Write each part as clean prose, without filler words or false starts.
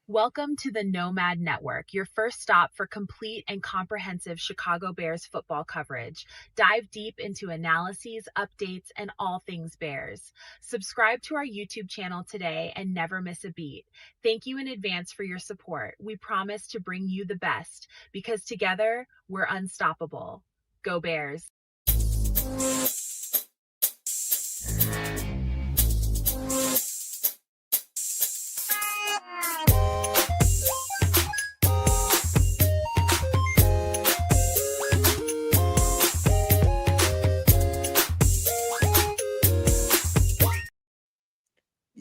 Welcome to the Nomad Network, your first stop for complete and comprehensive Chicago Bears football coverage. Dive deep into analyses, updates, and all things Bears. Subscribe to our YouTube channel today and never miss a beat. Thank you in advance for your support. We promise to bring you the best because together we're unstoppable. Go Bears.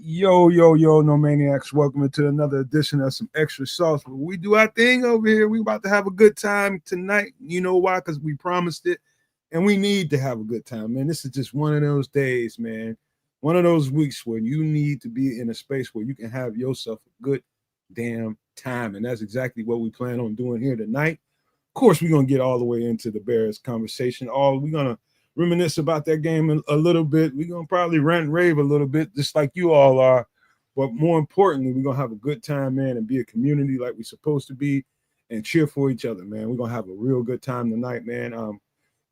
Yo, no maniacs. Welcome to another edition of Some Extra Sauce. We do our thing over here. We about to have a good time tonight. You know why? Because we promised it, and we need to have a good time, man. This is just one of those days, man. One of those weeks where you need to be in a space where you can have yourself a good damn time, and that's exactly what we plan on doing here tonight. Of course, we're going to get all the way into the Bears conversation. We're going to reminisce about that game a little bit. We're going to probably rant and rave a little bit, just like you all are. But more importantly, we're going to have a good time, man, and be a community like we're supposed to be and cheer for each other, man. We're going to have a real good time tonight, man.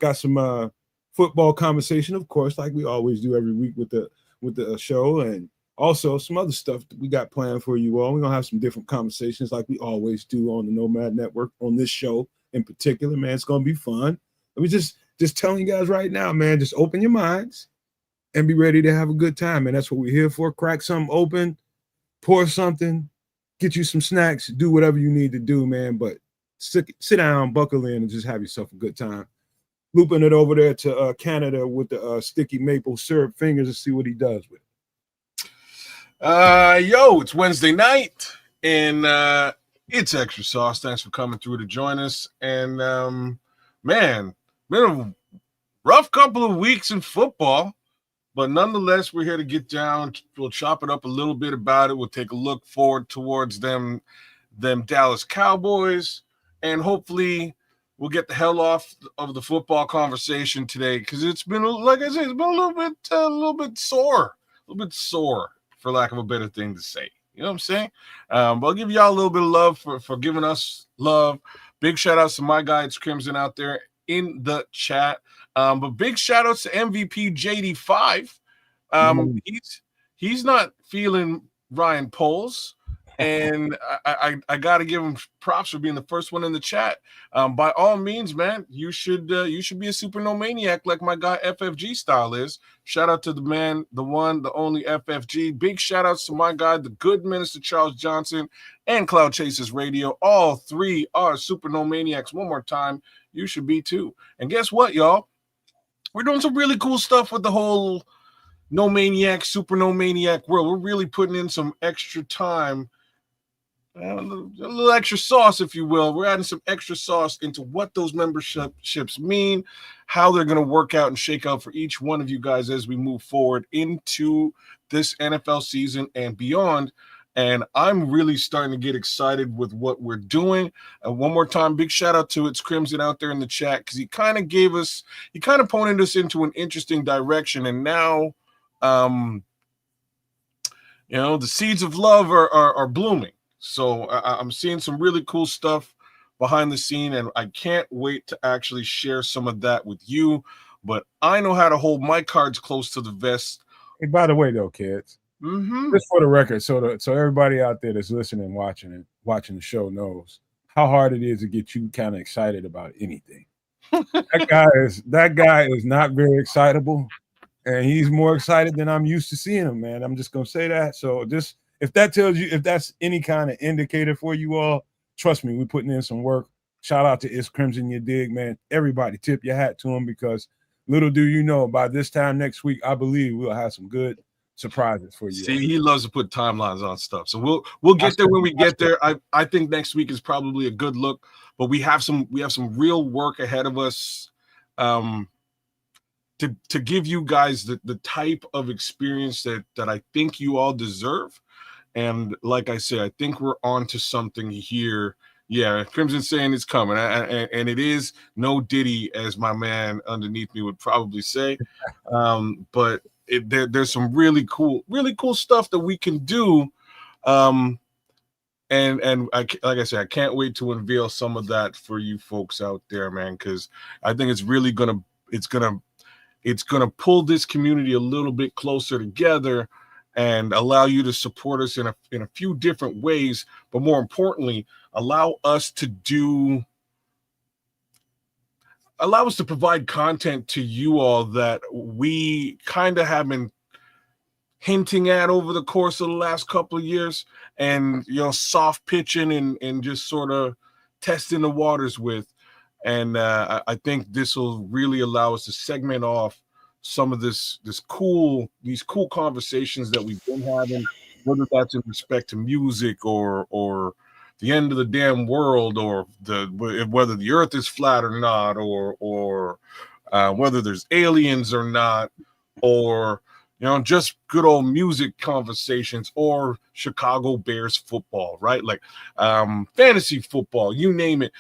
Got some football conversation, of course, like we always do every week with the show, and also some other stuff that we got planned for you all. We're going to have some different conversations like we always do on the Nomad Network on this show in particular, man. It's going to be fun. We just telling you guys right now, man, just open your minds and be ready to have a good time, man. That's what we're here for. Crack something open, pour something, get you some snacks, do whatever you need to do, man. But sit down, buckle in, and just have yourself a good time. Looping it over there to Canada with the sticky maple syrup fingers and see what he does with it. It's Wednesday night, and it's Extra Sauce. Thanks for coming through to join us. And, man, been a rough couple of weeks in football, but nonetheless, we're here to get down. We'll chop it up a little bit about it. We'll take a look forward towards them Dallas Cowboys, and hopefully we'll get the hell off of the football conversation today because it's been, like I said, it's been a little bit sore, for lack of a better thing to say. You know what I'm saying? But I'll give y'all a little bit of love for giving us love. Big shout outs to my guy, it's Crimson, out there in the chat. But big shout outs to MVP JD5. He's not feeling Ryan Poles, and I got to give him props for being the first one in the chat. By all means, man, you should be a super no maniac like my guy FFG style is. Shout out to the man, the one, the only FFG. Big shout outs to my guy, the good minister Charles Johnson, and Cloud Chasers Radio. All three are super no maniacs. One more time, you should be too. And guess what, y'all? We're doing some really cool stuff with the whole no maniac, super no maniac world. We're really putting in some extra time, a little extra sauce, if you will. We're adding some extra sauce into what those memberships mean, how they're going to work out and shake out for each one of you guys as we move forward into this NFL season and beyond. And I'm really starting to get excited with what we're doing. One more time, big shout out to It's Crimson out there in the chat, because he kind of pointed us into an interesting direction. And now, the seeds of love are blooming. So I'm seeing some really cool stuff behind the scene, and I can't wait to actually share some of that with you. But I know how to hold my cards close to the vest. Hey, by the way, though, kids, just for the record, so everybody out there that's listening and watching the show knows how hard it is to get you kind of excited about anything. that guy is not very excitable, and he's more excited than I'm used to seeing him, man. I'm just gonna say that. So just if that tells you, if that's any kind of indicator for you all, trust me, we're putting in some work. Shout out to It's Crimson, you dig, man. Everybody tip your hat to him, because little do you know, by this time next week, I believe we'll have some good surprises for you. See, he loves to put timelines on stuff. So we'll get there when we get there. I think next week is probably a good look, but we have some real work ahead of us to give you guys the type of experience that I think you all deserve. And like I say, I think we're on to something here. Yeah, Crimson saying it's coming, and it is no Diddy, as my man underneath me would probably say. But there's some really cool stuff that we can do. And like I said, I can't wait to unveil some of that for you folks out there, man, because I think it's really gonna pull this community a little bit closer together and allow you to support us in a few different ways, but more importantly, allow us to provide content to you all that we kind of have been hinting at over the course of the last couple of years, and soft pitching and just sort of testing the waters with. And I think this will really allow us to segment off some of these cool conversations that we've been having, whether that's in respect to music or the end of the damn world, or whether the earth is flat or not, or whether there's aliens or not, or just good old music conversations, or Chicago Bears football, right? Like fantasy football, you name it.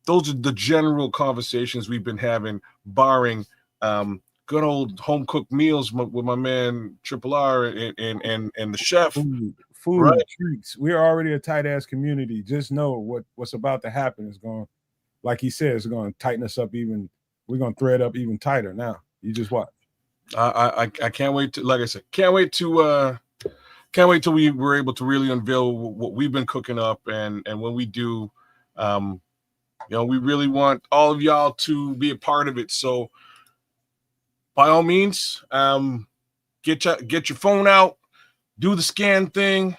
Those are the general conversations we've been having, barring good old home cooked meals with my man Triple R and the chef. Food right? treats. We're already a tight ass community. Just know what's about to happen is going, like he said, it's going to tighten us up even. We're going to thread up even tighter now. You just watch. I can't wait to, like I said, can't wait till we were able to really unveil what we've been cooking up, and when we do, we really want all of y'all to be a part of it. So by all means, get your phone out, do the scan thing,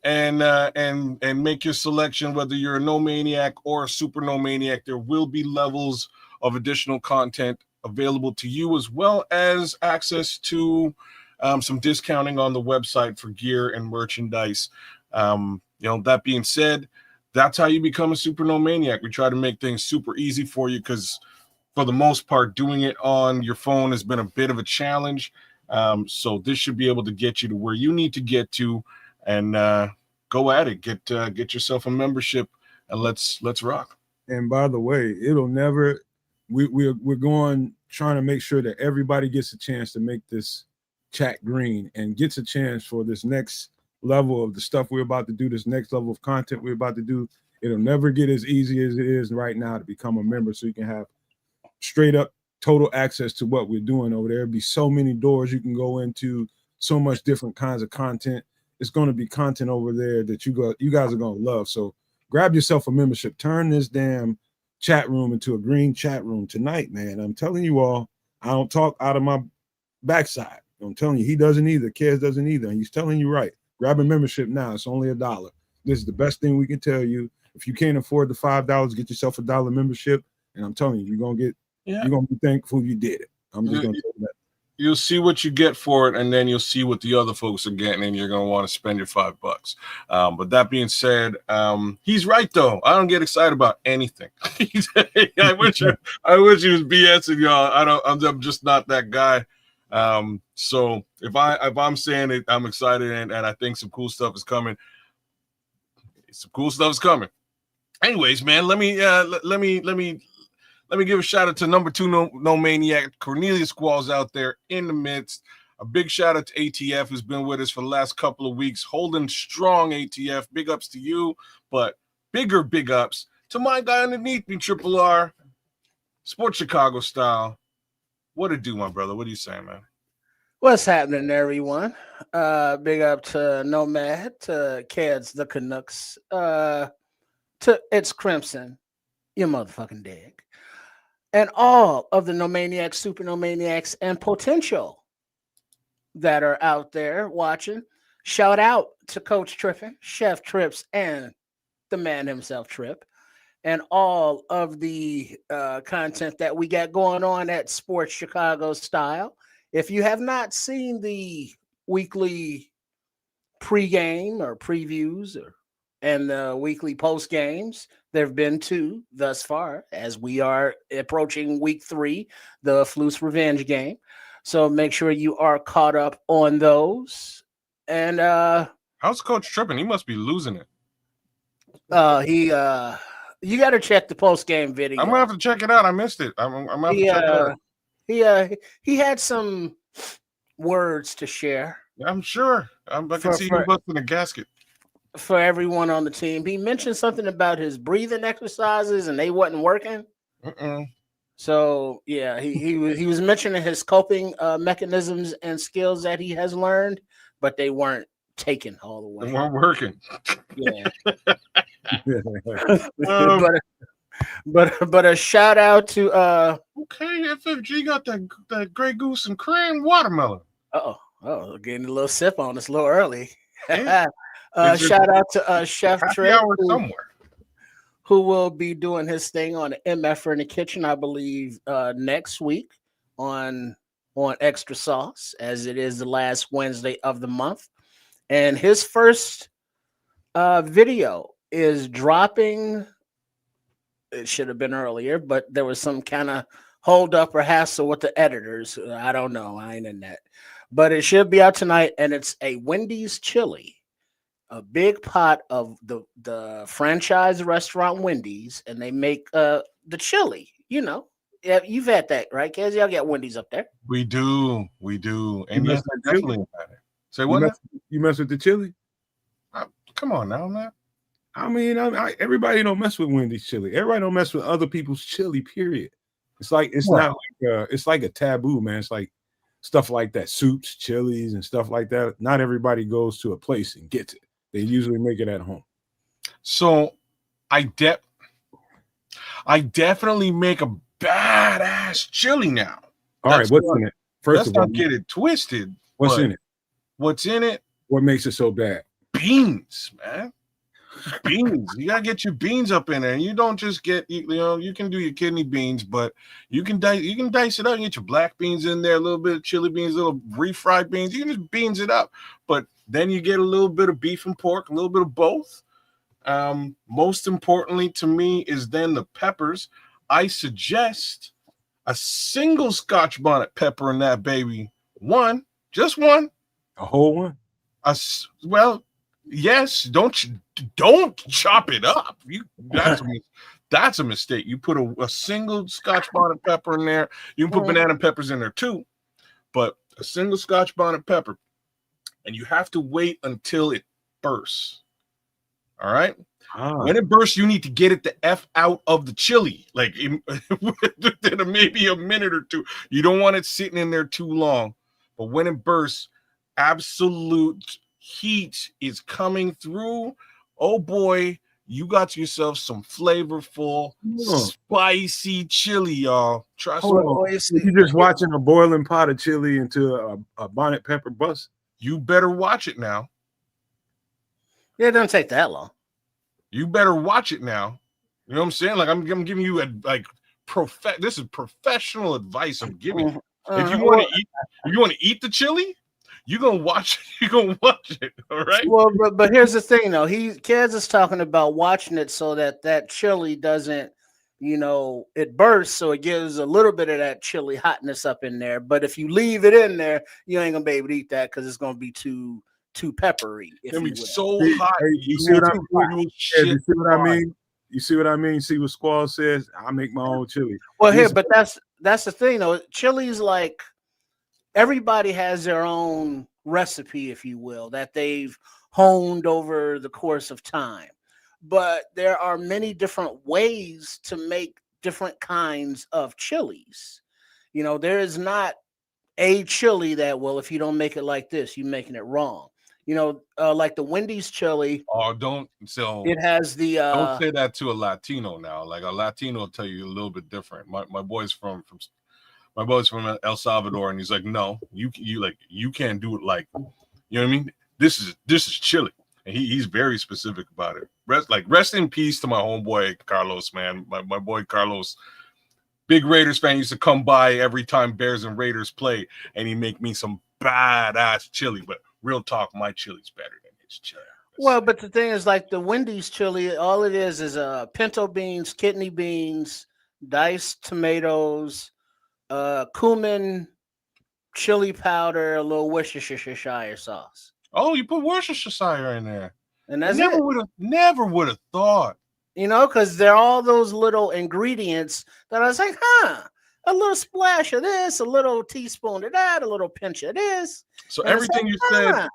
and make your selection. Whether you're a no maniac or a super no maniac, there will be levels of additional content available to you, as well as access to some discounting on the website for gear and merchandise. That being said, that's how you become a super no maniac. We try to make things super easy for you, because for the most part, doing it on your phone has been a bit of a challenge. So this should be able to get you to where you need to get to, and go at it. Get yourself a membership, and let's rock. And by the way, it'll never. We're going trying to make sure that everybody gets a chance to make this chat green and gets a chance for this next level of the stuff we're about to do, this next level of content we're about to do. It'll never get as easy as it is right now to become a member, so you can have straight up total access to what we're doing over there. There'll be so many doors you can go into, so much different kinds of content. It's going to be content over there that you guys are going to love. So grab yourself a membership. Turn this damn chat room into a green chat room tonight, man. I'm telling you all, I don't talk out of my backside. I'm telling you, he doesn't either. Kez doesn't either. And he's telling you right. Grab a membership now. It's only $1. This is the best thing we can tell you. If you can't afford the $5, get yourself a $1 membership. And I'm telling you, you're gonna be thankful you did it. I'm just gonna tell you that. You'll see what you get for it, and then you'll see what the other folks are getting, and you're going to want to spend your $5. But that being said, he's right though. I don't get excited about anything. I wish he was BSing y'all. I'm just not that guy. So if I'm saying it, I'm excited, and I think some cool stuff is coming. Some cool stuff is coming. Anyways, man, let me give a shout out to number 2 no maniac Cornelius Squalls out there in the midst. A big shout out to ATF, who's been with us for the last couple of weeks, holding strong. ATF, big ups to you, but bigger big ups to my guy underneath me, Triple R, Sports Chicago style. What it do, my brother? What are you saying, man? What's happening, everyone? Big up to Nomad, to Keds the Canucks, to It's Crimson, you motherfucking dig, and all of the No Maniacs, Super No Maniacs, and potential that are out there watching. Shout out to Coach Trippin, Chef Trips, and the man himself, Trip, and all of the content that we got going on at Sports Chicago Style. If you have not seen the weekly pregame or previews and the weekly post games, there have been 2 thus far, as we are approaching week 3, the Flus Revenge game. So make sure you are caught up on those. And how's Coach tripping? He must be losing it. You got to check the post game video. I'm gonna have to check it out. I missed it. I'm gonna have to check it out. He had some words to share. I'm sure. I can see you busting a gasket. for everyone on the team. He mentioned something about his breathing exercises and they wasn't working. So yeah, he was mentioning his coping mechanisms and skills that he has learned, but they weren't taken all the way. They weren't working. Yeah. Um, but a shout out to okay, FFG got that Grey Goose and Cran watermelon. Getting a little sip on us a little early. Yeah. Shout out to Chef Happy Trey hour somewhere. who will be doing his thing on the MF in the kitchen, I believe, next week on Extra Sauce, as it is the last Wednesday of the month. And his first video is dropping. It should have been earlier, but there was some kind of hold up or hassle with the editors. I don't know. I ain't in that. But it should be out tonight, and it's a Wendy's chili. A big pot of the franchise restaurant Wendy's, and they make the chili. You know, yeah, you've had that, right, Kez? Y'all got Wendy's up there. We do, and yes, I definitely had it. Say what? You mess with the chili? Come on now, man. I mean, everybody don't mess with Wendy's chili. Everybody don't mess with other people's chili. Period. It's like not like it's like a taboo, man. It's like stuff like that, soups, chilies, and stuff like that. Not everybody goes to a place and gets it. They usually make it at home. So I definitely make a badass chili now. All right, what's in it? First of all, not get it twisted. What's in it? What's in it? What makes it so bad? Beans, man. Beans. You gotta get your beans up in there. You don't just get, you can do your kidney beans, but you can dice it up and get your black beans in there, a little bit of chili beans, a little refried beans. You can just beans it up, but then you get a little bit of beef and pork, a little bit of both. Most importantly to me is then the peppers. I suggest a single Scotch bonnet pepper in that baby. Just one. A whole one? Well, yes, don't chop it up. That's a mistake. You put a single Scotch bonnet pepper in there. You can put banana peppers in there too, but a single Scotch bonnet pepper, and you have to wait until it bursts. All right. When it bursts, you need to get it the F out of the chili, like within maybe a minute or two. You don't want it sitting in there too long. But when it bursts, absolute heat is coming through. Oh boy, you got yourself some flavorful, spicy chili, y'all. Trust me. You're just watching a boiling pot of chili into a bonnet pepper bust. You better watch it now. Yeah, it doesn't take that long. You better watch it now. You know what I'm saying? Like I'm giving you this is professional advice I'm giving you. If you want to eat the chili, you're gonna watch it. All right. Well, but here's the thing though. Kez is talking about watching it so that chili doesn't, it bursts, so it gives a little bit of that chili hotness up in there. But if you leave it in there, you ain't gonna be able to eat that because it's gonna be too peppery. It's gonna be so hot. You see what I mean? You see what I mean? See what Squall says? I make my own chili. Well, but that's the thing though. Chili's like everybody has their own recipe, if you will, that they've honed over the course of time. But there are many different ways to make different kinds of chilies. There is not a chili that, well, if you don't make it like this, you're making it wrong. Like the Wendy's chili. Oh, it has the don't say that to a Latino now. Like a Latino will tell you a little bit different. My boy's from El Salvador, and he's like, no, you can't do it like, you know what I mean? This is chili, and he's very specific about it. Rest in peace to my homeboy Carlos, man. My boy Carlos, big Raiders fan, used to come by every time Bears and Raiders play, and he make me some badass chili. But real talk, my chili's better than his chili. Well, but the thing is, like the Wendy's chili, all it is pinto beans, kidney beans, diced tomatoes, cumin, chili powder, a little Worcestershire sauce. Oh, you put Worcestershire in there, and that's never would have thought. Because they're all those little ingredients that I was like, a little splash of this, a little teaspoon of that, a little pinch of this. So everything you said,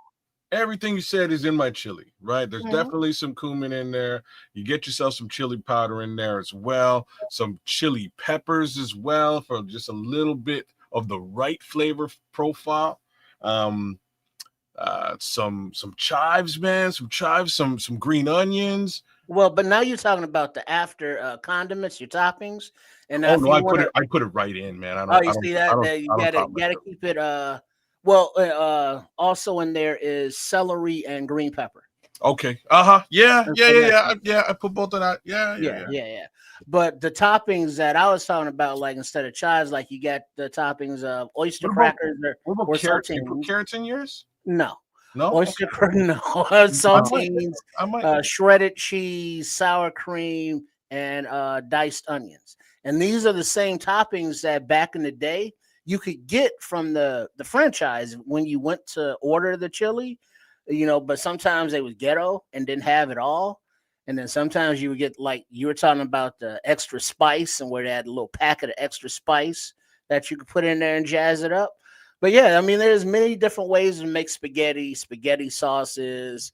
everything you said is in my chili, right? There's definitely some cumin in there. You get yourself some chili powder in there as well, some chili peppers as well for just a little bit of the right flavor profile. Some chives, man, some green onions. Well, but now you're talking about the after condiments, your toppings, and now Oh if no, you want to, I put it right in, man. you see that you I don't top gotta myself. keep it. Also in there is celery and green pepper. Okay. And so that's Yeah. I put both of that. yeah. But the toppings that I was talking about, like instead of chives, like you get the toppings of oyster crackers What about or carrots? You put saltines. carrots in yours? No. No. Oyster crackers, no. Saltines, I might. shredded cheese, sour cream, and diced onions. And these are the same toppings that back in the day you could get from the franchise when you went to order the chili, but sometimes they was ghetto and didn't have it all. And then sometimes you would get, like you were talking about, the extra spice, and where they had a little packet of extra spice that you could put in there and jazz it up. But yeah, I mean, there's many different ways to make spaghetti sauces,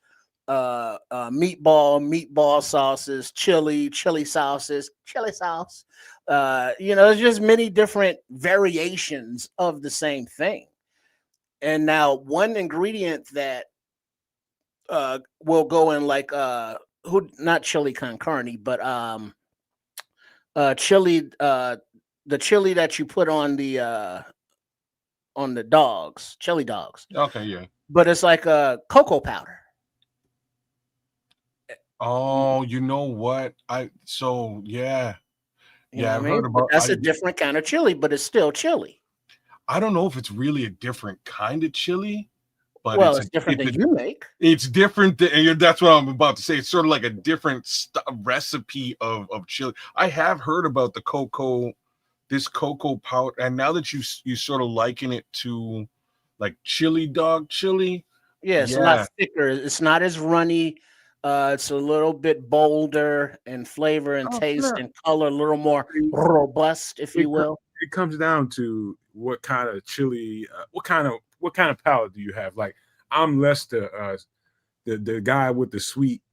meatball sauces, chili sauces, chili sauce. There's just many different variations of the same thing. And now one ingredient that will go in, like not chili con carne, but chili, the chili that you put on the dogs, chili dogs. Okay, yeah. But it's like a cocoa powder. Oh, you know what? Yeah. You know Yeah, what I've I mean? heard But about that's a different kind of chili, but it's still chili. I don't know if it's really a different kind of chili, but Well, it's different than you make. it's different that's what I'm about to say. It's sort of like a different recipe of chili. I have heard about this cocoa powder, and now that you sort of liken it to like chili dog chili. Yeah, it's a lot thicker. It's not as runny. It's a little bit bolder in flavor and taste and color, a little more robust, if you will. It comes down to what kind of chili, what kind of palate do you have? Like, I'm less the guy with the sweet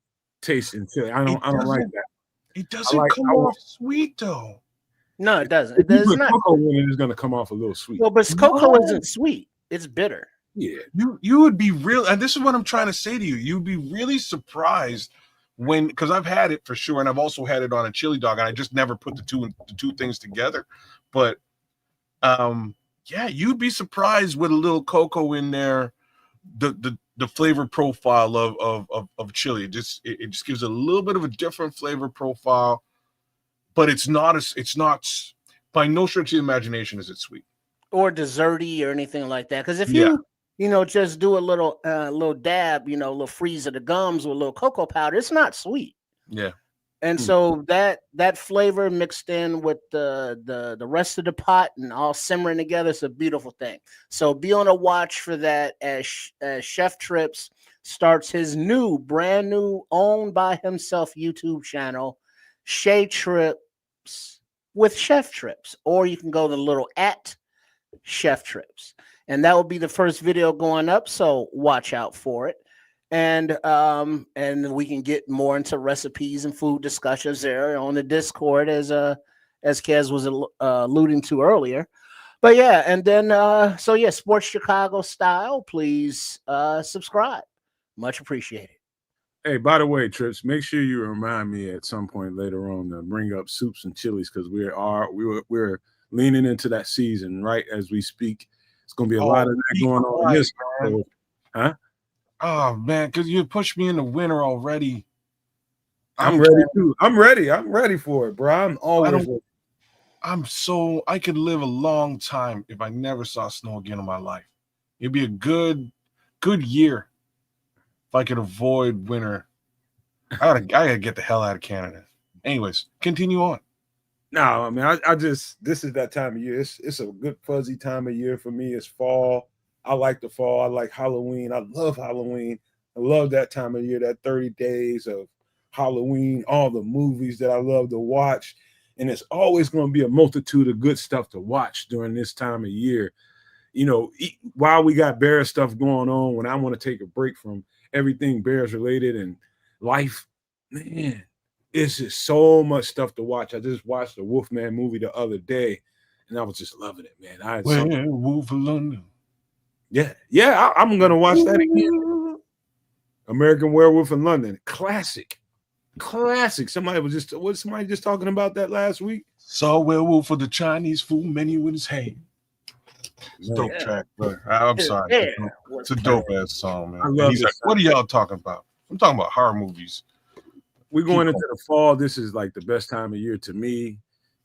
taste in chili. I don't like that. It doesn't come off sweet though. No, it doesn't. If you put cocoa in it, it's going to come off a little sweet. Well, but cocoa isn't sweet. It's bitter. Yeah. You would be real, and this is what I'm trying to say to you. You'd be really surprised because I've had it for sure, and I've also had it on a chili dog, and I just never put the two things together. But yeah, you'd be surprised with a little cocoa in there, the flavor profile of chili. It just gives a little bit of a different flavor profile, but it's not by no stretch of the imagination is it sweet or desserty or anything like that. Because if you just do a little dab, a little freeze of the gums with a little cocoa powder, it's not sweet. Yeah. And so that flavor mixed in with the rest of the pot and all simmering together, it's a beautiful thing. So be on a watch for that as Chef Trips starts his brand new, owned by himself YouTube channel, Shea Trips with Chef Trips. Or you can go to the little @ Chef Trips. And that will be the first video going up, so watch out for it. And we can get more into recipes and food discussions there on the Discord, as Kez was alluding to earlier. But yeah, and then Sports Chicago style, please subscribe. Much appreciated. Hey, by the way, Trips, make sure you remind me at some point later on to bring up soups and chilies, because we're leaning into that season right as we speak. It's gonna be a lot of that going on this. Huh? Oh man, because you pushed me into winter already. I'm ready too. I'm ready for it, bro. I'm always ready. I could live a long time if I never saw snow again in my life. It'd be a good year if I could avoid winter. I gotta get the hell out of Canada. Anyways, continue on. No, I mean, I just, this is that time of year. It's a good fuzzy time of year for me. It's fall. I like the fall. I like Halloween. I love Halloween. I love that time of year, that 30 days of Halloween, all the movies that I love to watch. And it's always going to be a multitude of good stuff to watch during this time of year. while we got Bears stuff going on, when I want to take a break from everything Bears related and life, man, it's just so much stuff to watch. I just watched the Wolfman movie the other day, and I was just loving it, man. Werewolf of London. Yeah, I'm gonna watch that again. American Werewolf in London, classic. Somebody was just talking about that last week. Saw werewolf of the Chinese food menu in his hand. It's a dope track, bro. I'm sorry. It's a dope ass song, man. I love this. What are y'all talking about? I'm talking about horror movies. We're going into the fall. This is like the best time of year to me.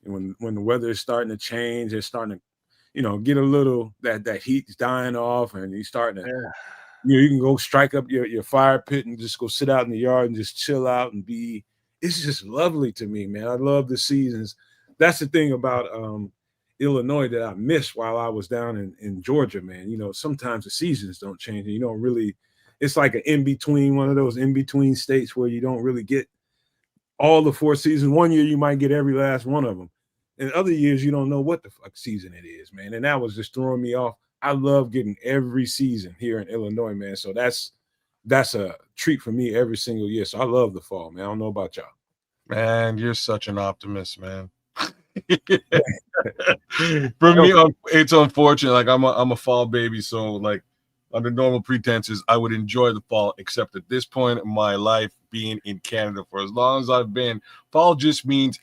And when the weather is starting to change, it's starting to, get a little that heat's dying off, and you're starting to, you can go strike up your fire pit and just go sit out in the yard and just chill out and be. It's just lovely to me, man. I love the seasons. That's the thing about Illinois that I missed while I was down in Georgia, man. Sometimes the seasons don't change, and you don't really. It's like an in-between, one of those in-between states where you don't really get all the 4 seasons. One year you might get every last one of them. And other years you don't know what the fuck season it is, man. And that was just throwing me off. I love getting every season here in Illinois, man. So that's a treat for me every single year. So I love the fall, man. I don't know about y'all. Man, you're such an optimist, man. For me, it's unfortunate. Like I'm a fall baby, so like under normal pretenses, I would enjoy the fall, except at this point in my life, being in Canada for as long as I've been, fall just means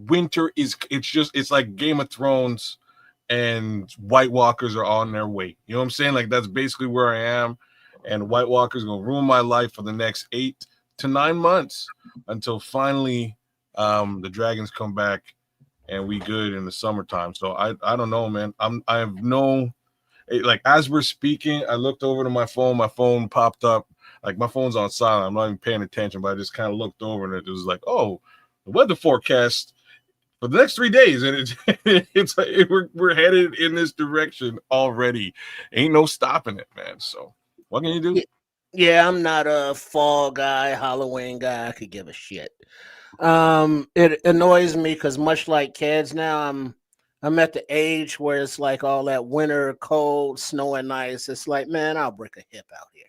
winter it's like Game of Thrones and White Walkers are on their way. You know what I'm saying? Like that's basically where I am. And White Walkers gonna ruin my life for the next 8 to 9 months until finally the dragons come back and we good in the summertime. So I don't know, man. I have no. Like as we're speaking, I looked over to my phone. My phone popped up. Like my phone's on silent. I'm not even paying attention, but I just kind of looked over and it was like, oh, the weather forecast for the next 3 days, and it's like we're headed in this direction already. Ain't no stopping it, man. So what can you do? Yeah, I'm not a fall guy, Halloween guy. I could give a shit. It annoys me because much like kids now, I'm at the age where it's like all that winter, cold, snow and ice. It's like, man, I'll break a hip out here.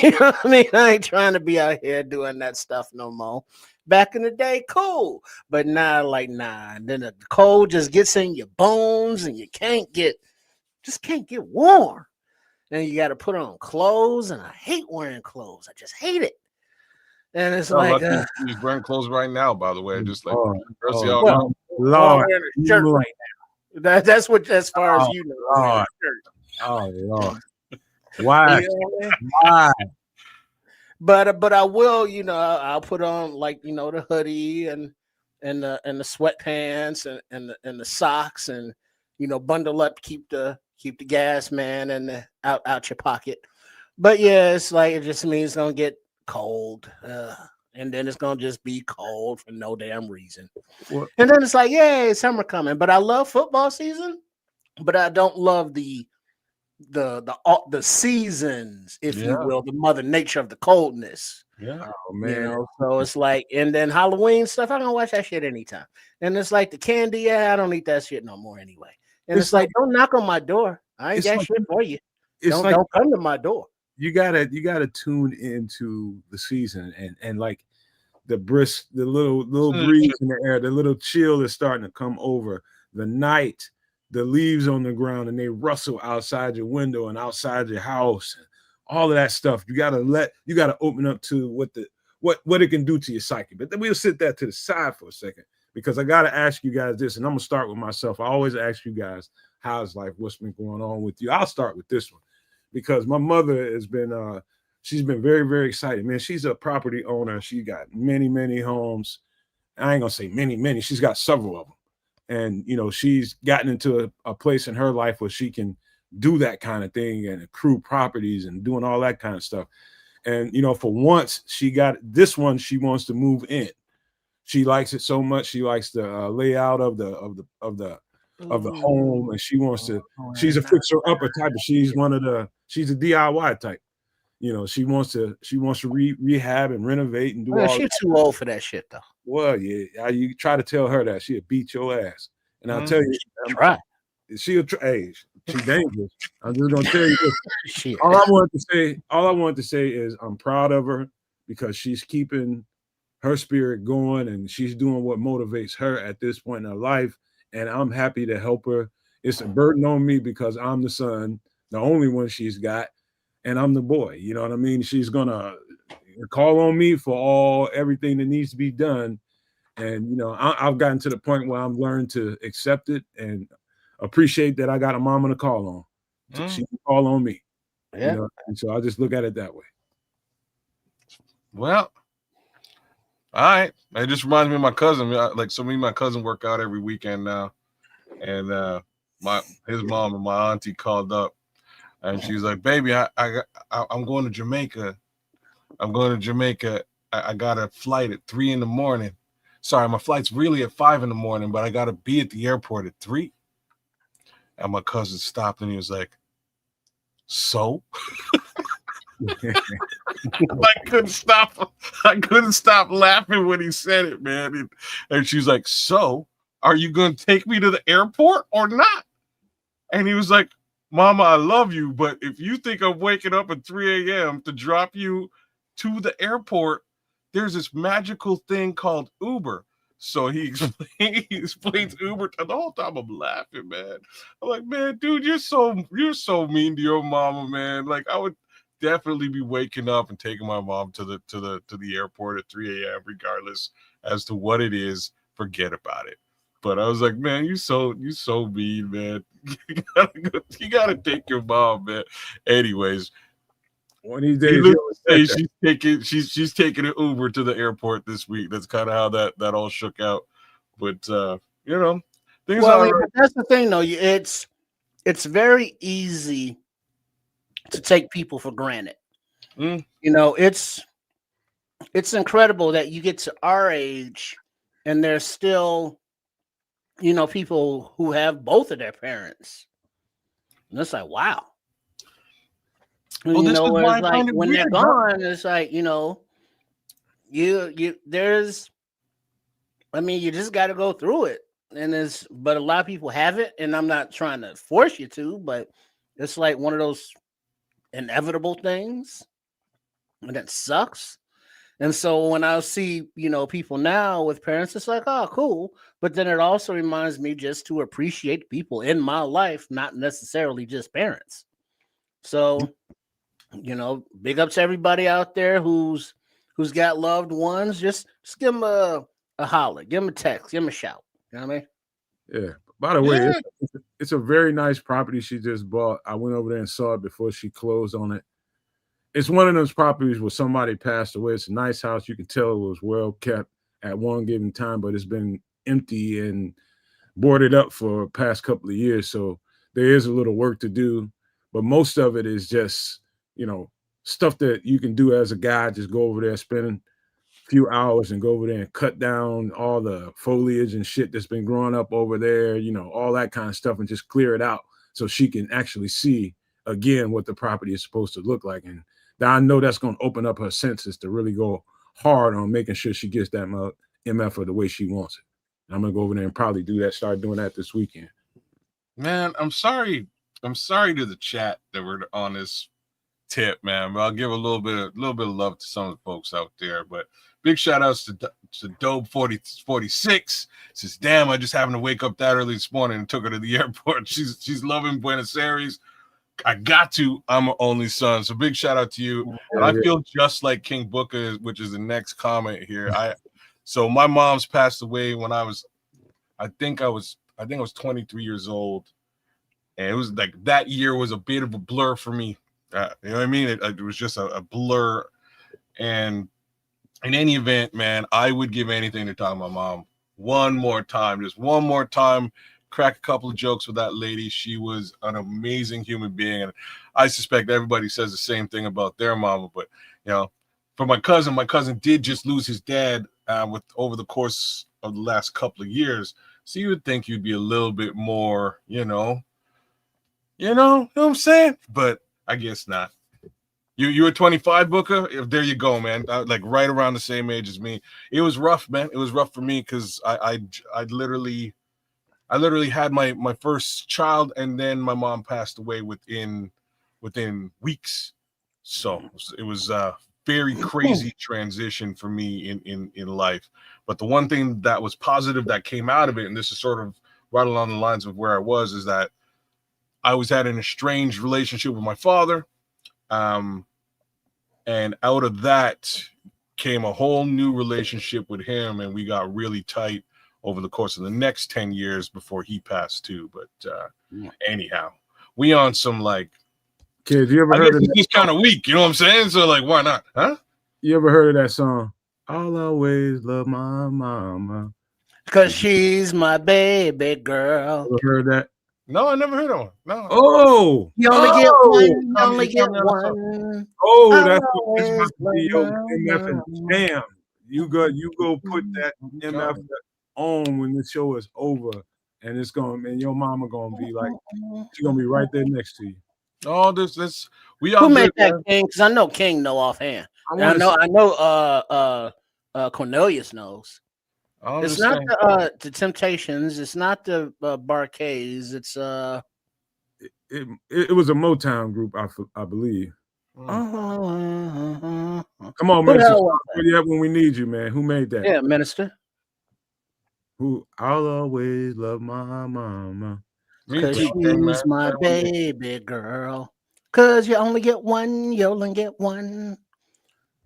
You know what I mean? I ain't trying to be out here doing that stuff no more. Back in the day, cool. But now, nah. And then the cold just gets in your bones and you can't get warm. And you got to put on clothes. And I hate wearing clothes. I just hate it. And it's he's wearing clothes right now, by the way. Just like Lord, I'm wearing a shirt right now. That's what, as far as you know. Lord. Why? Why? But I will, I'll put on the hoodie and the sweatpants and the socks and bundle up, keep the gas, man, and out your pocket. But yeah, it's like it just means it's gonna get cold, and then it's gonna just be cold for no damn reason. What? And then it's like, yay, summer coming. But I love football season, but I don't love the seasons, if you will, the mother nature of the coldness. Yeah, oh, man. So it's like, and then Halloween stuff, I don't watch that shit anytime. And it's like the candy, I don't eat that shit no more anyway. And it's like, don't knock on my door. I ain't got shit for you. Don't come to my door. You gotta tune into the season and like the brisk, the little breeze in the air, the little chill is starting to come over the night, the leaves on the ground, and they rustle outside your window and outside your house, and all of that stuff. You gotta open up to what it can do to your psyche. But then we'll sit that to the side for a second, because I gotta ask you guys this, and I'm gonna start with myself. I always ask you guys, how's life? What's been going on with you? I'll start with this one, because my mother has been she's been very, very excited, man. She's a property owner. She got many, many homes. I ain't gonna say many. She's got several of them. And, she's gotten into a place in her life where she can do that kind of thing and accrue properties and doing all that kind of stuff. And, for once she got this one, she wants to move in. She likes it so much. She likes the layout of the home, and she wants to, she's a fixer upper type, but she's a DIY type. She wants to rehab and renovate and do all. She's too old for that shit, though. Well, yeah, you try to tell her that she'll beat your ass, and I'll tell you, try. She'll try. Hey, She's dangerous. I'm just gonna tell you this. Shit. All I wanted to say is I'm proud of her because she's keeping her spirit going and she's doing what motivates her at this point in her life. And I'm happy to help her. It's a burden on me because I'm the son, the only one she's got, and I'm the boy. You know what I mean? She's gonna call on me for everything that needs to be done. And you know, I've gotten to the point where I'm learned to accept it and appreciate that I got a mama to call on. She can call on me. Yeah. You know, and so I just look at it that way. Well, all right. It just reminds me of my cousin. Like, so me and my cousin work out every weekend now, and his mom and my auntie called up, and she's like, "Baby, I'm going to Jamaica. I'm going to Jamaica. I got a flight at 3 a.m. Sorry, my flight's really at 5 a.m, but I got to be at the airport at 3." And my cousin stopped and he was like, "So?" I couldn't stop laughing when he said it, man. And she's like, "So, are you going to take me to the airport or not?" And he was like, "Mama, I love you, but if you think I'm waking up at 3 a.m. to drop you to the airport, there's this magical thing called Uber." So he explains Uber. And the whole time I'm laughing, man. I'm like, "Man, dude, you're so mean to your mama, man." Like, I would definitely be waking up and taking my mom to the airport at 3 a.m. regardless as to what it is. Forget about it. But I was like, "Man, you so mean, man. You gotta take your mom, man." Anyways, one of these days she's taking an Uber to the airport this week. That's kind of how that all shook out. But you know, things are right. That's the thing, though. It's very easy to take people for granted. You know, it's incredible that you get to our age and there's still, you know, people who have both of their parents. And it's like, wow. Well, you know, it's like when they're gone, it's like, you know, there's, I mean, you just got to go through it. But a lot of people haven't, and I'm not trying to force you to, but it's like one of those inevitable things, and that sucks. And so when I see, you know, people now with parents, it's like, oh, cool. But then it also reminds me just to appreciate people in my life, not necessarily just parents. So, you know, big up to everybody out there who's got loved ones. Just give them a holler, give them a text, give them a shout. You know what I mean? Yeah. By the way, it's a very nice property she just bought. I went over there and saw it before she closed on it. It's one of those properties where somebody passed away. It's a nice house. You can tell it was well kept at one given time, but it's been empty and boarded up for the past couple of years. So there is a little work to do, but most of it is just, you know, stuff that you can do as a guy. Just go over there, spend a few hours and go over there and cut down all the foliage and shit that's been growing up over there, you know, all that kind of stuff, and just clear it out so she can actually see again what the property is supposed to look like. And I know that's going to open up her senses to really go hard on making sure she gets that MF the way she wants it. And I'm going to go over there and probably start doing that this weekend. Man, I'm sorry to the chat that we're on this tip, man. But I'll give a little bit of love to some of the folks out there. But big shout outs to Dope 4046. Says, "Damn, I just happened to wake up that early this morning and took her to the airport. She's loving Buenos Aires. I got to. I'm an only son." So big shout out to you. And I feel just like King Booker, which is the next comment here. So my mom's passed away when I think I was 23 years old. And it was like that year was a bit of a blur for me. You know what I mean? It was just a blur. And in any event, man, I would give anything to talk to my mom one more time, just one more time. Crack a couple of jokes with that lady. She was an amazing human being, and I suspect everybody says the same thing about their mama. But you know, for my cousin did just lose his dad over the course of the last couple of years. So you would think you'd be a little bit more, you know what I'm saying? But I guess not. You were 25, Booker? There you go, man. Like right around the same age as me. It was rough, man. It was rough for me because I I literally had my first child, and then my mom passed away within weeks. So it was a very crazy transition for me in life. But the one thing that was positive that came out of it, and this is sort of right along the lines of where I was, is that I always had an estranged relationship with my father. And out of that came a whole new relationship with him, and we got really tight over the course of the next 10 years before he passed too. But anyhow, we on some like, kids, you ever I heard guess of it's just kind of weak, you know what I'm saying? So like, why not? Huh? you ever heard of that song? I'll always love my mama. Because she's my baby girl. Ever heard that? No, I never heard of one. No. Oh, You only get one. You only get Tell me on the song. one. oh, I'll that's always about to be your love MF and my jam. You go put that MF Okay. on when the show is over, and it's gonna, and your mama gonna be like, she's gonna be right there next to you. Oh, this we Who all made good, that, man. King? Because I know King know offhand. I And want I to. know. Cornelius knows. I'm It's just not saying. the Temptations. It's not the Barcades. It's It was a Motown group, I believe. Mm. Come on, Who the Minister. hell was Where you at when we need you, man? Who made that? yeah, Minister. Who? I'll always love my mama. Me Because too, King, man. she's my Same with me. baby girl. Because you only get one. You only get one.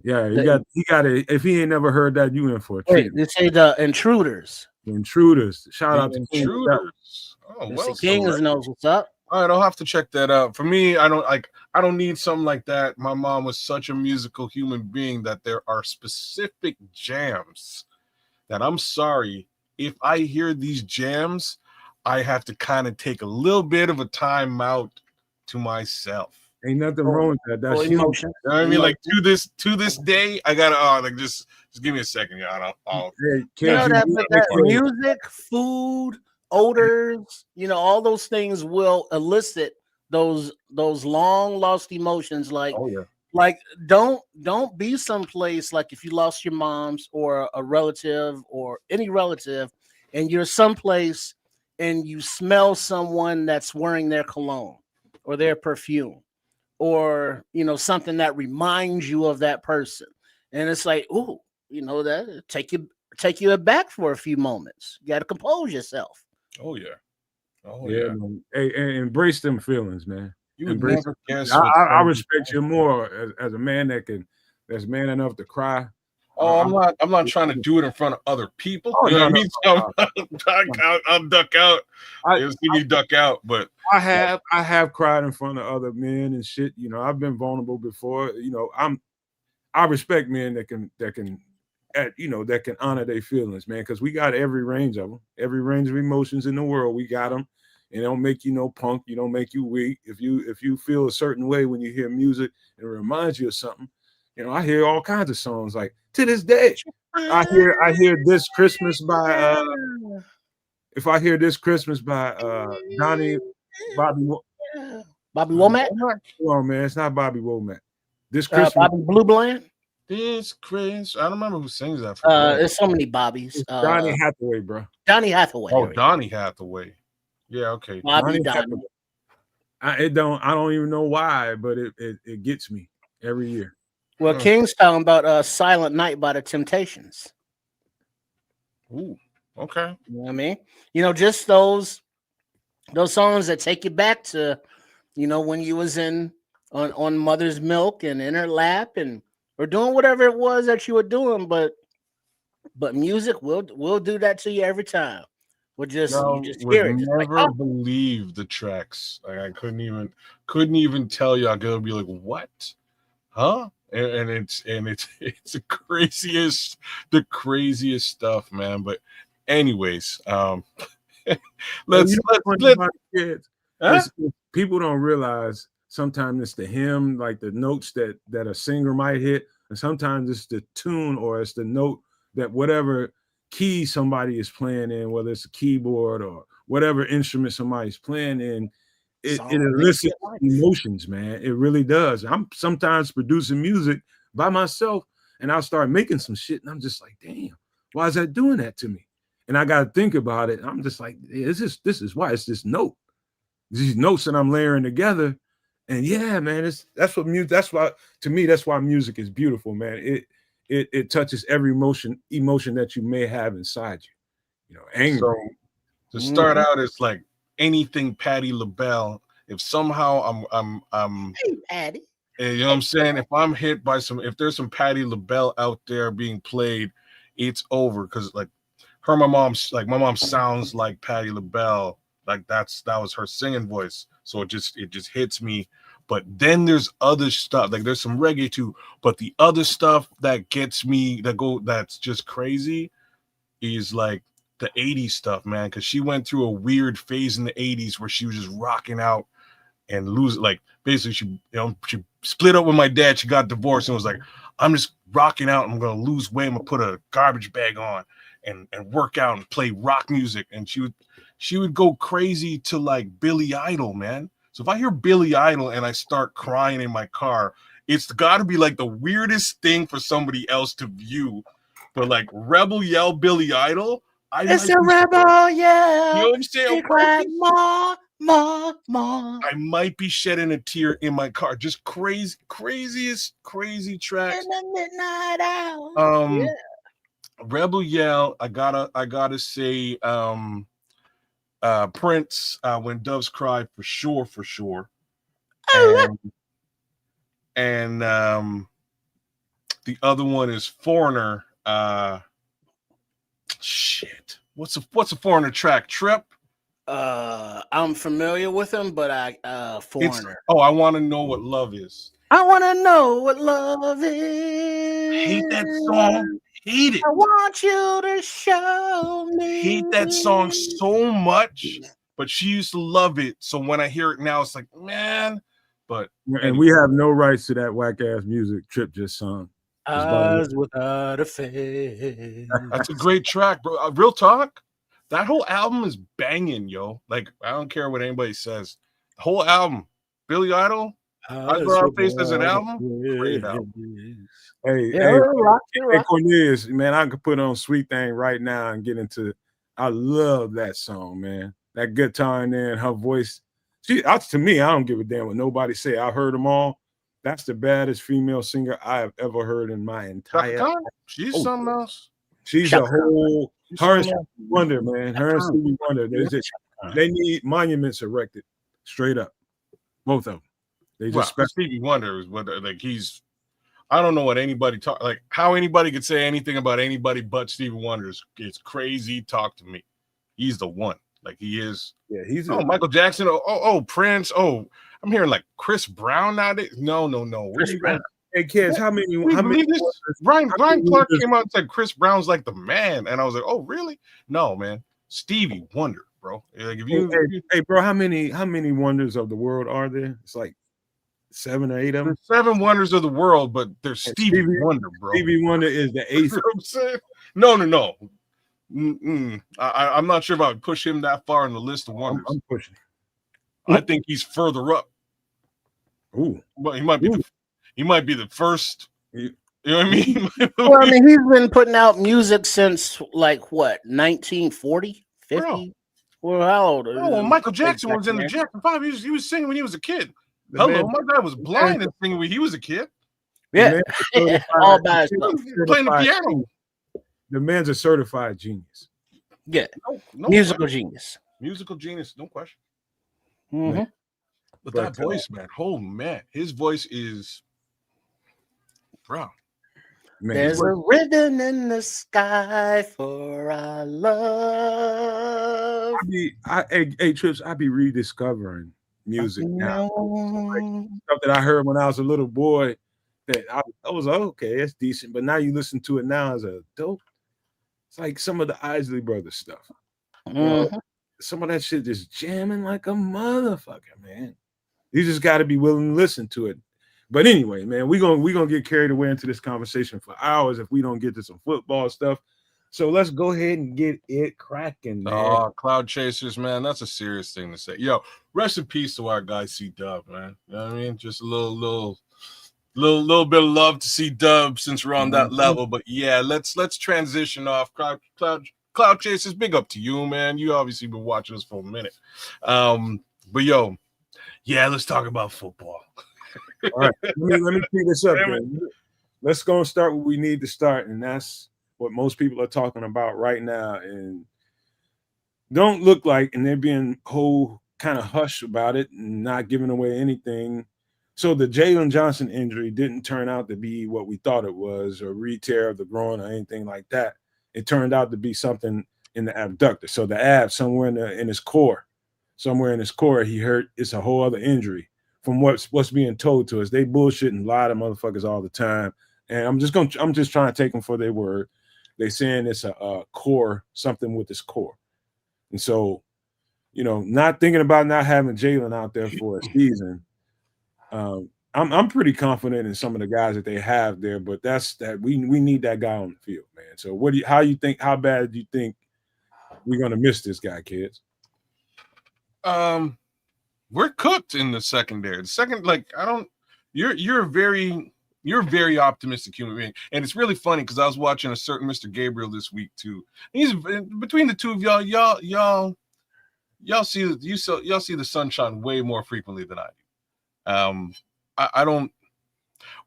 Yeah, he got it. If he ain't never heard that, you in for a Wait, treat. they say the Intruders. The Intruders. Shout out The to King. Intruders. Oh, They well say King selected. knows what's up. All right, I'll have to check that out. For me, I don't need something like that. My mom was such a musical human being that there are specific jams that I'm sorry, if I hear these jams, I have to kind of take a little bit of a time out to myself. Ain't nothing wrong with that. That's Or human. emotion. You know what I mean? Like to this day, I gotta like just give me a second, y'all. I'll Hey, You kids, know you that, need but to that make your- music, food, odors, all those things will elicit those long lost emotions. Like oh yeah. like don't be someplace like if you lost your mom's or a relative or any relative, and you're someplace and you smell someone that's wearing their cologne or their perfume or something that reminds you of that person, and it's like, ooh, that take you aback for a few moments. You got to compose yourself. Oh yeah. Oh yeah, yeah. man. Hey, embrace them feelings, man. You would Embrace. never guess. I respect you more as a man that's man enough to cry. Oh, I'm not trying to do it in front of other people. Oh, You know no, what I mean? So I'll duck out. You'll see me duck out, but I have cried in front of other men and shit. I've been vulnerable before. I respect men that can that can honor their feelings, man, because we got every range of them, every range of emotions in the world. We got them. It don't make you no punk. You don't make you weak. If you feel a certain way when you hear music and it reminds you of something, I hear all kinds of songs. Like to this day, I hear This Christmas by if I hear This Christmas by Bobby Womack, come on, man, it's not Bobby Womack. This Christmas, Bobby Blue Bland. this Chris, I don't remember who sings that. There's so many Bobbies. Donny Hathaway, bro. Donny Hathaway. Oh, Donny Hathaway. Yeah, okay. Bobby Donny. I don't even know why, but it gets me every year. Well, King's talking about Silent Night by the Temptations. Ooh, okay. You know what I mean? Just those songs that take you back to, when you was on mother's milk and in her lap and or doing whatever it was that you were doing, but music will do that to you every time. You just hear it. Never believe the tracks. Like I couldn't even tell you. I could be like, what? Huh? And it's the craziest stuff, man. But anyways, let's kids. People don't realize sometimes it's the hymn, like the notes that a singer might hit, and sometimes it's the tune or it's the note that whatever key somebody is playing in, whether it's a keyboard or whatever instrument somebody's playing in, it elicits emotions, man. It really does. I'm sometimes producing music by myself and I'll start making some shit and I'm just like, damn, why is that doing that to me? And I got to think about it. I'm just like, yeah, this is why it's this note, these notes that I'm layering together. And yeah, man, that's what music. That's why, to me, that's why music is beautiful, man. It touches every emotion that you may have inside you. You know, anger. So to start out, it's like anything Patti LaBelle. If somehow I'm Hey, Patty. you know what I'm saying? If I'm hit by if there's some Patti LaBelle out there being played, it's over. Because like my mom sounds like Patti LaBelle. Like that was her singing voice. So it just hits me. But then there's other stuff. Like there's some reggae too. But the other stuff that gets me that's just crazy is like the 80s stuff, man. Because she went through a weird phase in the 80s where she was just rocking out and like basically she split up with my dad. She got divorced and was like, I'm just rocking out. I'm gonna lose weight. I'm gonna put a garbage bag on and work out and play rock music. And she would go crazy to like Billy Idol, man. So if I hear Billy Idol and I start crying in my car, it's got to be like the weirdest thing for somebody else to view. But like Rebel Yell Billy Idol, It's a rebel, yeah. You know what I'm saying? More. I might be shedding a tear in my car. Just crazy tracks. In the midnight hour. Yeah. Rebel Yell, I gotta say, Prince, When Doves Cry, for sure. And the other one is Foreigner. Shit. What's a Foreigner track? Trip? I'm familiar with him, but Foreigner. I want to know what love is. I want to know what love is. Hate that song. Hate it. I want you to show me. Hate that song so much, but she used to love it. So when I hear it now, it's like, man. But and we have no rights to that whack ass music Trip just sung. Eyes without a face. That's a great track, bro. Real talk. That whole album is banging, yo. Like, I don't care what anybody says. The whole album. Billy Idol, Eyes Without a Face as an album. Great album. Hey, Cornelius, man, I could put on Sweet Thing right now and get into. I love that song, man. That guitar in there and her voice. To me, I don't give a damn what nobody say. I heard them all. That's the baddest female singer I have ever heard in my entire life. She's something else. She's a whole. Her and Stevie Wonder, man. Her and Stevie Wonder. They need monuments erected, straight up. Both of them. They just Stevie Wonder is what like he's. I don't know what anybody how anybody could say anything about anybody but Stevie Wonder is crazy. Talk to me. He's the one. Like he is. Yeah, he's. Michael Jackson. Prince. I'm hearing like Chris Brown nowadays. No. Hey kids, how many? Brian Clark came out and said Chris Brown's like the man, and I was like, oh really? No, man, Stevie Wonder, bro. Like if you, hey, bro, how many wonders of the world are there? It's like 7 or 8 of them. There's 7 wonders of the world, but there's Stevie Wonder, bro. Stevie Wonder is the 8th. You know what I'm saying? No. I'm not sure if I would push him that far in the list of wonders. I'm pushing. I think he's further up. Ooh, but he might be the first. You know what I mean? Well, I mean, he's been putting out music since like what, 1940, 50? Bro. Well, how old? Michael Jackson was in the Jackson 5. He was singing when he was a kid. My dad was blind and singing when he was a kid. Yeah, all by himself. Playing the piano. The man's a certified genius. Yeah, musical genius. Musical genius, no question. Mm-hmm. But that voice, man, his voice is, bro. Man, there's a ribbon in the sky for our love. Hey, Trips, I be rediscovering music now. Like, stuff that I heard when I was a little boy that I was like, okay, it's decent. But now you listen to it now as a adult. It's like some of the Isley Brothers stuff. Mm-hmm. You know, some of that shit just jamming like a motherfucker, man. You just got to be willing to listen to it. But anyway, man, we're gonna get carried away into this conversation for hours if we don't get to some football stuff. So let's go ahead and get it cracking, man. Oh, Cloud Chasers, man, that's a serious thing to say. Yo, rest in peace to our guy C-Dub, man. You know what I mean? Just a little bit of love to C-Dub since we're on that level. But yeah, let's transition off. Cloud Cloud Chasers, big up to you, man. You obviously been watching us for a minute. But yo, yeah, let's talk about football. All right, let me tee this up then. Let's go and start where we need to start, and that's what most people are talking about right now. And don't look like, and they're being whole kind of hush about it and not giving away anything. So the Jalen Johnson injury didn't turn out to be what we thought it was, or re-tear of the groin or anything like that. It turned out to be something in the abductor. So the ab somewhere in his core, he hurt. It's a whole other injury from what's being told to us. They bullshit and lie to motherfuckers all the time. And I'm just trying to take them for their word. They're saying it's a core, something with his core. And so, not thinking about not having Jalen out there for a season. I'm pretty confident in some of the guys that they have there, but we need that guy on the field, man. So how bad do you think we're gonna miss this guy, kids? We're cooked in the secondary. The second, you're a very optimistic human being, and it's really funny because I was watching a certain Mr. Gabriel this week too. He's between the two of y'all see the sunshine way more frequently than I do. I don't.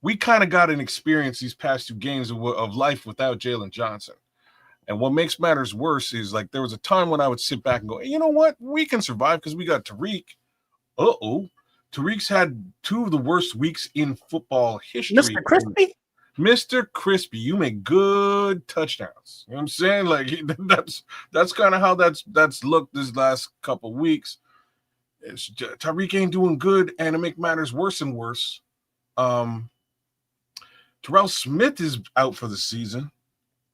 We kind of got an experience these past 2 games of life without Jalen Johnson. And what makes matters worse is like there was a time when I would sit back and go, hey, you know what? We can survive because we got Tariq. Tariq's had 2 of the worst weeks in football history. Mr. Crispy? Mr. Crispy, you make good touchdowns. You know what I'm saying? Like that's kind of how that's looked this last couple weeks. Tariq ain't doing good, and to make matters worse and worse, Terrell Smith is out for the season.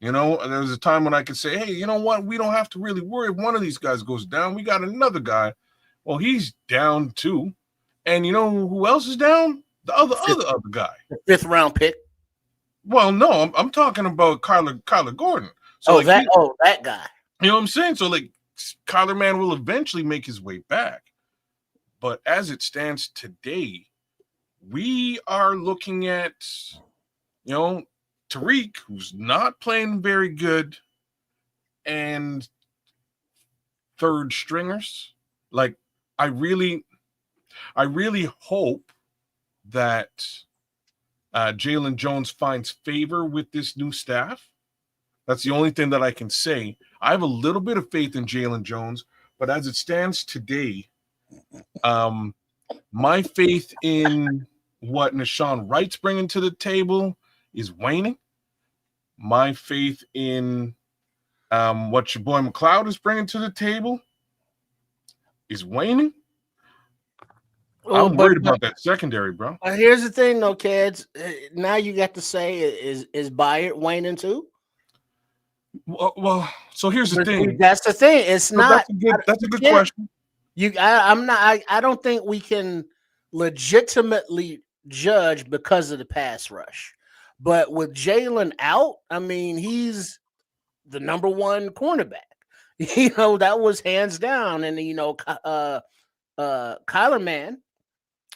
There was a time when I could say, hey, you know what? We don't have to really worry if one of these guys goes down. We got another guy. Well, he's down too. And you know who else is down? The other guy. The 5th round pick. Well, no, I'm talking about Kyler Gordon. So that guy. You know what I'm saying? So Kyler man will eventually make his way back. But as it stands today, we are looking at, Tariq, who's not playing very good, and 3rd stringers. Like, I really hope that Jalen Jones finds favor with this new staff. That's the only thing that I can say. I have a little bit of faith in Jalen Jones, but as it stands today, my faith in what Nashawn Wright's bringing to the table is waning. My faith in what your boy McLeod is bringing to the table is waning. I'm worried about that secondary, bro. Here's the thing, though, kids. Now you got to say, is Byard waning too? Well, so here's the thing. That's the thing. It's not. That's a good question. I don't think we can legitimately judge because of the pass rush. But with Jalen out, I mean, he's the number 1 cornerback. That was hands down. And Kyler man,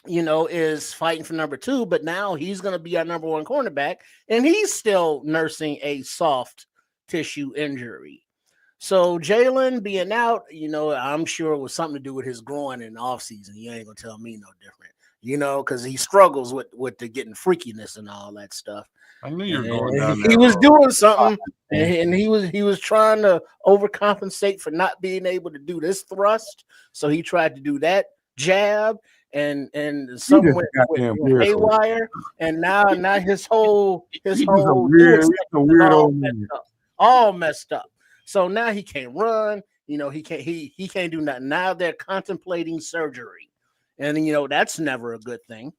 is fighting for number 2, but now he's going to be our number 1 cornerback, and he's still nursing a soft tissue injury. So Jalen being out, I'm sure it was something to do with his groin in the offseason. You ain't gonna tell me no different, because he struggles with the getting freakiness and all that stuff. I knew you were going down there. He was doing something, and he was trying to overcompensate for not being able to do this thrust. So he tried to do that jab, and something went haywire, and now his whole all messed up. So now he can't run. He can't do nothing. Now they're contemplating surgery, and that's never a good thing.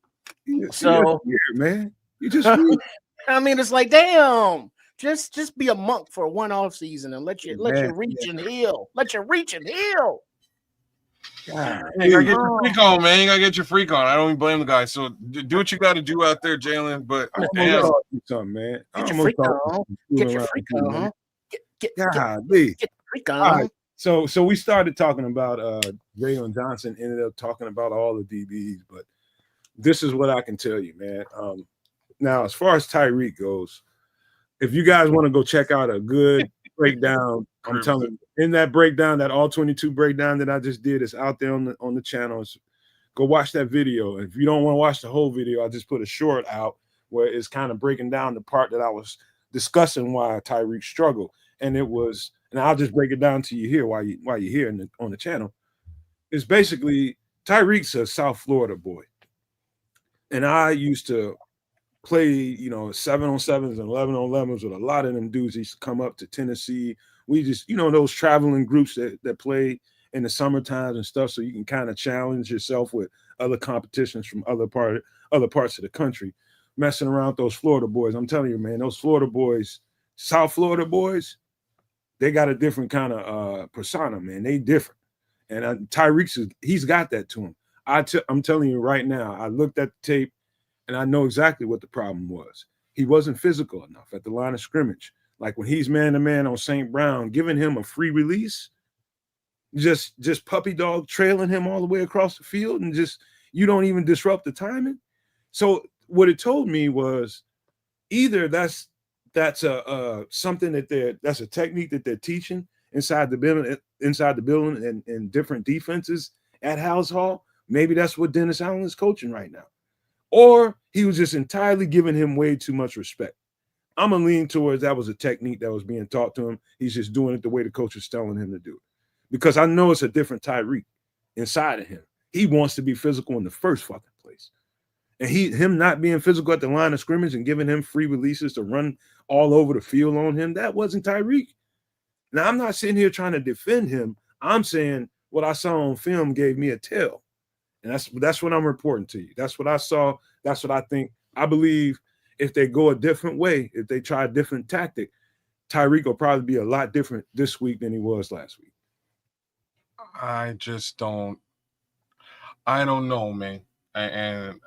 So man, you just. I mean, it's like, damn. Just be a monk for 1 off season and let you reach and heal. Let you reach and heal. God, you gotta get your freak on, man. You gotta get your freak on. I don't even blame the guy. So do what you got to do out there, Jalen. But damn, something, man. Get your freak on. Get your freak on. Get freak on. All right. So we started talking about Jalen Johnson. Ended up talking about all the DBs, but this is what I can tell you, man. Now, as far as Tyreek goes, if you guys want to go check out a good breakdown. I'm telling you, in that breakdown, that all 22 breakdown that I just did is out there on the channels. Go watch that video. And if you don't want to watch the whole video, I just put a short out where it's kind of breaking down the part that I was discussing why Tyreek struggled. And I'll just break it down to you here while you're here on the channel. It's basically Tyreek's a South Florida boy. And I used to play, 7-on-7s and 11-on-11s with a lot of them dudes. Used to come up to Tennessee. We just, those traveling groups that play in the summertime and stuff, so you can kind of challenge yourself with other competitions from other parts of the country. Messing around with those Florida boys. I'm telling you, man, those Florida boys, South Florida boys, they got a different kind of persona, man. They different. And Tyreek's, he's got that to him. I'm telling you right now, I looked at the tape and I know exactly what the problem was. He wasn't physical enough at the line of scrimmage. Like when he's man-to-man on St. Brown, giving him a free release, just puppy dog trailing him all the way across the field, and you don't even disrupt the timing. So what it told me was either that's something that's a technique that they're teaching inside the building and different defenses at House Hall. Maybe that's what Dennis Allen is coaching right now. Or he was just entirely giving him way too much respect. I'm going to lean towards that was a technique that was being taught to him. He's just doing it the way the coach is telling him to do it. Because I know it's a different Tyreek inside of him. He wants to be physical in the first fucking place. And him not being physical at the line of scrimmage and giving him free releases to run all over the field on him, that wasn't Tyreek. Now, I'm not sitting here trying to defend him. I'm saying what I saw on film gave me a tell. And that's what I'm reporting to you. That's what I saw. That's what I think. I believe if they go a different way, if they try a different tactic, Tyreek will probably be a lot different this week than he was last week. I don't know, man. And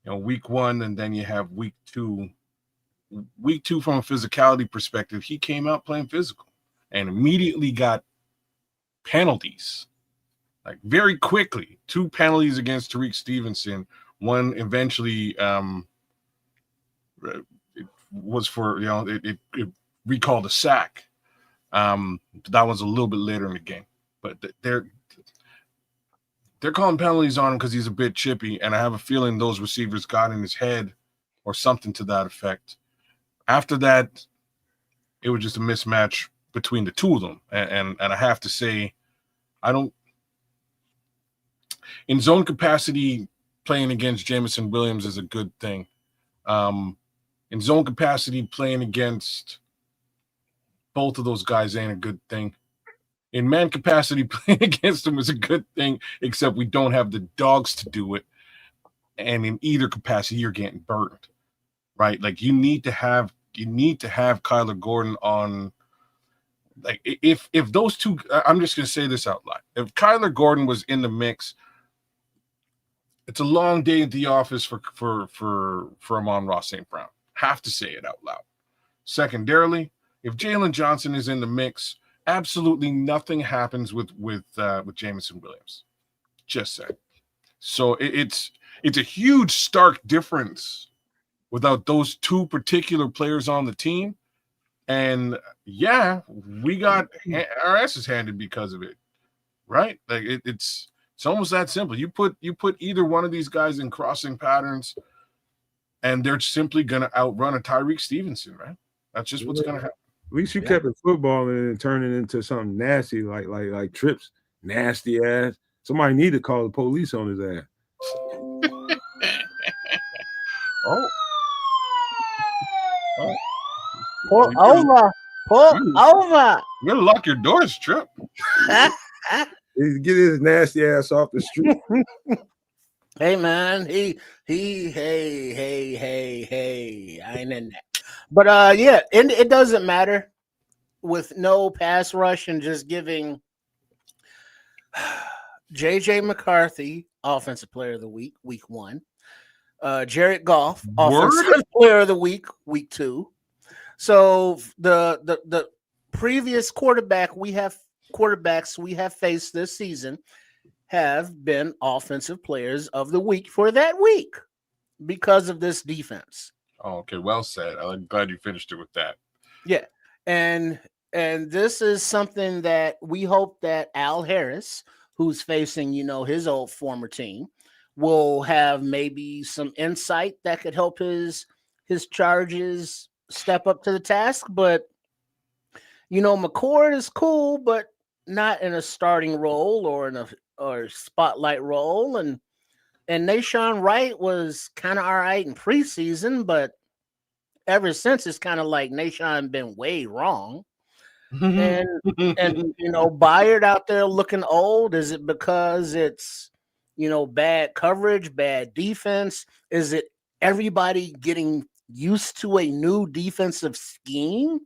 week one, and then you have week two. Week two, from a physicality perspective, he came out playing physical and immediately got penalties. Like very quickly, 2 penalties against Tariq Stevenson. One eventually it was for, it recalled a sack. That was a little bit later in the game. But they're calling penalties on him because he's a bit chippy, and I have a feeling those receivers got in his head or something to that effect. After that, it was just a mismatch between the two of them. And I have to say, in zone capacity, playing against Jameson Williams is a good thing. In zone capacity, playing against both of those guys ain't a good thing. In man capacity, playing against them is a good thing, except we don't have the dogs to do it. And in either capacity, you're getting burned, right? Like you need to have Kyler Gordon on. Like if those two, I'm just gonna say this out loud. If Kyler Gordon was in the mix, it's a long day at the office for Amon-Ra St. Brown. Have to say it out loud. Secondarily, if Jalen Johnson is in the mix, absolutely nothing happens with Jameson Williams. Just saying. So it's a huge stark difference without those two particular players on the team. And yeah, we got our asses handed because of it, right? Like it's almost that simple. You put either one of these guys in crossing patterns, and they're simply gonna outrun a Tyreek Stevenson, right? That's just what's gonna happen. At least you kept it football and turn it into something nasty like Trips nasty ass. Somebody need to call the police on his ass. Oh. Pull over. You gotta lock your doors, Trip. Get his nasty ass off the street. Hey man, hey. I ain't in that. But yeah, it doesn't matter with no pass rush and just giving JJ McCarthy Offensive Player of the Week, week 1. Jared Goff, Offensive Player of the Week, week 2. So the previous quarterbacks we have faced this season have been offensive players of the week for that week because of this defense. Oh, okay. Well said. I'm glad you finished it with that. Yeah. And this is something that we hope that Al Harris, who's facing, his old former team, will have maybe some insight that could help his Charges step up to the task. But McCord is cool, but not in a starting role or in a spotlight role. And Nashawn Wright was kind of all right in preseason, but ever since it's kind of like Nashawn been way wrong. And Byard out there looking old. Is it because it's bad coverage, bad defense? Is it everybody getting used to a new defensive scheme?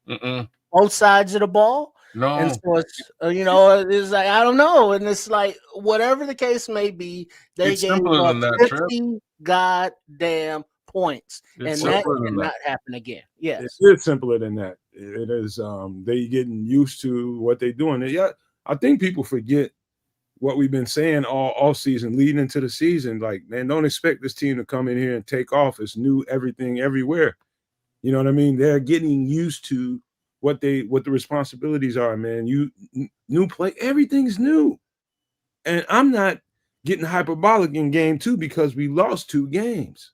Both sides of the ball. No. And so it's it's like I don't know, and it's like whatever the case may be, they gave up 50 goddamn points, and that cannot happen again. Yes, it is simpler than that. It is they getting used to what they're doing. Yeah, I think people forget what we've been saying all season, leading into the season. Like, man, don't expect this team to come in here and take off. It's new everything everywhere. You know what I mean? They're getting used to what the responsibilities are, man. New play, everything's new. And I'm not getting hyperbolic in game 2 because we lost 2 games.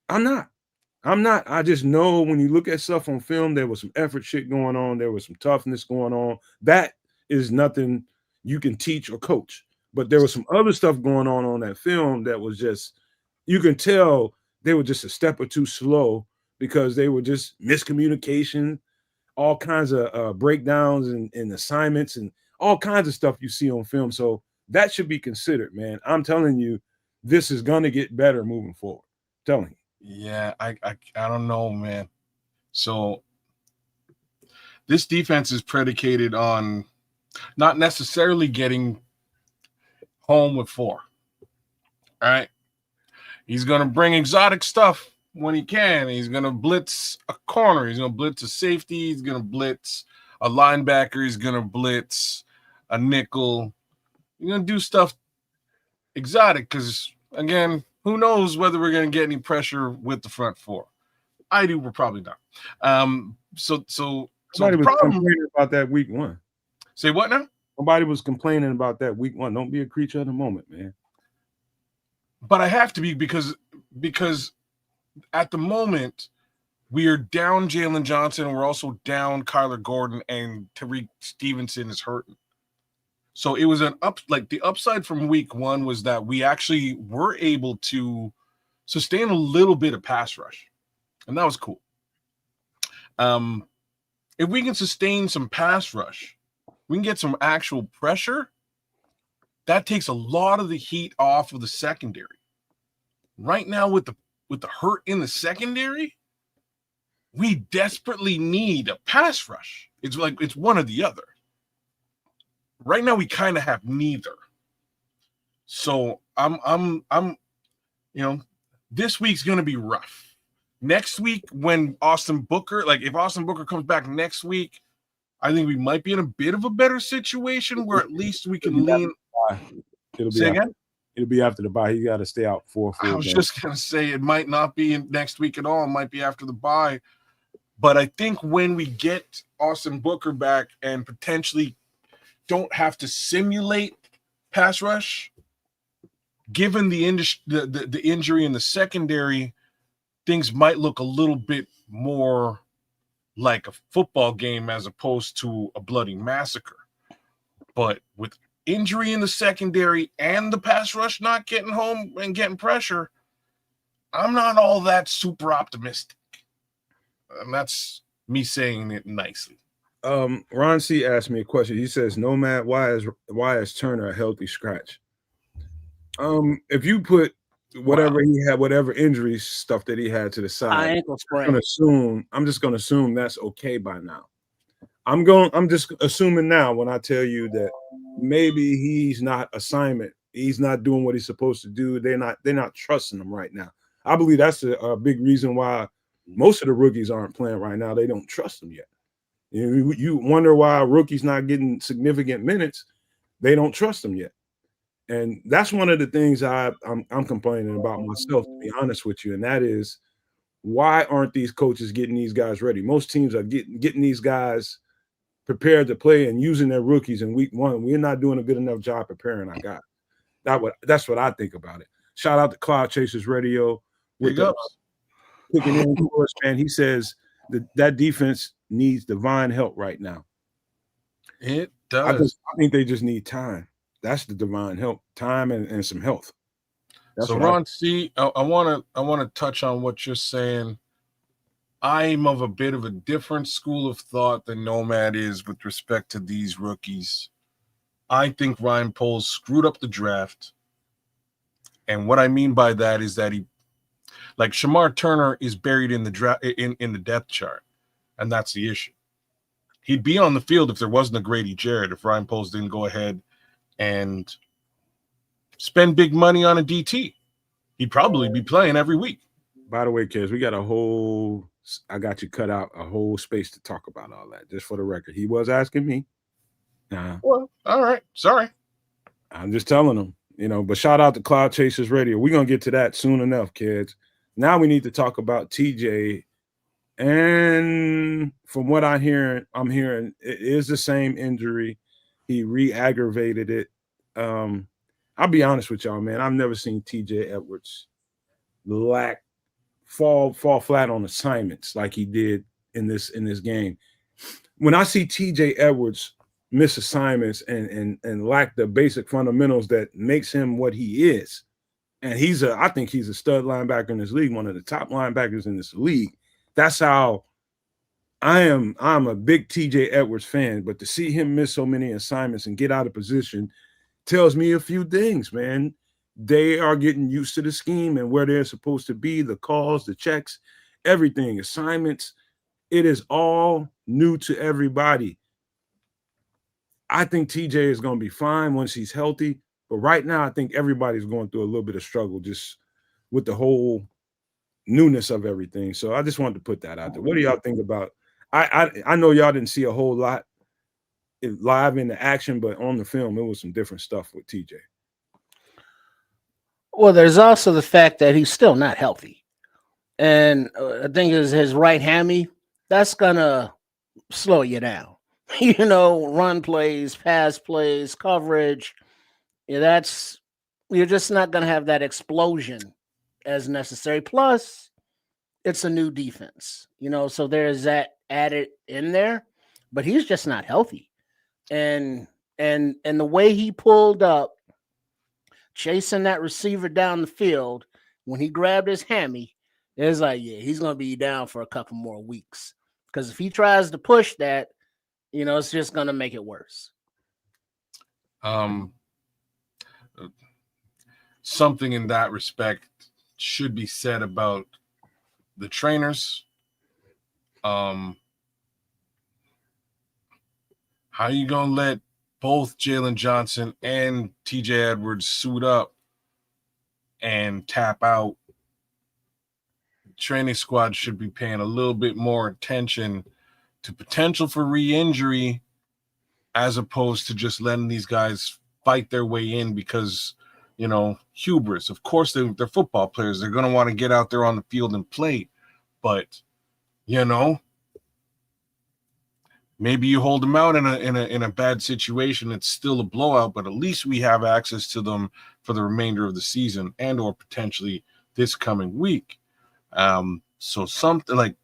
I'm not. I just know when you look at stuff on film, there was some effort shit going on. There was some toughness going on. That is nothing you can teach or coach. But there was some other stuff going on that film that was just, you can tell they were just a step or two slow because they were just miscommunication, all kinds of breakdowns and assignments and all kinds of stuff you see on film. So that should be considered, man. I'm telling you, this is going to get better moving forward. I'm telling you. Yeah, I don't know, man. So this defense is predicated on not necessarily getting home with 4. All right. He's going to bring exotic stuff when he can. He's going to blitz a corner. He's going to blitz a safety. He's going to blitz a linebacker. He's going to blitz a nickel. He's going to do stuff exotic because, again, who knows whether we're going to get any pressure with the front 4. I do. We're probably not. So Somebody was complaining about that week 1. Say what now? Nobody was complaining about that week 1. Don't be a creature of the moment, man. But I have to be because at the moment we are down Jalen Johnson and we're also down Kyler Gordon and Tariq Stevenson is hurting. So it was the upside from week 1 was that we actually were able to sustain a little bit of pass rush. And that was cool. If we can sustain some pass rush, we can get some actual pressure. That takes a lot of the heat off of the secondary. Right now with the hurt in the secondary, we desperately need a pass rush. It's like it's one or the other. Right now we kind of have neither. So I'm this week's going to be rough. Next week when Austin Booker, if Austin Booker comes back next week, I think we might be in a bit of a better situation where at least we can lean. It'll be after the bye. He got to stay out 4 I was just going to say it might not be next week at all. It might be after the bye. But I think when we get Austin Booker back and potentially don't have to simulate pass rush, given the injury in the secondary, things might look a little bit more like a football game as opposed to a bloody massacre. But with injury in the secondary and the pass rush not getting home and getting pressure, I'm not all that super optimistic. And that's me saying it nicely. Ron C asked me a question. He says, Nomad, why is Turner a healthy scratch? If you put whatever he had, whatever injury stuff that he had to the side, I'm just gonna assume that's okay by now. I'm just assuming now when I tell you that maybe he's not assignment, he's not doing what he's supposed to do. They're not trusting him right now. I believe that's a big reason why most of the rookies aren't playing right now. They don't trust him yet. You wonder why a rookie's not getting significant minutes. They don't trust him yet. And that's one of the things I'm complaining about myself, to be honest with you. And that is why aren't these coaches getting these guys ready? Most teams are getting these guys prepared to play and using their rookies in week one. We're not doing a good enough job preparing our guys. That's what I think about it. Shout out to Cloud Chasers Radio with the picking in for us, man. He says that defense needs divine help right now. It does. I think they just need time. That's the divine help, time and some health. So Ron C, I want to touch on what you're saying. I'm of a bit of a different school of thought than Nomad is with respect to these rookies. I think Ryan Poles screwed up the draft. And what I mean by that is that like Shamar Turner is buried in the draft in the depth chart, and that's the issue. He'd be on the field if there wasn't a Grady Jarrett, if Ryan Poles didn't go ahead and spend big money on a DT. He'd probably be playing every week. By the way, kids, we got I got you cut out a whole space to talk about all that, just for the record. He was asking me. Well, all right. Sorry. I'm just telling him, but shout out to Cloud Chasers Radio. We're going to get to that soon enough, kids. Now we need to talk about TJ. And from what I'm hearing it is the same injury. He re-aggravated it. I'll be honest with y'all, man. I've never seen TJ Edwards fall flat on assignments like he did in this game. When I see TJ Edwards miss assignments and lack the basic fundamentals that makes him what he is, and I think he's a stud linebacker in this league, one of the top linebackers in this league. That's how I'm a big TJ Edwards fan, but to see him miss so many assignments and get out of position tells me a few things, man. They are getting used to the scheme and where they're supposed to be, the calls, the checks, everything, assignments. It is all new to everybody. I think TJ is going to be fine once he's healthy, but right now I think everybody's going through a little bit of struggle just with the whole newness of everything. So I just wanted to put that out there. What do y'all think about? I know y'all didn't see a whole lot live in the action, but on the film, it was some different stuff with TJ. Well, there's also the fact that he's still not healthy. And I think his right hammy, that's going to slow you down. Run plays, pass plays, coverage. You're just not going to have that explosion as necessary. Plus, it's a new defense, so there's that added in there, but he's just not healthy. And the way he pulled up, chasing that receiver down the field, when he grabbed his hammy, it's like, yeah, he's going to be down for a couple more weeks. Because if he tries to push that, it's just going to make it worse. Something in that respect should be said about the trainers. How are you going to let both Jalen Johnson and TJ Edwards suit up and tap out? Training squad should be paying a little bit more attention to potential for re-injury as opposed to just letting these guys fight their way in because, hubris. Of course, they're football players. They're going to want to get out there on the field and play. But, maybe you hold them out in a bad situation. It's still a blowout, but at least we have access to them for the remainder of the season and or potentially this coming week. So something like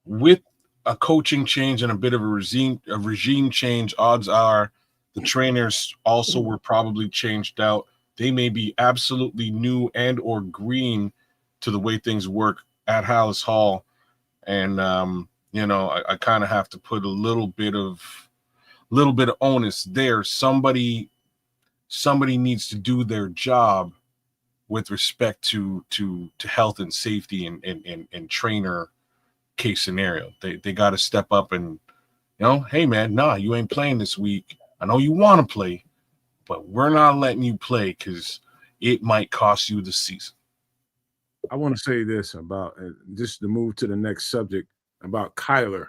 with a coaching change and a bit of a regime change, odds are the trainers also were probably changed out. They may be absolutely new and or green to the way things work at Hallis Hall. And, I kind of have to put a little bit of onus there. Somebody needs to do their job with respect to health and safety and trainer case scenario. They got to step up and, hey man, you ain't playing this week. I know you want to play, but we're not letting you play because it might cost you the season. I want to say this about just to move to the next subject about Kyler.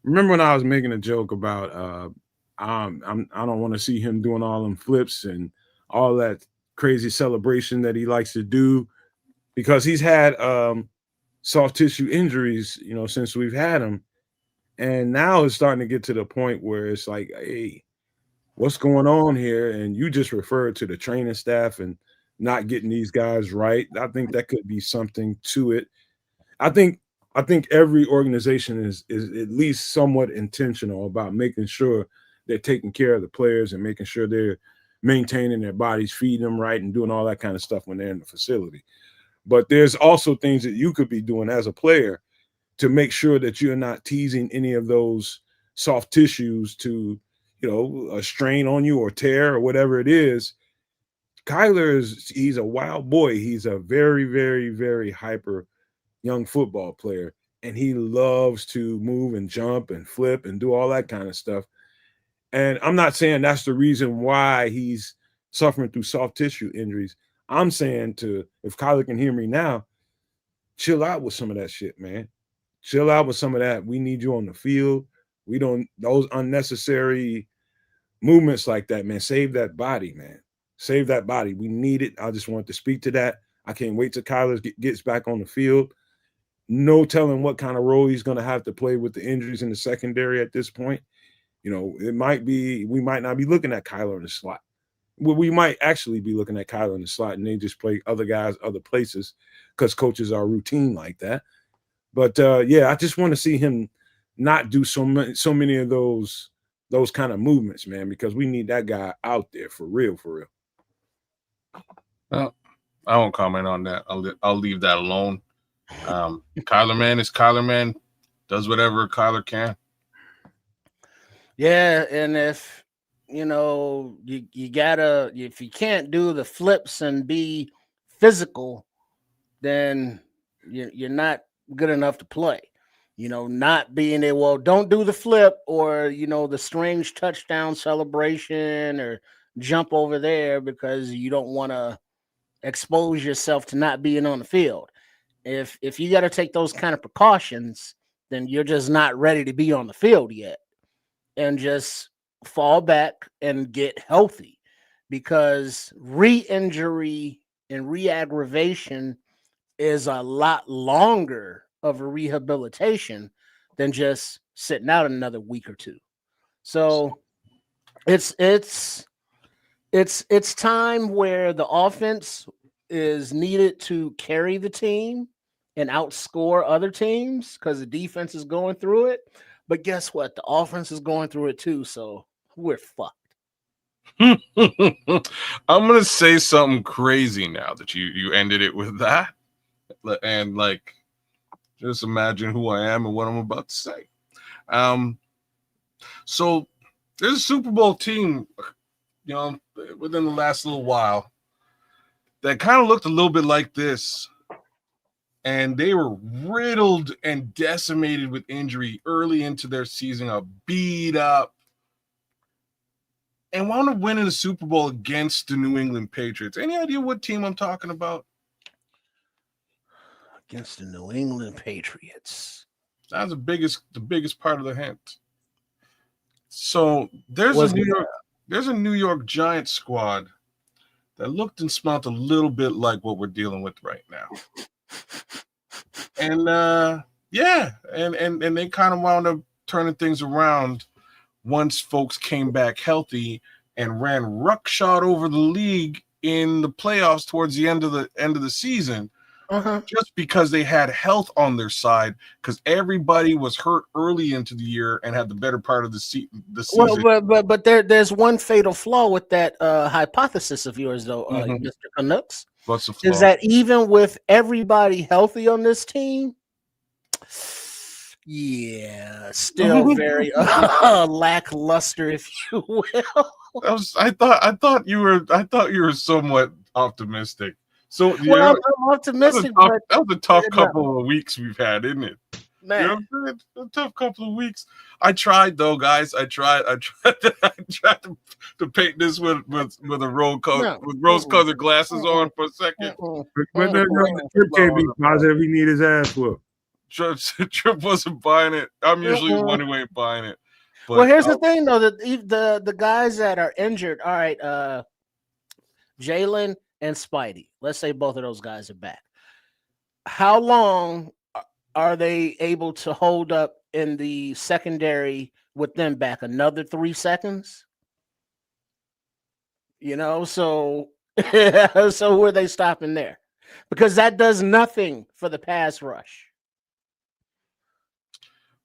Remember when I was making a joke about I don't want to see him doing all them flips and all that crazy celebration that he likes to do. because he's had soft tissue injuries, since we've had him. And now it's starting to get to the point where it's like, hey, what's going on here? And you just referred to the training staff and not getting these guys right. I think that could be something to it. I think every organization is at least somewhat intentional about making sure they're taking care of the players and making sure they're maintaining their bodies, feeding them right, and doing all that kind of stuff when they're in the facility. But there's also things that you could be doing as a player to make sure that you're not teasing any of those soft tissues to, a strain on you or tear or whatever it is. Kyler he's a wild boy. He's a very, very, very hyper young football player, and he loves to move and jump and flip and do all that kind of stuff. And I'm not saying that's the reason why he's suffering through soft tissue injuries. I'm saying if Kyler can hear me now, chill out with some of that shit, man. Chill out with some of that. We need you on the field. We don't, those unnecessary movements like that, man. Save that body, man. Save that body. We need it. I just wanted to speak to that. I can't wait till Kyler gets back on the field. No telling what kind of role he's going to have to play with the injuries in the secondary at this point. We might not be looking at Kyler in the slot. Well, we might actually be looking at Kyler in the slot and they just play other guys other places because coaches are routine like that. But I just want to see him not do so many of those kind of movements, man, because we need that guy out there for real, for real. Well, I won't comment on that. I'll leave that alone. Kyler Man is Kyler Man, does whatever Kyler can. Yeah, and if you gotta, if you can't do the flips and be physical, then you're not good enough to play. Not being there, well, don't do the flip or the strange touchdown celebration or jump over there because you don't want to expose yourself to not being on the field. If you got to take those kind of precautions, then you're just not ready to be on the field yet. And just fall back and get healthy, because re-injury and re-aggravation is a lot longer of a rehabilitation than just sitting out another week or two. So it's time where the offense is needed to carry the team and outscore other teams because the defense is going through it. But guess what? The offense is going through it too, so we're fucked. I'm going to say something crazy now that you ended it with that. And, just imagine who I am and what I'm about to say. So there's a Super Bowl team, within the last little while that kind of looked a little bit like this. And they were riddled and decimated with injury early into their season, beat up, and wound up winning the Super Bowl against the New England Patriots. Any idea what team I'm talking about? Against the New England Patriots. That's the biggest part of the hint. So there's a New York Giants squad that looked and smelled a little bit like what we're dealing with right now. And and they kind of wound up turning things around once folks came back healthy and ran ruckshot over the league in the playoffs towards the end of the season. Just because they had health on their side, because everybody was hurt early into the year and had the better part of the season. Well, but there's one fatal flaw with that hypothesis of yours, though, Mr. Canucks. What's the flaw? Is that even with everybody healthy on this team, still very lackluster, if you will. I thought you were somewhat optimistic. So I'm optimistic. That was a tough couple of weeks we've had, isn't it? Man, a tough couple of weeks. I tried though, guys. I tried to paint this with a rose-colored glasses on for a second. But Trip can't be positive. He need his ass whooped. Trip wasn't buying it. I'm usually the one who ain't buying it. But, well, here's the thing though: that the guys that are injured. All right, Jalen and Spidey. Let's say both of those guys are back. how long are they able to hold up in the secondary with them back? Another 3 seconds? So so who are they stopping there? Because that does nothing for the pass rush.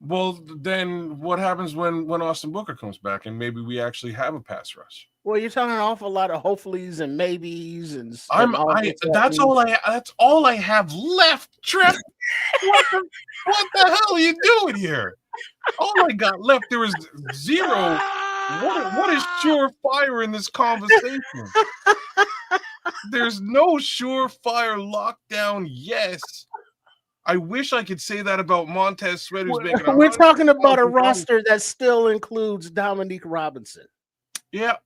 Well, then what happens when Austin Booker comes back and maybe we actually have a pass rush? Well, you're talking an awful lot of hofelys and maybes and That's all I have left, Trip. What the hell are you doing here? All I got left, there is zero. What is surefire in this conversation? There's no surefire lockdown. Yes. I wish I could say that about Montez Sweat. We're talking about a roster that still includes Dominique Robinson. Yeah.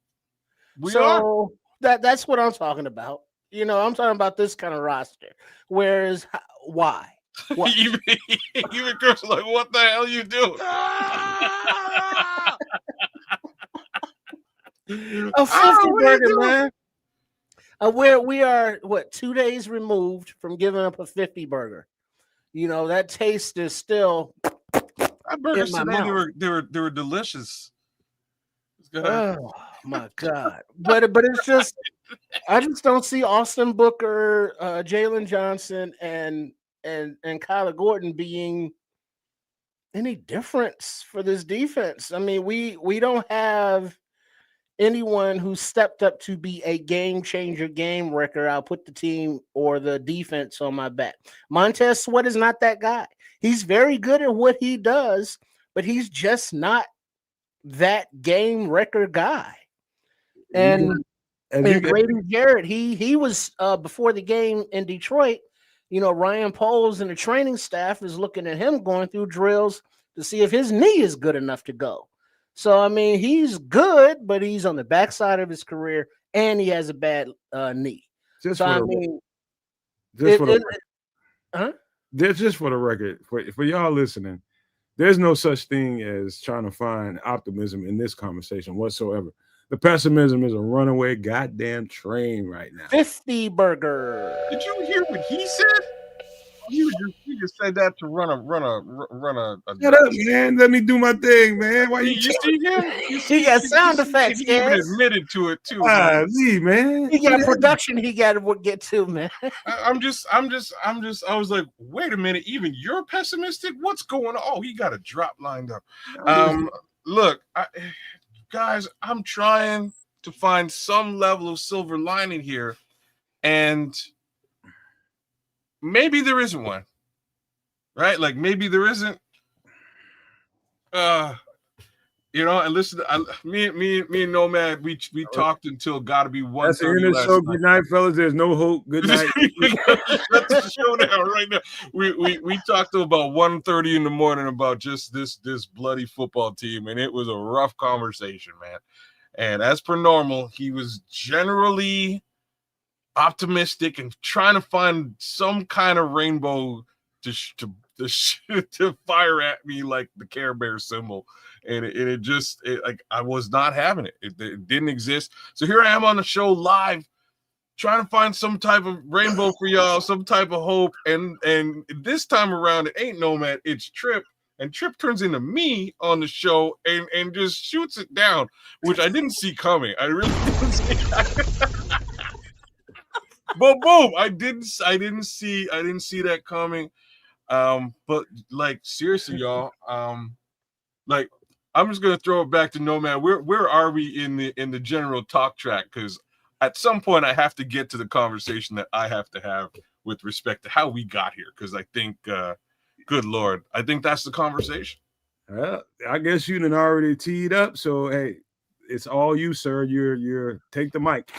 We are. That's what I'm talking about. I'm talking about this kind of roster. Whereas, why? even Chris is like, what the hell are you doing? A 50 burger, man. We are 2 days removed from giving up a 50 burger. That taste is still. That burgers today, they were delicious. Oh my God! But it's just, I just don't see Austin Booker, Jalen Johnson, and Kyler Gordon being any difference for this defense. I mean, we don't have anyone who stepped up to be a game changer, game wrecker. I'll put the team or the defense on my back. Montez Sweat is not that guy. He's very good at what he does, but he's just not that game wrecker guy. And Grady Jarrett, he was before the game in Detroit. Ryan Poles and the training staff is looking at him going through drills to see if his knee is good enough to go. So, I mean, he's good, but he's on the backside of his career, and he has a bad knee. Just for the record, for y'all listening, there's no such thing as trying to find optimism in this conversation whatsoever. The pessimism is a runaway goddamn train right now. 50 burger. Did you hear what he said? You just said that to run a. Shut up, man. Let me do my thing, man. Why you see him? He got sound effects. He even admitted to it too. Man. He got production. He got to get to, man. I was like, wait a minute. Even you're pessimistic. What's going on? Oh, he got a drop lined up. Look, guys, I'm trying to find some level of silver lining here, and maybe there isn't one, right? Like maybe there isn't. And listen, me and Nomad, we talked until gotta be 1:30. That's the end of the show. Good night, fellas. There's no hope. Good night. Shut the show down right now. We talked till about 1:30 in the morning about just this bloody football team, and it was a rough conversation, man. And as per normal, he was generally optimistic and trying to find some kind of rainbow to fire at me like the Care Bear symbol, and it just I was not having it. It didn't exist. So here I am on the show live, trying to find some type of rainbow for y'all, some type of hope, and this time around it ain't Nomad, it's Trip. And Trip turns into me on the show and just shoots it down, which I didn't see coming. I really didn't see. But boom, I didn't see that coming. But like seriously, y'all, like I'm just gonna throw it back to Nomad. Where are we in the general talk track? Because at some point I have to get to the conversation that I have to have with respect to how we got here. Because I think, good Lord, I think that's the conversation. I guess you done already teed up. So hey, it's all you, sir. You're take the mic.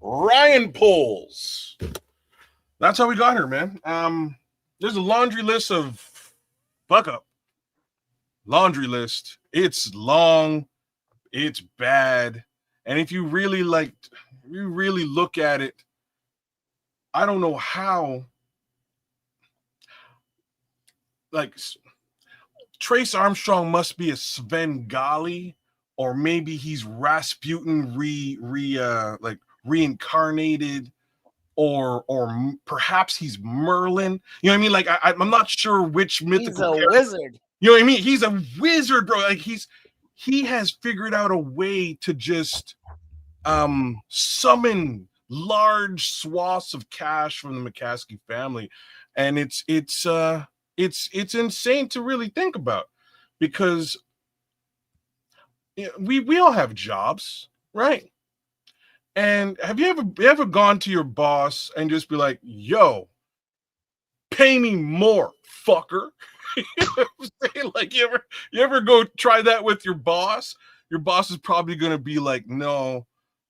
Ryan Poles. That's how we got here, man. There's a laundry list of fuck up. Laundry list. It's long. It's bad. And if you really look at it, I don't know how. Like Trace Armstrong must be a reincarnated, or perhaps he's Merlin. You know what I mean? Like I'm not sure which mythical He's a wizard. You know what I mean? He's a wizard, bro. Like he has figured out a way to just summon large swaths of cash from the McCaskey family, and it's insane to really think about, because we all have jobs, right? And have you ever gone to your boss and just be like, "Yo, pay me more, fucker"? You know what I'm saying? Like, you ever go try that with your boss? Your boss is probably gonna be like, "No,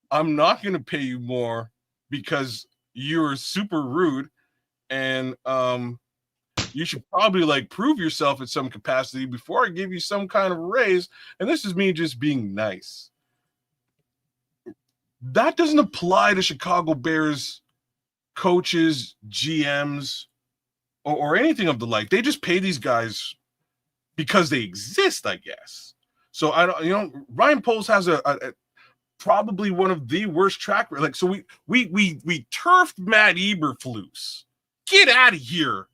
I'm not gonna pay you more because you're super rude, and you should probably like prove yourself in some capacity before I give you some kind of raise." And this is me just being nice. That doesn't apply to Chicago Bears coaches, GMs, or anything of the like. They just pay these guys because they exist, I guess. So I don't, Ryan Poles has a probably one of the worst track. Like, so we turfed Matt Eberflus. Get out of here.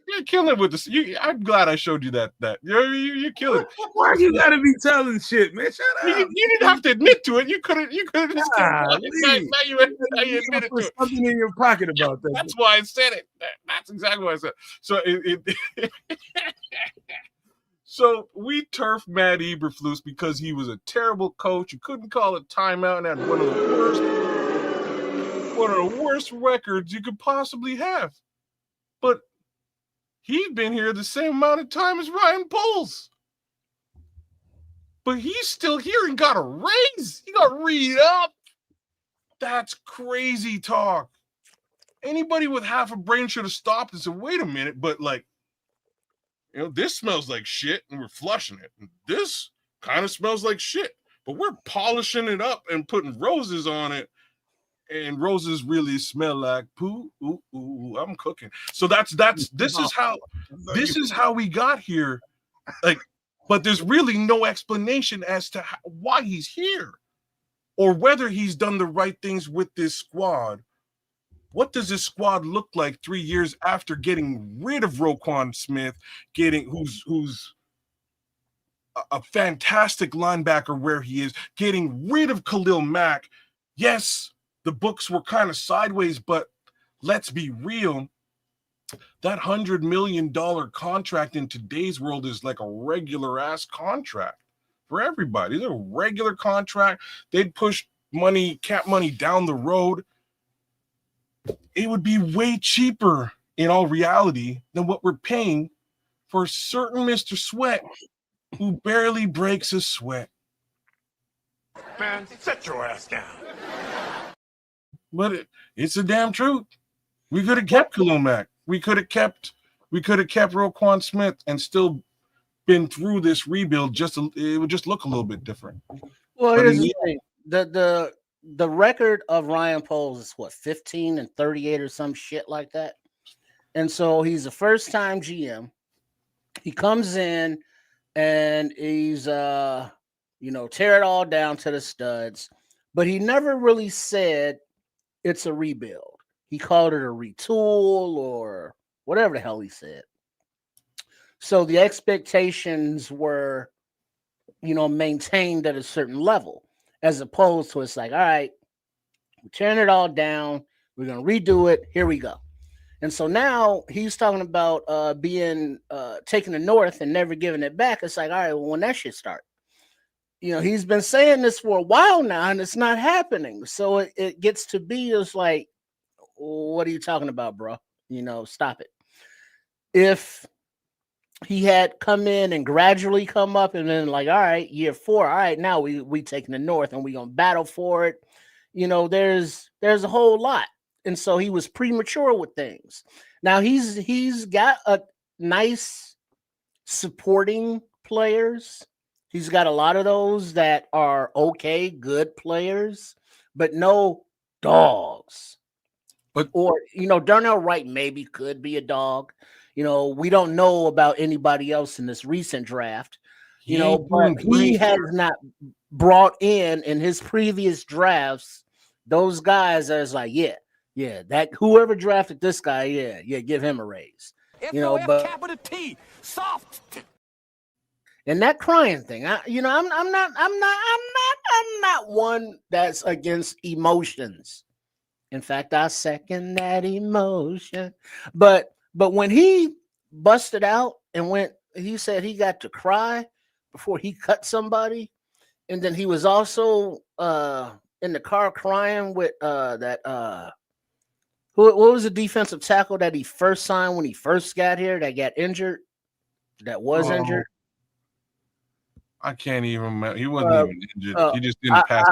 You're killing it with this. I'm glad I showed you that. You're killing it. Why you gotta be telling shit, man? Shut up. You didn't have to admit to it. You couldn't just now you admitted to it. Something in your pocket about that. That's why I said it. That's exactly what I said. So so we turfed Matt Eberflus because he was a terrible coach. You couldn't call a timeout and had one of the worst records you could possibly have. But he'd been here the same amount of time as Ryan Poles. But he's still here and got a raise. He got re-up. That's crazy talk. Anybody with half a brain should have stopped and said, wait a minute, but like, this smells like shit and we're flushing it. And this kind of smells like shit, but we're polishing it up and putting roses on it. And roses really smell like poo. Ooh, ooh, I'm cooking. So this is how we got here. Like, but there's really no explanation as to why he's here or whether he's done the right things with this squad. What does this squad look like 3 years after getting rid of Roquan Smith, who's a fantastic linebacker where he is, getting rid of Khalil Mack? Yes, the books were kind of sideways, but let's be real. That $100 million contract in today's world is like a regular ass contract for everybody. It's a regular contract. They'd push cap money down the road. It would be way cheaper in all reality than what we're paying for certain Mr. Sweat who barely breaks a sweat. Man, set your ass down. But it's the damn truth. We could have kept Khalil Mack. We could have kept Roquan Smith and still been through this rebuild. It would just look a little bit different. Well, here's the thing. The record of Ryan Poles is what, 15-38 or some shit like that. And so he's a first-time GM. He comes in and he's tear it all down to the studs, but he never really said it's a rebuild. He called it a retool or whatever the hell he said. So the expectations were, maintained at a certain level, as opposed to it's like, all right, we're tearing it all down. We're going to redo it. Here we go. And so now he's talking about taking the North and never giving it back. It's like, all right, well, when that shit start? He's been saying this for a while now and it's not happening. So it gets to be just like, what are you talking about, bro? Stop it. If he had come in and gradually come up and then like, all right, year 4, all right, now we taking the North and we're going to battle for it. There's a whole lot. And so he was premature with things. Now he's got a nice supporting players. He's got a lot of those that are okay, good players, but no dogs. Darnell Wright maybe could be a dog. We don't know about anybody else in this recent draft. You know, but he has not brought in his previous drafts those guys that is like, yeah, that whoever drafted this guy, yeah, give him a raise. You know, but capital T, soft. and that crying thing, I'm not one that's against emotions. In fact, I second that emotion. But when he busted out and he said he got to cry before he cut somebody, and then he was also in the car crying with what was the defensive tackle that he first signed when he first got here that got injured, that was injured. I can't even remember. He wasn't even injured. He just didn't pass.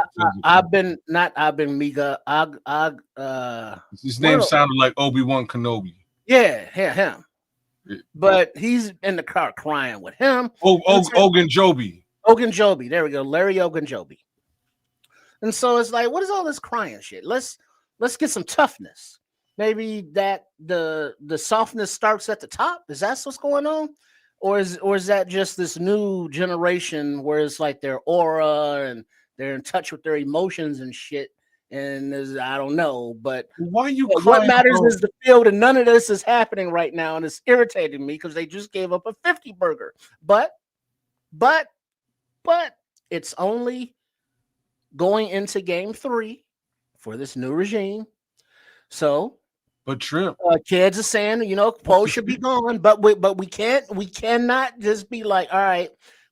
His name sounded like Obi-Wan Kenobi. Yeah, him. But he's in the car crying with him. Ogunjobi. Ogunjobi. There we go. Larry Ogunjobi. And so it's like, what is all this crying shit? Let's get some toughness. Maybe that the softness starts at the top. Is that what's going on? Or is that just this new generation where it's like their aura and they're in touch with their emotions and shit? And I don't know, but why you? What matters is the field, and none of this is happening right now, and it's irritating me because they just gave up a 50 burger. But it's only going into game 3 for this new regime. So, but Trip, kids are saying, you know, Poe should be gone, but we cannot just be like, all right,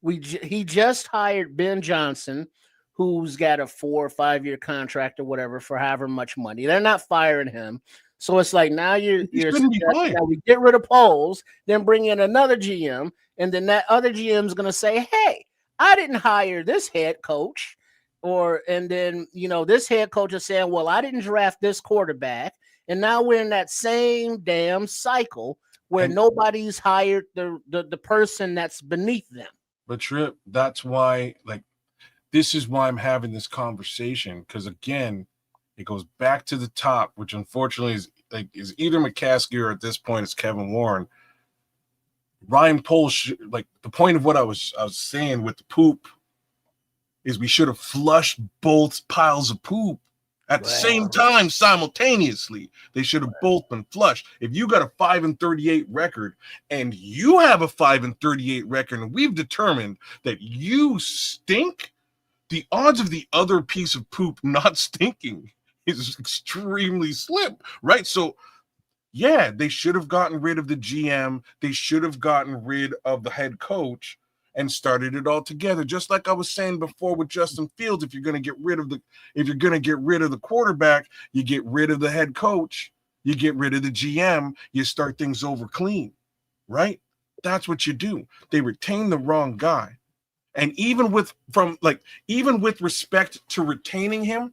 he just hired Ben Johnson, who's got a 4 or 5 year contract or whatever for however much money. They're not firing him. So it's like now now we get rid of Poles, then bring in another GM, and then that other GM is going to say, hey, I didn't hire this head coach. And then, you know, this head coach is saying, well, I didn't draft this quarterback. And now we're in that same damn cycle where nobody's hired the person that's beneath them. But Trip, that's why, like, this is why I'm having this conversation, because again, it goes back to the top, which unfortunately is either McCaskey or at this point it's Kevin Warren. Ryan Poles, like the point of what I was saying with the poop is we should have flushed both piles of poop at the same time simultaneously. They should have both been flushed. If you got a 5-38 record and you have a 5-38 record, and we've determined that you stink, the odds of the other piece of poop not stinking is extremely slim, right? So, yeah, they should have gotten rid of the GM. They should have gotten rid of the head coach and started it all together. Just like I was saying before with Justin Fields, if you're going to get rid of the quarterback, you get rid of the head coach, you get rid of the GM, you start things over clean, right? That's what you do. They retain the wrong guy. And even with respect to retaining him,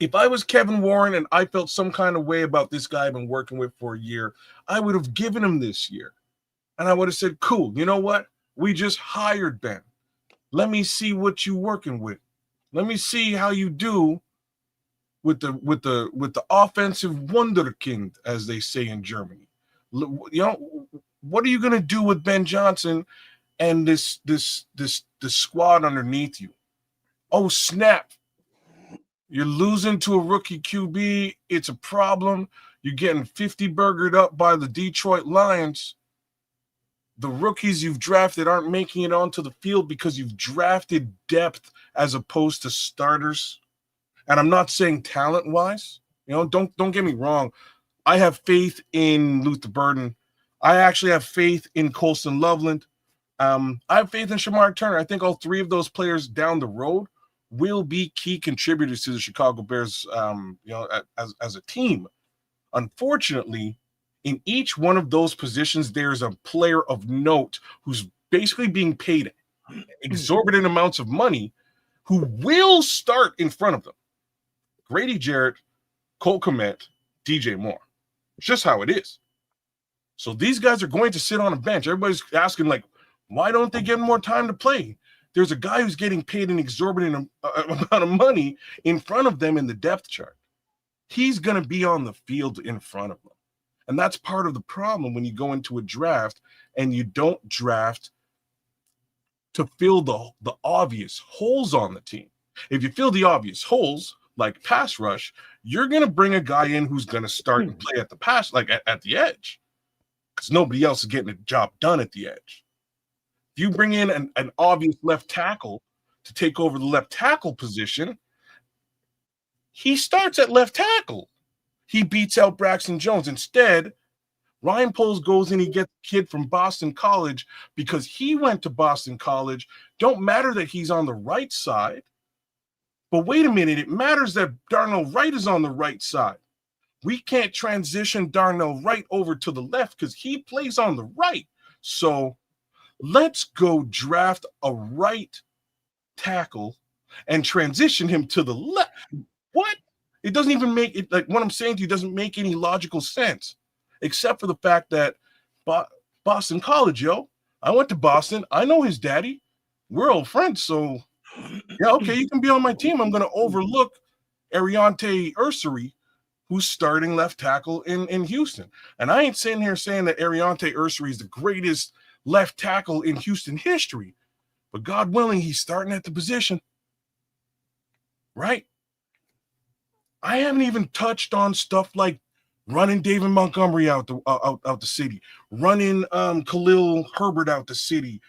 if I was Kevin Warren and I felt some kind of way about this guy I've been working with for a year, I would have given him this year. And I would have said, cool, you know what? We just hired Ben. Let me see what you're working with. Let me see how you do with the offensive wunderkind, as they say in Germany. You know, what are you going to do with Ben Johnson and this squad underneath you? Oh, snap. You're losing to a rookie QB. It's a problem. You're getting 50 burgered up by the Detroit Lions. The rookies you've drafted aren't making it onto the field because you've drafted depth as opposed to starters. And I'm not saying talent-wise. You know, don't get me wrong. I have faith in Luther Burden. I actually have faith in Colston Loveland. I have faith in Shamar Turner. I think all 3 of those players down the road will be key contributors to the Chicago Bears, as a team. Unfortunately, in each one of those positions, there's a player of note who's basically being paid exorbitant amounts of money who will start in front of them. Grady Jarrett, Cole Kmet, DJ Moore. It's just how it is. So these guys are going to sit on a bench. Everybody's asking, like, why don't they get more time to play? There's a guy who's getting paid an exorbitant amount of money in front of them in the depth chart. He's going to be on the field in front of them. And that's part of the problem when you go into a draft and you don't draft to fill the obvious holes on the team. If you fill the obvious holes, like pass rush, you're going to bring a guy in who's going to start and play at the pass, like at the edge, because nobody else is getting the job done at the edge. If you bring in an obvious left tackle to take over the left tackle position, he starts at left tackle. He beats out Braxton Jones. Instead, Ryan Poles goes and he gets a kid from Boston College because he went to Boston College. Don't matter that he's on the right side. But wait a minute, it matters that Darnell Wright is on the right side. We can't transition Darnell Wright over to the left because he plays on the right. So let's go draft a right tackle and transition him to the left. What? It doesn't even make it, like what I'm saying to you doesn't make any logical sense, except for the fact that Boston College, yo, I went to Boston. I know his daddy. We're old friends, so yeah, okay, you can be on my team. I'm going to overlook Ariante Ursary, who's starting left tackle in Houston. And I ain't sitting here saying that Ariante Ursary is the greatest left tackle in Houston history, but God willing, he's starting at the position, right? I haven't even touched on stuff like running David Montgomery out the city, running Khalil Herbert out the city,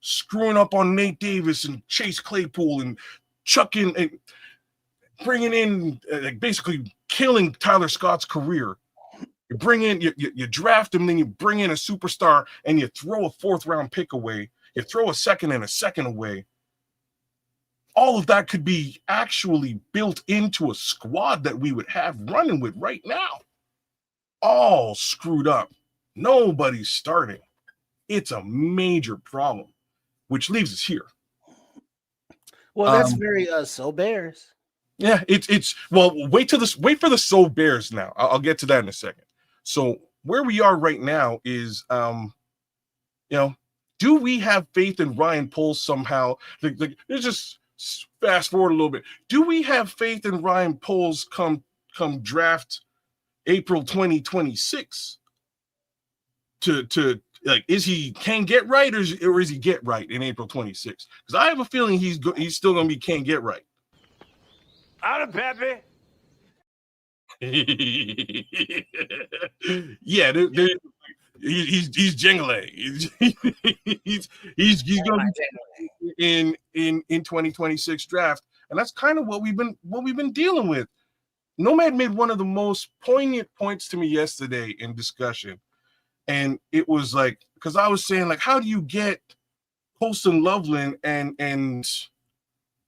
screwing up on Nate Davis and Chase Claypool and chucking and bringing in like basically killing Tyler Scott's career. You bring in, you draft him, then you bring in a superstar and you throw a 4th round pick away. You throw a second and a second away. All of that could be actually built into a squad that we would have running with right now. All screwed up. Nobody's starting. It's a major problem, which leaves us here. Well, that's very so Bears. Yeah, it's well, wait for the so Bears now. I'll get to that in a second. So where we are right now is do we have faith in Ryan Poles somehow? Like it's just fast forward a little bit. Do we have faith in Ryan Poles come draft April 2026 to like, is he can get right or is he get right in April 26? Because I have a feeling he's still going to be can get right. Out of Pepe. Yeah, he's jingling. He's going to be in 2026 draft, and that's kind of what we've been dealing with. Nomad made one of the most poignant points to me yesterday in discussion. And it was like, because I was saying, like, how do you get Colston Loveland and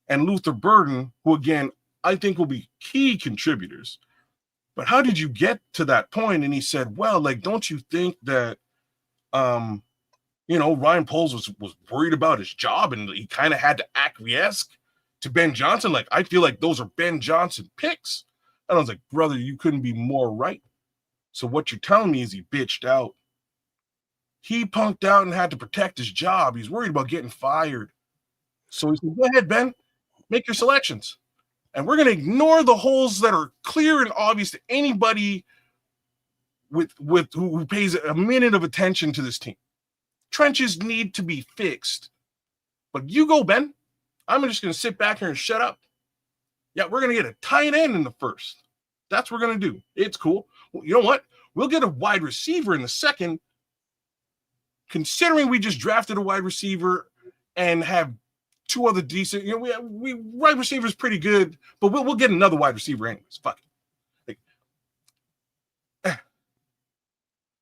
Luther Burden, who again I think will be key contributors, but how did you get to that point? And he said, well, like, don't you think that Ryan Poles was worried about his job and he kind of had to acquiesce to Ben Johnson? Like, I feel like those are Ben Johnson picks. And I was like, brother, you couldn't be more right. So what you're telling me is he bitched out. He punked out and had to protect his job. He's worried about getting fired. So he said, go ahead, Ben, make your selections. And we're going to ignore the holes that are clear and obvious to anybody with who pays a minute of attention to this team. Trenches need to be fixed. But you go, Ben. I'm just going to sit back here and shut up. Yeah, we're going to get a tight end in the first. That's what we're going to do. It's cool. Well, you know what? We'll get a wide receiver in the second. Considering we just drafted a wide receiver and have 2 other decent, we wide receiver is pretty good, but we'll get another wide receiver anyways. Fuck it.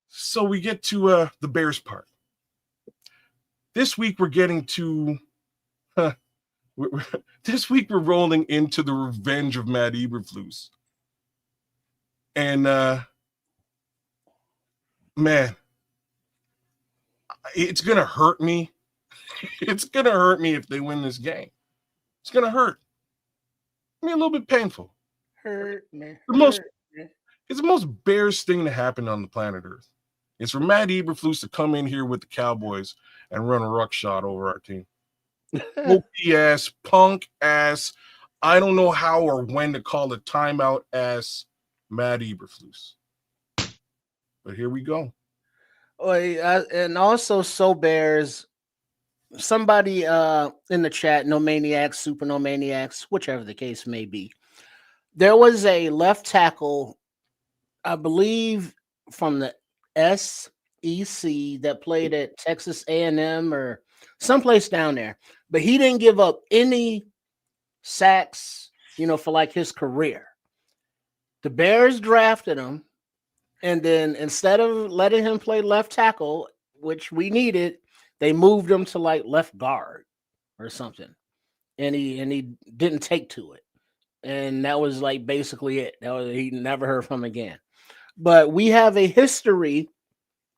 So we get to the Bears part. This week we're getting to. This week we're rolling into the revenge of Matt Eberflus, and man. It's going to hurt me. It's going to hurt me if they win this game. It's going to hurt. I mean, a little bit painful. Hurt me. It's the most Bears thing to happen on the planet Earth. It's for Matt Eberflus to come in here with the Cowboys and run a ruck shot over our team. Pokey ass, punk ass, I don't know how or when to call it timeout ass Matt Eberflus. But here we go. And also, so Bears, somebody in the chat, no maniacs, super no maniacs, whichever the case may be. There was a left tackle, I believe, from the SEC that played at Texas A&M or someplace down there, but he didn't give up any sacks, for like his career. The Bears drafted him, and then instead of letting him play left tackle, which we needed, they moved him to like left guard or something, and he didn't take to it, and that was like basically it. He never heard from him again. But we have a history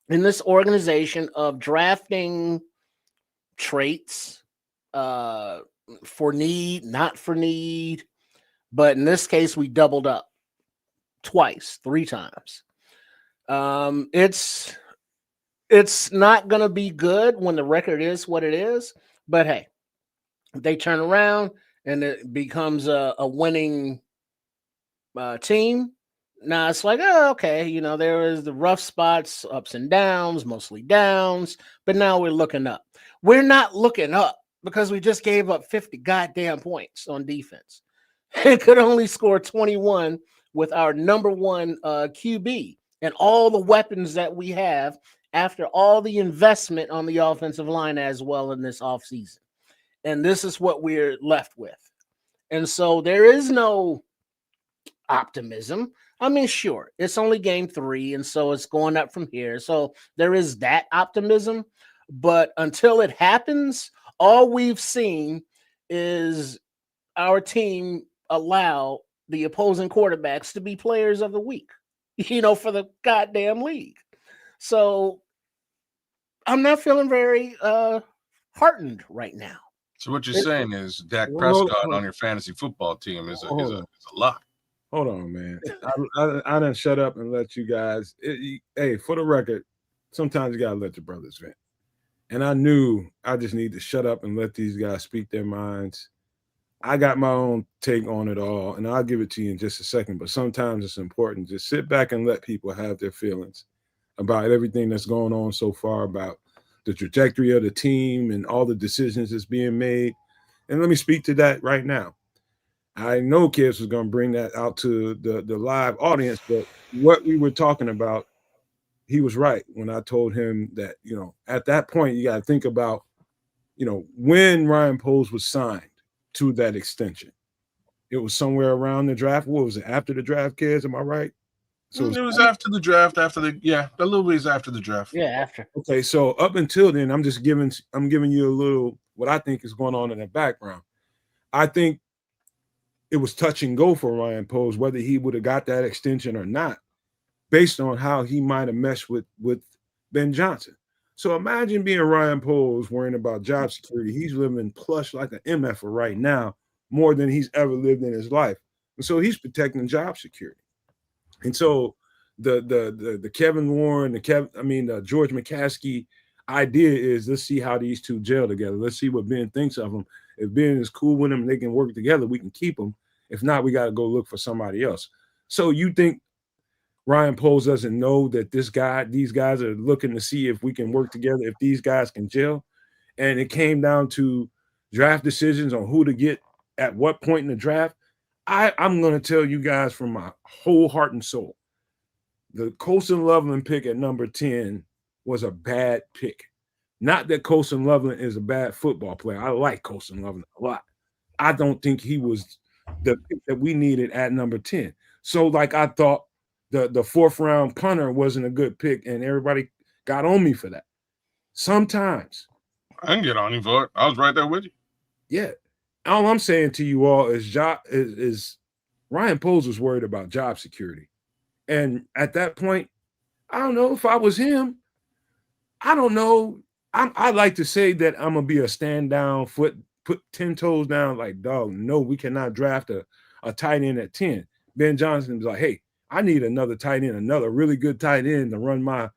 in this organization of drafting traits for need, not for need. But in this case, we doubled up twice, 3 times. It's not going to be good when the record is what it is. But hey, they turn around and it becomes a winning team. Now it's like, oh, okay, there is the rough spots, ups and downs, mostly downs, but now we're looking up. We're not looking up because we just gave up 50 goddamn points on defense. It could only score 21 with our number one QB and all the weapons that we have after all the investment on the offensive line as well in this offseason. And this is what we're left with. And so there is no optimism. I mean, sure, it's only game 3, and so it's going up from here. So there is that optimism. But until it happens, all we've seen is our team allow the opposing quarterbacks to be players of the week, for the goddamn league. So I'm not feeling very heartened right now. So what you're saying is Dak Well, Prescott on your fantasy football team is a lot. Hold on, man. I done shut up and let you guys. Hey, for the record, sometimes you gotta let your brothers vent. And I knew I just need to shut up and let these guys speak their minds. I got my own take on it all, and I'll give it to you in just a second. But sometimes it's important just sit back and let people have their feelings about everything that's going on so far, about the trajectory of the team and all the decisions that's being made. And let me speak to that right now. I know Kids was going to bring that out to the live audience, but what we were talking about, he was right when I told him that, at that point, you got to think about, when Ryan Poles was signed to that extension. It was somewhere around the draft. What was it? After the draft, Kids? Am I right? So it was after the draft, a little ways after the draft. Yeah, after. Okay, so up until then, I'm giving you a little what I think is going on in the background. I think it was touch and go for Ryan Poles, whether he would have got that extension or not, based on how he might have meshed with Ben Johnson. So imagine being Ryan Poles worrying about job security. He's living plush like an MFer right now, more than he's ever lived in his life. And so he's protecting job security. And so the Kevin Warren, the George McCaskey idea is, let's see how these two gel together. Let's see what Ben thinks of them. If Ben is cool with them and they can work together, we can keep them. If not, we got to go look for somebody else. So you think Ryan Poles doesn't know that these guys are looking to see if we can work together, if these guys can gel? And it came down to draft decisions on who to get at what point in the draft. I'm going to tell you guys from my whole heart and soul, the Colson Loveland pick at number 10 was a bad pick. Not that Colson Loveland is a bad football player. I like Colson Loveland a lot. I don't think he was the pick that we needed at number 10. So, I thought the fourth round punter wasn't a good pick, and everybody got on me for that. Sometimes. I can get on you for it. I was right there with you. Yeah. All I'm saying to you all is Ryan Poles was worried about job security. And at that point, I don't know if I was him. I don't know. I like to say that I'm going to be a stand down, put 10 toes down, like, dog, no, we cannot draft a tight end at 10. Ben Johnson was like, hey, I need another tight end, another really good tight end to run my,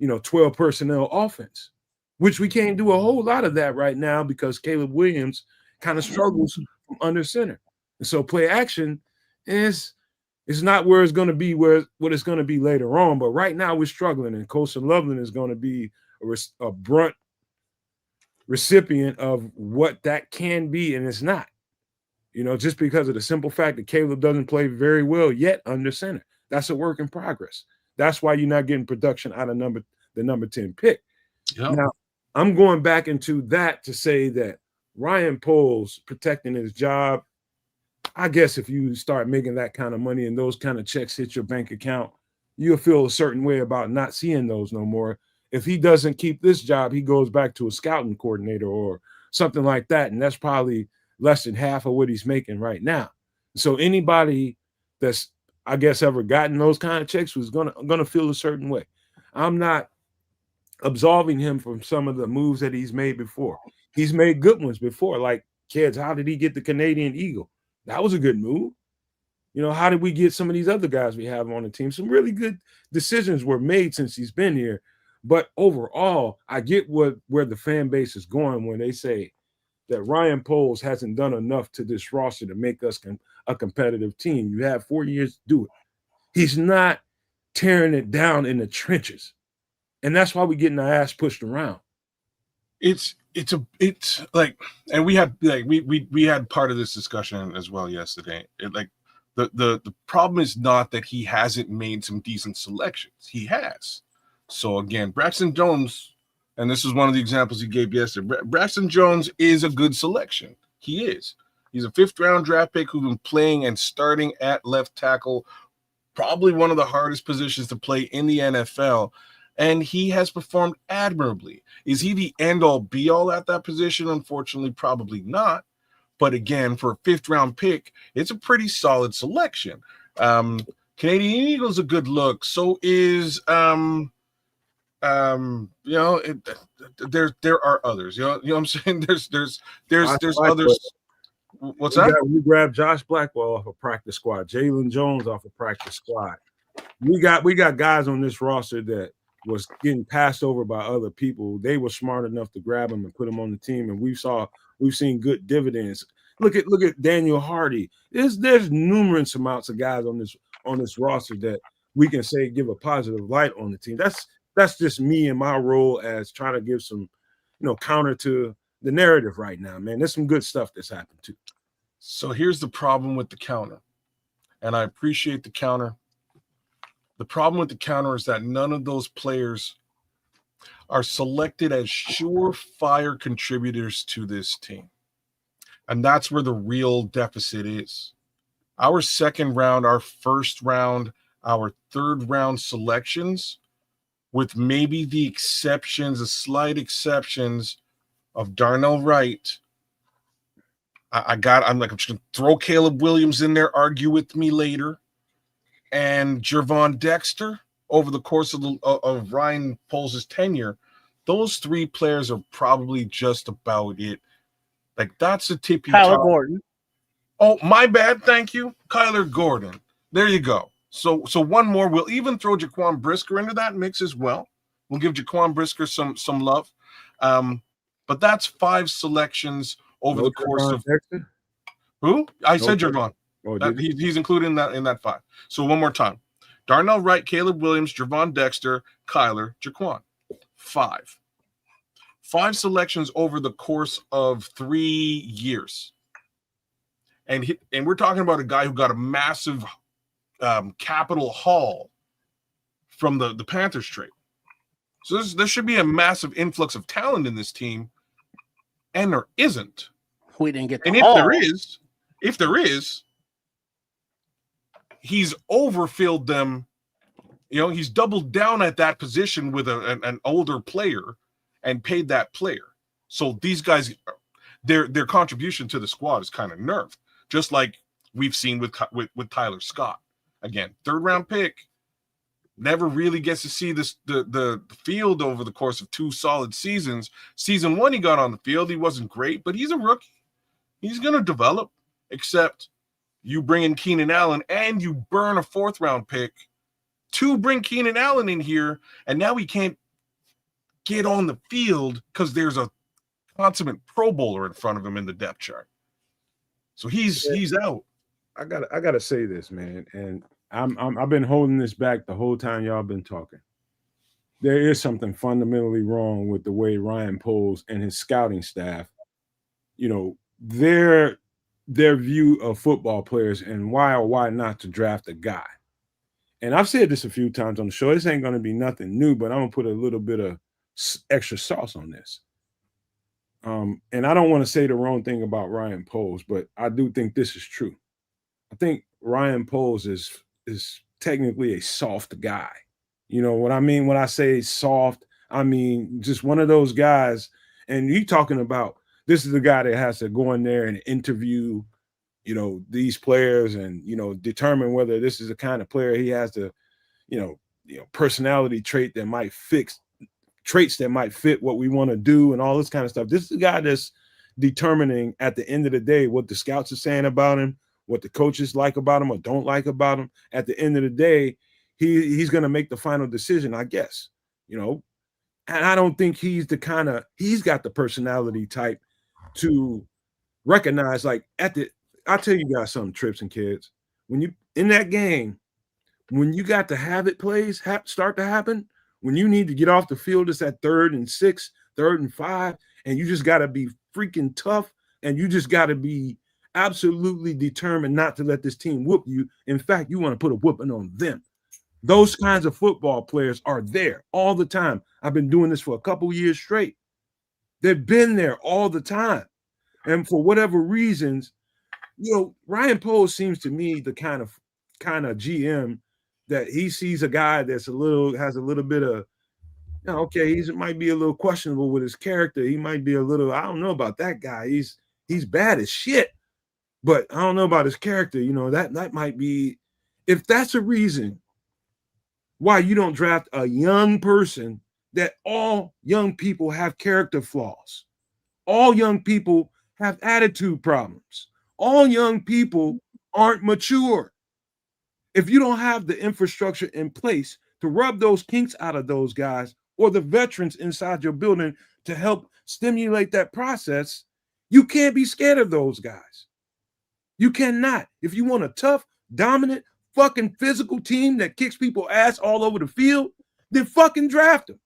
12 personnel offense, which we can't do a whole lot of that right now because Caleb Williams kind of struggles from under center. And so play action is not where it's going to be, what it's going to be later on. But right now we're struggling, and Colson Loveland is going to be a brunt recipient of what that can be, and it's not. Just because of the simple fact that Caleb doesn't play very well yet under center. That's a work in progress. That's why you're not getting production out of the number 10 pick. Yep. Now, I'm going back into that to say that Ryan Poles protecting his job, I guess if you start making that kind of money and those kind of checks hit your bank account, you'll feel a certain way about not seeing those no more. If he doesn't keep this job, he goes back to a scouting coordinator or something like that. And that's probably less than half of what he's making right now. So anybody that's, I guess, ever gotten those kind of checks was gonna feel a certain way. I'm not absolving him from some of the moves that he's made before. He's made good ones before. Like, kids, how did he get the Canadian Eagle? That was a good move. How did we get some of these other guys we have on the team? Some really good decisions were made since he's been here. But overall, I get where the fan base is going when they say that Ryan Poles hasn't done enough to this roster to make us a competitive team. You have 4 years to do it. He's not tearing it down in the trenches. And that's why we're getting our ass pushed around. It's like, and we had we had part of this discussion as well yesterday. The problem is not that he hasn't made some decent selections. He has. So again, Braxton Jones, and this is one of the examples he gave yesterday. Braxton Jones is a good selection. He is. He's a 5th round draft pick who's been playing and starting at left tackle, probably one of the hardest positions to play in the NFL. And he has performed admirably. Is he the end-all, be-all at that position? Unfortunately, probably not. But again, for a 5th round pick, it's a pretty solid selection. Canadian Eagle's a good look. So is there are others. You know what I'm saying? There's others. What's that? We grabbed Josh Blackwell off a practice squad, Jalen Jones off a practice squad. We got guys on this roster that was getting passed over by other people. They were smart enough to grab him and put him on the team, and we've seen good dividends. Look at Daniel Hardy. There's numerous amounts of guys on this roster that we can say give a positive light on the team. That's just me and my role as trying to give some, counter to the narrative right now, man. There's some good stuff that's happened too. So here's the problem with the counter, and I appreciate the counter. The problem with the counter is that none of those players are selected as surefire contributors to this team. And that's where the real deficit is. Our 2nd round, our 1st round, our 3rd round selections, with maybe the slight exceptions of Darnell Wright. I'm just going to throw Caleb Williams in there, argue with me later. And Gervon Dexter, over the course of Ryan Poles' tenure, those 3 players are probably just about it. Like, that's the tippy top. Kyler Gordon. Oh, my bad. Thank you. Kyler Gordon. There you go. So one more. We'll even throw Jaquan Brisker into that mix as well. We'll give Jaquan Brisker some love. But that's 5 selections over the course of Dexter? Who? I said Gervon. Oh, he's included in that 5. So one more time. Darnell Wright, Caleb Williams, Gervon Dexter, Kyler, Jaquan. 5. 5 selections over the course of 3 years. And we're talking about a guy who got a massive capital haul from the Panthers trade. So there should be a massive influx of talent in this team, and there isn't. We didn't get the and haul. if there is, he's overfilled them. He's doubled down at that position with an older player and paid that player. So these guys, their contribution to the squad is kind of nerfed, just like we've seen with Tyler Scott. Again, 3rd round pick, never really gets to see the field over the course of 2 solid seasons. Season 1, he got on the field. He wasn't great, but he's a rookie. He's going to develop, except you bring in Keenan Allen and you burn a 4th round pick to bring Keenan Allen in here, and now he can't get on the field because there's a consummate Pro Bowler in front of him in the depth chart. So he's out. I gotta say this, man, and I've been holding this back the whole time y'all been talking. there is something fundamentally wrong with the way Ryan Poles and his scouting staff, their view of football players and why or why not to draft a guy. And I've said this a few times on the show. This ain't going to be nothing new, but I'm going to put a little bit of extra sauce on this. And I don't want to say the wrong thing about Ryan Poles, but I do think this is true. I think Ryan Poles is technically a soft guy. You know what I mean when I say soft? I mean just one of those guys. And you talking about this is the guy that has to go in there and interview, these players and determine whether this is the kind of player he has to, personality traits that might fit what we want to do and all this kind of stuff. This is the guy that's determining at the end of the day what the scouts are saying about him, what the coaches like about him or don't like about him. At the end of the day, he's going to make the final decision, I guess, And I don't think he's got the personality type to recognize, like, I'll tell you guys something, Trips and kids. When you in that game, when you got to have it plays start to happen, when you need to get off the field, it's at 3rd and 6, 3rd and 5, and you just got to be freaking tough, and you just got to be absolutely determined not to let this team whoop you. In fact, you want to put a whooping on them. Those kinds of football players are there all the time. I've been doing this for a couple years straight. They've been there all the time. And for whatever reasons, Ryan Poles seems to me the kind of GM that he sees a guy that's has a little bit of, okay, he might be a little questionable with his character. He might be a little, I don't know about that guy. He's bad as shit, but I don't know about his character. That might be, if that's a reason why you don't draft a young person, that all young people have character flaws. All young people have attitude problems. All young people aren't mature. If you don't have the infrastructure in place to rub those kinks out of those guys or the veterans inside your building to help stimulate that process, you can't be scared of those guys. You cannot. If you want a tough, dominant, fucking physical team that kicks people ass all over the field, then fucking draft them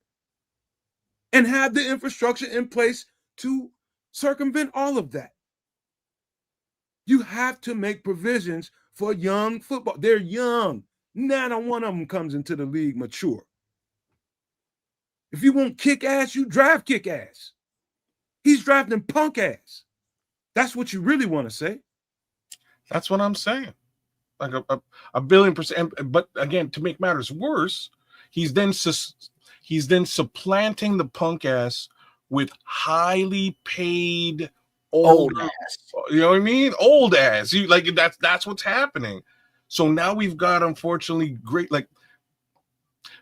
and have the infrastructure in place to circumvent all of that. You have to make provisions for young football. They're young. Not one of them comes into the league mature. If you want kick ass, you draft kick ass. He's drafting punk ass. That's what you really want to say. That's what I'm saying. Like a billion percent. But again, to make matters worse, he's then supplanting the punk ass with highly paid old ass. You know what I mean? Old ass. That's what's happening. So now we've got, unfortunately, great,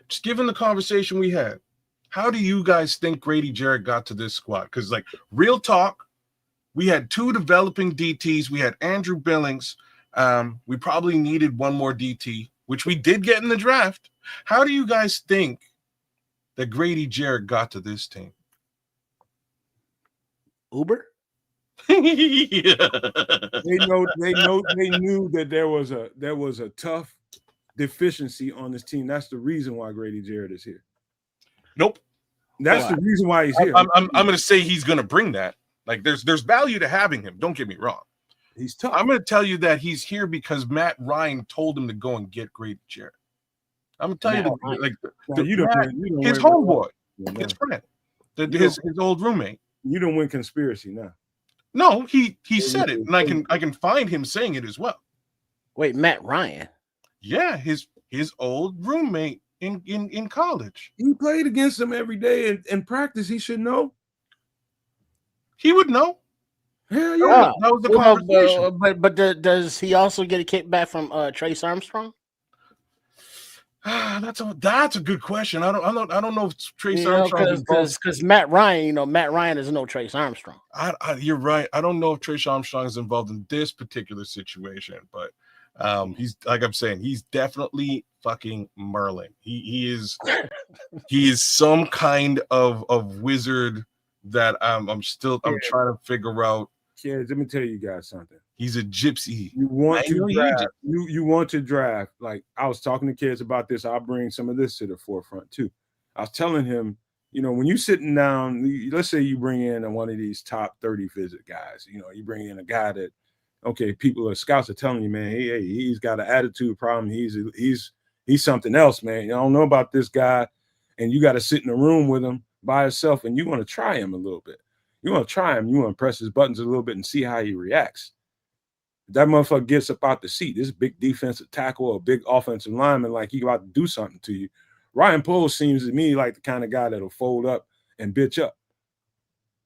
just given the conversation we had, how do you guys think Grady Jarrett got to this squad? Because, real talk, we had 2 developing DTs. We had Andrew Billings. We probably needed one more DT, which we did get in the draft. How do you guys think that Grady Jarrett got to this team? Uber? Yeah. They knew that there was a tough deficiency on this team. That's the reason why Grady Jarrett is here. Nope. That's the reason why he's here. I'm going to say he's going to bring that. There's value to having him. Don't get me wrong. He's tough. I'm going to tell you that he's here because Matt Ryan told him to go and get Grady Jarrett. I'm going to tell you, his homeboy, his friend, his old roommate. You don't win conspiracy now. No, he said it, and I can find him saying it as well. Wait, Matt Ryan? Yeah, his old roommate in college. He played against him every day in practice. He should know. He would know. Hell yeah, that was the conversation. But does he also get a kickback from Trace Armstrong? That's a good question. I don't know if Trace Armstrong, because Matt Ryan is no Trace Armstrong. You're right. I don't know if Trace Armstrong is involved in this particular situation, but he's, like I'm saying, he's definitely fucking Merlin. He is some kind of wizard that I'm trying to figure out. Kids, let me tell you guys something. He's a gypsy. You want to draft. Like I was talking to kids about this. I'll bring some of this to the forefront too. I was telling him, when you're sitting down, let's say you bring in one of these top 30 visit guys, you bring in a guy that, okay, scouts are telling you, man, hey, he's got an attitude problem. He's something else, man. I don't know about this guy. And you got to sit in a room with him by himself, and you want to try him a little bit. You want to try him. You want to press his buttons a little bit and see how he reacts. That motherfucker gets up out the seat. This big defensive tackle or big offensive lineman, like he about to do something to you. Ryan Poles seems to me like the kind of guy that'll fold up and bitch up.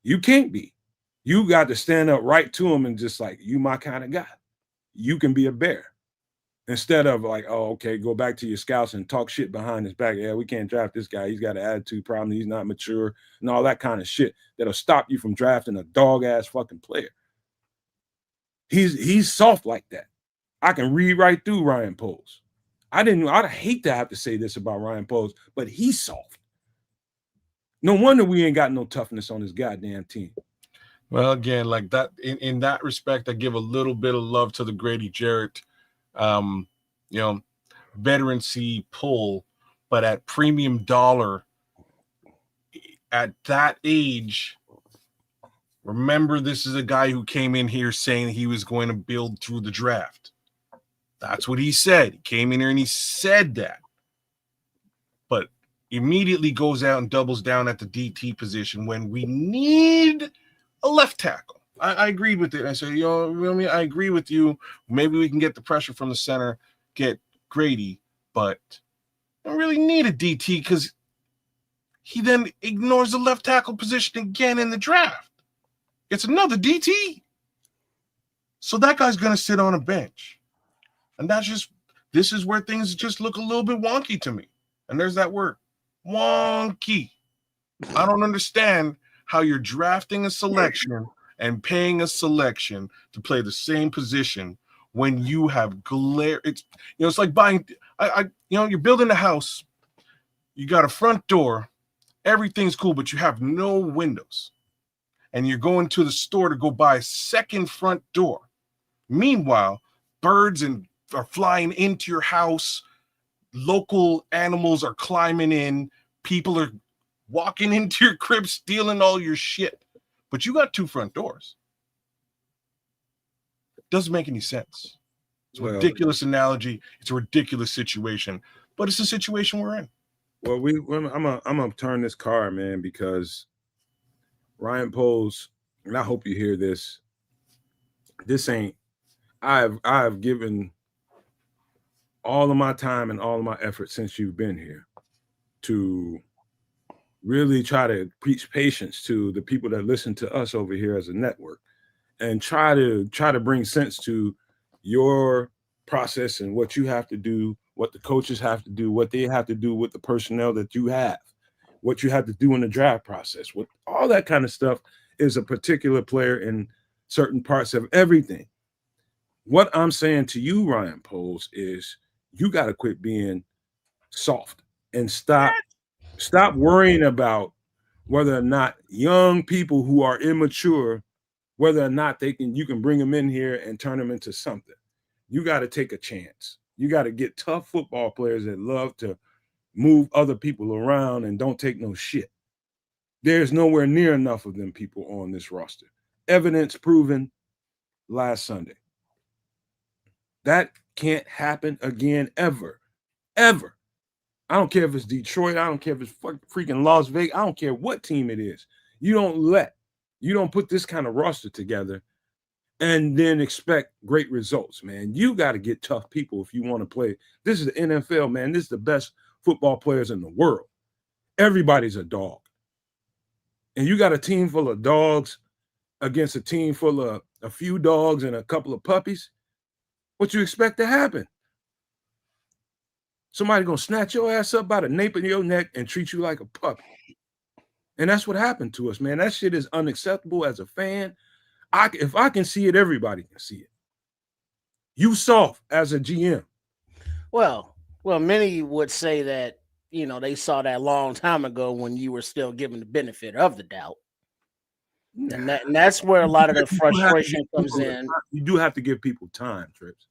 You can't be. You got to stand up right to him and just like, you my kind of guy. You can be a bear. Instead of like, oh, okay, go back to your scouts and talk shit behind his back. Yeah, we can't draft this guy. He's got an attitude problem. He's not mature and all that kind of shit that'll stop you from drafting a dog-ass fucking player. He's soft like that. I can read right through Ryan Poles. I'd hate to have to say this about Ryan Poles, but he's soft. No wonder we ain't got no toughness on this goddamn team. Well, again, like that, in that respect, I give a little bit of love to the Grady Jarrett, veterancy pull, but at premium dollar, at that age, remember, this is a guy who came in here saying he was going to build through the draft. That's what he said. He came in here and he said that. But immediately goes out and doubles down at the DT position when we need a left tackle. I agreed with it. I said, I agree with you. Maybe we can get the pressure from the center, get Grady, but I don't really need a DT because he then ignores the left tackle position again in the draft. It's another DT. So that guy's going to sit on a bench. And this is where things just look a little bit wonky to me. And there's that word, wonky. I don't understand how you're drafting a selection and paying a selection to play the same position when you have it's like buying, you're building a house. You got a front door. Everything's cool, but you have no windows. And you're going to the store to go buy a second front door. Meanwhile, birds are flying into your house. Local animals are climbing in. People are walking into your crib, stealing all your shit. But you got two front doors. Doesn't make any sense. It's a ridiculous analogy. It's a ridiculous situation. But it's the situation we're in. Well, I'm gonna turn this card, man, because Ryan Poles, and I hope you hear this. I've given all of my time and all of my effort since you've been here to really try to preach patience to the people that listen to us over here as a network, and try to bring sense to your process and what you have to do, what the coaches have to do, what they have to do with the personnel that you have, what you have to do in the draft process. With all that kind of stuff is a particular player in certain parts of everything. What I'm saying to you, Ryan Poles, is you got to quit being soft and stop worrying about whether or not young people who are immature, whether or not you can bring them in here and turn them into something. You got to take a chance. You got to get tough football players that love to move other people around and don't take no shit. There's nowhere near enough of them people on this roster. Evidence proven last Sunday. That can't happen again ever. Ever. I don't care if it's Detroit. I don't care if it's freaking Las Vegas. I don't care what team it is. You don't put this kind of roster together and then expect great results, man. You got to get tough people if you want to play. This is the NFL, man. This is the best football players in the world. Everybody's a dog. And you got a team full of dogs against a team full of a few dogs and a couple of puppies. What you expect to happen? Somebody gonna snatch your ass up by the nape of your neck and treat you like a puppy. And that's what happened to us, man. That shit is unacceptable as a fan. If I can see it, everybody can see it. You soft as a GM. Well, many would say that, they saw that long time ago when you were still given the benefit of the doubt. And that's where a lot of the frustration comes in. You do have to give people time, Trips.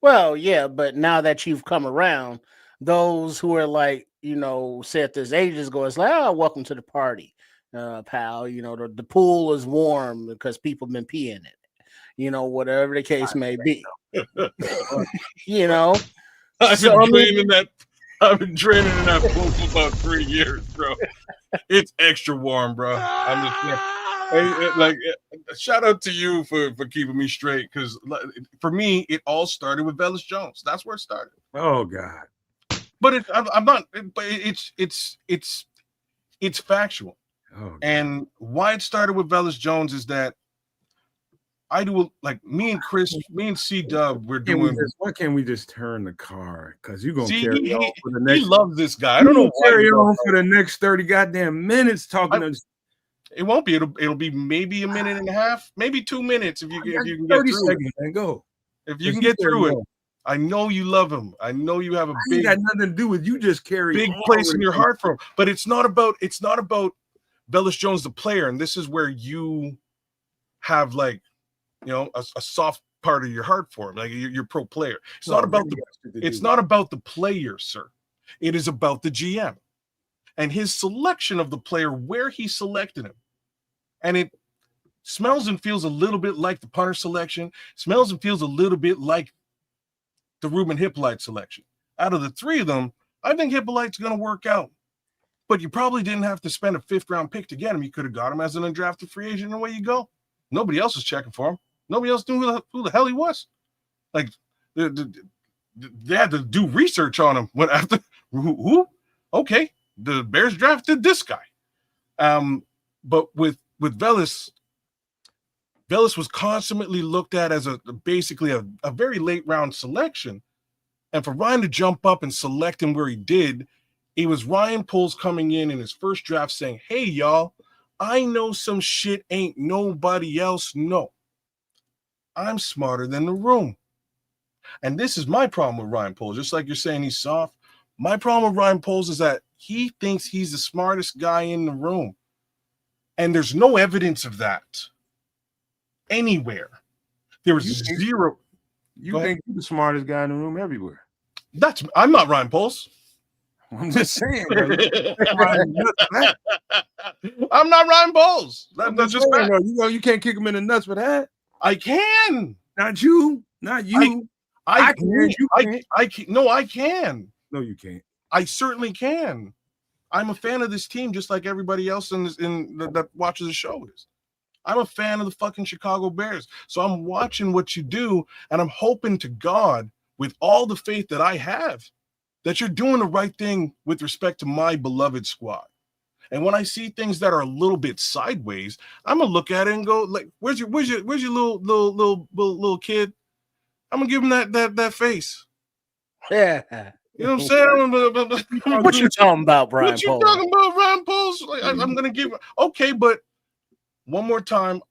Well, yeah, but now that you've come around, those who are like, said this ages ago, it's like, oh, welcome to the party, pal. The pool is warm because people been peeing in it. Whatever the case may be. I've So, been training that. I've been training in that pool for about 3 years, bro. It's extra warm, bro. I'm just shout out to you for keeping me straight, because for me it all started with Velus Jones. That's where it started. Oh God! But I'm not. But it's factual. Oh, God. And why it started with Velus Jones is that I do, like, me and Chris, me and C Dub, we're doing. Why can't we just turn the car? Because you're gonna See, carry on for the next. He loves this guy. I don't know why. Carry on for the next 30 goddamn minutes talking. It won't be. It'll be maybe a minute and a half, maybe 2 minutes if you can get 30 through seconds it. and go. If you can get through it. I know you love him. I know you have a big, got nothing to do with you. Just carry big place in your heart for him. But it's not about Velus Jones the player, and this is where you have, like, a soft part of your heart for him. Like, you're pro player. It's not about the player, sir. It is about the GM and his selection of the player, where he selected him. And it smells and feels a little bit like the punter selection, smells and feels a little bit like the Ruben Hippolyte selection. Out of the three of them, I think Hippolyte's going to work out. But you probably didn't have to spend a 5th round pick to get him. You could have got him as an undrafted free agent, and away you go. Nobody else was checking for him. Nobody else knew who the hell he was. Like, they had to do research on him. What after who? Okay, the Bears drafted this guy. But with Velus was constantly looked at as basically a very late round selection. And for Ryan to jump up and select him where he did, it was Ryan Poles coming in his first draft saying, hey, y'all, I know some shit ain't nobody else know. I'm smarter than the room. And this is my problem with Ryan Poles. Just like you're saying he's soft, my problem with Ryan Poles is that he thinks he's the smartest guy in the room. And there's no evidence of that anywhere. There was zero. You think you're the smartest guy in the room everywhere. I'm not Ryan Poles. I'm just saying. I'm not Ryan Poles. That's just fact. You can't kick him in the nuts for that. I can. Not you. I can. No, I can. No, you can't. I certainly can. I'm a fan of this team, just like everybody else that watches the show is. I'm a fan of the fucking Chicago Bears. So I'm watching what you do, and I'm hoping to God, with all the faith that I have, that you're doing the right thing with respect to my beloved squad. And when I see things that are a little bit sideways, I'm gonna look at it and go, like, where's your little kid? I'm gonna give him that face. Yeah. You know what I'm saying? What you talking about, Brian? What you talking about, Ryan Poles? Like, I'm gonna give. Okay, but one more time,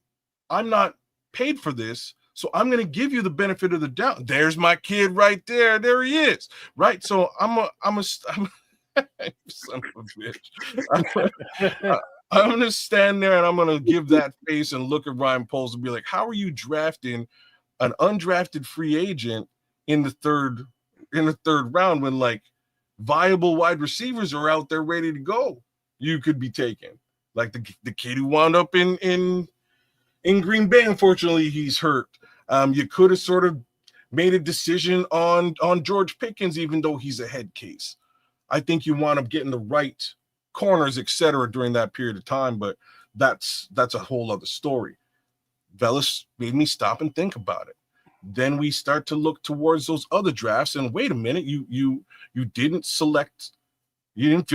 I'm not paid for this, so I'm gonna give you the benefit of the doubt. There's my kid right there. There he is. Right. So I'm son of a bitch. I'm gonna stand there and I'm gonna give that face and look at Ryan Poles and be like, how are you drafting an undrafted free agent in the third round when, like, viable wide receivers are out there ready to go? You could be taken, like the kid who wound up in Green Bay. Unfortunately, he's hurt. You could have sort of made a decision on George Pickens, even though he's a head case. I think you wound up getting the right corners, etc., during that period of time, but that's a whole other story. Velus made me stop and think about it. Then we start to look towards those other drafts, and wait a minute, you didn't fill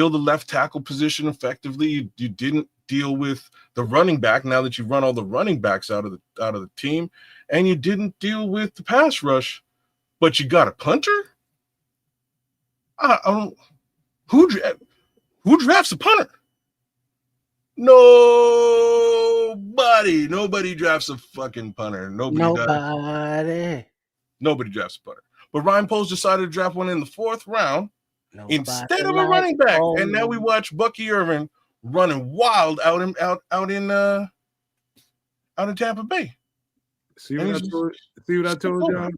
the left tackle position effectively. You didn't deal with the running back now that you've run all the running backs out of the team, and you didn't deal with the pass rush, but you got a punter? Who drafts a punter? Nobody drafts a fucking punter. Nobody drafts a punter. But Ryan Poles decided to draft one in the 4th round instead of a running back. And now we watch Bucky Irvin running wild out in Tampa Bay. See what I told you?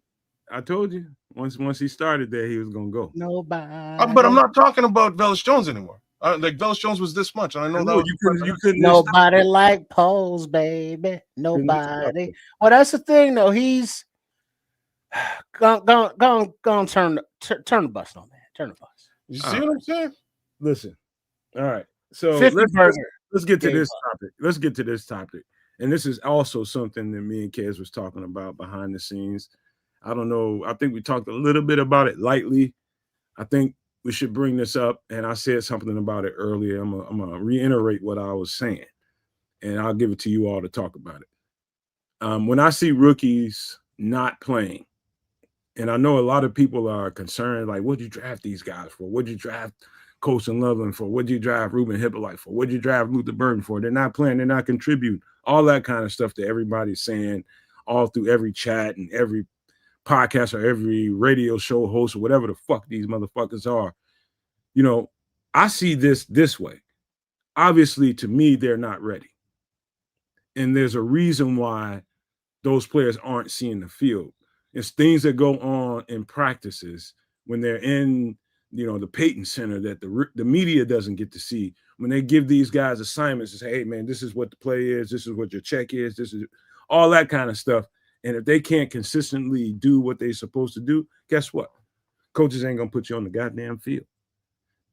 I told you. Once he started there, he was gonna go. Nobody. But I'm not talking about Velus Jones anymore. Like Velus Jones was this much, and I know I that know was you couldn't. Nobody like Poles, baby. Nobody. Well, that's the thing, though. He's gone turn the bus on that. Turn the bus. You see what I'm saying? Listen. All right. So 50 burger. let's get to Gave this topic. Let's get to this topic. And this is also something that me and Kez was talking about behind the scenes. I don't know. I think we talked a little bit about it lightly. I think we should bring this up. And I said something about it earlier. I'm gonna reiterate what I was saying, and I'll give it to you all to talk about it. When I see rookies not playing, and I know a lot of people are concerned, like, what'd you draft these guys for? What'd you draft Colson Loveland for? What'd you draft Ruben Hippolyte for? What'd you draft Luther Burden for? They're not playing. They're not contributing. All that kind of stuff that everybody's saying all through every chat and every podcast or every radio show host or whatever the fuck these motherfuckers are. You know, I see this way. Obviously, to me, they're not ready. And there's a reason why those players aren't seeing the field. It's things that go on in practices when they're in, the Peyton Center that the media doesn't get to see. When they give these guys assignments and say, hey, man, this is what the play is. This is what your check is. This is all that kind of stuff. And if they can't consistently do what they're supposed to do, guess what? Coaches ain't going to put you on the goddamn field.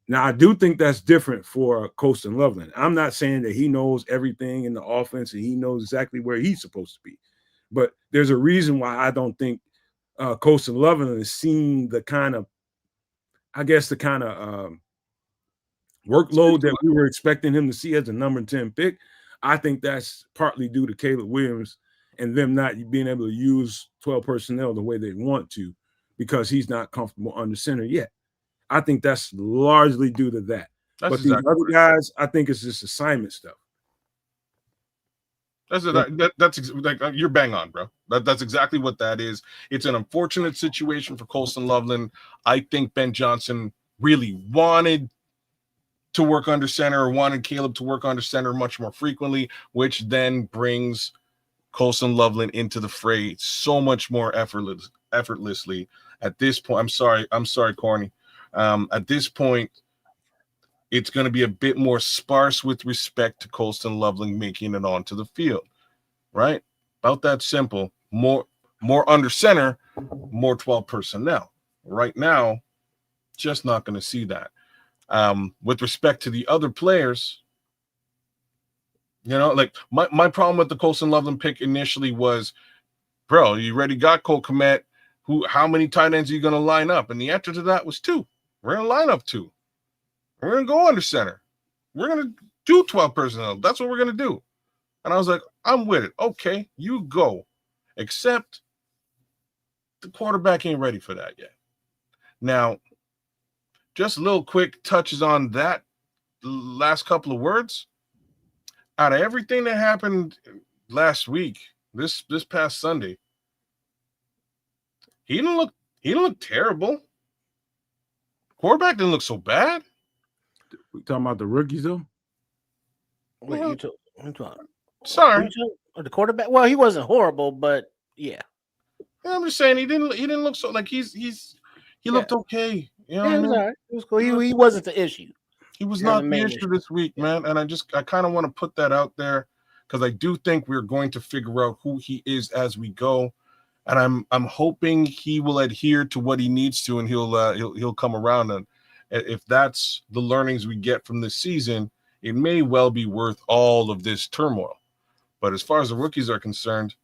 Now, I do think that's different for Colston Loveland. I'm not saying that he knows everything in the offense and he knows exactly where he's supposed to be. But there's a reason why I don't think Colston Loveland is seeing the kind of workload that we were expecting him to see as a number 10 pick. I think that's partly due to Caleb Williams and them not being able to use 12 personnel the way they want to because he's not comfortable under center yet. I think that's largely due to that. But exactly these other guys, I think it's just assignment stuff. That's like you're bang on, bro. That's exactly what that is. It's an unfortunate situation for Colston Loveland. I think Ben Johnson really wanted to work under center or wanted Caleb to work under center much more frequently, which then brings Colston Loveland into the fray so much more effortlessly. At this point, I'm sorry, Corny. At this point, it's going to be a bit more sparse with respect to Colston Loveland making it onto the field, right? About that simple. More under center, more 12 personnel. Right now, just not going to see that. With respect to the other players, like my problem with the Colston Loveland pick initially was, bro, you already got Cole Kmet. How many tight ends are you going to line up? And the answer to that was 2. We're going to line up 2. We're going to go under center. We're going to do 12 personnel. That's what we're going to do. And I was like, I'm with it. Okay, you go. Except the quarterback ain't ready for that yet. Now, just a little quick touches on that last couple of words. Out of everything that happened last week, this past Sunday, he didn't look terrible. Quarterback didn't look so bad. We talking about the rookies though? Wait, you talking? Sorry, the quarterback. Well, he wasn't horrible, but yeah. I'm just saying he didn't look so like he looked okay. It was all right. It was cool. He wasn't the issue. He was not the issue this week, man. And I kind of want to put that out there because I do think we're going to figure out who he is as we go. And I'm hoping he will adhere to what he needs to, and he'll come around. And if that's the learnings we get from this season, it may well be worth all of this turmoil. But as far as the rookies are concerned,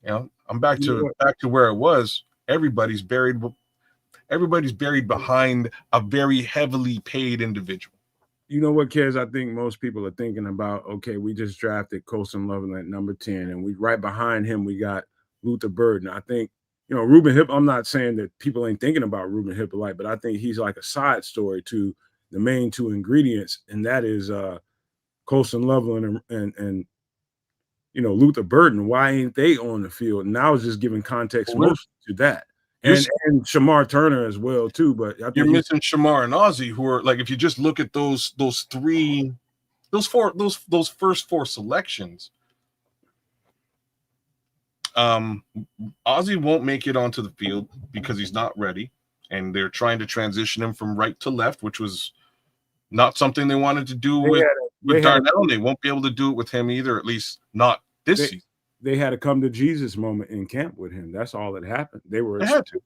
I'm back to where it was. Everybody's buried behind a very heavily paid individual. You know what, Kez? I think most people are thinking about, okay, we just drafted Colston Loveland at number 10, and we right behind him we got Luther Burden. I think, Ruben Hip. I'm not saying that people ain't thinking about Ruben Hippolyte, but I think he's like a side story to the main 2 ingredients, and that is Colston Loveland and Luther Burden. Why ain't they on the field? And I was just giving context most to that, and Shamar Turner as well too. But I think you're missing Shamar and Ozzie, who are like, if you just look at those first 4 selections. Ozzy won't make it onto the field because he's not ready, and they're trying to transition him from right to left, which was not something they wanted to do with Darnell. They won't be able to do it with him either, at least not this season. They had a come to Jesus moment in camp with him. That's all that happened. They were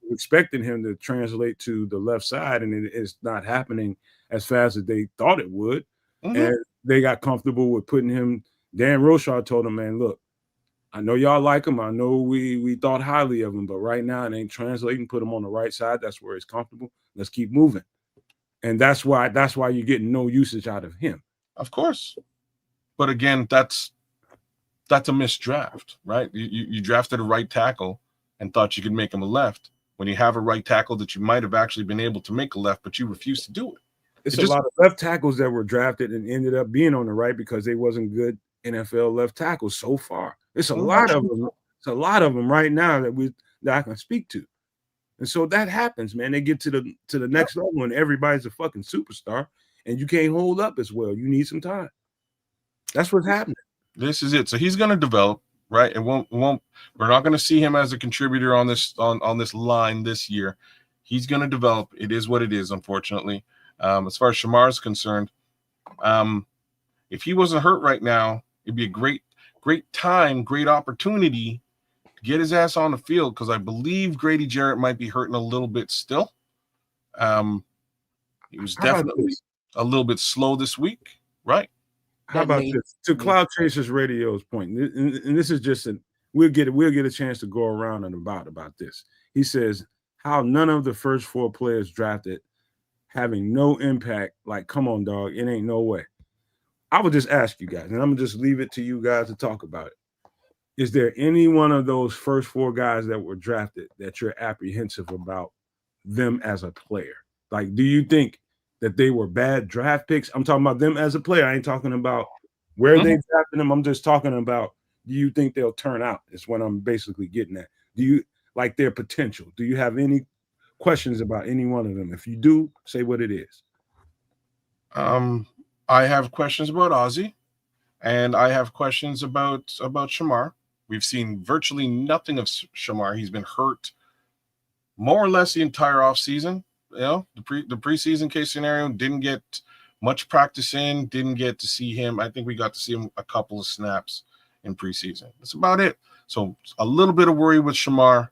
expecting him to translate to the left side, and it's not happening as fast as they thought it would. And they got comfortable with putting him. Dan Rochard told him, man, look, I know y'all like him. I know we thought highly of him, but right now it ain't translating. Put him on the right side. That's where it's comfortable. Let's keep moving. And that's why you're getting no usage out of him. Of course. But again, that's a missed draft, right? You drafted a right tackle and thought you could make him a left when you have a right tackle that you might have actually been able to make a left, but you refused to do it. It's a lot of left tackles that were drafted and ended up being on the right because they wasn't good NFL left tackles so far. It's a lot of them. It's a lot of them right now that I can speak to. And so that happens, man. They get to the next level and everybody's a fucking superstar and you can't hold up as well. You need some time. That's what's happening. This is it. So he's going to develop, right? We're not going to see him as a contributor on this line this year. He's going to develop. It is what it is, unfortunately. As far as Shamar is concerned, if he wasn't hurt right now, it'd be a great time, great opportunity to get his ass on the field because I believe Grady Jarrett might be hurting a little bit still. He was definitely a little bit slow this week, right? How about this? To Cloud Chasers Radio's point, and this is just we'll get a chance to go around and about this. He says how none of the first 4 players drafted having no impact. Like, come on, dog, it ain't no way. I would just ask you guys, and I'm gonna just leave it to you guys to talk about it. Is there any one of those first 4 guys that were drafted that you're apprehensive about them as a player? Like, do you think that they were bad draft picks? I'm talking about them as a player. I ain't talking about where they drafted them. I'm just talking about, do you think they'll turn out? Is what I'm basically getting at. Do you like their potential? Do you have any questions about any one of them? If you do, say what it is. I have questions about Ozzy, and I have questions about Shamar. We've seen virtually nothing of Shamar. He's been hurt more or less the entire offseason. You know, the preseason case scenario, didn't get much practice in, didn't get to see him. I think we got to see him a couple of snaps in preseason. That's about it. So a little bit of worry with Shamar,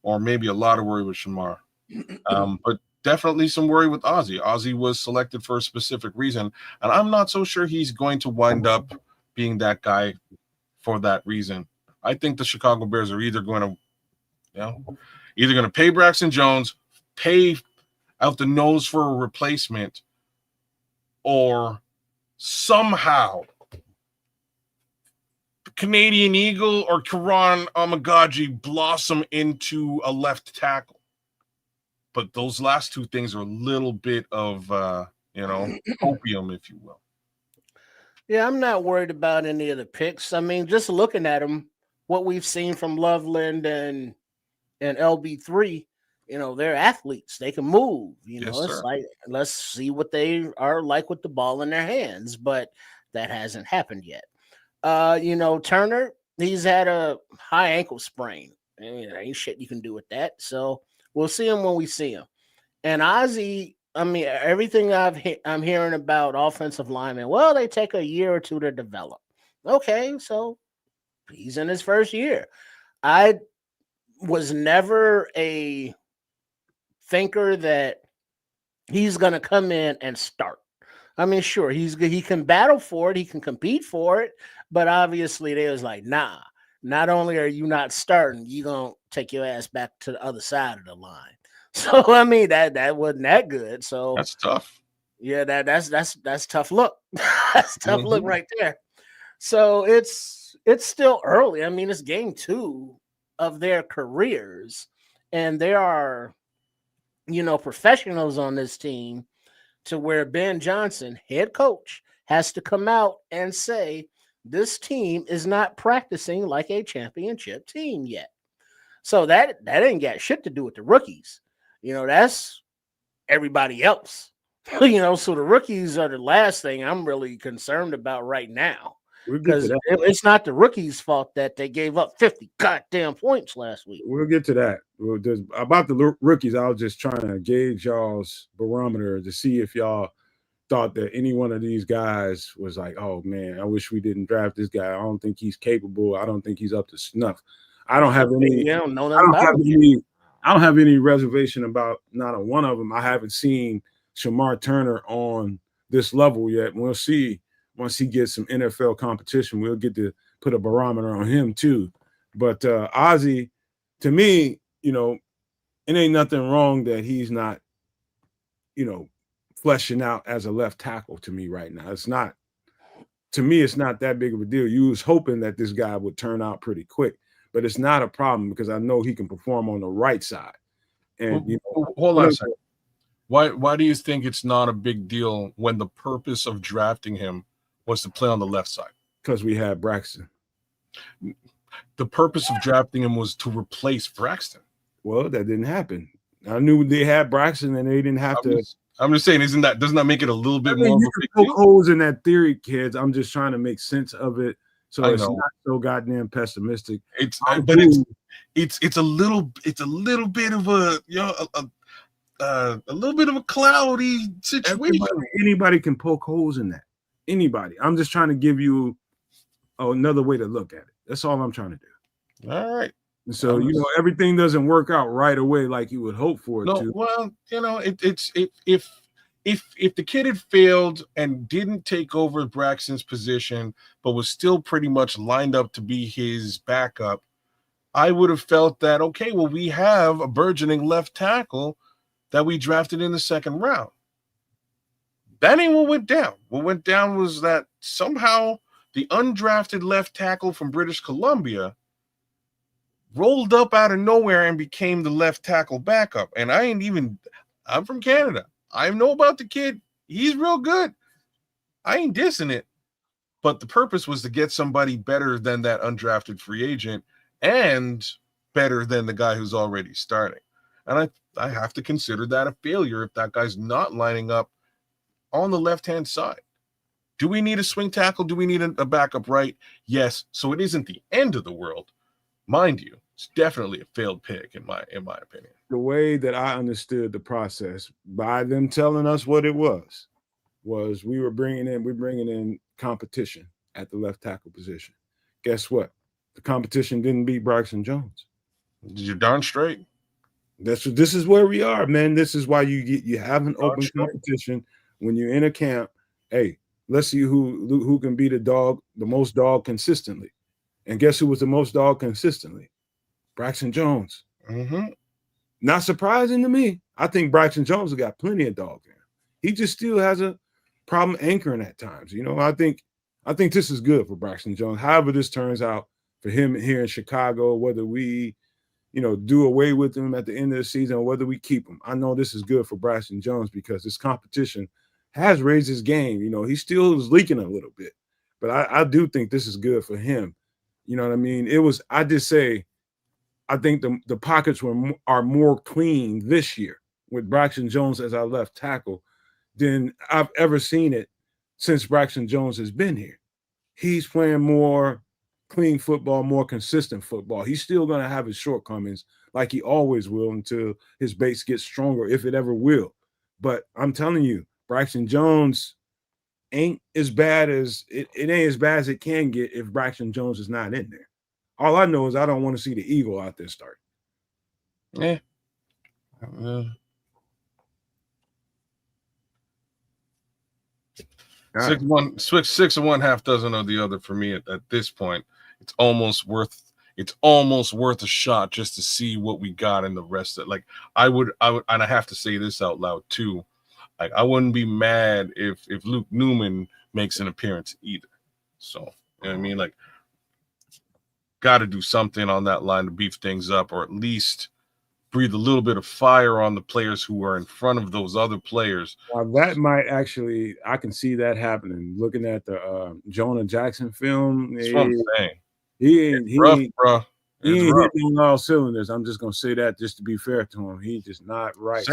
or maybe a lot of worry with Shamar. But definitely some worry with Ozzy. Ozzy was selected for a specific reason, and I'm not so sure he's going to wind up being that guy for that reason. I think the Chicago Bears are either going to pay Braxton Jones, pay out the nose for a replacement, or somehow Canadian Eagle or Karan Amagaji blossom into a left tackle. But those last 2 things are a little bit of, opium, if you will. Yeah, I'm not worried about any of the picks. I mean, just looking at them, what we've seen from Loveland and LB3, they're athletes. They can move. It's like, let's see what they are like with the ball in their hands. But that hasn't happened yet. Turner, he's had a high ankle sprain. There ain't shit you can do with that. So we'll see him when we see him. And Ozzy, I mean, everything I'm hearing about offensive linemen, well, they take a year or 2 to develop. Okay, so he's in his first year. I was never a thinker that he's going to come in and start. I mean, sure, he can battle for it, he can compete for it, but obviously they was like, nah, not only are you not starting, you going to take your ass back to the other side of the line. So, I mean, that wasn't that good. So that's tough. Yeah, that's tough look. That's tough look right there. So it's still early. I mean, it's game 2 of their careers, and there are, professionals on this team to where Ben Johnson, head coach, has to come out and say this team is not practicing like a championship team yet. So that ain't got shit to do with the rookies. That's everybody else. So the rookies are the last thing I'm really concerned about right now. We'll get Because to that. it's not the rookies' fault that they gave up 50 goddamn points last week. We'll get to that. About the rookies, I was just trying to gauge y'all's barometer to see if y'all thought that any one of these guys was like, oh man, I wish we didn't draft this guy. I don't think he's capable. I don't think he's up to snuff. I don't have any. Yeah, I don't know nothing about him. I don't have any reservation about not a one of them. I haven't seen Shamar Turner on this level yet. We'll see once he gets some NFL competition. We'll get to put a barometer on him too. But Ozzie, to me, it ain't nothing wrong that he's not, fleshing out as a left tackle to me right now. It's not, to me, it's not that big of a deal. You was hoping that this guy would turn out pretty quick, but it's not a problem because I know he can perform on the right side. And hold on a second. Why do you think it's not a big deal when the purpose of drafting him was to play on the left side? Because we had Braxton. The purpose of drafting him was to replace Braxton. Well, that didn't happen. I knew they had Braxton and they didn't have to. I'm just saying, doesn't that make it a little bit more of a big poke deal? holes in that theory, kids. I'm just trying to make sense of it, so it's not so goddamn pessimistic. It's a little bit of a a little bit of a cloudy situation. Anybody can poke holes in that. Anybody. I'm just trying to give you another way to look at it. That's all I'm trying to do. All right. So everything doesn't work out right away like you would hope for it to. Well, if the kid had failed and didn't take over Braxton's position, but was still pretty much lined up to be his backup, I would have felt that, okay, well, we have a burgeoning left tackle that we drafted in the second round. That ain't what went down. What went down was that somehow the undrafted left tackle from British Columbia rolled up out of nowhere and became the left tackle backup. And I'm from Canada. I know about the kid. He's real good. I ain't dissing it. But the purpose was to get somebody better than that undrafted free agent and better than the guy who's already starting. And I have to consider that a failure if that guy's not lining up on the left-hand side. Do we need a swing tackle? Do we need a backup right? Yes. So it isn't the end of the world. Mind you, it's definitely a failed pick in my opinion. The way that I understood the process by them telling us what it was we're bringing in competition at the left tackle position. Guess what? The competition didn't beat Braxton Jones. You're darn straight. This is where we are, man. This is why you have an open competition when you're in a camp. Hey, let's see who can be the most dog consistently. And guess who was the most dog consistently? Braxton Jones. Mm-hmm. Not surprising to me. I think Braxton Jones has got plenty of dog in him. He just still has a problem anchoring at times. I think this is good for Braxton Jones. However this turns out for him here in Chicago, whether we, do away with him at the end of the season or whether we keep him, I know this is good for Braxton Jones because this competition has raised his game. He still is leaking a little bit, but I do think this is good for him. You know what I mean? I think the pockets are more clean this year with Braxton Jones as our left tackle than I've ever seen it since Braxton Jones has been here. He's playing more clean football, more consistent football. He's still going to have his shortcomings like he always will until his base gets stronger, if it ever will. But I'm telling you, Braxton Jones ain't as bad as it ain't as bad as it can get if Braxton Jones is not in there. All I know is I don't want to see the Eagle out there start. Yeah. 6 and one half dozen of the other for me at this point. It's almost worth a shot just to see what we got in the rest of it. Like I would, and I have to say this out loud too. Like I wouldn't be mad if Luke Newman makes an appearance either. So you know what I mean? Like got to do something on that line to beef things up, or at least breathe a little bit of fire on the players who are in front of those other players. Well, that might actually, I can see that happening. Looking at the Jonah Jackson film, that's what I'm saying. He ain't hitting on all cylinders. I'm just gonna say that just to be fair to him. He's just not right.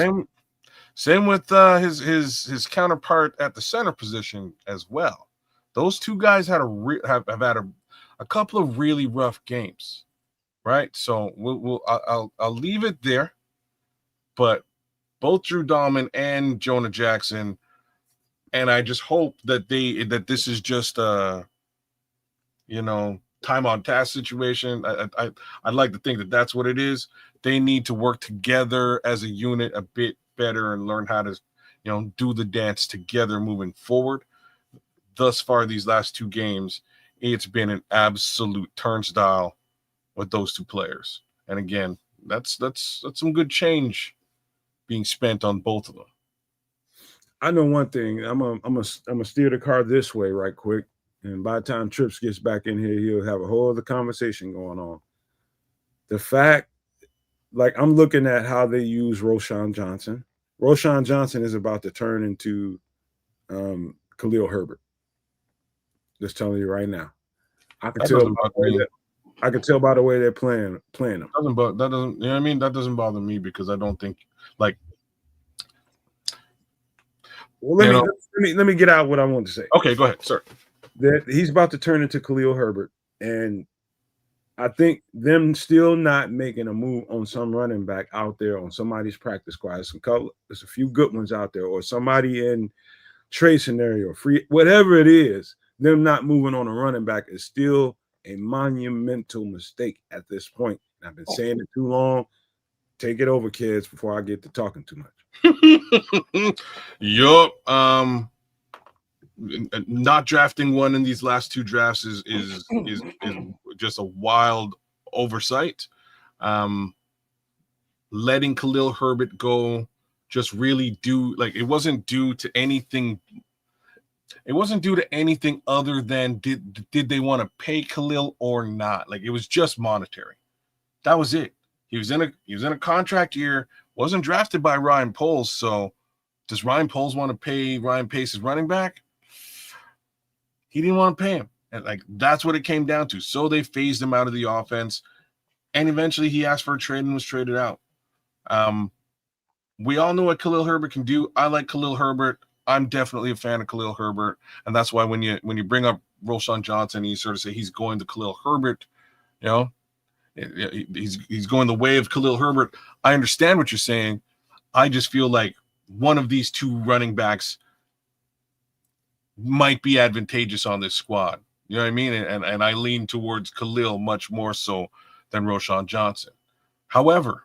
Same with his counterpart at the center position as well. Those two guys have had a couple of really rough games, right? So I'll leave it there. But both Drew Dahlman and Jonah Jackson, and I just hope that this is just a time on task situation. I'd like to think that that's what it is. They need to work together as a unit a bit better and learn how to do the dance together moving forward. Thus far, these last two games, it's been an absolute turnstile with those two players. And again, that's some good change being spent on both of them. I know one thing. I'm gonna steer the car this way right quick. And by the time Trips gets back in here, he'll have a whole other conversation going on. The fact, like, I'm looking at how they use Roschon Johnson. Roschon Johnson is about to turn into Khalil Herbert. Just telling you right now. I can tell by the way they're playing them. That doesn't, you know what I mean? That doesn't bother me because I don't think, like. Well, let me get out what I want to say. Okay, go ahead, sir. That he's about to turn into Khalil Herbert, and I think them still not making a move on some running back out there on somebody's practice squad. There's a few good ones out there, or somebody in trade scenario, free, whatever it is. Them not moving on a running back is still a monumental mistake at this point. And I've been saying it too long. Take it over, kids, before I get to talking too much. Yup. Not drafting one in these last two drafts is just a wild oversight. Letting Khalil Herbert go just really it wasn't due to anything. It wasn't due to anything other than did they want to pay Khalil or not? Like, it was just monetary. That was it. He was in a contract year, wasn't drafted by Ryan Poles. So does Ryan Poles want to pay Ryan Pace's running back? He didn't want to pay him. And that's what it came down to. So they phased him out of the offense. And eventually he asked for a trade and was traded out. We all know what Khalil Herbert can do. I like Khalil Herbert. I'm definitely a fan of Khalil Herbert. And that's why when you bring up Roschon Johnson, you sort of say he's going to Khalil Herbert, he's going the way of Khalil Herbert. I understand what you're saying. I just feel like one of these two running backs might be advantageous on this squad. You know what I mean? And I lean towards Khalil much more so than Roschon Johnson. However,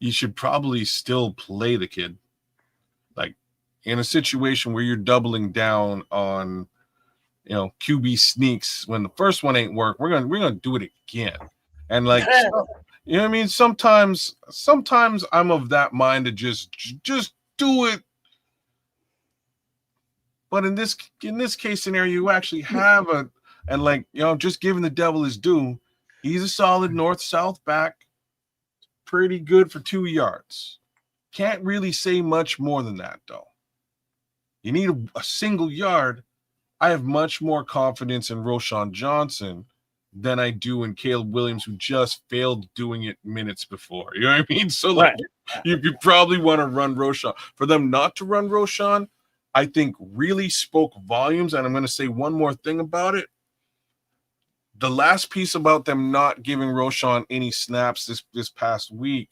you should probably still play the kid. Like, in a situation where you're doubling down on, QB sneaks when the first one ain't work, we're gonna do it again. And you know what I mean? Sometimes I'm of that mind to just do it. But in this case scenario, you actually have just giving the devil his due. He's a solid north-south back. Pretty good for 2 yards. Can't really say much more than that, though. You need a single yard. I have much more confidence in Roschon Johnson than I do in Caleb Williams, who just failed doing it minutes before. You know what I mean? So you probably want to run Roschon. For them not to run Roschon, I think really spoke volumes. And I'm going to say one more thing about it. The last piece about them not giving Roschon any snaps this past week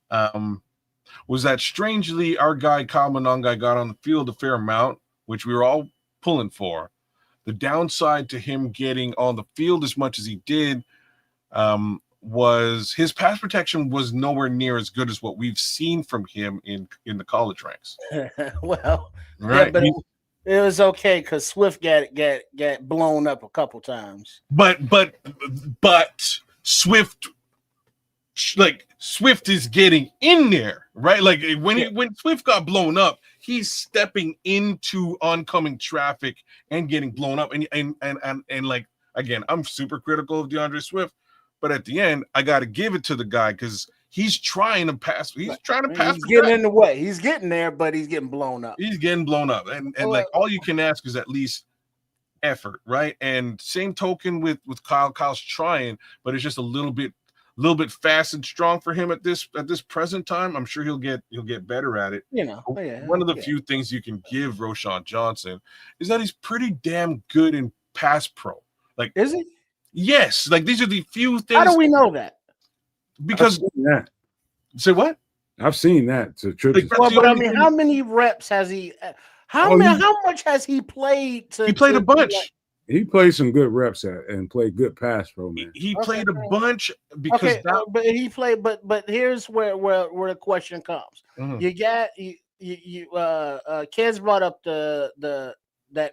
was that strangely our guy Kyle Monangai got on the field a fair amount, which we were all pulling for. The downside to him getting on the field as much as he did was his pass protection was nowhere near as good as what we've seen from him in the college ranks. Well, right. Yeah, but it was okay because Swift got blown up a couple times. But Swift is getting in there, right? Like when Swift got blown up, he's stepping into oncoming traffic and getting blown up. And like, again, I'm super critical of DeAndre Swift, but at the end, I got to give it to the guy because he's trying to pass. He's trying to pass. He's getting in the way. He's getting there, but he's getting blown up. He's getting blown up. And like, all you can ask is at least effort, right? And same token with Kyle. Kyle's trying, but it's just a little bit little bit fast and strong for him at this present time. I'm sure he'll get better at it. One of the few things you can give Roschon Johnson is that he's pretty damn good in pass pro. Like, is he? Yes, like these are the few things. How do we know that? Because say what? I've seen that. To but I mean, how many reps has he? How much has he played? He played a bunch. He played some good reps and played good pass pro, man. He played a bunch because but he played. But here's where the question comes. Mm-hmm. You got kids brought up that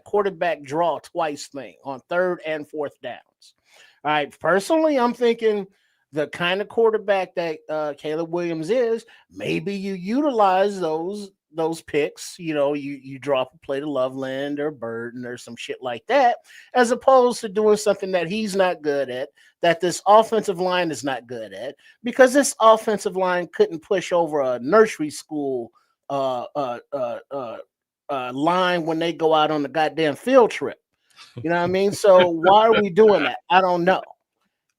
quarterback draw twice thing on 3rd and 4th downs. All right, personally, I'm thinking the kind of quarterback that Caleb Williams is, maybe you utilize those picks, you drop a play to Loveland or Burden or some shit like that, as opposed to doing something that he's not good at, that this offensive line is not good at, because this offensive line couldn't push over a nursery school line when they go out on the goddamn field trip. You know what I mean? So why are we doing that? I don't know.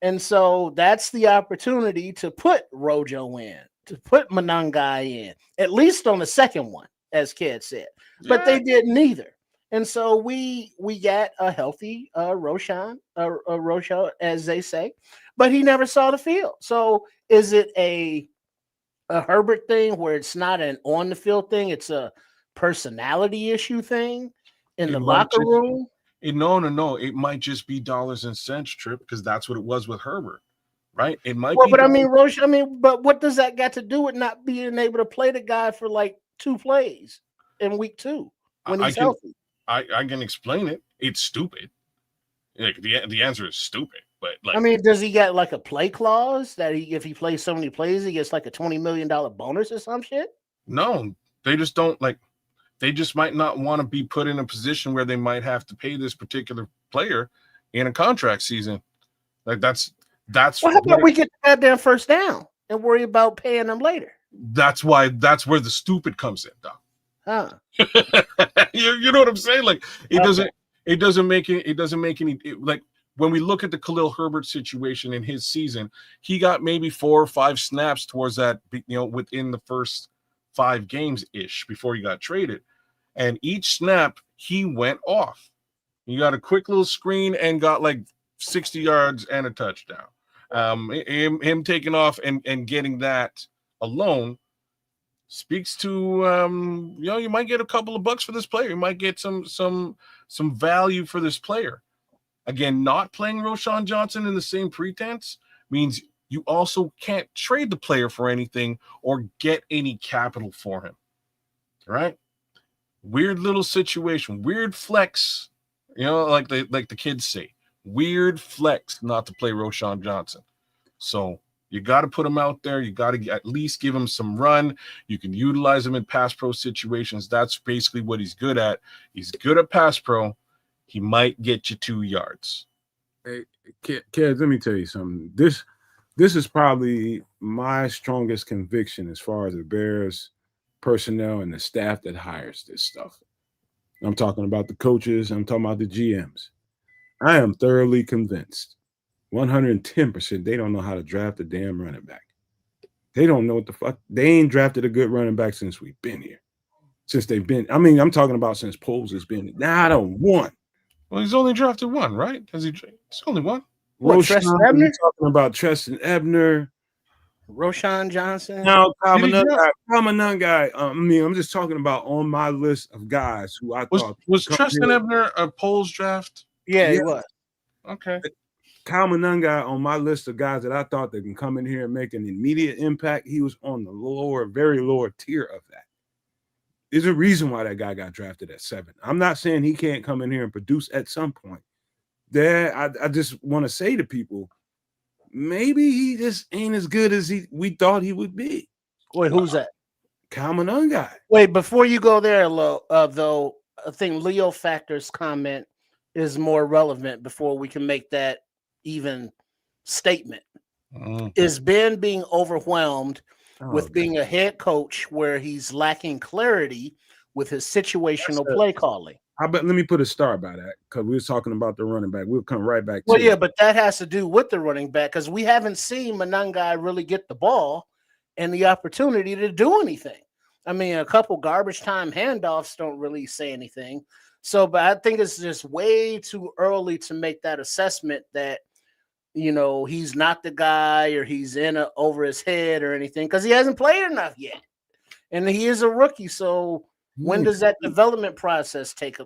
And so that's the opportunity to put Rojo in, to put Monangai in, at least on the second one, as Ked said. But they did neither. And so we got a healthy Roschon, as they say, but he never saw the field. So is it a Herbert thing where it's not an on the field thing, it's a personality issue thing in the locker room? No. It might just be dollars and cents, Trip, because that's what it was with Herbert, right? It might be. But I mean, Roche, but what does that got to do with not being able to play the guy for like 2 plays in week 2 when he's healthy? I can explain it. It's stupid. Like the answer is stupid. But like, I mean, does he get like a play clause that if he plays so many plays, he gets like a $20 million bonus or some shit? No, they just don't like. They just might not want to be put in a position where they might have to pay this particular player in a contract season. Like that's. Well, how about we get the goddamn first down and worry about paying them later? That's where the stupid comes in, Doc. Huh? you know what I'm saying? Like it doesn't make any like when we look at the Khalil Herbert situation in his season, he got maybe 4 or 5 snaps towards that, within the first 5 games ish before he got traded. And each snap he went off. He got a quick little screen and got like 60 yards and a touchdown. Him taking off and getting that alone speaks to you might get a couple of bucks for this player. You might get some value for this player. Again, not playing Roschon Johnson in the same pretense means you also can't trade the player for anything or get any capital for him. Right? Weird little situation, weird flex, like the kids say. Weird flex not to play Roschon Johnson. So you got to put him out there. You got to at least give him some run. You can utilize him in pass pro situations. That's basically what he's good at. He's good at pass pro. He might get you 2 yards. Hey, kids, let me tell you something. This is probably my strongest conviction as far as the Bears personnel and the staff that hires this stuff. I'm talking about the coaches. I'm talking about the GMs. I am thoroughly convinced, 110%, they don't know how to draft a damn running back. They don't know what the fuck. They ain't drafted a good running back since we've been here. Since they've been, I'm talking about since Poles has been. Now I don't want. Well, he's only drafted 1, right? It's only 1. Treston Ebner? Talking about Treston Ebner, Roschon Johnson. No, Calvin guy. I'm just talking about on my list of guys who I thought was Treston Ebner a Poles draft. Yeah, he was. Okay. Calvin guy on my list of guys that I thought that can come in here and make an immediate impact. He was on the very lower tier of that. There's a reason why that guy got drafted at 7. I'm not saying he can't come in here and produce at some point. I just want to say to people, maybe he just ain't as good as we thought he would be. Wait, who's that? Calvin guy. Wait, before you go there, though, I think Leo Factor's comment is more relevant before we can make that even statement. Is Ben being overwhelmed with being a head coach where he's lacking clarity with his situational play calling. Let me put a star by that, because we were talking about the running back. We'll come right back to Well, yeah, it. but that has to do with the running back, because we haven't seen Manangai really get the ball and the opportunity to do anything. I mean, a couple garbage time handoffs don't really say anything. So, but I think it's just way too early to make that assessment that, you know, he's not the guy or he's over his head or anything, because he hasn't played enough yet. And he is a rookie. So when does that development process take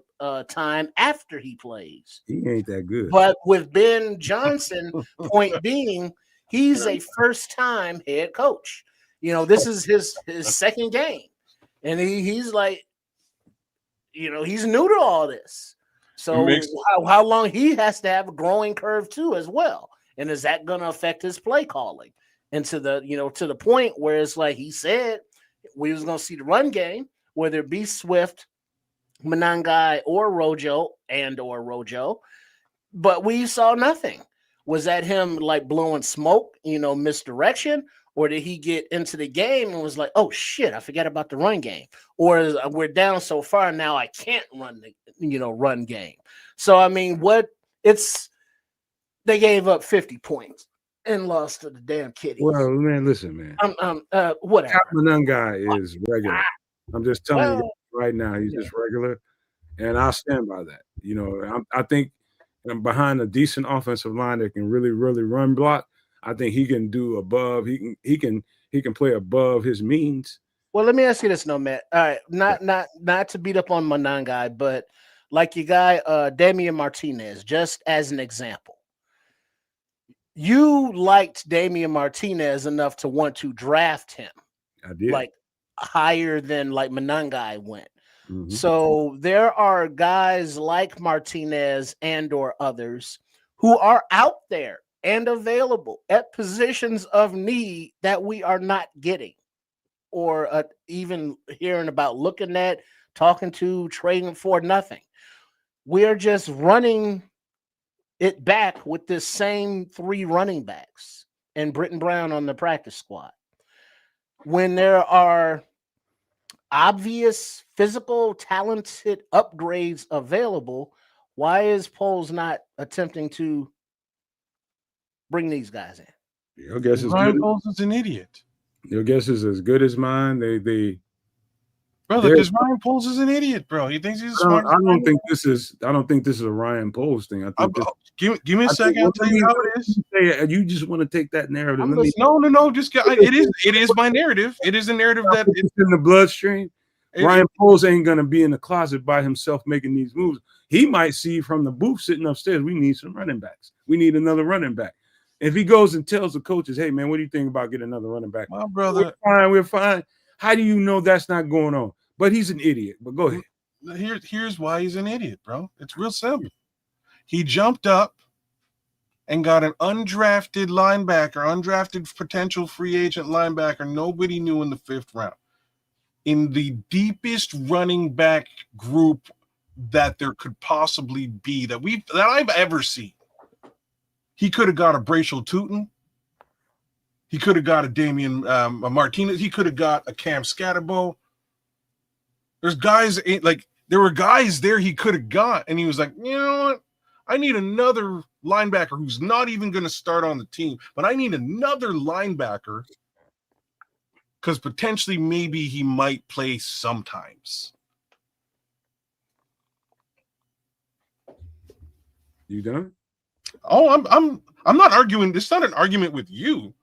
time after he plays? He ain't that good. But with Ben Johnson, point being, he's a first-time head coach. You know, this is his second game. And he's like, you know, he's new to all this. So how long he has to have a growing curve too as well. And is that going to affect his play calling? And to the point where it's like he said, we was going to see the run game, whether it be Swift, Manangai, or Rojo, but we saw nothing. Was that him like blowing smoke, misdirection? Or did he get into the game and was like, oh shit, I forgot about the run game? Or we're down so far now I can't run the run game. So I mean, they gave up 50 points and lost to the damn Kitties. Well, man, listen, man. Whatever. Manangai is regular. I'm just telling you right now, he's just regular, and I'll stand by that. I think behind a decent offensive line that can really, really run block, I think he can do above. He can play above his means. Well, let me ask you this, Matt. All right, not to beat up on Manangai, but like your guy Damian Martinez, just as an example. You liked Damian Martinez enough to want to draft him. I did. Like higher than like Manangai went. Mm-hmm. So there are guys like Martinez and or others who are out there and available at positions of need that we are not getting or even hearing about, looking at, talking to, trading for, nothing. We're just running it back with this same 3 running backs and Britton Brown on the practice squad. When there are obvious physical, talented upgrades available, why is Poles not attempting to bring these guys in? Your guess is Ryan good. Poles is an idiot. Your guess is as good as mine. Brother, because Ryan Poles is an idiot, bro. He thinks he's smart. I don't think this is a Ryan Poles thing. I think give me a second. I'll tell you how it is. You just want to take that narrative. No. Just it is my narrative. It is a narrative that it's in the bloodstream. Ryan Poles ain't gonna be in the closet by himself making these moves. He might see from the booth sitting upstairs, we need some running backs. We need another running back. If he goes and tells the coaches, hey man, what do you think about getting another running back? My brother, we're fine. How do you know that's not going on? But he's an idiot. But go ahead. Here's why he's an idiot, bro. It's real simple. He jumped up and got an undrafted linebacker, undrafted potential free agent linebacker nobody knew in the 5th round. In the deepest running back group that there could possibly be that I've ever seen. He could have got a Bracial Tootin. He could have got a Damian Martinez. He could have got a Cam Scatterbo. There were guys there he could have got, and he was like, you know what? I need another linebacker who's not even going to start on the team, but I need another linebacker because potentially maybe he might play sometimes. You done? Oh, I'm not arguing. It's not an argument with you.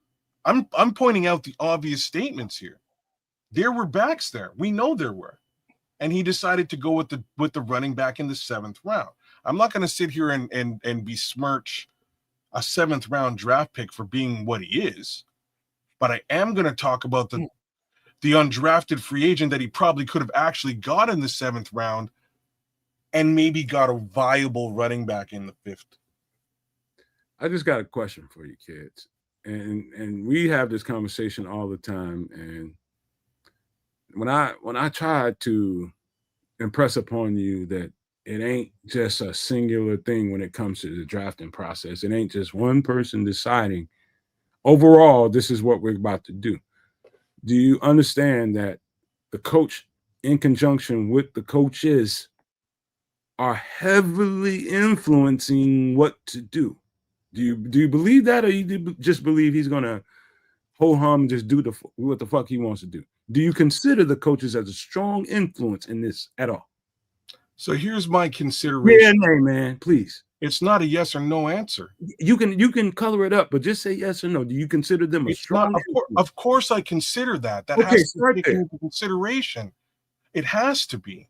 I'm pointing out the obvious statements here. There were backs there. We know there were. And he decided to go with the running back in the 7th round. I'm not going to sit here and besmirch a 7th round draft pick for being what he is, but I am going to talk about the undrafted free agent that he probably could have actually got in the 7th round and maybe got a viable running back in the 5th. I just got a question for you kids. And we have this conversation all the time. And when I try to impress upon you that it ain't just a singular thing when it comes to the drafting process, it ain't just one person deciding overall this is what we're about to do. Do you understand that the coach in conjunction with the coaches are heavily influencing what to do. Do you believe that, or you just believe he's gonna ho hum and just do what the fuck he wants to do? Do you consider the coaches as a strong influence in this at all? So here's my Yeah, consideration. no, man, please. It's not a yes or no answer. You can color it up, but just say yes or no. Do you consider them a It's not. strong Of course, I consider that. That Okay, has to start be taken there. into consideration. It has to be,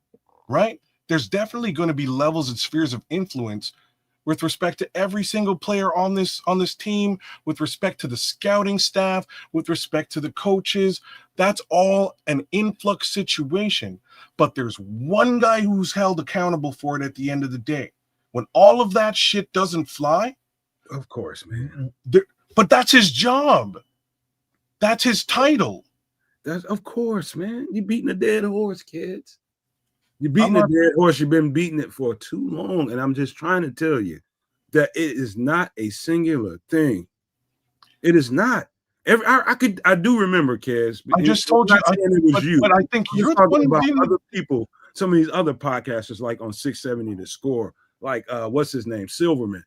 right? There's definitely going to be levels and spheres of influence with respect to every single player on this team, with respect to the scouting staff, with respect to the coaches. That's all an influx situation. But there's one guy who's held accountable for it at the end of the day. When all of that shit doesn't fly, Of course, man. but that's his job. That's his title. That's of course, man. You're beating a dead horse, kids. You're I'm beating a not- dead horse. You've been beating it for too long. And I'm just trying to tell you that it is not a singular thing. It is not. I do remember, Kez. I just told you. It was you. But I think I'm you're just the talking one about dealing. other people. Some of these other podcasters, like on 670 The Score, like what's his name, Silverman.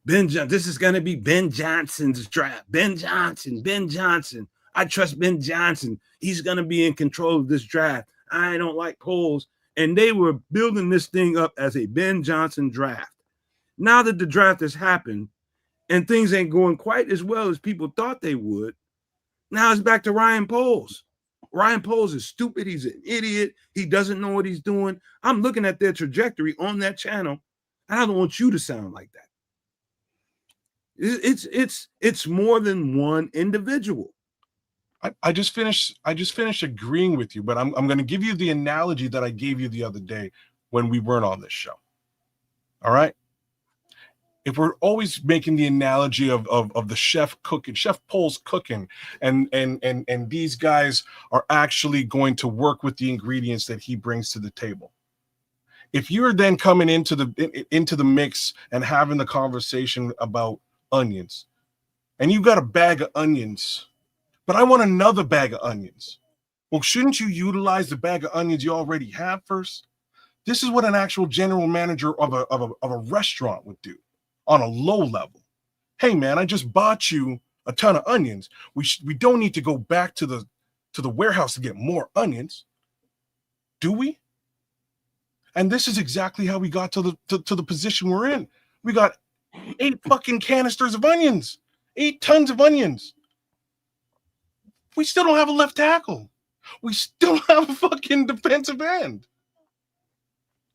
This is gonna be Ben Johnson's draft. Ben Johnson. I trust Ben Johnson. He's gonna be in control of this draft. I don't like polls. And they were building this thing up as a Ben Johnson draft. Now that the draft has happened and things ain't going quite as well as people thought they would, now it's back to Ryan Poles. Ryan Poles is stupid. He's an idiot. He doesn't know what he's doing. I'm looking at their trajectory on that channel, and I don't want you to sound like that. It's more than one individual. I just finished agreeing with you, but I'm going to give you the analogy that I gave you the other day when we weren't on this show. All right. If we're always making the analogy of the chef cooking, Chef Pole's cooking, and these guys are actually going to work with the ingredients that he brings to the table. If you're then coming into the mix and having the conversation about onions, and you've got a bag of onions, but I want another bag of onions. Well, shouldn't you utilize the bag of onions you already have first? This is what an actual general manager of a restaurant would do on a low level. Hey, man, I just bought you a ton of onions. We don't need to go back to the warehouse to get more onions, do we? And this is exactly how we got to the position we're in. We got 8 fucking canisters of onions, 8 tons of onions. We still don't have a left tackle. We still have a fucking defensive end.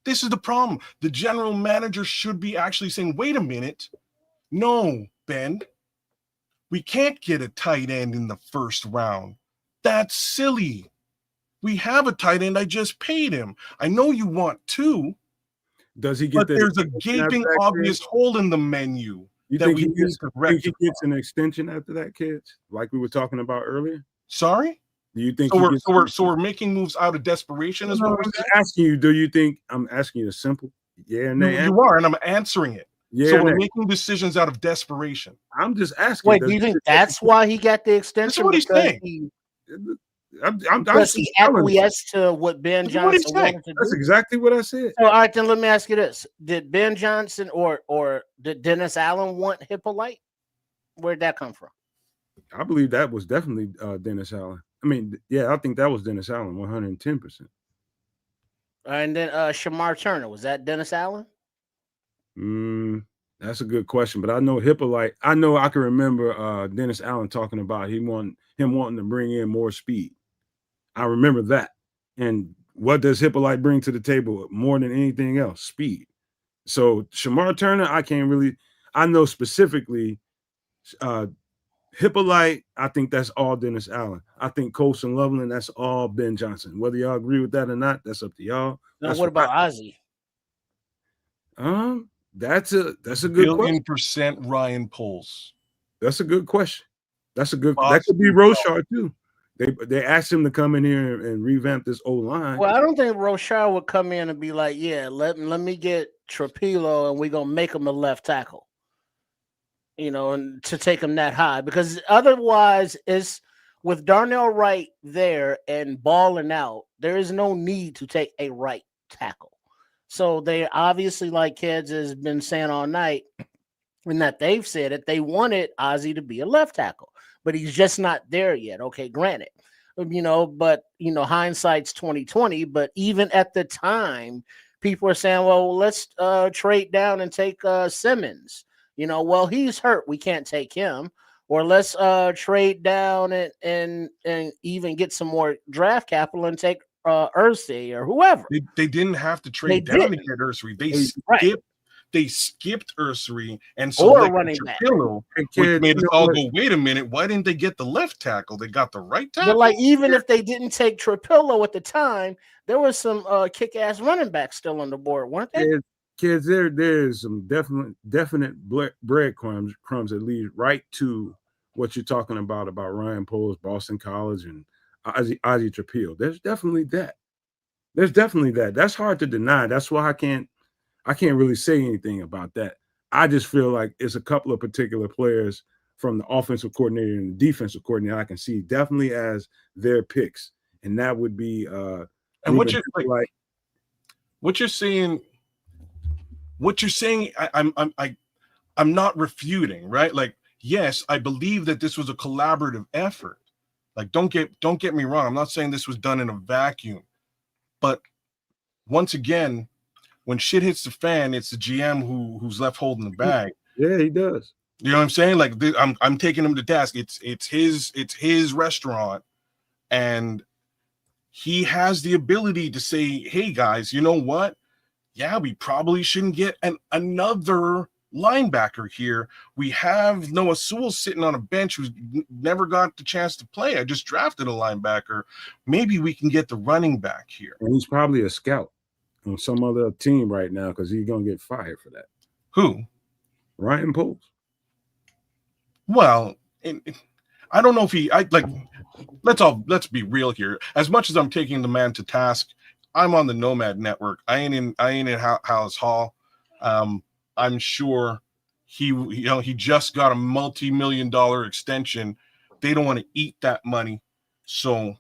This is the problem. The general manager should be actually saying, wait a minute. No, Ben, we can't get a tight end in the first round. That's silly. We have a tight end. I just paid him. I know you want 2. Does he get but there's a gaping obvious hole in the menu. You think he gets an extension after that, kids? Like we were talking about earlier? Sorry? Do you think so we're making moves out of desperation? Is what we're saying? Asking you, do you think I'm asking you a simple yeah and nay? You are, and I'm answering it. Yeah, so we're making decisions out of desperation. I'm just asking. Wait, do you think that's why he got the extension? That's what he's saying. Because he acquiesced to what Ben Johnson wanted to do. That's exactly what I said. So, all right, then let me ask you this: did Ben Johnson or did Dennis Allen want Hippolyte? Where'd that come from? I believe that was definitely Dennis Allen. I mean, yeah, I think that was Dennis Allen, 110%. And then Shamar Turner, was that Dennis Allen? That's a good question, but I know Hippolyte. I know I can remember Dennis Allen talking about him wanting to bring in more speed. I remember that. And what does Hippolyte bring to the table more than anything else? Speed. So Shamar Turner, I know specifically Hippolyte, I think that's all Dennis Allen. I think Colson Loveland, that's all Ben Johnson. Whether y'all agree with that or not, that's up to y'all. Now, what about Ozzie? That's a good question. %1,000,000% Ryan Poles. That's a good question. That could be Roshar too. They asked him to come in here and revamp this old line. Well, I don't think Roshar would come in and be like, yeah, let me get Trapilo and we're gonna make him a left tackle. And to take him that high, because otherwise it's with Darnell Wright there and balling out, there is no need to take a right tackle. So they obviously, like Kids has been saying all night, and that they've said it, they wanted Ozzie to be a left tackle, but he's just not there yet. Okay, granted, but hindsight's 2020. But even at the time, people are saying, well, let's trade down and take Simmons. Well, he's hurt, we can't take him. Or let's trade down and even get some more draft capital and take Ursay or whoever. They didn't have to trade down to get Ursay. They skipped Ursay and selected Trapillo, which made us all go, wait a minute, why didn't they get the left tackle? They got the right tackle. But even if they didn't take Trapillo at the time, there was some kick-ass running backs still on the board, weren't there? Kids, there's some definite breadcrumbs that lead right to what you're talking about Ryan Poles, Boston College, and Ozzie Trapillo. There's definitely that. That's hard to deny. That's why I can't really say anything about that. I just feel like it's a couple of particular players from the offensive coordinator and the defensive coordinator I can see definitely as their picks, and that would be and what you're saying. I'm not refuting, right? Like, yes, I believe that this was a collaborative effort. Like, don't get me wrong. I'm not saying this was done in a vacuum, but once again, when shit hits the fan, it's the GM who's left holding the bag. Yeah, he does. You know what I'm saying? Like, I'm taking him to task. It's his restaurant, and he has the ability to say, "Hey guys, you know what? Yeah, we probably shouldn't get another linebacker here. We have Noah Sewell sitting on a bench who's never got the chance to play. I just drafted a linebacker. Maybe we can get the running back here." And he's probably a scout on some other team right now because he's going to get fired for that. Who? Ryan Poles. Well, I don't know if let's be real here. As much as I'm taking the man to task, I'm on the Nomad Network. I ain't in Hallis Hall. I'm sure he just got a multi-million-dollar extension. They don't want to eat that money. So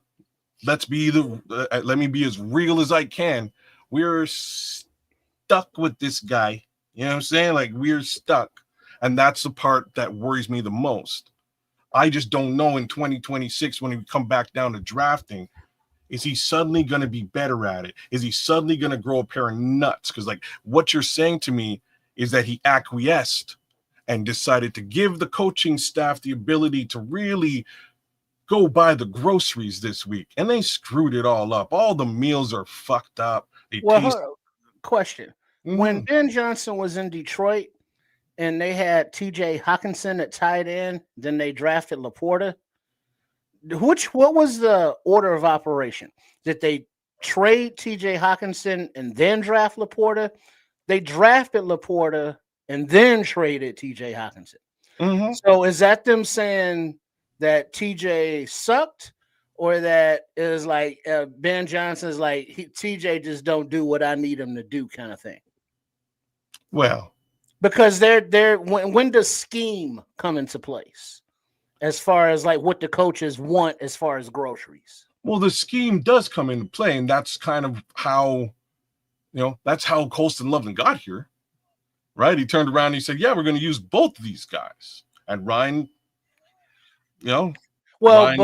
let me be as real as I can. We're stuck with this guy. You know what I'm saying? Like, we're stuck. And that's the part that worries me the most. I just don't know in 2026 when we come back down to drafting, is he suddenly going to be better at it? Is he suddenly going to grow a pair of nuts? Because, like, what you're saying to me is that he acquiesced and decided to give the coaching staff the ability to really go buy the groceries this week. And they screwed it all up. All the meals are fucked up. Question. Mm-hmm. When Ben Johnson was in Detroit and they had TJ Hawkinson at tight end, then they drafted Laporta. What was the order of operation? Did they trade TJ Hawkinson and then draft Laporta? They drafted Laporta and then traded TJ Hawkinson. Mm-hmm. So is that them saying that TJ sucked, or that is like Ben Johnson's like TJ just don't do what I need him to do kind of thing? Well, because when does scheme come into place? As far as like what the coaches want as far as groceries. Well, the scheme does come into play, and that's kind of how, that's how Colston Loveland got here, right? He turned around and he said, yeah, we're going to use both of these guys. And Ryan, no, hold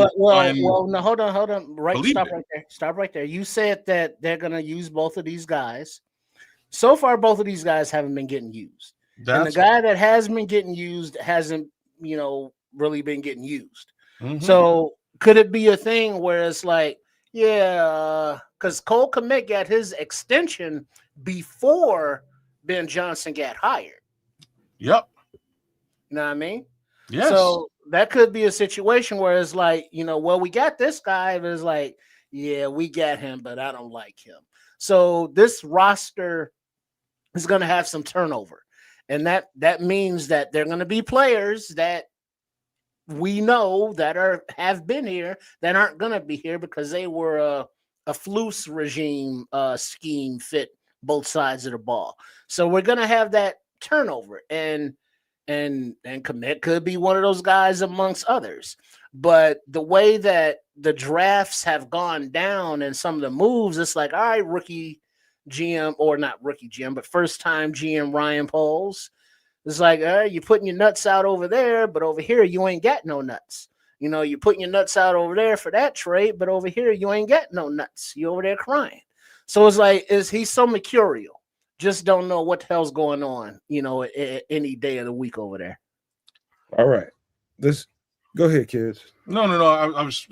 on. Stop right there. You said that they're going to use both of these guys. So far, both of these guys haven't been getting used. And the guy that has been getting used hasn't, really been getting used. Mm-hmm. So could it be a thing where it's like, because Cole Kmet got his extension before Ben Johnson got hired. Yep. You know what I mean? Yes. So that could be a situation where it's like, well, we got this guy, but it's like, yeah, we got him, but I don't like him. So this roster is going to have some turnover. And that means that they're going to be players that we know that have been here that aren't going to be here because they were a Flus regime scheme fit both sides of the ball. So we're going to have that turnover, and Kmet could be one of those guys amongst others. But the way that the drafts have gone down and some of the moves, it's like, all right, rookie GM, or not rookie GM, but first time GM Ryan Poles. It's like, all right, you're putting your nuts out over there, but over here you ain't got no nuts. You know, you're putting your nuts out over there for that trade, but over here you ain't got no nuts. You over there crying. So it's like, he's so mercurial. Just don't know what the hell's going on, you know, any day of the week over there. All right. Let's go ahead, kids. No. I was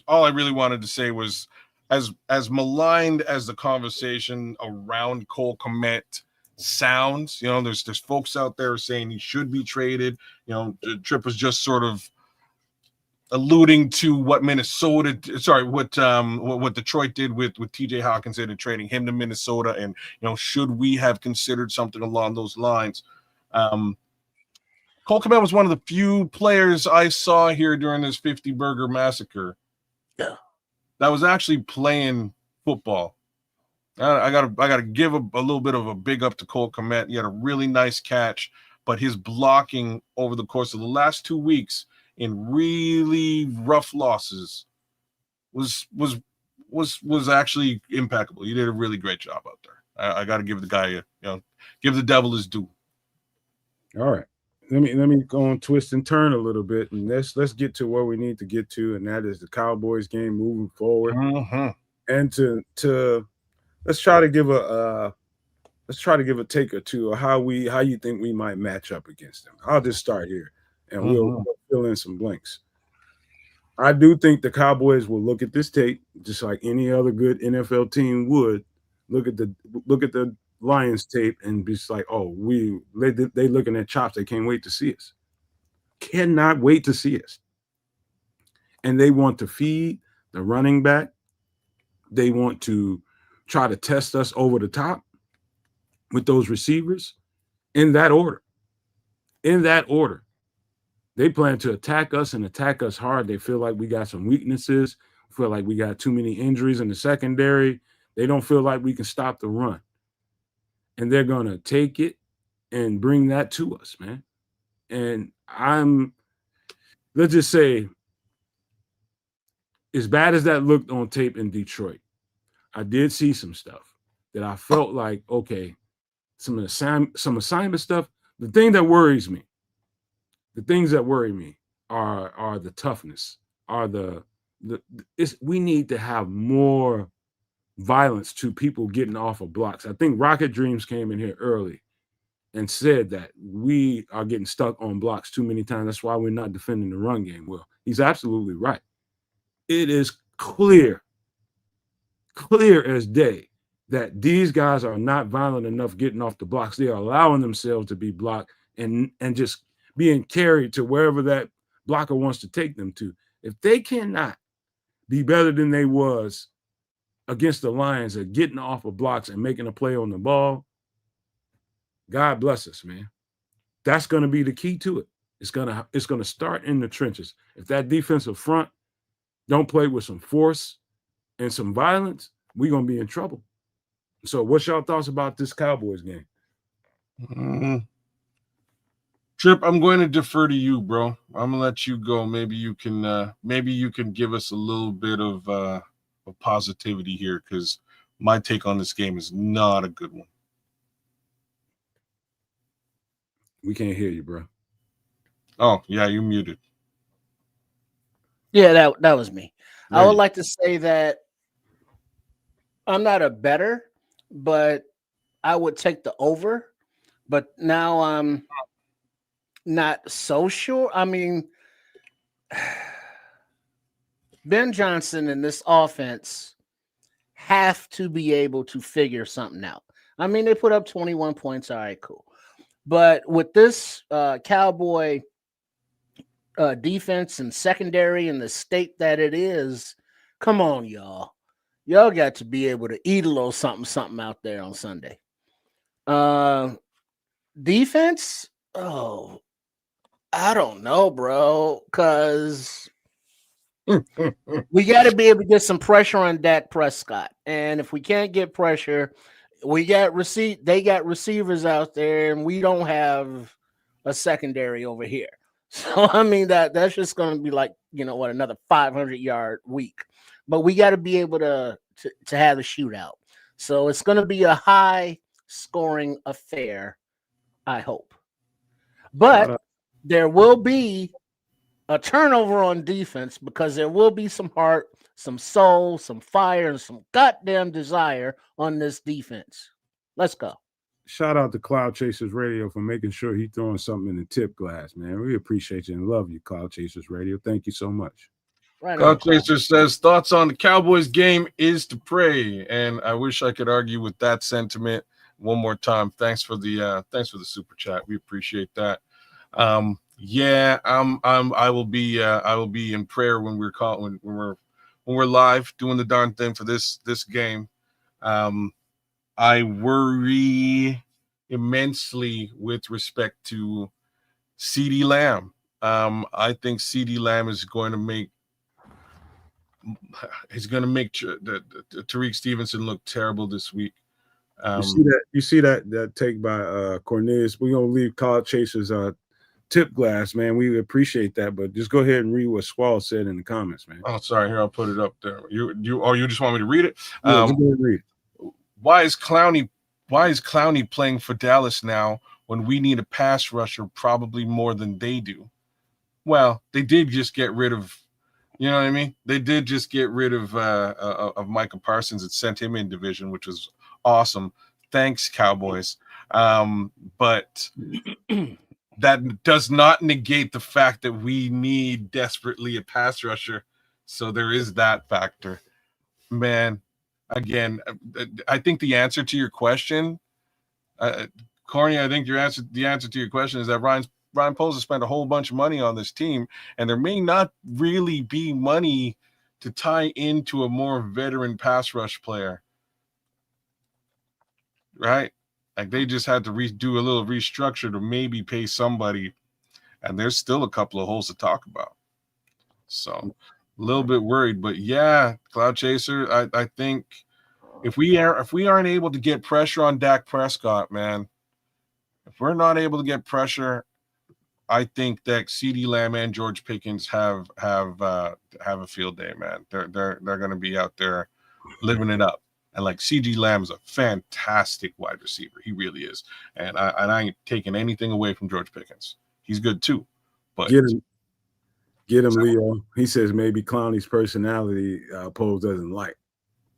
all I really wanted to say was, as maligned as the conversation around Cole Kmet sounds, you know, there's folks out there saying he should be traded. You know, Tripp was just sort of alluding to what what Detroit did with TJ Hawkinson and trading him to Minnesota, and you know, should we have considered something along those lines? Cole Kmet was one of the few players I saw here during this 50 burger massacre that was actually playing football. I gotta give a little bit of a big up to Cole Kmet. He had a really nice catch, but his blocking over the course of the last 2 weeks in really rough losses was actually impeccable. He did a really great job out there. I got to give the guy give the devil his due. All right. Let me go on twist and turn a little bit, and let's get to where we need to get to, and that is the Cowboys game moving forward. Mm-hmm. And to let's try to give a take or two of how you think we might match up against them. I'll just start here, and we'll fill in some blanks. I do think the Cowboys will look at this tape just like any other good NFL team would. Look at the Lions tape and be like, oh, they looking at chops. They can't wait to see us. Cannot wait to see us. And they want to feed the running back. They want to try to test us over the top with those receivers in that order. In that order. They plan to attack us and attack us hard. They feel like we got some weaknesses, feel like we got too many injuries in the secondary. They don't feel like we can stop the run. And they're going to take it and bring that to us, man. And let's just say, as bad as that looked on tape in Detroit, I did see some stuff that I felt like, okay, some assignment stuff. The things that worry me are the toughness, we need to have more violence to people getting off of blocks. I think Rocket Dreams came in here early and said that we are getting stuck on blocks too many times. That's why we're not defending the run game well. He's absolutely right. It is clear as day that these guys are not violent enough getting off the blocks. They are allowing themselves to be blocked and just being carried to wherever that blocker wants to take them to. If they cannot be better than they was against the Lions at getting off of blocks and making a play on the ball, God bless us, man. That's going to be the key to it. It's going to start in the trenches. If that defensive front don't play with some force and some violence, we're going to be in trouble. So what's y'all thoughts about this Cowboys game? Tripp, I'm going to defer to you, bro. I'm gonna let you go. Maybe you can give us a little bit of positivity here, because my take on this game is not a good one. We can't hear you, bro. Oh, yeah, you're muted. Yeah, that was me. There I would you- like to say that I'm not a better, but I would take the over. But now I'm not so sure. I mean, Ben Johnson and this offense have to be able to figure something out. I mean, they put up 21 points. All right, cool. But with this Cowboy defense and secondary and the state that it is, come on, y'all. Y'all got to be able to eat a little something out there on Sunday. Defense? Oh, I don't know, bro, because we got to be able to get some pressure on Dak Prescott. And if we can't get pressure, they got receivers out there, and we don't have a secondary over here. So I mean that's just going to be like, another 500-yard week. But we got to be able to have a shootout. So it's going to be a high scoring affair, I hope. But there will be a turnover on defense because there will be some heart, some soul, some fire, and some goddamn desire on this defense. Let's go. Shout out to Cloud Chasers Radio for making sure he throwing something in the tip glass, man. We appreciate you and love you, Cloud Chasers Radio. Thank you so much. Right God Chaser says thoughts on the Cowboys game is to pray, and I wish I could argue with that sentiment. One more time, thanks for the super chat. We appreciate that. Yeah, I will be in prayer when we're live doing the darn thing for this game. I worry immensely with respect to CeeDee Lamb. I think CeeDee Lamb is going to make Tariq Stevenson look terrible this week. You see that take by Cornelius. We're gonna leave Cloud Chasers tip glass, man. We appreciate that, but just go ahead and read what Squall said in the comments, man. Oh, sorry. Here, I'll put it up there. You just want me to read it? Yeah, just go ahead and read it. Why is Clowney playing for Dallas now when we need a pass rusher probably more than they do? Well, they did just get rid of, you know what I mean? They did just get rid of Micah Parsons and sent him in division, which was awesome. Thanks, Cowboys. But that does not negate the fact that we need desperately a pass rusher. So there is that factor. Man, again, I think the answer to your question, Corny, I think the answer to your question is that Ryan Poles has spent a whole bunch of money on this team, and there may not really be money to tie into a more veteran pass rush player. Right? Like they just had to do a little restructure to maybe pay somebody, and there's still a couple of holes to talk about. So a little bit worried, but yeah, Cloud Chaser, I think if we aren't able to get pressure on Dak Prescott, man, if we're not able to get pressure, I think that CeeDee Lamb and George Pickens have a field day, man. They're going to be out there living it up. And like CeeDee Lamb is a fantastic wide receiver. He really is. And I ain't taking anything away from George Pickens. He's good too. But get him, Leo. He says maybe Clowney's personality Poles doesn't like.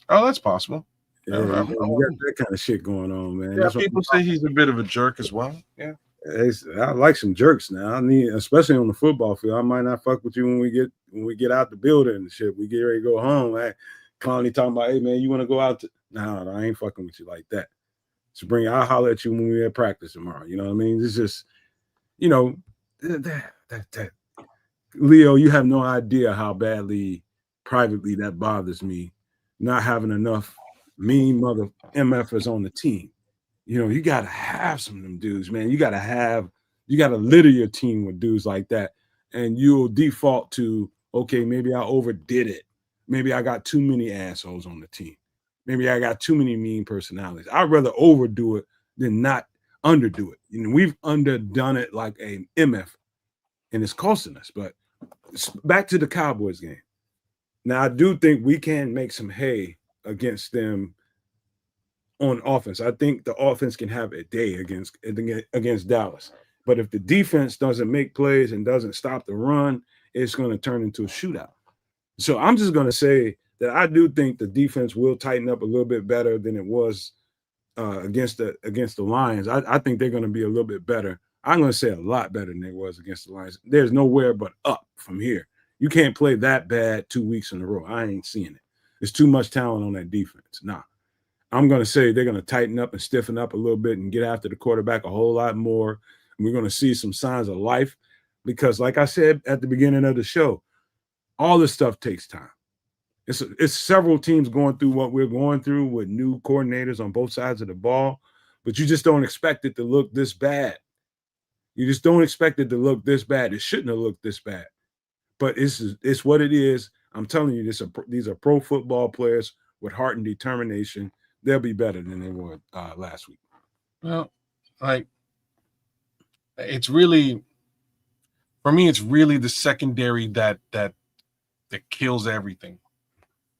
Oh, that's possible. Yeah, you got that kind of shit going on, man. Yeah, people say he's a bit of a jerk as well. Yeah. I like some jerks now. I need, especially on the football field. I might not fuck with you when we get out the building and shit. We get ready to go home. Like Clowney talking about, hey man, you want to go out? No, I ain't fucking with you like that. So I'll holler at you when we at practice tomorrow. You know what I mean? It's just, that Leo, you have no idea how badly privately that bothers me. Not having enough mean mother MFers on the team. You got to have some of them dudes, man. You got to litter your team with dudes like that. And you'll default to, okay, maybe I overdid it. Maybe I got too many assholes on the team. Maybe I got too many mean personalities. I'd rather overdo it than not underdo it. We've underdone it like a MF, and it's costing us. But back to the Cowboys game. Now, I do think we can make some hay against them on offense. I think the offense can have a day against Dallas. But if the defense doesn't make plays and doesn't stop the run, it's going to turn into a shootout. So I'm just going to say that I do think the defense will tighten up a little bit better than it was against the Lions. I think they're going to be a little bit better. I'm going to say a lot better than it was against the Lions. There's nowhere but up from here. You can't play that bad 2 weeks in a row. I ain't seeing it. There's too much talent on that defense. Nah. I'm going to say they're going to tighten up and stiffen up a little bit and get after the quarterback a whole lot more. And we're going to see some signs of life because, like I said at the beginning of the show, all this stuff takes time. It's several teams going through what we're going through with new coordinators on both sides of the ball, but you just don't expect it to look this bad. You just don't expect it to look this bad. It shouldn't have looked this bad, but it's what it is. I'm telling you, these are pro football players with heart and determination. They'll be better than they were last week. Well, it's really for me, it's really the secondary that kills everything.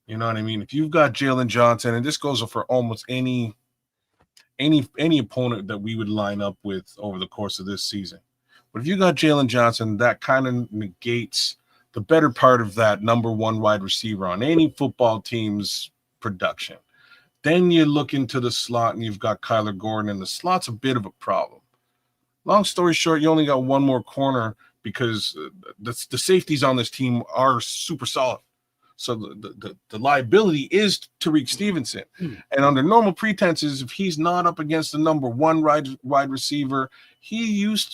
You know what I mean? If you've got Jalen Johnson, and this goes for almost any opponent that we would line up with over the course of this season. But if you got Jalen Johnson, that kind of negates the better part of that number one wide receiver on any football team's production. Then you look into the slot and you've got Kyler Gordon, and the slot's a bit of a problem. Long story short, you only got one more corner because the safeties on this team are super solid. So the liability is Tariq Stevenson. And under normal pretenses, if he's not up against the number one wide receiver, he was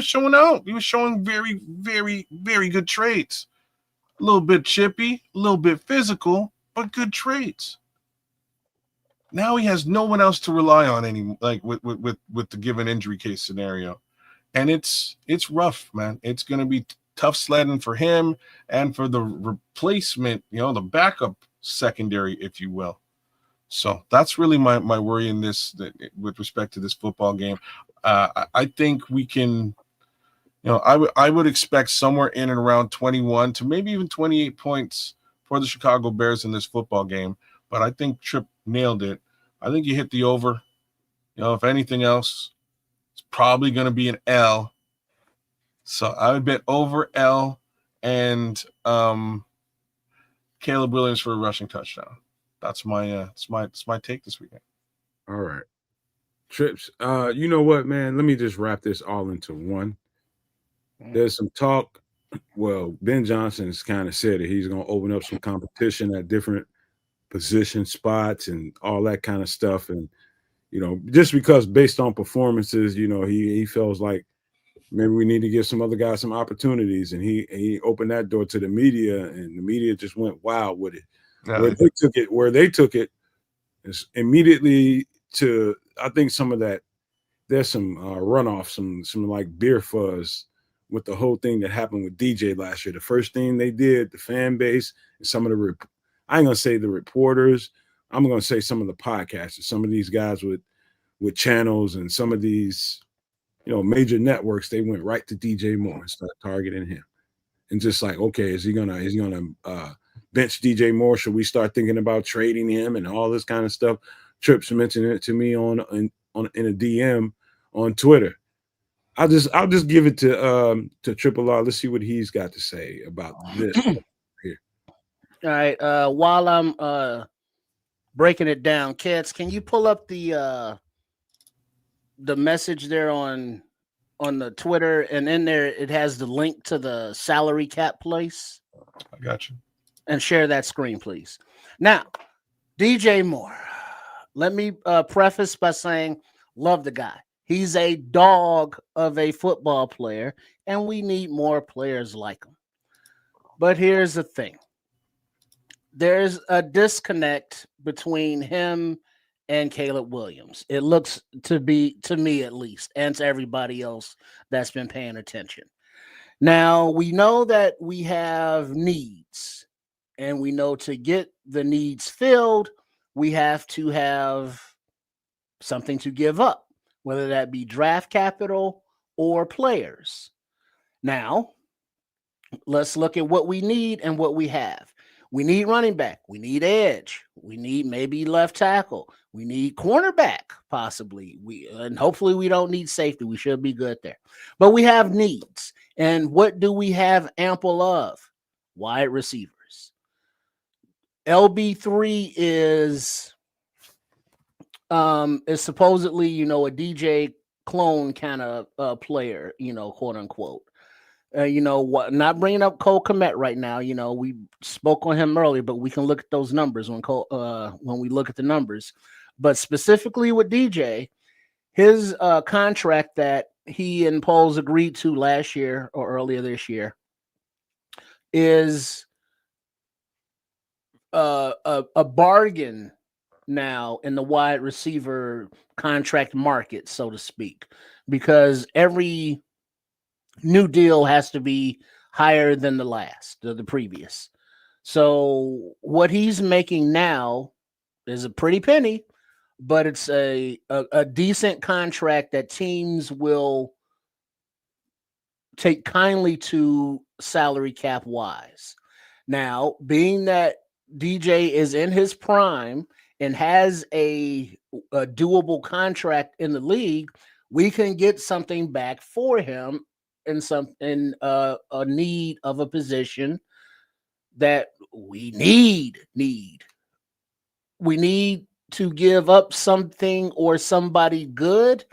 showing out. He was showing very, very, very good traits. A little bit chippy, a little bit physical, but good traits. Now he has no one else to rely on with the given injury case scenario. And it's rough, man. It's going to be tough sledding for him and for the replacement, the backup secondary, if you will. So that's really my worry in this with respect to this football game. I think we can, I would expect somewhere in and around 21 to maybe even 28 points for the Chicago Bears in this football game. But I think Tripp nailed it. I think you hit the over. If anything else, it's probably going to be an L. So I would bet over L and Caleb Williams for a rushing touchdown. That's my take this weekend. All right. Trips. You know what, man? Let me just wrap this all into one. There's some talk. Well, Ben Johnson's kind of said that he's going to open up some competition at different position spots and all that kind of stuff. And, just because based on performances, he feels like maybe we need to give some other guys some opportunities. And he opened that door to the media, and the media just went wild with it. Yeah. Where they took it is immediately to, I think some of that, there's some runoff, some like beer fuzz with the whole thing that happened with DJ last year. The first thing they did, the fan base and some of the, I ain't gonna say the reporters, I'm gonna say some of the podcasters, some of these guys with channels and some of these, major networks, they went right to DJ Moore and started targeting him. And just like, okay, is he gonna bench DJ Moore? Should we start thinking about trading him and all this kind of stuff? Trips mentioned it to me in a DM on Twitter. I'll just give it to Triple R. Let's see what he's got to say about this here. All right. While I'm breaking it down, Keds, can you pull up the message there on the Twitter, and in there it has the link to the salary cap place? I got you. And share that screen, please. Now, DJ Moore. Let me preface by saying, love the guy. He's a dog of a football player, and we need more players like him. But here's the thing. There's a disconnect between him and Caleb Williams. It looks to be, to me at least, and to everybody else that's been paying attention. Now, we know that we have needs, and we know to get the needs filled, we have to have something to give up, whether that be draft capital or players. Now, let's look at what we need and what we have. We need running back. We need edge. We need maybe left tackle. We need cornerback, possibly. And hopefully we don't need safety. We should be good there. But we have needs. And what do we have ample of? Wide receivers. LB3 is supposedly, a DJ clone kind of player, quote unquote. Not bringing up Cole Kmet right now. We spoke on him earlier, but we can look at those numbers when we look at the numbers. But specifically with DJ, his contract that he and Poles agreed to last year or earlier this year is a bargain now in the wide receiver contract market, so to speak, because every new deal has to be higher than the previous. So what he's making now is a pretty penny, but it's a decent contract that teams will take kindly to salary cap wise. Now, being that DJ is in his prime and has a doable contract in the league, we can get something back for him in a need of a position that we need. We need to give up something or somebody good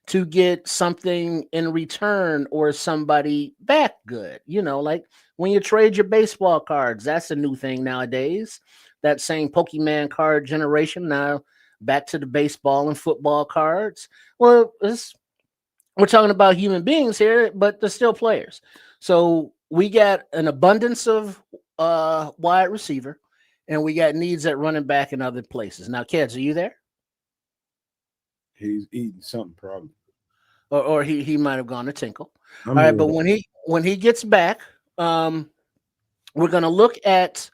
to get something in return or somebody back good. You know, like when you trade your baseball cards, that's a new thing nowadays. That same Pokemon card generation now back to the baseball and football cards. Well, we're talking about human beings here, but they're still players. So we got an abundance of wide receiver, and we got needs at running back in other places. Now, kids, are you there? He's eating something probably. Or he might have gone to tinkle. I'm All right, here. but when he gets back, we're gonna look at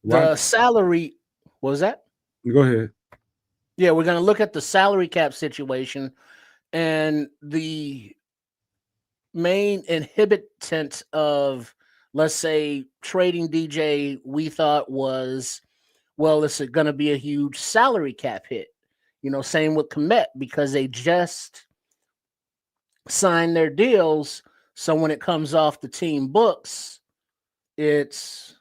the Why- salary. What was that? Go ahead. Yeah, we're gonna look at the salary cap situation and the main inhibitant of, let's say, trading DJ. We thought was, well, it's going to be a huge salary cap hit. You know, same with Komet because they just signed their deals. So when it comes off the team books, it's,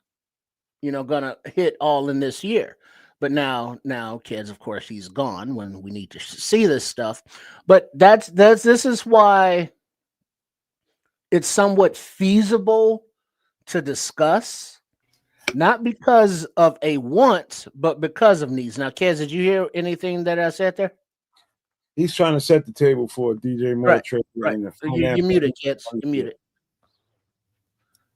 you know, gonna hit all in this year. But now, kids, of course, he's gone when we need to see this stuff. But this is why it's somewhat feasible to discuss, not because of a want, but because of needs. Now, kids, did you hear anything that I said there? He's trying to set the table for a DJ Moore Right, trade. right. and the You muted, kids. You muted.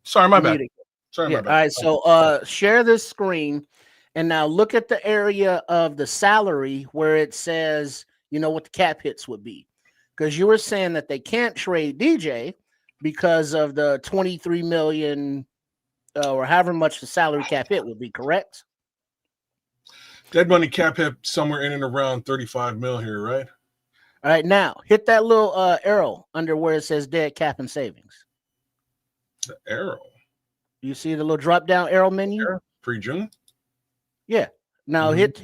Sorry, my You bad. muted. Sorry, Yeah. my bad. All right. So share this screen and now look at the area of the salary where it says, you know, what the cap hits would be. Because you were saying that they can't trade DJ because of the 23 million or however much the salary cap hit would be, correct? Dead money cap hit somewhere in and around 35 mil here, right? All right, now hit that little arrow under where it says dead cap and savings. The arrow. You see the little drop down arrow menu? Pre-June. Yeah. Now hit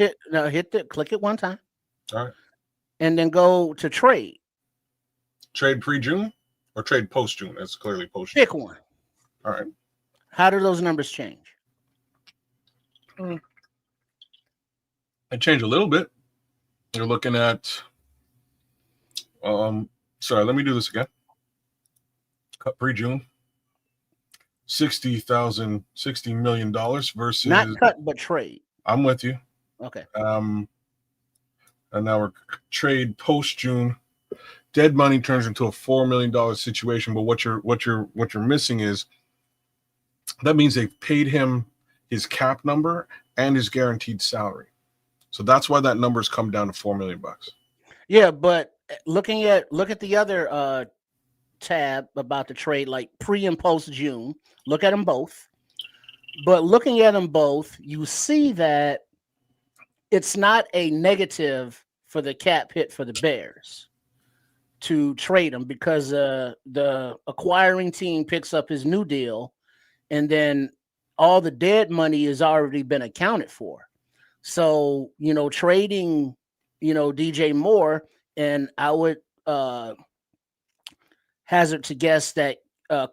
click it one time. All right. And then go to trade. Trade pre-June or trade post-June? That's clearly post-June. Pick one. All right. How do those numbers change? They change a little bit. You're looking at sorry, let me do this again. Cut pre-June. $60 million versus Not cut, but trade. I'm with you. Okay. And now we're trade post-June. Dead money turns into a $4 million situation. But what you're missing is that means they've paid him his cap number and his guaranteed salary. So that's why that number's come down to $4 million. Yeah, but look at the other tab about the trade, like pre and post June. Look at them both. But looking at them both, you see that it's not a negative for the cap hit for the Bears to trade him because the acquiring team picks up his new deal, and then all the dead money has already been accounted for. So, you know, trading, you know, DJ Moore, and I would hazard to guess that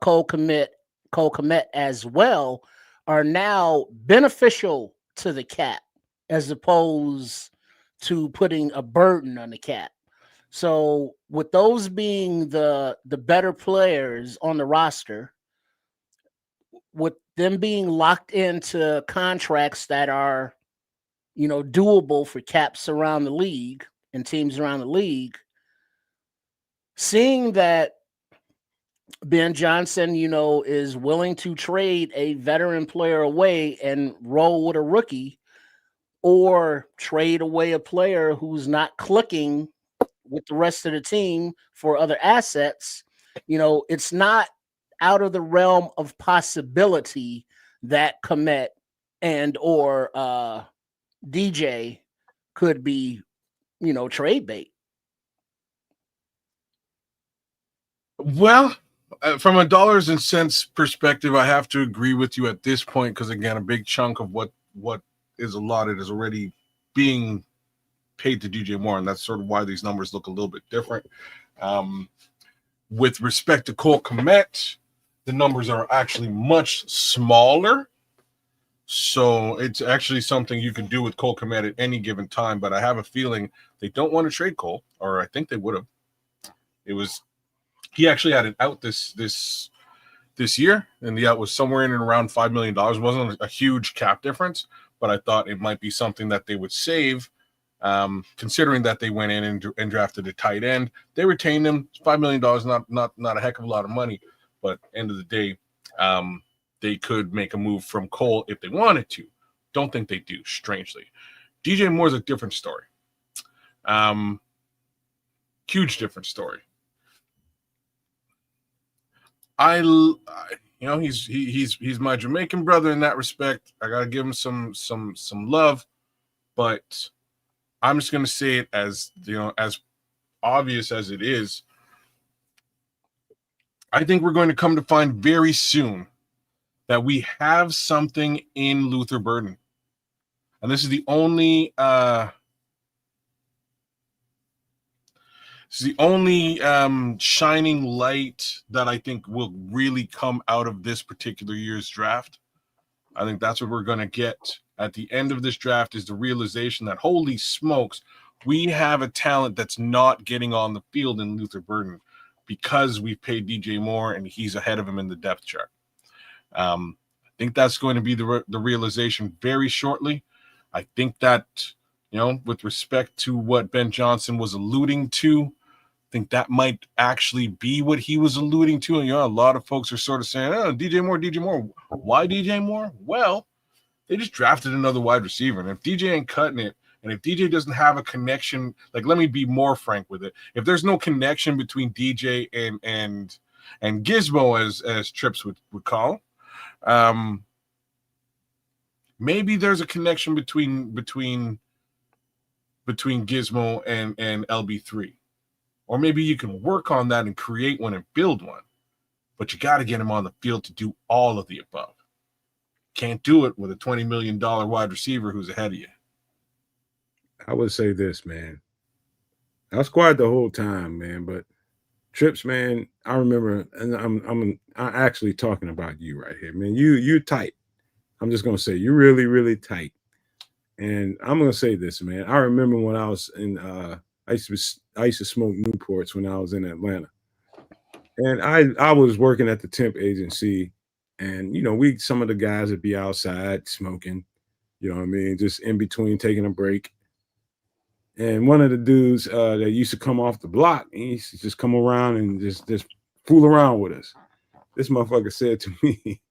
Cole Komet as well are now beneficial to the cap as opposed to putting a burden on the cap. So with those being the better players on the roster, with them being locked into contracts that are, you know, doable for caps around the league and teams around the league, seeing that Ben Johnson, you know, is willing to trade a veteran player away and roll with a rookie, or trade away a player who's not clicking with the rest of the team for other assets, you know, it's not out of the realm of possibility that Komet and or DJ could be, you know, trade bait. Well, From a dollars and cents perspective, I have to agree with you at this point because, again, a big chunk of what is allotted is already being paid to DJ Moore, and that's sort of why these numbers look a little bit different. With respect to Cole Kmet, the numbers are actually much smaller. So it's actually something you can do with Cole Kmet at any given time, but I have a feeling they don't want to trade Cole, or I think they would have. He actually had an out this year, and the out was somewhere in and around $5 million. It wasn't a huge cap difference, but I thought it might be something that they would save, considering that they went in and drafted a tight end. They retained him. $5 million, not a heck of a lot of money, but end of the day, they could make a move from Cole if they wanted to. Don't think they do, strangely. DJ Moore's a different story. Huge different story. He's my Jamaican brother in that respect. I gotta give him some love, but I'm just gonna say it as as obvious as it is. I think we're going to come to find very soon that we have something in Luther Burden, and this is the only shining light that I think will really come out of this particular year's draft. I think that's what we're going to get at the end of this draft, is the realization that, holy smokes, we have a talent that's not getting on the field in Luther Burden because we've paid DJ Moore and he's ahead of him in the depth chart. I think that's going to be the realization very shortly. I think that, with respect to what Ben Johnson was alluding to, I think that might actually be what he was alluding to. And, a lot of folks are sort of saying, oh, DJ Moore. Why DJ Moore? Well, they just drafted another wide receiver. And if DJ ain't cutting it, and if DJ doesn't have a connection, like, let me be more frank with it. If there's no connection between DJ and Gizmo, as Trips would call, maybe there's a connection between Gizmo and LB3. Or maybe you can work on that and create one and build one. But you got to get him on the field to do all of the above. Can't do it with a $20 million wide receiver who's ahead of you. I would say this, man. I was quiet the whole time, man. But Trips, man, I remember, and I'm actually talking about you right here, man. You're tight. I'm just gonna say you're really, really tight. And I'm gonna say this, man. I remember when I was in I used to smoke Newports when I was in Atlanta, and I was working at the temp agency, and some of the guys would be outside smoking, just in between taking a break. And one of the dudes that used to come off the block, he used to just come around and just fool around with us. This motherfucker said to me,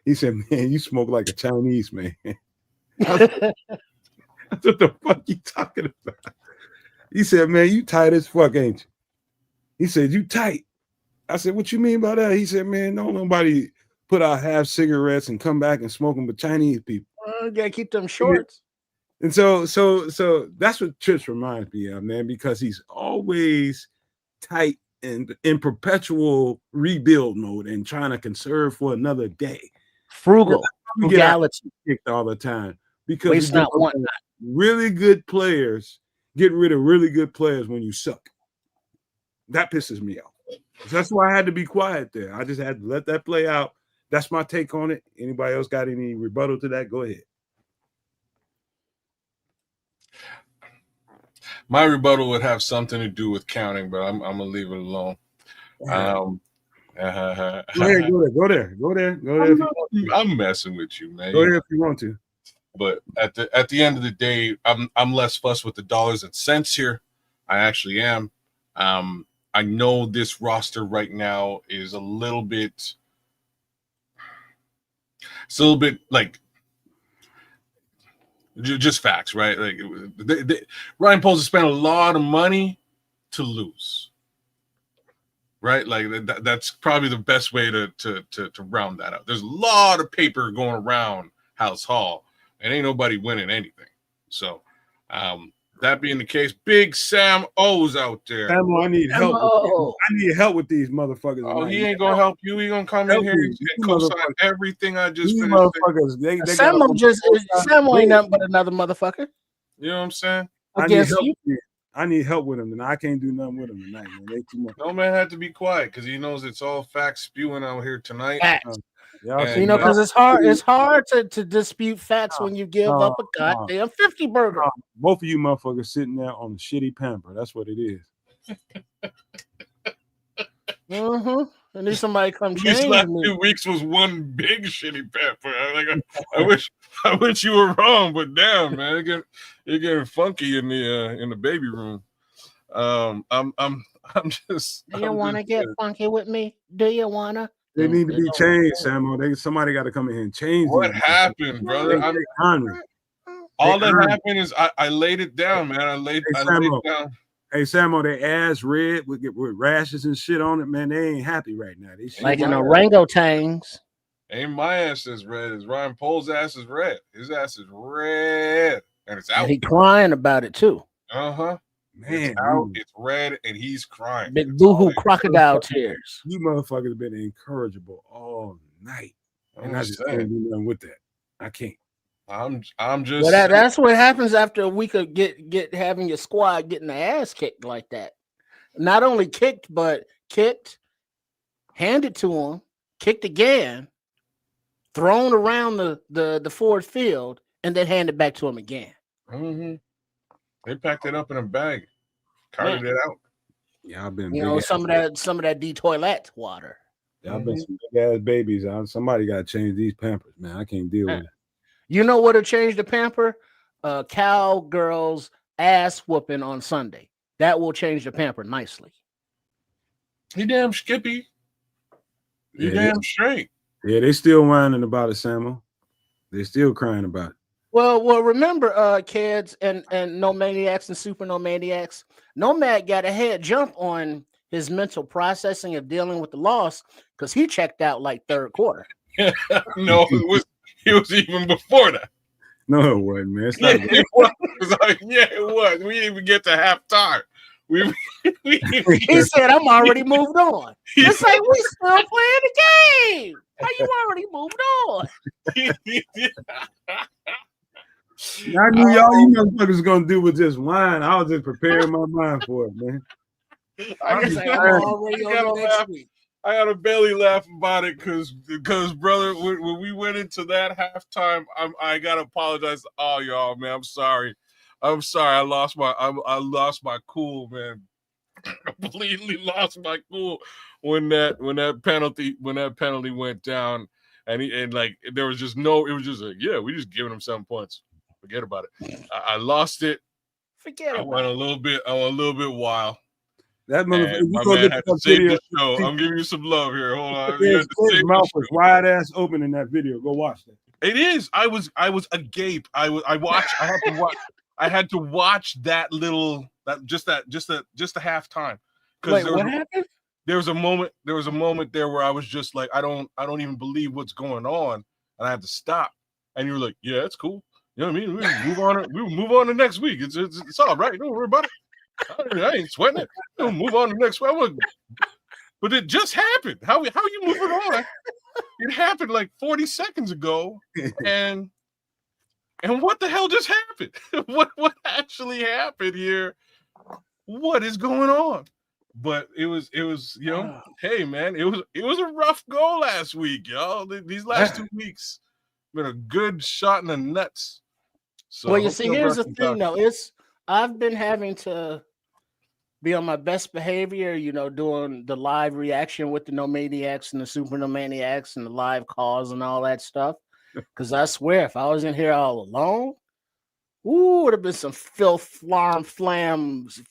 he said, "Man, you smoke like a Chinese man." What the fuck you talking about? He said, "Man, you tight as fuck, ain't you?" He said, "You tight." I said, "What you mean by that?" He said, "Man, don't nobody put out half cigarettes and come back and smoke them with Chinese people. You gotta keep them shorts." And so that's what Trips reminds me of, man, because he's always tight and in perpetual rebuild mode and trying to conserve for another day. Frugality kicked all the time because waste not, want not. Really good players. Get rid of really good players when you suck. That pisses me off. That's why I had to be quiet there. I just had to let that play out. That's my take on it. Anybody else got any rebuttal to that? Go ahead. My rebuttal would have something to do with counting, but I'm gonna leave it alone. Go there. I'm messing with you, man. Go ahead if you want to. But at the end of the day, I'm less fussed with the dollars and cents here. I actually am. I know this roster right now is a little bit like just facts, right? Like Ryan Poles has spent a lot of money to lose, right? Like that's probably the best way to round that out. There's a lot of paper going around House Hall, and ain't nobody winning anything. So That being the case, Big Sam O's out there. Samuel, I need help. Oh. I need help with these motherfuckers. Oh, tonight. he ain't gonna help you. He gonna come in here and co-sign everything I just These finished. motherfuckers, they Samuel ain't nothing but another motherfucker. You know what I'm saying? I need Against help. you. I need help with them, and I can't do nothing with them tonight, man. They too much. No man had to be quiet because he knows it's all facts spewing out here tonight. Facts. Y'all And, see, You know, because it's hard to dispute facts when you give up a goddamn 50 burger. both of you motherfuckers sitting there on the shitty pamper. That's what it is. I need somebody to come These change last me. 2 weeks was one big shitty pepper. I wish you were wrong, but damn, man, you're getting funky in the baby room. I'm just. Do you want to get funky with me? Do you wanna? They need to be changed, Samuel. Somebody got to come in here and change. What happened, brother? All that happened is I laid it down, man. I laid it down. Hey, Samuel, their ass red with rashes and shit on it, man. They ain't happy right now. They Like an orangutans. Ain't my ass is red. It's Ryan Pohl's ass is red. His ass is red, and it's out. And he crying about it too. Man, it's out. It's red, and he's crying. Big boohoo crocodile tears. You motherfuckers been incorrigible all night, and I just can't do nothing with that. I can't. I'm just. Well, that's what happens after a week of get having your squad getting the ass kicked like that. Not only kicked, but kicked, handed to him, kicked again, thrown around the Ford field, and then handed back to him again. Mm-hmm. They packed it up in a bag, carried it out. Yeah, I've been. Some of that D toilet water. Y'all been some big ass babies. Somebody got to change these Pampers, man. I can't deal with it. You know what'll change the pamper? Cowgirls ass whooping on Sunday. That will change the pamper nicely. You damn Skippy. You damn straight. Yeah, they still whining about it, Samuel. They still crying about it. Well, remember, kids and No Maniacs and Super No Maniacs. Nomad got a head jump on his mental processing of dealing with the loss because he checked out like third quarter. No, it was even before that. No, it wasn't, man. It's Yeah, not it was. It was. We didn't even get to halftime. He said, "I'm already moved on." It's like we still playing the game. How you already moved on? I knew you motherfuckers was gonna do with just wine. I was just preparing my mind for it, man. I got a belly laugh about it because brother, when we went into that halftime, I gotta apologize to all y'all, man. I'm sorry. I lost my cool, man. Completely lost my cool when that penalty went down, and there was just no. It was just like, yeah, we just giving him 7 points. Forget about it. I lost it. I went a little bit wild. That motherfucker. My man had to save the show. I'm giving you some love here. Hold on. His mouth was wide ass open in that video. Go watch that. It is. I was agape. I had to watch that little just the halftime. Wait, what happened? There was a moment there where I was just like, I don't even believe what's going on, and I had to stop. And you were like, yeah, it's cool. You know what I mean? We move on to next week. It's all right. Don't worry about it. I ain't sweating it. We'll move on to next week. But it just happened. How you moving on? It happened like 40 seconds ago, and what the hell just happened? What actually happened here? What is going on? But it was hey man, it was a rough go last week, y'all. These last 2 weeks been a good shot in the nuts. So well, you see, here's the thing though. I've been having to be on my best behavior, doing the live reaction with the No Maniacs and the Super No Maniacs and the live calls and all that stuff. Because I swear, if I was in here all alone, would have been some filth flams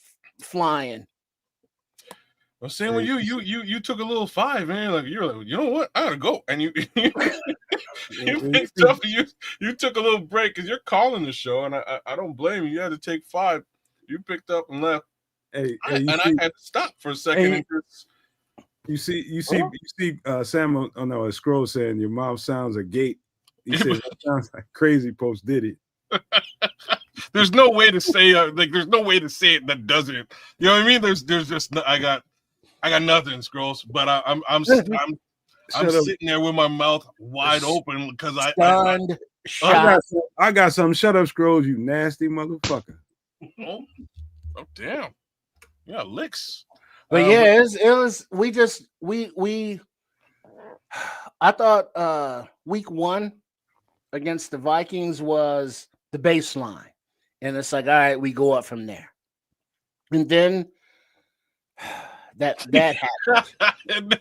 flying. Well, same with you took a little 5, man. Like you're like, you know what? I gotta go, and you picked up. You took a little break because you're calling the show, and I don't blame you. You had to take 5. You picked up and left. I had to stop for a second. You see, Sam on a scroll saying your mom sounds a gate. He says that sounds like Crazy Post did it. there's no way to say there's no way to say it that doesn't. You know what I mean? There's just I got nothing, Scrolls. But I'm sitting there with my mouth wide open because Stunned, I got some. Shut up, Scrolls, you nasty motherfucker. Oh damn. Yeah, licks. But yeah, it was we I thought week 1 against the Vikings was the baseline. And it's like, all right, we go up from there. And then that happened.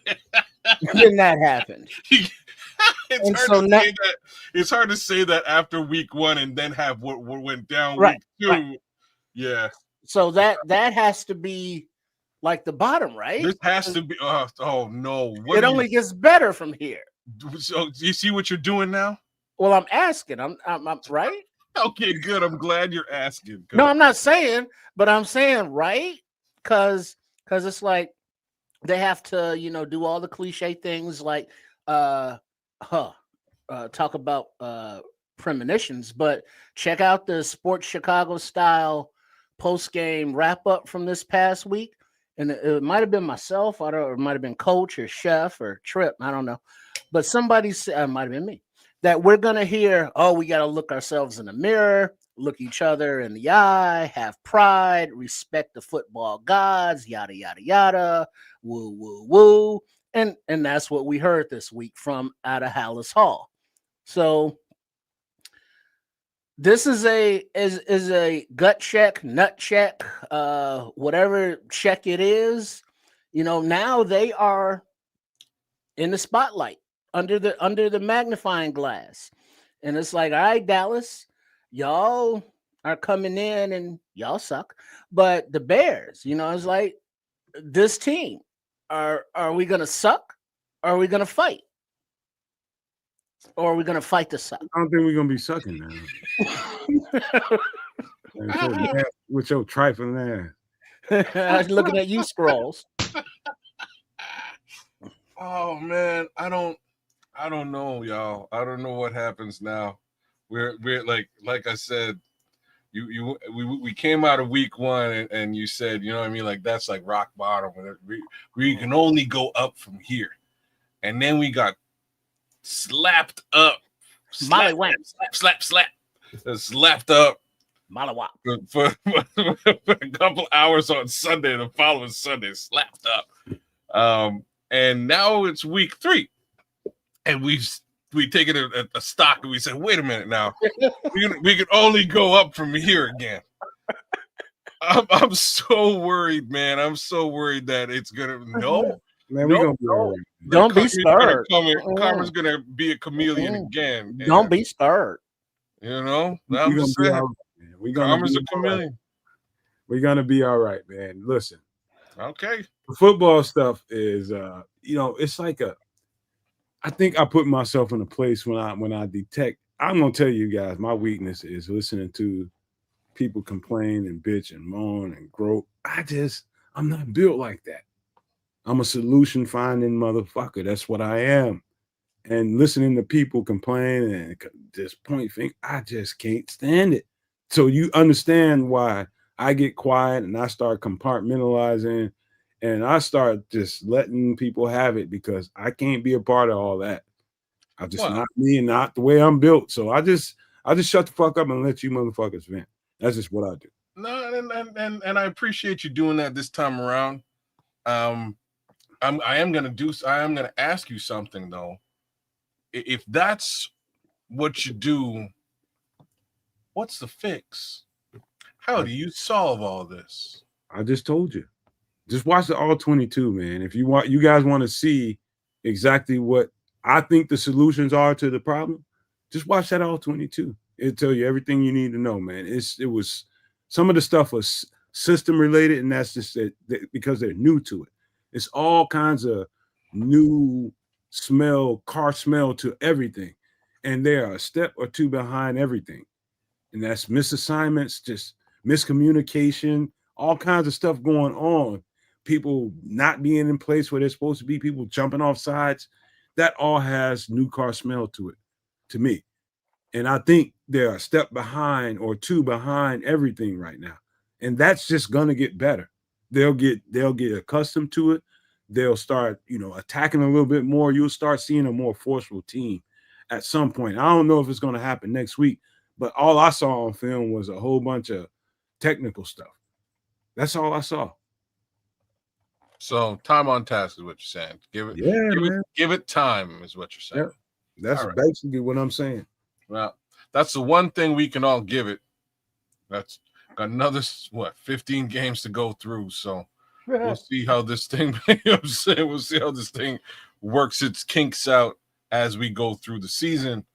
Then that happened. It's hard to say that after week 1 and then have what went down right, week 2. Right. Yeah. So that has to be like the bottom, right? This has to be. Oh no! It only gets better from here. So you see what you're doing now? Well, I'm asking. I'm right. Okay, good. I'm glad you're asking. Good. No, I'm not saying, but I'm saying right because it's like they have to, do all the cliche things like talk about premonitions, but check out the Sports Chicago style post game wrap up from this past week. And it might have been myself, or it might have been Coach or Chef or Trip. I don't know. But somebody said, it might have been me, that we're going to hear, we got to look ourselves in the mirror, look each other in the eye, have pride, respect the football gods, yada, yada, yada, woo, woo, woo. And that's what we heard this week from out of Hallis Hall. So this is a gut check, nut check, whatever check it is. Now they are in the spotlight under the magnifying glass, and it's like, all right, Dallas, y'all are coming in and y'all suck, but the Bears, it's like this team. Are we gonna suck? Or are we gonna fight? Or are we going to fight the suck? I don't think we're going to be sucking now. With your trifling ass. I was looking at you, Scrolls. Oh man, I don't know, y'all. I don't know what happens now. We're like I said, we came out of week 1 and you said, you know what I mean, like that's like rock bottom. We can only go up from here, and then we got slapped up, slapped up, Mollywop for a couple hours on Sunday. The following Sunday, slapped up, and now it's week 3, and we've taken a stock and we said, wait a minute now, we can only go up from here again. I'm so worried, man. I'm so worried that it's gonna Man, we're gonna be all right. Don't be scared. Karma's gonna be a chameleon again. Don't be scared. I'm just saying. Karma's a chameleon. We're gonna be all right, man. Listen. Okay. The football stuff is it's like I think I put myself in a place when I detect. I'm gonna tell you guys, my weakness is listening to people complain and bitch and moan and grope. I'm not built like that. I'm a solution finding motherfucker. That's what I am. And listening to people complain and just point finger, I just can't stand it. So you understand why I get quiet and I start compartmentalizing and I start just letting people have it because I can't be a part of all that. I'm just not me and not the way I'm built. So I just shut the fuck up and let you motherfuckers vent. That's just what I do. No, and I appreciate you doing that this time around. I am gonna ask you something though. If that's what you do, what's the fix? How do you solve all this? I just told you. Just watch the All 22, man. If you guys want to see exactly what I think the solutions are to the problem, just watch that All 22. It'll tell you everything you need to know, man. It was some of the stuff was system related, and that's just because they're new to it. It's all kinds of new car smell to everything. And they are a step or two behind everything. And that's misassignments, just miscommunication, all kinds of stuff going on. People not being in place where they're supposed to be, people jumping off sides. That all has new car smell to it, to me. And I think they're a step behind or two behind everything right now. And that's just gonna get better. They'll get accustomed to it. They'll start, attacking a little bit more. You'll start seeing a more forceful team at some point. I don't know if it's gonna happen next week, but all I saw on film was a whole bunch of technical stuff. That's all I saw. So time on task is what you're saying. Give it time is what you're saying. Yeah. That's basically what I'm saying. Well, that's the one thing we can all give it. That's got another 15 games to go through. So we'll see how this thing. We'll see how this thing works its kinks out as we go through the season,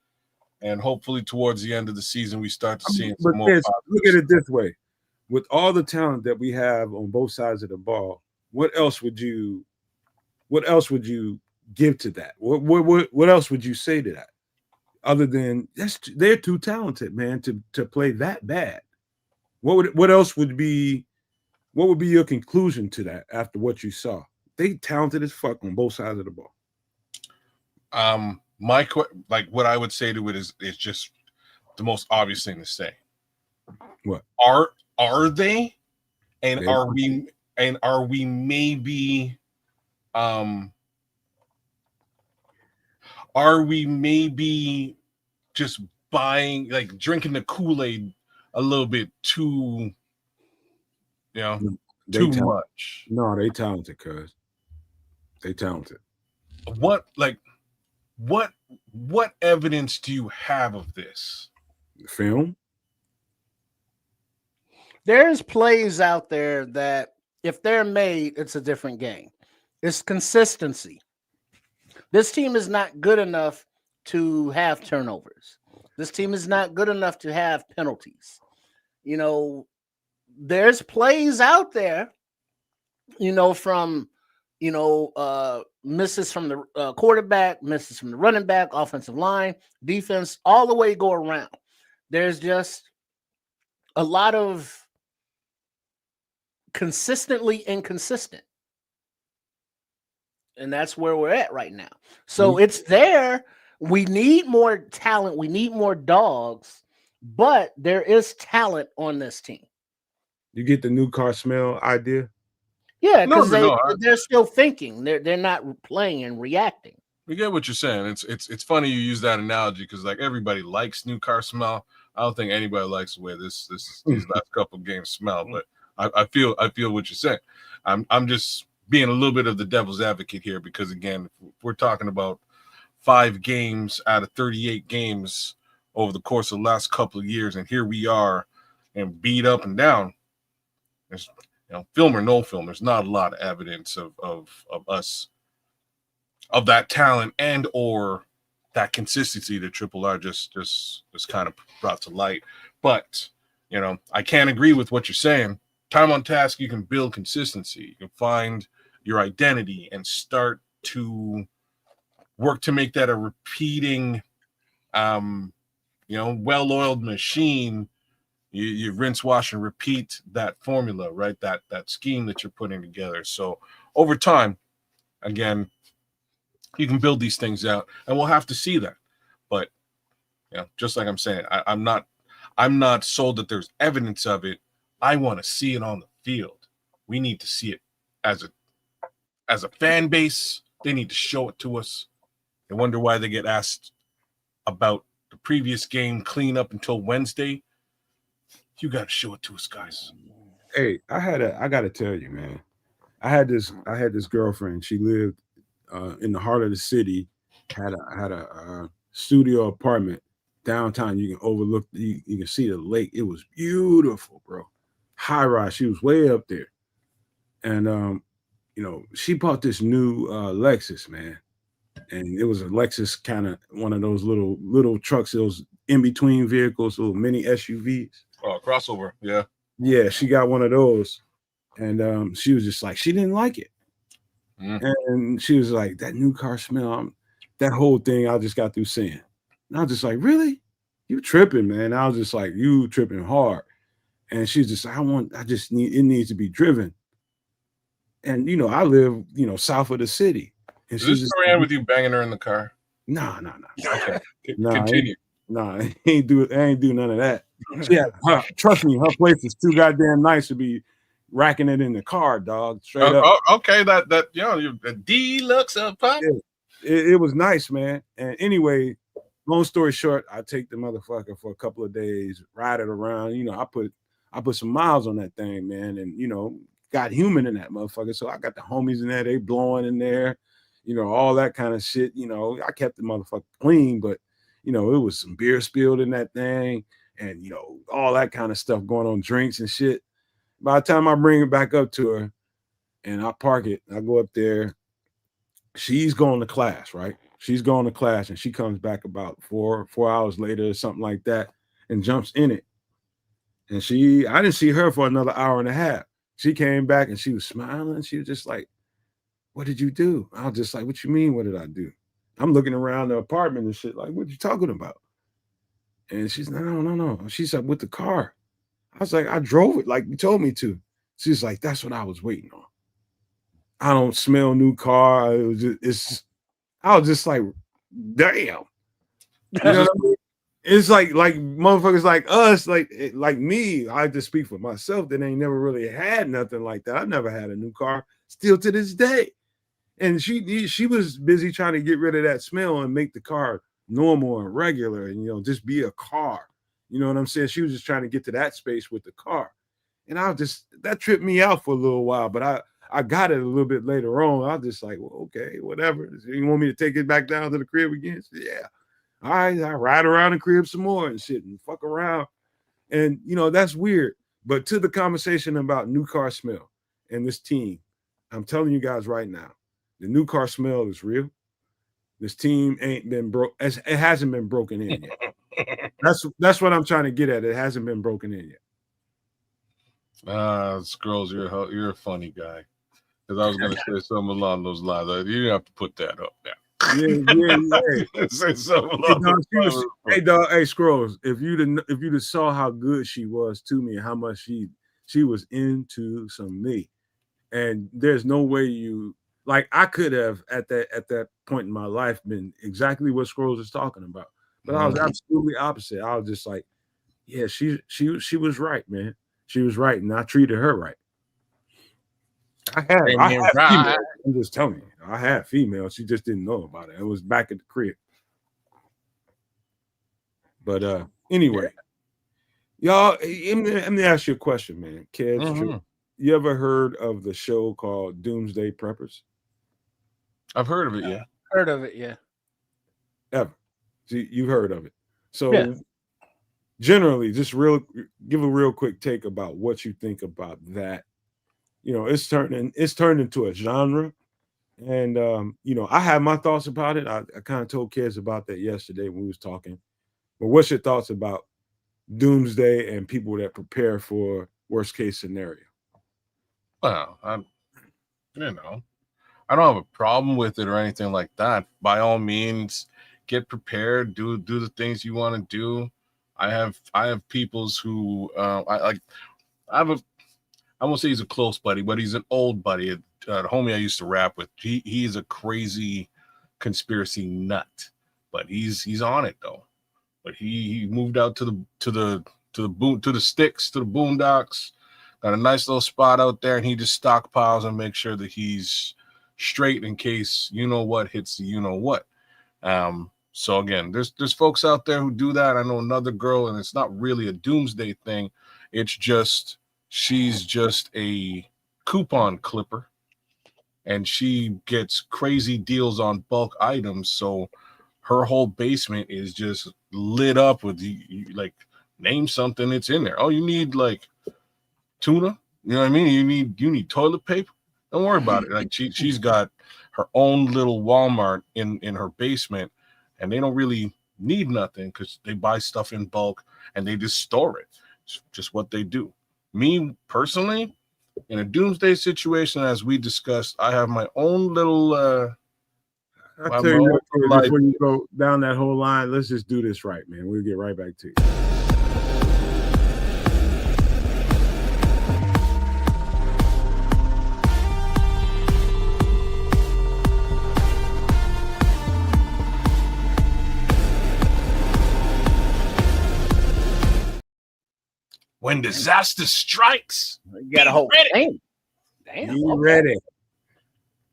and hopefully towards the end of the season we start to see some more. Look at it this way: with all the talent that we have on both sides of the ball, what else would you give to that? What else would you say to that? Other than they're too talented, man, to play that bad. What else would be your conclusion to that after what you saw? They talented as fuck on both sides of the ball. What I would say to it is just the most obvious thing to say. What are they? And are we maybe just buying, like drinking the Kool-Aid a little bit too, too much? No, they talented, cuz. They talented. What evidence do you have of this? Film? There's plays out there that if they're made, it's a different game. It's consistency. This team is not good enough to have turnovers. This team is not good enough to have penalties. There's plays out there, from, misses from the quarterback, misses from the running back, offensive line, defense, all the way go around. There's just a lot of consistently inconsistent. And that's where we're at right now. So it's there. We need more talent. We need more dogs, but there is talent on this team. You get the new car smell idea? Yeah, because they're still thinking. They're not playing and reacting. We get what you're saying. It's funny you use that analogy because like everybody likes new car smell. I don't think anybody likes the way these last couple of games smell, but I feel what you're saying. I'm just being a little bit of the devil's advocate here because again, we're talking about 5 games out of 38 games over the course of the last couple of years, and here we are and beat up and down. There's film or no film, there's not a lot of evidence of us, of that talent and or that consistency that Triple R just kind of brought to light. But I can't agree with what you're saying. Time on task, you can build consistency. You can find your identity and start to work to make that a repeating, well-oiled machine. You rinse, wash, and repeat that formula, right? That scheme that you're putting together. So over time, again, you can build these things out, and we'll have to see that. But just like I'm saying, I'm not sold that there's evidence of it. I want to see it on the field. We need to see it as a fan base. They need to show it to us. I wonder why they get asked about the previous game clean up until Wednesday. You got to show it to us, guys. Hey, I got to tell you, man. I had this girlfriend. She lived in the heart of the city. Had a studio apartment downtown. You can overlook. You can see the lake. It was beautiful, bro. High rise. She was way up there, and she bought this new Lexus, man. And it was a Lexus, kind of one of those little trucks, those in between vehicles, little mini SUVs. Oh, crossover, yeah. Yeah, she got one of those, and she was just like, she didn't like it, and she was like, that new car smell, that whole thing. I just got through saying, and I was just like, really, you tripping, man? I was just like, you tripping hard, and she's just like, it needs to be driven, and I live south of the city. And is this story end with you banging her in the car? No. Okay, continue. Nah, I ain't do none of that. Trust me, her place is too goddamn nice to be racking it in the car, dog. Straight up. Okay, that the deluxe apartment. It was nice, man. And anyway, long story short, I take the motherfucker for a couple of days, ride it around. You know, I put some miles on that thing, man, and you know, got human in that motherfucker. So I got the homies in there, they blowing in there, you know, all that kind of shit. You know, I kept the motherfucker clean, but you know, it was some beer spilled in that thing, and you know, all that kind of stuff going on, drinks and shit. By the time I bring it back up to her and I park it, I go up there. She's going to class, right? She's going to class, and she comes back about four hours later or something like that, and jumps in it. And I didn't see her for another hour and a half. She came back and she was smiling. She was just like, "What did you do?" I was just like, "What you mean? What did I do?" I'm looking around the apartment and shit, like, "What you talking about?" And she's like, no. She's like, "With the car." I was like, "I drove it like you told me to." She's like, "That's what I was waiting on." I don't smell new car. I was just like, damn. You know what I mean? It's like motherfuckers like us, like me. I just speak for myself that ain't never really had nothing like that. I never had a new car, still to this day. And she was busy trying to get rid of that smell and make the car normal and regular, and you know, just be a car. You know what I'm saying? She was just trying to get to that space with the car. And that tripped me out for a little while, but I got it a little bit later on. I was just like, well, okay, whatever. You want me to take it back down to the crib again? Said, yeah. All right, I ride around the crib some more and shit and fuck around. And, you know, that's weird. But to the conversation about new car smell and this team, I'm telling you guys right now, the new car smell is real. This team ain't been broke. It hasn't been broken in yet. That's what I'm trying to get at. It hasn't been broken in yet. Scrolls, you're a funny guy. Because I was going to say something along those lines. You didn't have to put that up now. Yeah. Say something along those lines. Hey, dog. Hey, Scrolls. If you'd have saw how good she was to me and how much she was into some me, and there's no way I could have at that point in my life been exactly what Scrolls is talking about, but I was absolutely opposite. I was just like, yeah, she was right, man. She was right, and I treated her right. I had female. I'm just telling you, I had female. She just didn't know about it. It was back at the crib. But anyway, y'all, let me ask you a question, man. Kids, you ever heard of the show called Doomsday Preppers? I've heard of it, yeah. Heard of it, yeah. Ever? See, you've heard of it. So generally, just give a real quick take about what you think about that. You know, it's turned into a genre, and you know, I have my thoughts about it. I kind of told kids about that yesterday when we was talking. But what's your thoughts about doomsday and people that prepare for worst case scenario? Well, I don't have a problem with it or anything like that. By all means, get prepared, do the things you want to do. I have peoples who I won't say he's a close buddy, but he's an old buddy. The homie I used to rap with. He's a crazy conspiracy nut, but he's on it though. But he moved out to the sticks, to the boondocks, got a nice little spot out there, and he just stockpiles and makes sure that he's straight in case you know what hits the you know what. So again, there's folks out there who do that. I know another girl, and it's not really a doomsday thing. It's just she's just a coupon clipper, and she gets crazy deals on bulk items. So her whole basement is just lit up with like, name something that's in there. Oh, you need like tuna? You know what I mean? You need toilet paper? Don't worry about it. Like she's got her own little Walmart in her basement, and they don't really need nothing because they buy stuff in bulk and they just store it. It's just what they do. Me personally, in a doomsday situation, as we discussed, I have my own little I'll tell you what, before you go down that whole line, let's just do this right, man. We'll get right back to you. when disaster strikes, You got a whole thing. Damn. Be Okay. ready.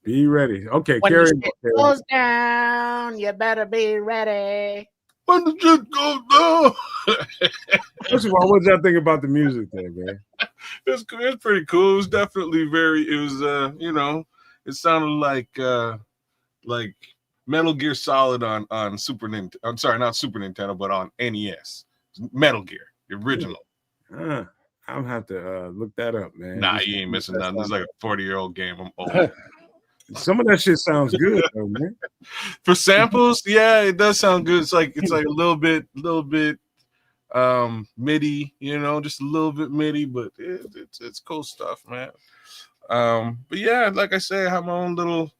Be ready. Okay, When carry the on. shit Carry goes down, you better be ready. when the shit goes down. First of all, what y'all think about the music there, man? It's pretty cool. It was definitely it sounded like Metal Gear Solid on Super Nintendo. I'm sorry, not Super Nintendo, but on NES. Metal Gear, the original. I'll have to look that up, man. Nah, you ain't missing nothing. This is like a 40-year-old game. I'm old. Some of that shit sounds good, though, man. For samples, yeah, it does sound good. It's like a little bit MIDI, just a little bit MIDI, but it's cool stuff, man. But yeah, like I say, I have my own little.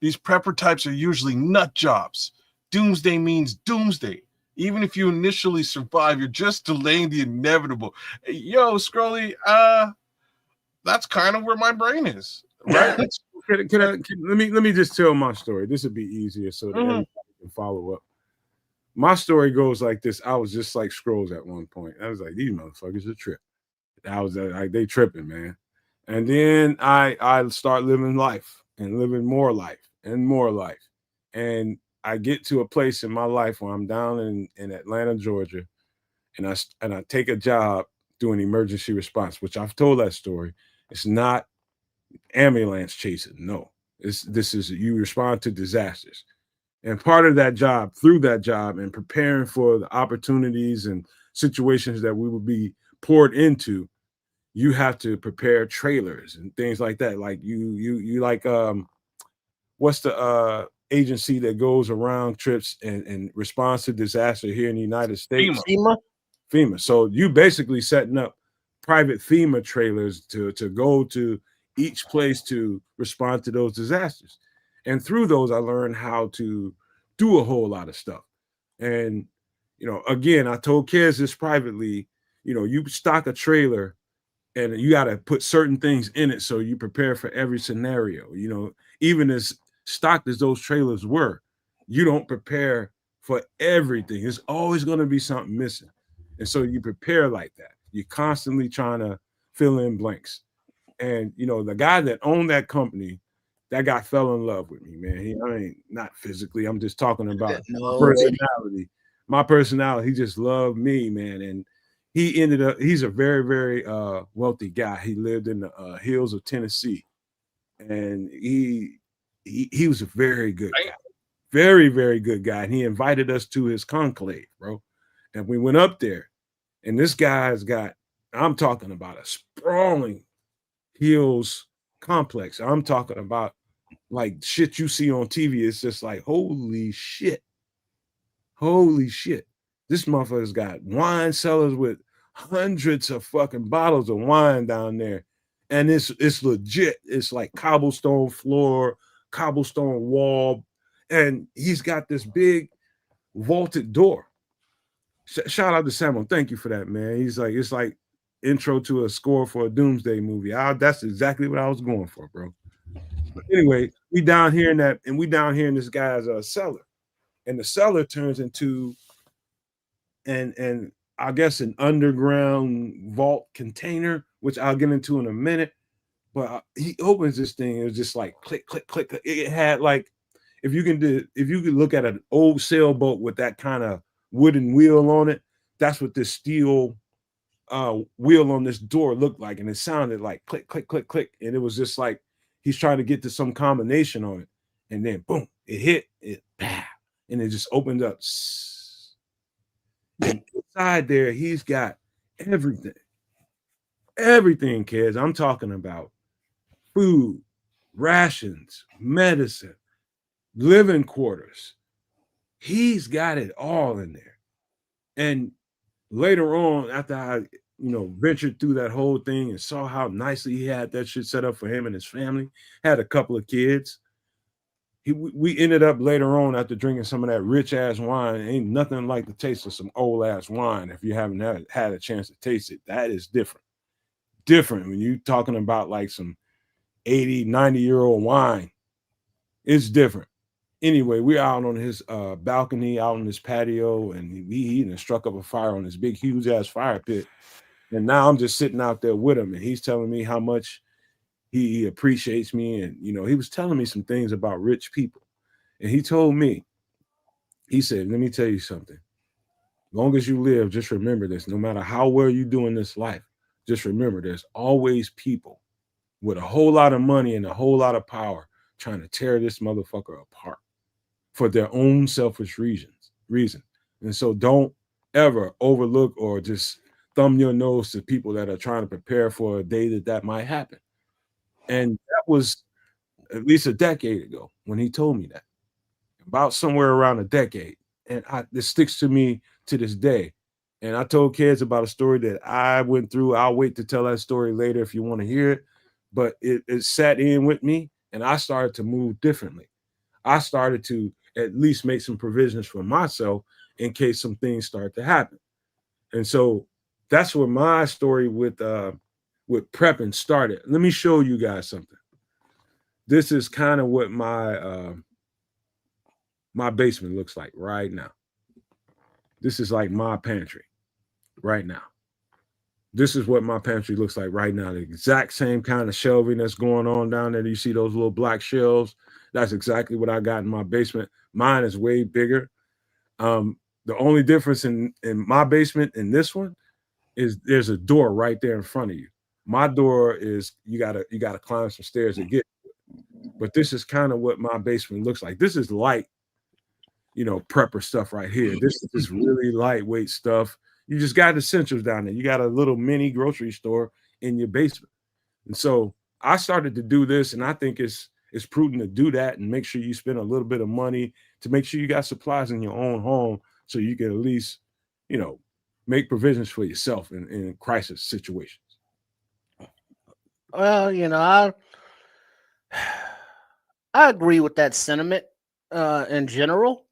These prepper types are usually nut jobs. Doomsday means doomsday. Even if you initially survive, you're just delaying the inevitable. Yo, Scrolly, that's kind of where my brain is, right? Let me just tell my story. This would be easier so that everybody can follow up. My story goes like this. I was just like Scrolls at one point. I was like, these motherfuckers are tripping. I was like, they tripping, man. And then I start living life and living more life and more life. And I get to a place in my life where I'm down in Atlanta, Georgia, and I take a job doing emergency response, which I've told that story. It's not ambulance chasing. No, this is you respond to disasters. And part of that job, through that job and preparing for the opportunities and situations that we will be poured into, you have to prepare trailers and things like that. Like you like what's the agency that goes around trips and responds to disaster here in the United States? FEMA. So you basically setting up private FEMA trailers to go to each place to respond to those disasters. And through those, I learned how to do a whole lot of stuff. And, again, I told kids this privately, you stock a trailer and you got to put certain things in it so you prepare for every scenario. Even as stocked as those trailers were, you don't prepare for everything. There's always going to be something missing. And so you prepare like that. You're constantly trying to fill in blanks. And, the guy that owned that company, that guy fell in love with me, man. I mean, not physically. I'm just talking about personality. My personality, he just loved me, man. And he's a very, very wealthy guy. He lived in the hills of Tennessee. And he was a very good guy. Very, very good guy. And he invited us to his conclave, bro. And we went up there. And this guy's got, I'm talking about a sprawling hills complex. I'm talking about like shit you see on TV. It's just like, holy shit. Holy shit. This motherfucker's got wine cellars with hundreds of fucking bottles of wine down there. And it's legit. It's like cobblestone floor, cobblestone wall. And he's got this big vaulted door. Shout out to Samuel. Thank you for that, man. He's like, it's like intro to a score for a Doomsday movie. That's exactly what I was going for, bro. But anyway, we down here in this guy's cellar, and the cellar turns into and I guess an underground vault container, which I'll get into in a minute. But he opens this thing, it was just like click, click, click. It had like if you could look at an old sailboat with that kind of wooden wheel on it, that's what this steel wheel on this door looked like, and it sounded like click, click, click, click, and it was just like he's trying to get to some combination on it, and then boom, it hit it, and it just opened up. And inside there, he's got everything, kids. I'm talking about food, rations, medicine, living quarters. He's got it all in there. And later on, after I, ventured through that whole thing and saw how nicely he had that shit set up for him and his family, had a couple of kids. We ended up later on after drinking some of that rich ass wine. Ain't nothing like the taste of some old ass wine. If you haven't had a chance to taste it, that is different. Different when you talking about like some 80, 90-year-old wine. It's different. Anyway, we're out on his balcony, out on his patio, and he struck up a fire on this big, huge ass fire pit. And now I'm just sitting out there with him, and he's telling me how much he appreciates me. And, you know, he was telling me some things about rich people. And he told me, he said, let me tell you something. Long as you live, just remember this. No matter how well you do in this life, just remember there's always people with a whole lot of money and a whole lot of power trying to tear this motherfucker apart for their own selfish reason. And so don't ever overlook or just thumb your nose to people that are trying to prepare for a day that might happen. And that was at least a decade ago when he told me that, about somewhere around a decade. And this sticks to me to this day. And I told kids about a story that I went through. I'll wait to tell that story later if you want to hear it. But it sat in with me, and I started to move differently. I started to at least make some provisions for myself in case some things start to happen. And so that's where my story with prepping started. Let me show you guys something. This is kind of what my basement looks like right now. This is like my pantry right now. This is what my pantry looks like right now. The exact same kind of shelving that's going on down there. You see those little black shelves? That's exactly what I got in my basement. Mine is way bigger. The only difference in my basement and this one is there's a door right there in front of you. My door is you gotta climb some stairs to get to it. But this is kind of what my basement looks like. This is light, you know, prepper stuff right here. This is just really lightweight stuff. You just got essentials down there. You got a little mini grocery store in your basement. And so I started to do this, and I think it's prudent to do that and make sure you spend a little bit of money to make sure you got supplies in your own home so you can at least, you know, make provisions for yourself in crisis situations. Well, you know, I agree with that sentiment in general.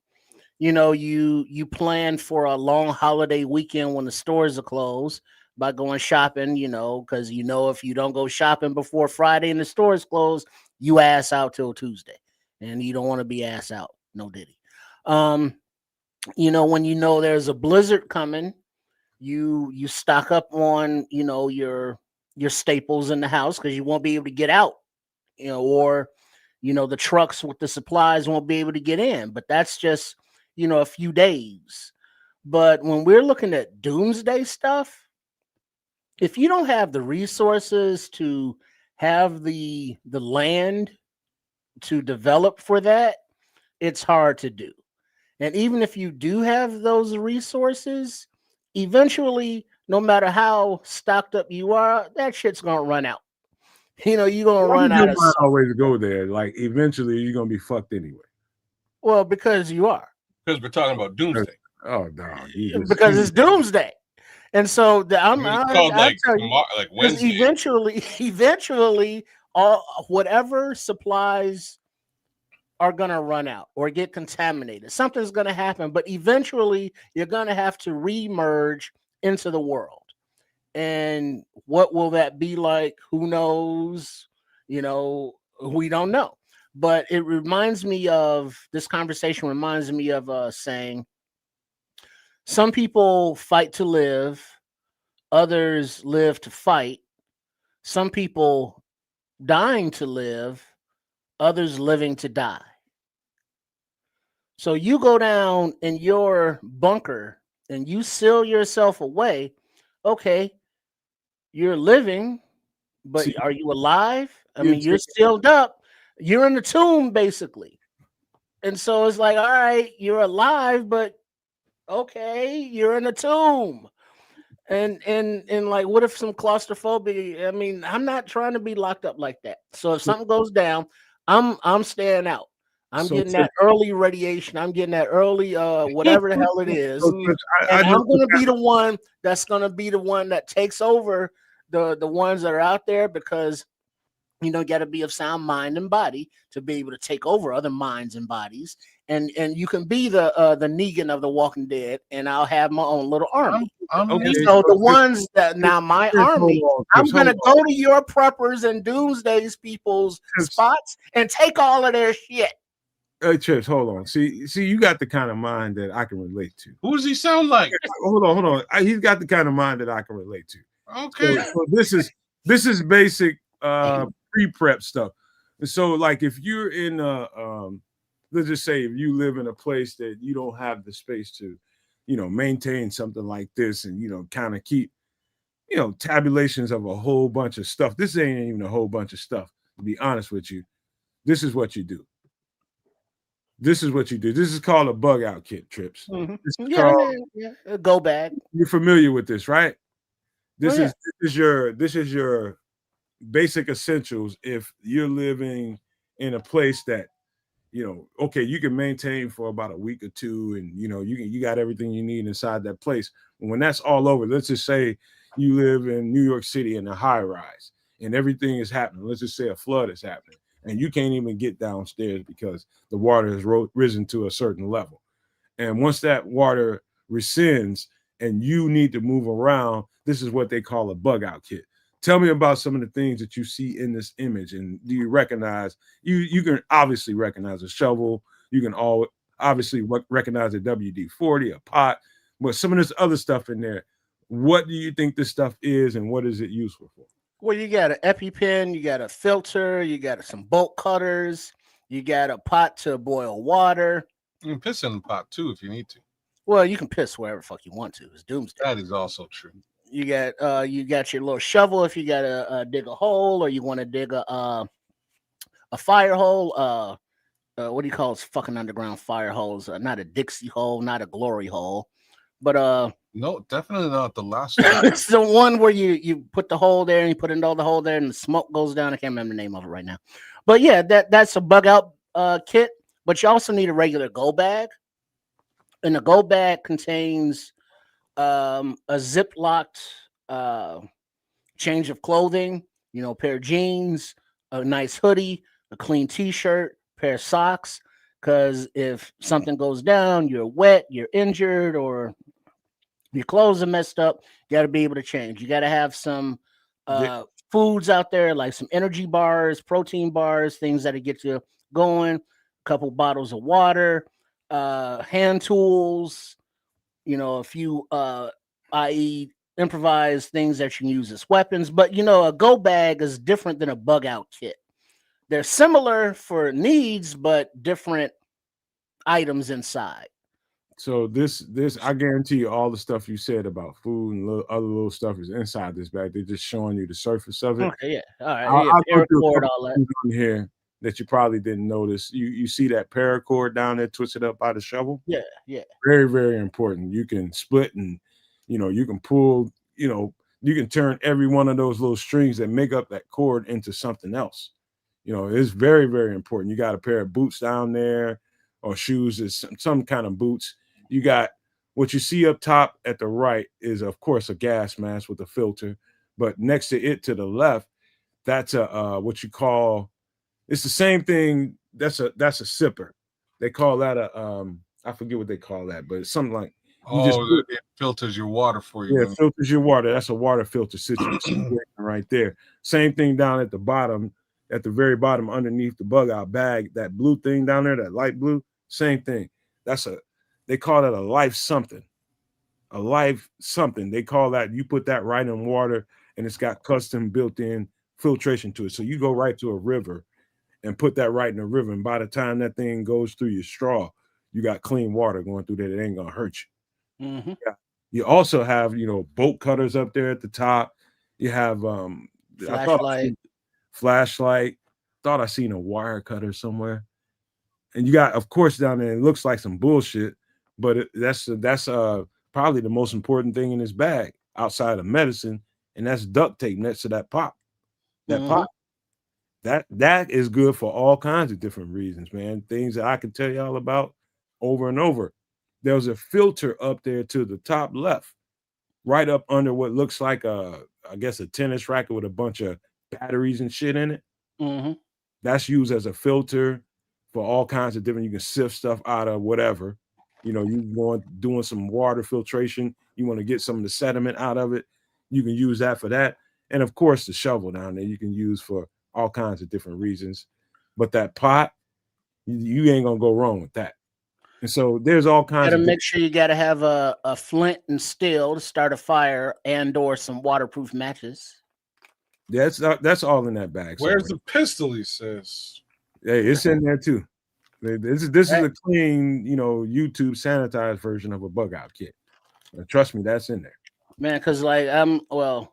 You know, you plan for a long holiday weekend when the stores are closed by going shopping, you know, because you know if you don't go shopping before Friday and the stores closed, you ass out till Tuesday, and you don't want to be ass out. No diddy. You know, when you know there's a blizzard coming, you stock up on, you know, your staples in the house because you won't be able to get out, you know, or you know the trucks with the supplies won't be able to get in. But that's just, you know, a few days. But when we're looking at doomsday stuff, if you don't have the resources to have the land to develop for that, it's hard to do. And even if you do have those resources, eventually, no matter how stocked up you are, that shit's gonna run out. You know, you're gonna run out of stuff. Always go there. Like eventually you're gonna be fucked anyway. Well, because you are. Because we're talking about doomsday. Oh no, because it's doomsday, and so I tell you, like Wednesday. Eventually, all whatever supplies are gonna run out or get contaminated. Something's gonna happen, but eventually you're gonna have to re-merge into the world. And what will that be like? Who knows? You know, we don't know. But it reminds me of this conversation. Reminds me of saying, some people fight to live, others live to fight. Some people dying to live, others living to die. So you go down in your bunker and you seal yourself away. Okay, you're living, but are you alive? I mean, you're sealed up. You're in the tomb, basically. And so it's like, all right, you're alive, but okay, you're in a tomb. And like, what if some claustrophobia? I mean, I'm not trying to be locked up like that. So if something goes down, I'm staying out. I'm getting that early radiation. I'm getting that early whatever the hell it is. And I'm gonna be the one that's gonna be the one that takes over the ones that are out there, because you know, you got to be of sound mind and body to be able to take over other minds and bodies. And you can be the Negan of The Walking Dead, and I'll have my own little army. Okay, so the ones that now my army, I'm gonna go to your preppers and doomsdays people's spots and take all of their shit. Hey, Chips, hold on. See, you got the kind of mind that I can relate to. Who does he sound like? Hold on. He's got the kind of mind that I can relate to. Okay. So this is basic pre-prep stuff. And so like if you're in let's just say if you live in a place that you don't have the space to, maintain something like this and kind of keep, tabulations of a whole bunch of stuff. This ain't even a whole bunch of stuff, to be honest with you. This is what you do. This is what you do. This is called a bug out kit, Trips. Mhm. This is Yeah, called, a go bag. you're familiar with this, right? This Oh, is your basic essentials if you're living in a place that okay, you can maintain for about a week or two, and you got everything you need inside that place. And when that's all over, let's just say you live in New York City in a high rise and everything is happening. Let's just say a flood is happening and you can't even get downstairs because the water has risen to a certain level. And once that water rescinds and you need to move around, this is what they call a bug out kit. Tell me about some of the things that you see in this image, and do you recognize? You can obviously recognize a shovel. You can obviously recognize a WD-40, a pot, but some of this other stuff in there. What do you think this stuff is, and what is it useful for? Well, you got an EpiPen, you got a filter, you got some bolt cutters, you got a pot to boil water. You can piss in the pot too if you need to. Well, you can piss wherever the fuck you want to. It's doomsday. That is also true. You got your little shovel if you got to dig a hole, or you want to dig a fire hole. What do you call those fucking underground fire holes? Not a Dixie hole, not a glory hole, but no, definitely not the last one. it's the one where you put the hole there and you put another hole there and the smoke goes down. I can't remember the name of it right now, but yeah, that's a bug out kit. But you also need a regular go bag, and the go bag contains a zip-locked change of clothing, a pair of jeans, a nice hoodie, a clean t-shirt, pair of socks, because if something goes down, you're wet, you're injured, or your clothes are messed up, you got to be able to change. You got to have some foods out there, like some energy bars, protein bars, things that'll get you going, a couple bottles of water, hand tools, a few i.e. improvised things that you can use as weapons. But a go bag is different than a bug out kit. They're similar for needs, but different items inside. So this I guarantee you all the stuff you said about food and other little stuff is inside this bag. They're just showing you the surface of it. Okay, yeah. All right. I'll go through a couple all that. things on here that you probably didn't notice. You see that paracord down there twisted up by the shovel? Yeah. Very, very important. You can split and you can pull, you can turn every one of those little strings that make up that cord into something else. It's very, very important. You got a pair of boots down there or shoes, is some kind of boots. You got what you see up top at the right is, of course, a gas mask with a filter, but next to it to the left, that's a what you call, it's the same thing. That's a sipper. They call that a I forget what they call that, but it's something like it filters your water for you. Yeah, it filters your water. That's a water filter situation right there. Same thing down at the bottom, at the very bottom underneath the bug out bag, that blue thing down there, that light blue, same thing. They call that a life something. A life something. They call that, you put that right in water and it's got custom built-in filtration to it. So you go right to a river and put that right in the river. And by the time that thing goes through your straw, you got clean water going through there. It ain't gonna hurt you. Mm-hmm. Yeah. You also have, bolt cutters up there at the top. You have flashlight. Thought I seen a wire cutter somewhere. And you got, of course, down there, it looks like some bullshit, but that's probably the most important thing in this bag outside of medicine, and that's duct tape next to that pop. Pop. That is good for all kinds of different reasons, man. Things that I can tell y'all about over and over. There's a filter up there to the top left, right up under what looks like a tennis racket with a bunch of batteries and shit in it. Mm-hmm. That's used as a filter for all kinds of different, you can sift stuff out of whatever. You want doing some water filtration, you want to get some of the sediment out of it, you can use that for that. And of course, the shovel down there you can use for all kinds of different reasons. But that pot, you ain't gonna go wrong with that. And so there's all kinds Gotta of make sure you gotta have a flint and steel to start a fire and or some waterproof matches. that's all in that bag. Where's somewhere. the pistol? He says. Hey, it's in there too. This is Right. a clean, YouTube sanitized version of a bug out kit. Trust me, that's in there. Man, because like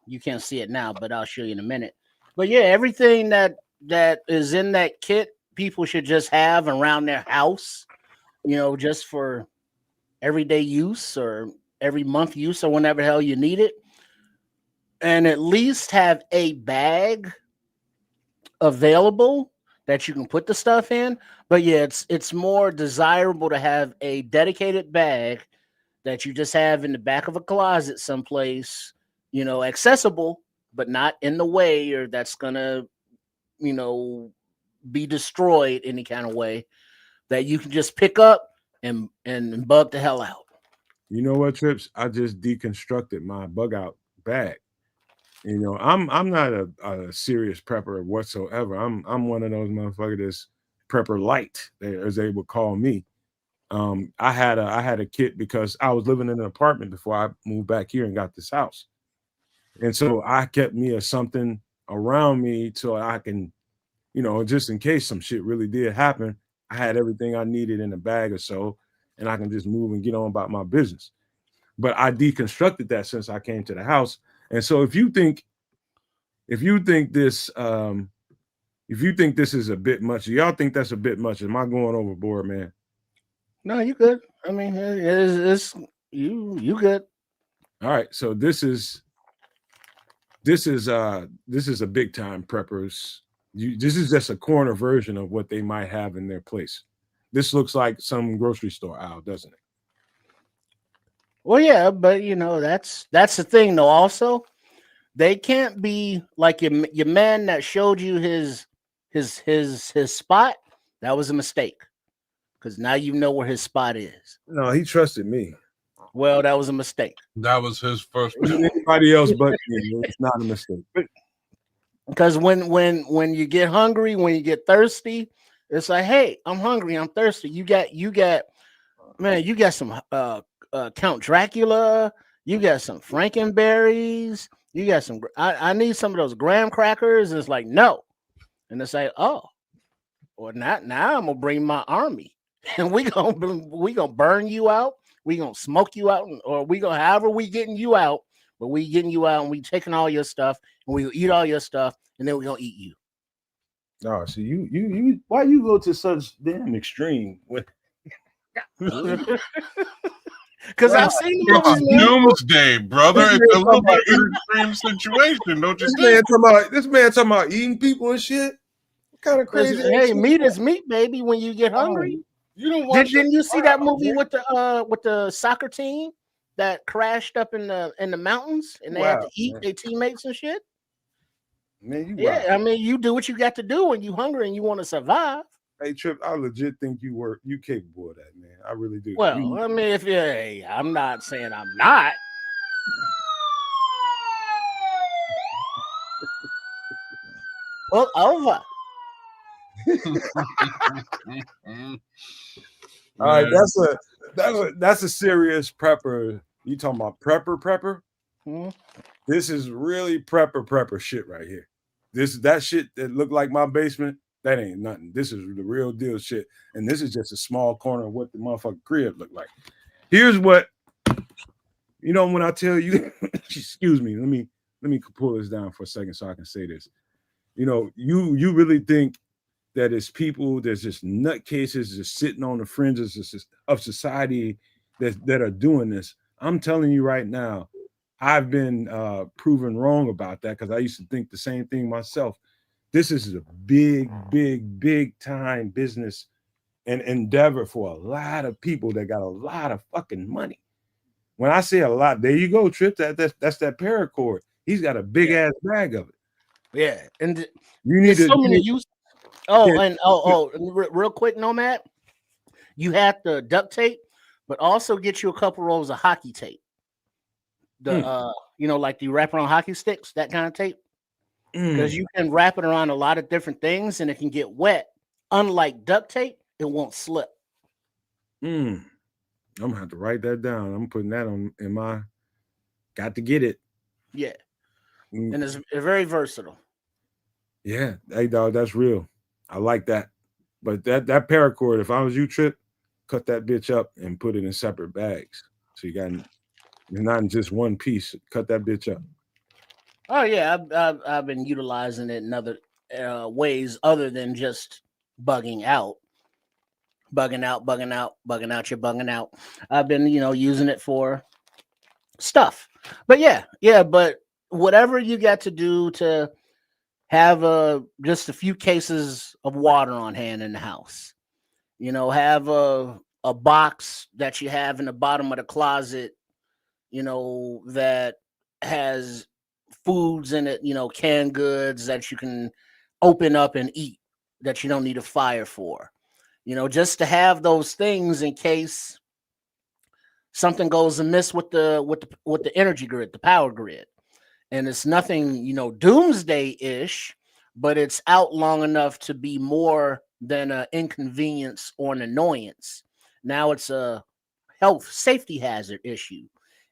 you can't see it now, but I'll show you in a minute. But yeah, everything that is in that kit, people should just have around their house, just for everyday use or every month use or whenever the hell you need it. And at least have a bag available that you can put the stuff in. But yeah, it's more desirable to have a dedicated bag that you just have in the back of a closet someplace, accessible, but not in the way or that's gonna, be destroyed any kind of way, that you can just pick up and bug the hell out. You know what, Trips? I just deconstructed my bug out bag. I'm not a serious prepper whatsoever. I'm one of those motherfuckers that's prepper light, as they would call me. I had a kit because I was living in an apartment before I moved back here and got this house, and so I kept me something around me so I can, just in case some shit really did happen, I had everything I needed in a bag or so, and I can just move and get on about my business. But I deconstructed that since I came to the house, and so if you think this is a bit much, y'all think that's a bit much? Am I going overboard, man? No, you good. I mean, it's you good. All right, so this is a big time preppers. This is just a corner version of what they might have in their place. This looks like some grocery store aisle, doesn't it? Well, yeah, but that's the thing though. Also, they can't be like your man that showed you his spot. That was a mistake, because now you know where his spot is. No, he trusted me. Well, that was a mistake. That was his first. Anybody else but me. It's not a mistake. Because when you get hungry, when you get thirsty, it's like, hey, I'm hungry, I'm thirsty. You got some Count Dracula, you got some Frankenberries, you got some. I need some of those graham crackers. And it's like, no, and it's like, oh, well, now I'm gonna bring my army, and we gonna burn you out. We gonna smoke you out, or we gonna however we getting you out. But we getting you out, and we taking all your stuff, and we eat all your stuff, and then we gonna eat you. Oh, so you why you go to such damn extreme with? Because I've seen the movies, man. Doomsday, brother. It's a little bit of an extreme situation, don't you think? This man talking about eating people and shit. What kind of crazy? Hey, meat is meat, baby. When you get hungry, You don't watch. didn't you see that movie with the soccer team that crashed up in the mountains, and they had to eat their teammates and shit? Man, I mean, you do what you got to do when you hungry and you want to survive. Hey, Trip, I legit think you capable of that, man. I really do. Well, I mean, I'm not saying I'm not. Well, over. All right, that's a serious prepper. You talking about prepper? Hmm? This is really prepper shit right here. That shit that looked like my basement. That ain't nothing. This is the real deal shit, and this is just a small corner of what the motherfucking crib looked like. Here's what when I tell you. Excuse me. Let me pull this down for a second so I can say this. You really think that it's people that's just nutcases just sitting on the fringes of society that are doing this. I'm telling you right now, I've been proven wrong about that because I used to think the same thing myself. This is a big time business and endeavor for a lot of people that got a lot of fucking money. When I say a lot, there you go, Trip. That's that paracord. He's got a big ass bag of it. Yeah, and You need so many use. Real quick, Nomad. You have the duct tape, but also get you a couple rolls of hockey tape. Like you wrap around hockey sticks, that kind of tape. Because you can wrap it around a lot of different things and it can get wet. Unlike duct tape, it won't slip. I'm gonna have to write that down. I'm putting that on in my. Got to get it. Yeah, Mm, and it's very versatile. yeah, hey dog, that's real. I like that. But that paracord, if I was you, Trip, cut that bitch up and put it in separate bags. So you got not in just one piece. Cut that bitch up. Oh yeah, I've been utilizing it in other ways other than just bugging out, bugging out, bugging out, bugging out. You're bugging out. I've been using it for stuff. But yeah. But whatever you got to do to have just a few cases of water on hand in the house. Have a box that you have in the bottom of the closet. That has foods in it, canned goods that you can open up and eat that you don't need a fire for. Just to have those things in case something goes amiss with the energy grid, the power grid. And it's nothing, doomsday-ish, but it's out long enough to be more than an inconvenience or an annoyance. Now it's a health safety hazard issue.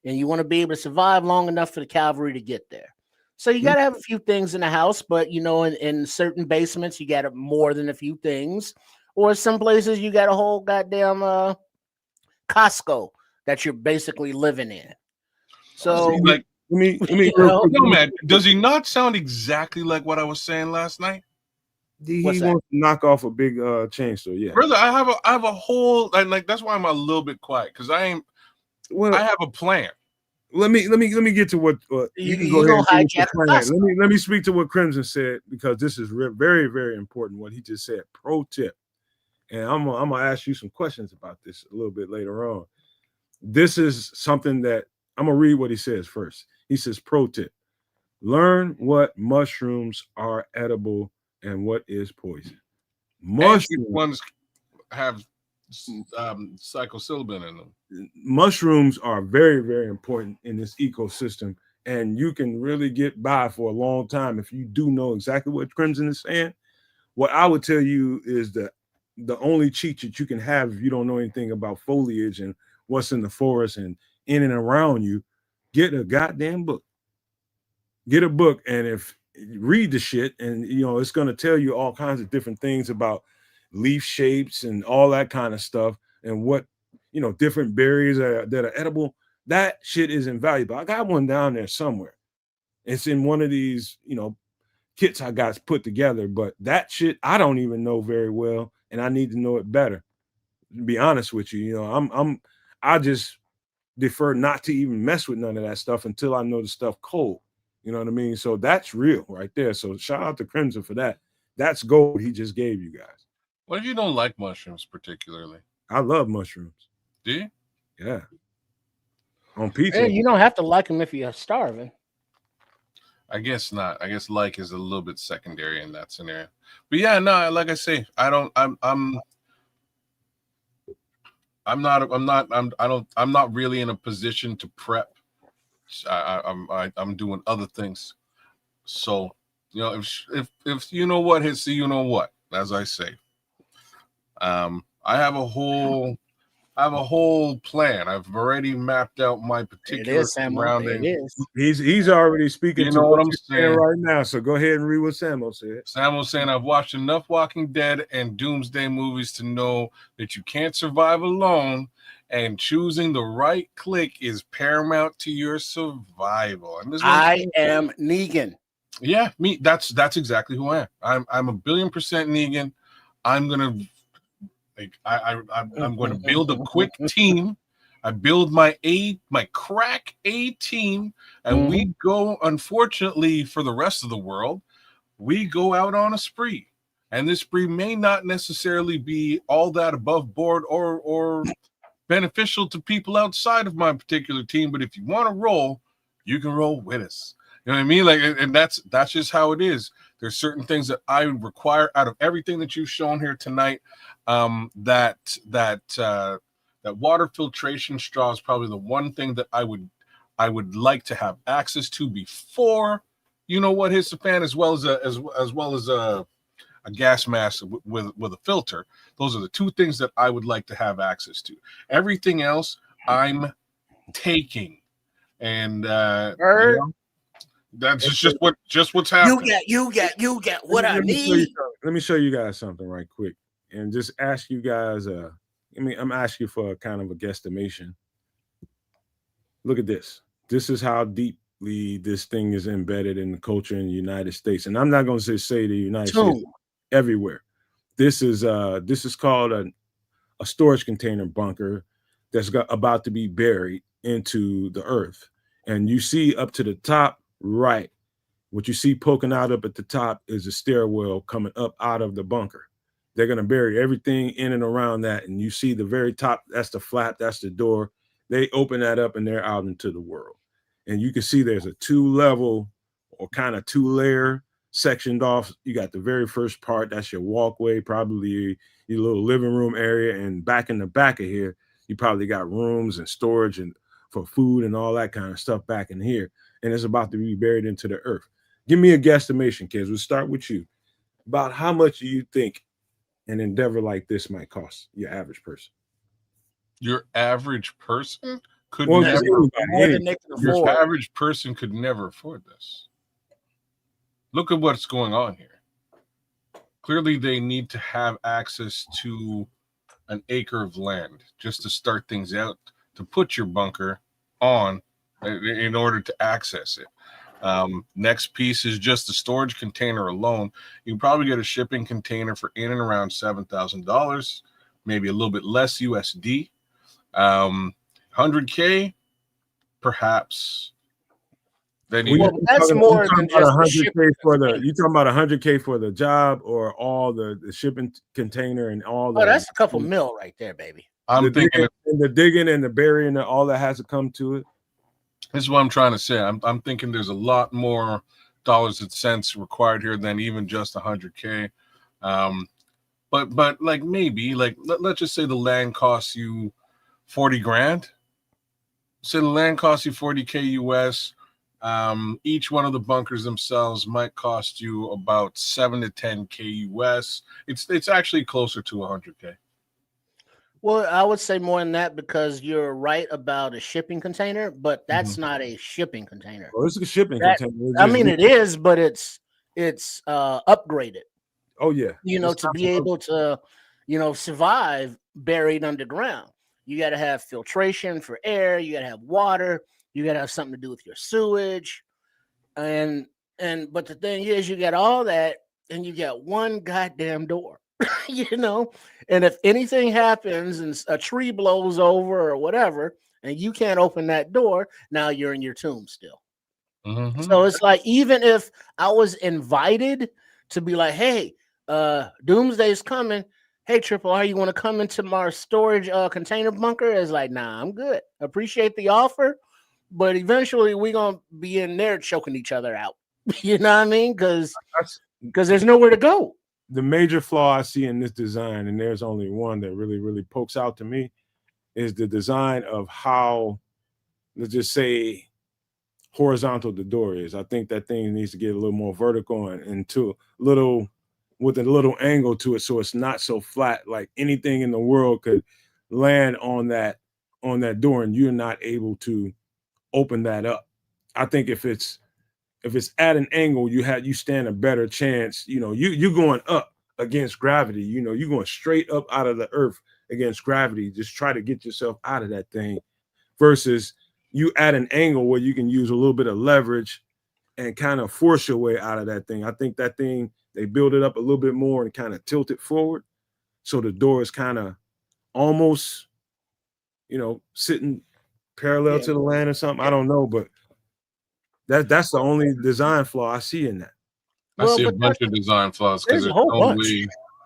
And you want to be able to survive long enough for the cavalry to get there. So you got to have a few things in the house, but in certain basements, you got more than a few things. Or some places you got a whole goddamn Costco that you're basically living in. So See, like, let me no, man, does he not sound exactly like what I was saying last night? He What's wants that? to knock off a big chain store. Yeah, Brother, I have a whole, and like that's why I'm a little bit quiet, because I well, have a plan. let me get to what you can go You ahead gonna and finish hijack your a plan. Costco. Let me speak to what Crimson said, because this is very, very important what he just said. Pro tip, and I'm gonna ask you some questions about this a little bit later on. This is something that I'm gonna read what he says first. He says, pro tip: learn what mushrooms are edible and what is poison. And which Mushrooms ones have psilocybin in them? mushrooms are very, very important in this ecosystem, and you can really get by for a long time if you do know exactly what Crimson is saying. What I would tell you is that the only cheat that you can have if you don't know anything about foliage and what's in the forest and in and around you, get a goddamn book. Get a book, and if read the shit, and it's going to tell you all kinds of different things about leaf shapes and all that kind of stuff, and what different berries that are edible. That shit is invaluable. I got one down there somewhere. It's in one of these kits I got put together, but that shit I don't even know very well, and I need to know it better. To be honest with you, I just defer not to even mess with none of that stuff until I know the stuff cold. You know what I mean? So that's real right there. So shout out to Crimson for that. That's gold he just gave you guys. What if you don't like mushrooms particularly? I love mushrooms. Do you? Yeah. On pizza. Hey, you don't have to like them if you're starving. I guess not. I guess like is a little bit secondary in that scenario. But yeah, no, like I say, I don't. I'm not really in a position to prep. I'm doing other things. So if you know what hits you know what, as I say. I have a whole plan. I've already mapped out my particular surroundings. It is. He's already speaking You to know what I'm you're saying saying? right now. So go ahead and read what Samuel said. Samuel's saying I've watched enough Walking Dead and Doomsday movies to know that you can't survive alone, and choosing the right clique is paramount to your survival. And this I am Negan. Yeah, me. That's exactly who I am. I'm 1,000,000,000% Negan. I'm gonna I'm going to build a quick team. I build my crack A team, and we go. Unfortunately for the rest of the world, we go out on a spree, and this spree may not necessarily be all that above board or beneficial to people outside of my particular team. But if you want to roll, you can roll with us. You know what I mean? Like, and that's just how it is. There's certain things that I require out of everything that you've shown here tonight. That water filtration straw is probably the one thing that I would like to have access to before hits the fan, as well as a gas mask with a filter. Those are the two things that I would like to have access to. Everything else I'm taking, and Bird, that's just what's happening. you get what I Let me show you need. something. Let me show you guys something right quick, and just ask you guys. I'm asking you for a kind of a guesstimation. Look at this. This is how deeply this thing is embedded in the culture in the United States, and I'm not going to say the United States, everywhere. This is called a storage container bunker that's about to be buried into the earth, and you see up to the top right. What you see poking out up at the top is a stairwell coming up out of the bunker. They're going to bury everything in and around that. And you see the very top, that's the flap, that's the door. They open that up and they're out into the world. And you can see there's a 2-level or kind of 2-layer sectioned off. You got the very first part, that's your walkway, probably your little living room area. And back in the back of here, you probably got rooms and storage and for food and all that kind of stuff back in here. And it's about to be buried into the earth. Give me a guesstimation, kids. We'll start with you. About how much do you think an endeavor like this might cost your average person? Your average person could Well, never. More than they can Your afford. average person could never afford this. Look at what's going on here. Clearly, they need to have access to an acre of land just to start things out, to put your bunker on in order to access it. Next piece is just the storage container alone. You can probably get a shipping container for in and around $7,000, maybe a little bit less USD. 100K, perhaps. Then that's more than just the 100K shipping for container. you talking about 100K for the job or all the shipping container and all the. Oh, that's a couple mil right there, baby. I'm thinking the digging and the burying and all that has to come to it. this is what I'm trying to say. I'm thinking there's a lot more dollars and cents required here than even just 100K. But like maybe like let's just say the land costs you 40 grand. Say the land costs you 40K US. Each one of the bunkers themselves might cost you about 7 to 10K US. It's actually closer to 100K. Well, I would say more than that because you're right about a shipping container, but that's not a shipping container. Oh, it's a shipping container. I mean, it is, but it's upgraded. Oh yeah, To be able to, survive buried underground. You got to have filtration for air. You got to have water. You got to have something to do with your sewage, but the thing is, you got all that, and you got one goddamn door. And if anything happens and a tree blows over or whatever, and you can't open that door, now you're in your tomb still. Mm-hmm. So it's like, even if I was invited to be like, hey, Doomsday's coming. Hey, Triple R, you want to come into my storage container bunker? It's like, nah, I'm good. Appreciate the offer, but eventually we're gonna be in there choking each other out. You know what I mean? Because there's nowhere to go. The major flaw I see in this design, and there's only one that really, really pokes out to me, is the design of how, let's just say, horizontal the door is. I think that thing needs to get a little more vertical and to with a little angle to it, so it's not so flat. Like anything in the world could land on that door, and you're not able to open that up. I think if it's at an angle, you stand a better chance. You going up against gravity. You're going straight up out of the earth against gravity. Just try to get yourself out of that thing, versus you at an angle where you can use a little bit of leverage and kind of force your way out of that thing. I think that thing, they build it up a little bit more and kind of tilt it forward, so the door is kind of almost, sitting parallel to the land or something. I don't know, but that's the only design flaw I see in that. I see a bunch of design flaws because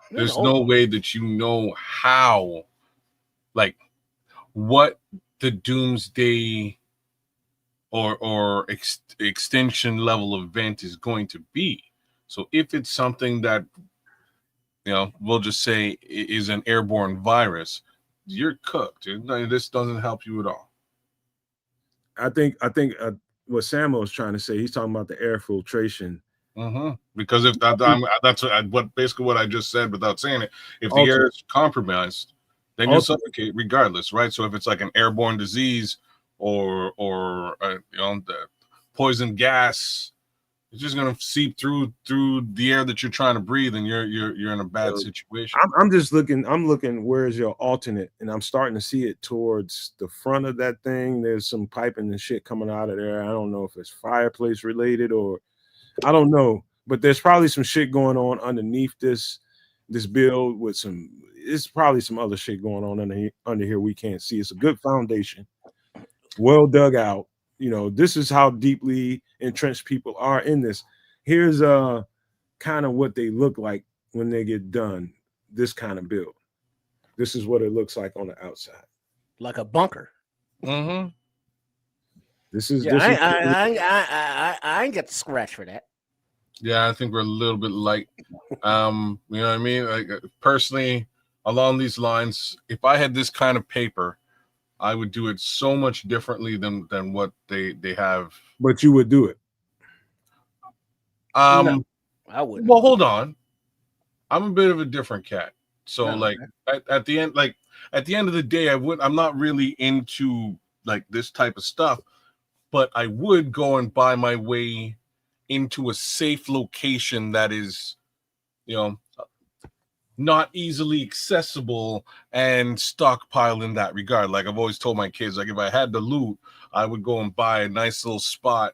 there's no way that you know how, like, what the Doomsday or extinction level event is going to be. So if it's something that, we'll just say is an airborne virus, you're cooked. This doesn't help you at all. I think what Samuel is trying to say, he's talking about the air filtration Because if that's basically what I just said without saying it. If the Ultimate. air is compromised, then you suffocate regardless, right? So if it's like an airborne disease or the poison gas, it's just gonna seep through the air that you're trying to breathe, and you're in a bad situation. I'm just looking. I'm looking. Where's your alternate? And I'm starting to see it towards the front of that thing. There's some piping and shit coming out of there. I don't know if it's fireplace related or I don't know, but there's probably some shit going on underneath this build with some. It's probably some other shit going on under here we can't see. It's a good foundation, well dug out. You know, this is how deeply entrenched people are in this. Here's kind of what they look like when they get done. This kind of build. This is what it looks like on the outside, like a bunker. This is. I ain't got the scratch for that. Yeah, I think we're a little bit light. You know what I mean? Like personally, along these lines, if I had this kind of paper, I would do it so much differently than what they have. But you would do it. No, I wouldn't. Well, hold on. I'm a bit of a different cat. So at the end of the day, I'm not really into like this type of stuff, but I would go and buy my way into a safe location that is, you know, not easily accessible and stockpile in that regard. Like I've always told my kids, like if I had the loot, I would go and buy a nice little spot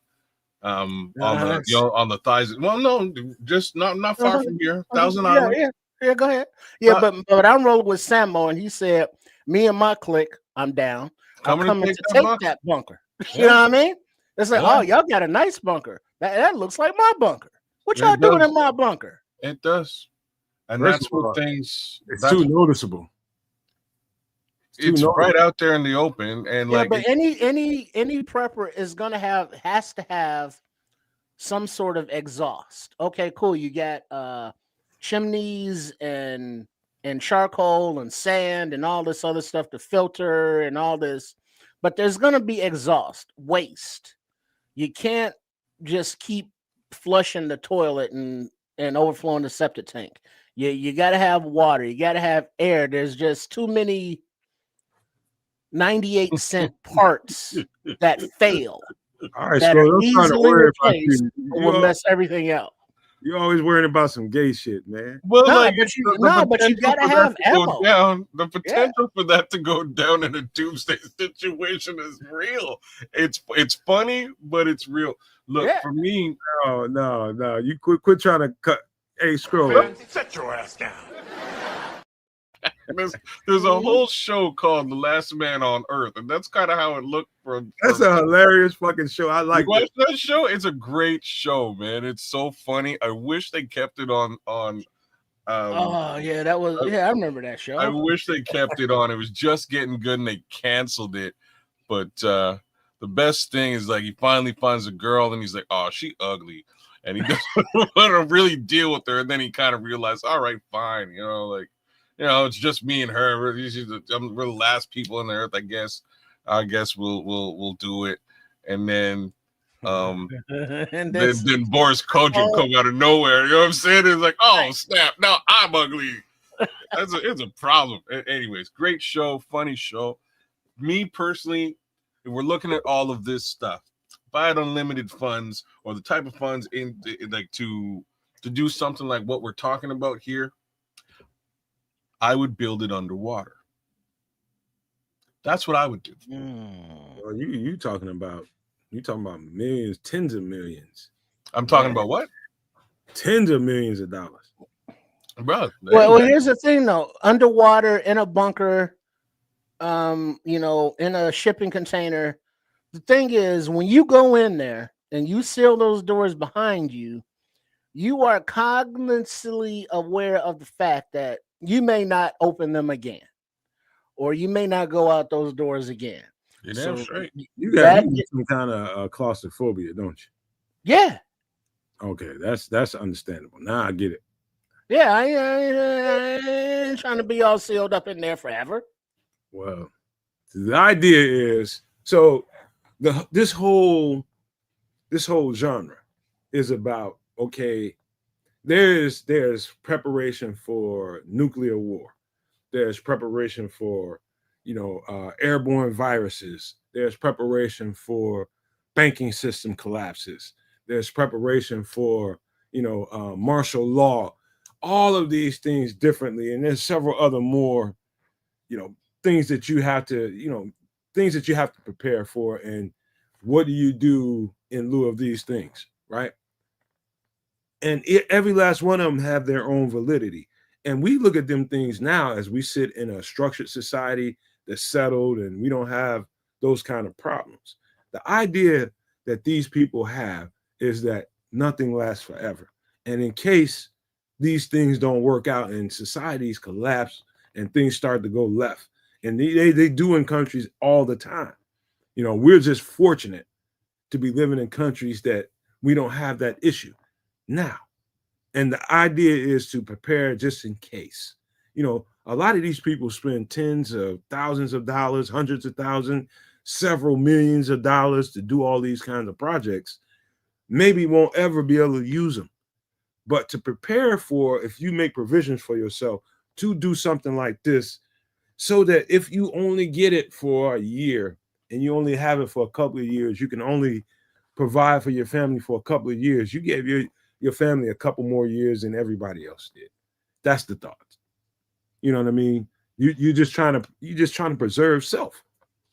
on the thighs. Well, no, just not far from here, Thousand Island. Yeah, go ahead. Yeah, but I'm rolling with Samo, and he said, "Me and my clique, I'm down. I'm coming to take that bunker." You know what I mean? It's like, oh, y'all got a nice bunker. That looks like my bunker. What y'all doing in my bunker? It does. And First that's of all, what things. It's too noticeable. It's right out there in the open, and like. But any prepper is has to have some sort of exhaust. Okay, cool. You got chimneys and charcoal and sand and all this other stuff to filter and all this, but there's gonna be exhaust waste. You can't just keep flushing the toilet and overflowing the septic tank. You got to have water. You got to have air. There's just too many 98-cent parts that fail. All right, so I'm trying to worry about you. Will mess everything out. You're always worrying about some gay shit, man. Well, but you gotta have ammo. The potential for that to go down in a doomsday situation is real. It's funny, but it's real. Look, for me, no. You quit trying to cut. Hey, scroll. Man, sit your ass down. There's a whole show called The Last Man on Earth, and that's kind of how it looked from. That's a hilarious fucking show. I like watch that show. It's a great show, man. It's so funny. I wish they kept it on. Oh yeah, that was I remember that show. I wish they kept it on. It was just getting good, and they canceled it. But the best thing is like he finally finds a girl, and he's like, "Oh, she ugly," and he doesn't want to really deal with her. And then he kind of realized, "All right, fine," it's just me and her. We're the last people on the earth, I guess. I guess we'll do it. And then then Boris Kodjoe come out of nowhere. You know what I'm saying? It's like, oh snap, now I'm ugly. It's a problem. Anyways, great show, funny show. Me personally, if we're looking at all of this stuff, if I had unlimited funds or the type of funds in like to do something like what we're talking about here, I would build it underwater. That's what I would do. Well, you talking about millions, tens of millions. I'm talking about what? Tens of millions of dollars. Bro. Well, here's the thing though. Underwater in a bunker, in a shipping container. The thing is, when you go in there and you seal those doors behind you, you are cognizantly aware of the fact that you may not open them again, or you may not go out those doors again. You're damn straight. You got some kind of claustrophobia, don't you? Yeah. Okay, that's understandable. Now I get it. Yeah, I ain't trying to be all sealed up in there forever. Well, the idea is this whole genre is about okay, there's preparation for nuclear war. There's preparation for, airborne viruses. There's preparation for banking system collapses. There's preparation for, martial law. All of these things differently, and there's several other more, things that you have to, prepare for. And what do you do in lieu of these things, right? And every last one of them have their own validity. And we look at them things now as we sit in a structured society that's settled and we don't have those kind of problems. The idea that these people have is that nothing lasts forever. And in case these things don't work out and societies collapse and things start to go left, and they do in countries all the time. We're just fortunate to be living in countries that we don't have that issue now. And the idea is to prepare just in case. A lot of these people spend tens of thousands of dollars, hundreds of thousands, several millions of dollars to do all these kinds of projects. Maybe won't ever be able to use them. But to prepare for, if you make provisions for yourself to do something like this, so that if you only get it for a year and you only have it for a couple of years, you can only provide for your family for a couple of years. You gave your family a couple more years than everybody else did. That's the thought. You know what I mean? You're just trying to preserve self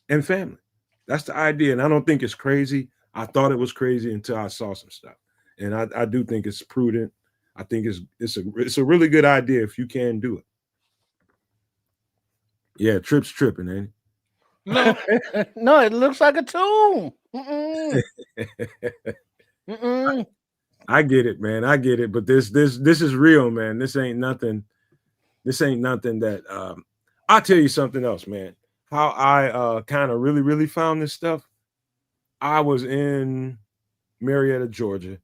and family. That's the idea. And I don't think it's crazy. I thought it was crazy until I saw some stuff. And I do think it's prudent. I think it's a really good idea if you can do it. Yeah, Trip's tripping, ain't No, No, it looks like a tomb. Mm-mm. Mm-mm. I get it, man. I get it. But this is real, man. This ain't nothing that I'll tell you something else, man. How I kind of really found this stuff. I was in Marietta, Georgia,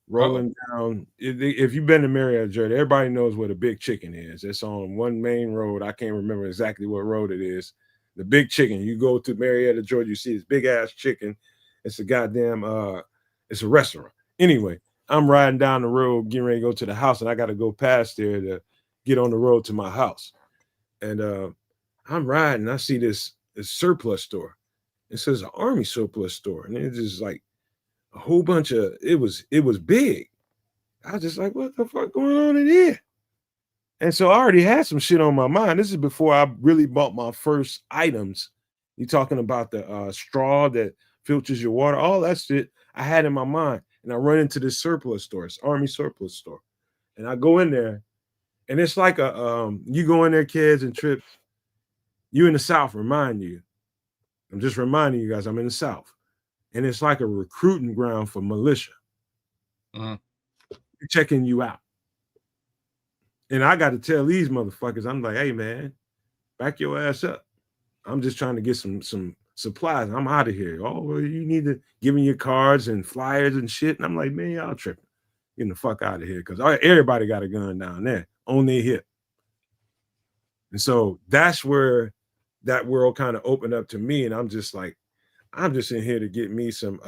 rolling down. If you've been to Marietta, Georgia, everybody knows where the Big Chicken is. It's on one main road. I can't remember exactly what road it is. The Big Chicken. You go to Marietta, Georgia, you see this big ass chicken. It's a goddamn it's a restaurant. Anyway, I'm riding down the road, getting ready to go to the house, and I got to go past there to get on the road to my house. And I'm riding. I see this surplus store. It says an Army surplus store, and it's just like a whole bunch of. It was big. I was just like, what the fuck going on in here? And so I already had some shit on my mind. This is before I really bought my first items. You're talking about the straw that filters your water, all that shit I had in my mind. And I run into this surplus store, it's Army surplus store. And I go in there, and it's like you go in there, kids and Trips, you in the South, remind you. I'm just reminding you guys, I'm in the South. And it's like a recruiting ground for militia. Uh-huh. Checking you out. And I got to tell these motherfuckers, I'm like, hey, man, back your ass up. I'm just trying to get some supplies. I'm out of here. Oh, well, you need to give me your cards and flyers and shit. And I'm like, man, y'all tripping. Getting the fuck out of here. Because everybody got a gun down there on their hip. And so that's where that world kind of opened up to me. And I'm just like, I'm just in here to get me some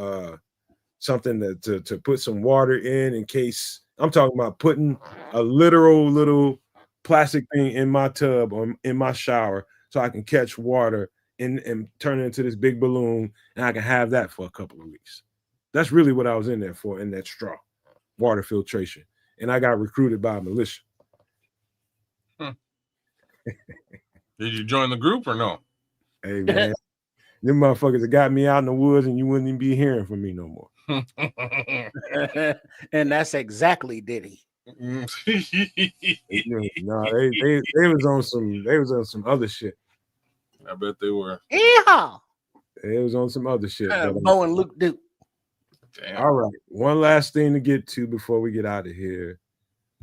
something to put some water in case. I'm talking about putting a literal little plastic thing in my tub or in my shower so I can catch water and turn it into this big balloon, and I can have that for a couple of weeks. That's really what I was in there for, in that straw, water filtration. And I got recruited by a militia. Did you join the group or no? Hey, man, them motherfuckers that got me out in the woods, and you wouldn't even be hearing from me no more. And that's exactly Diddy. No, they was on some other shit. I bet they were. Yeehaw! It was on some other shit. Bo and Luke Duke. Damn. All right, one last thing to get to before we get out of here.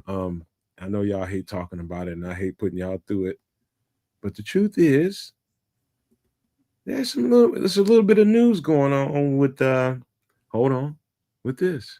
I know y'all hate talking about it, and I hate putting y'all through it, but the truth is, there's a little bit of news going on with hold on with this.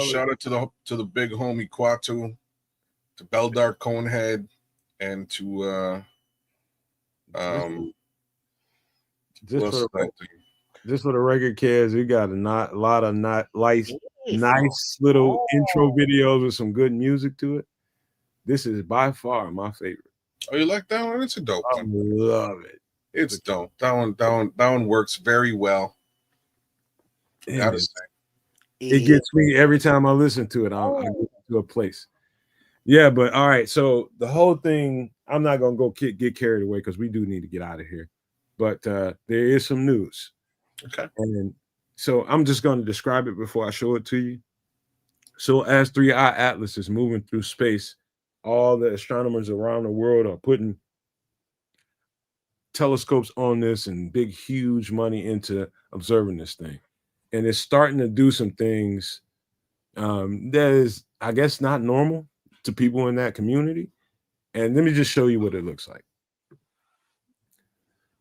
Shout out to the big homie Quatu, to Beldar Conehead, and to just for the record, kids, we got a lot of nice little intro videos with some good music to it. This is by far my favorite. Oh, you like that one? It's a dope one. I love it. It's dope. That one works very well. Gotta say. It gets me every time I listen to it. I get to a place. Yeah, but all right. So the whole thing, I'm not gonna go get carried away because we do need to get out of here. But there is some news. Okay. And so I'm just going to describe it before I show it to you. So as 3i Atlas is moving through space, all the astronomers around the world are putting telescopes on this and big, huge money into observing this thing. And it's starting to do some things that is, I guess, not normal to people in that community. And let me just show you what it looks like.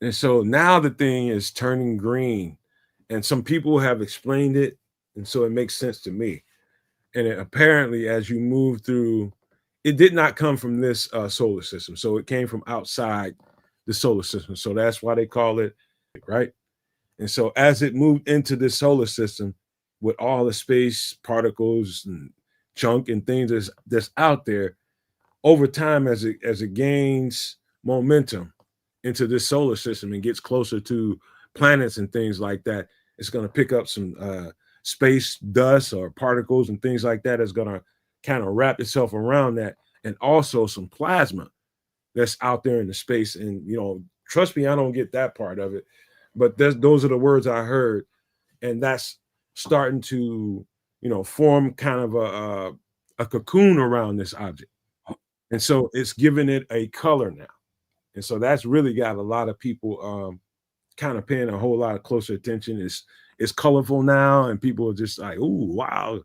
And so now the thing is turning green, and some people have explained it, and so it makes sense to me. And apparently, as you move through, it did not come from this solar system, so it came from outside the solar system. So that's why they call it, right? And so as it moved into this solar system, with all the space particles and junk and things that's out there, over time, as it gains momentum into this solar system and gets closer to planets and things like that, it's going to pick up some space dust or particles and things like that. It's going to kind of wrap itself around that, and also some plasma that's out there in the space. And, trust me, I don't get that part of it, but those are the words I heard. And that's starting to, form kind of a cocoon around this object. And so it's giving it a color now. And so that's really got a lot of people kind of paying a whole lot of closer attention. It's colorful now, and people are just like, ooh, wow,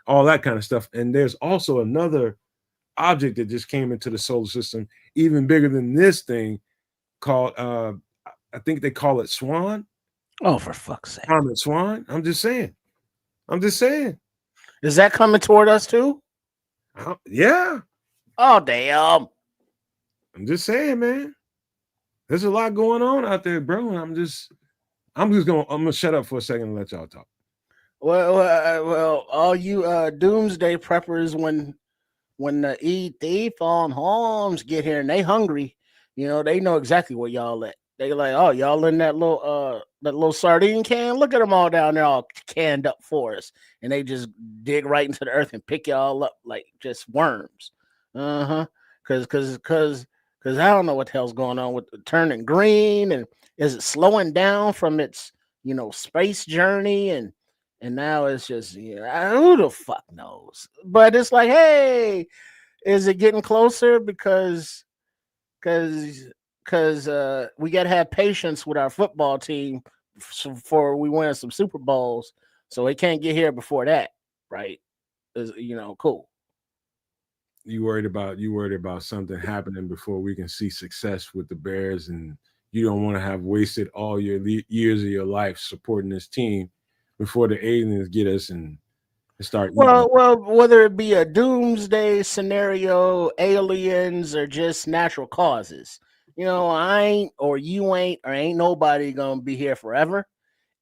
all that kind of stuff. And there's also another object that just came into the solar system, even bigger than this thing, called, I think they call it Swan. Oh, for fuck's sake. Comet Swan. I'm just saying. Is that coming toward us too? Yeah. Oh, damn. I'm just saying, man. There's a lot going on out there, bro. And I'm gonna shut up for a second and let y'all talk. Well, all you doomsday preppers, when the thief on Holmes get here and they hungry, they know exactly where y'all at. They like, oh, y'all in that little sardine can. Look at them all down there, all canned up for us, and they just dig right into the earth and pick y'all up like just worms. Because I don't know what the hell's going on with the turning green, and is it slowing down from its space journey, and now it's just who the fuck knows? But it's like, hey, is it getting closer? Because we got to have patience with our football team for we win some Super Bowls, so it can't get here before that, right? Is cool. You worried about something happening before we can see success with the Bears, and you don't want to have wasted all your years of your life supporting this team before the aliens get us and start. Well, whether it be a doomsday scenario, aliens, or just natural causes, I ain't, or you ain't, or ain't nobody gonna be here forever,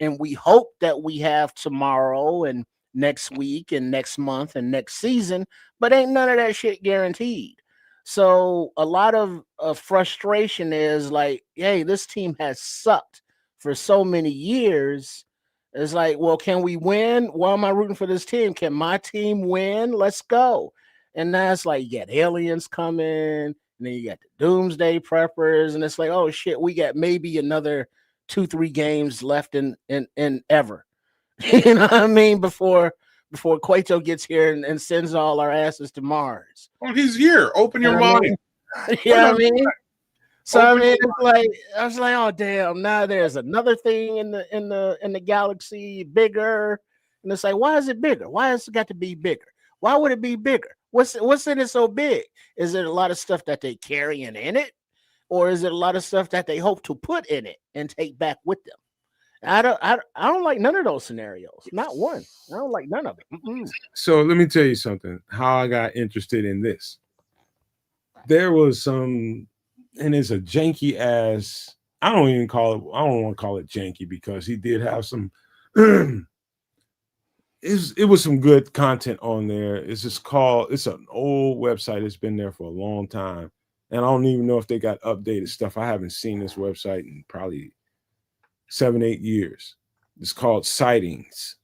and we hope that we have tomorrow and next week and next month and next season, but ain't none of that shit guaranteed. So a lot of frustration is like, hey, this team has sucked for so many years. It's like, well, can we win? Why am I rooting for this team? Can my team win? Let's go. And that's like, you got aliens coming, and then you got the doomsday preppers, and it's like, oh shit, we got maybe another 2-3 games left in ever. You know what I mean? Before Cueto gets here and sends all our asses to Mars. Oh, he's here. Open your mind. Yeah, I mean. So I mean, it's like I was like, oh damn! Now there's another thing in the galaxy bigger, and it's like, why is it bigger? Why has it got to be bigger? Why would it be bigger? What's in it so big? Is it a lot of stuff that they carrying in it, or is it a lot of stuff that they hope to put in it and take back with them? I don't like none of those scenarios. Not one. I don't like none of them. Mm-mm. So let me tell you something. How I got interested in this. There was some, and it's a janky ass. I don't want to call it janky because he did have some. It was some good content on there. It's an old website. It's been there for a long time. And I don't even know if they got updated stuff. I haven't seen this website in probably 7-8 years. It's called Sightings.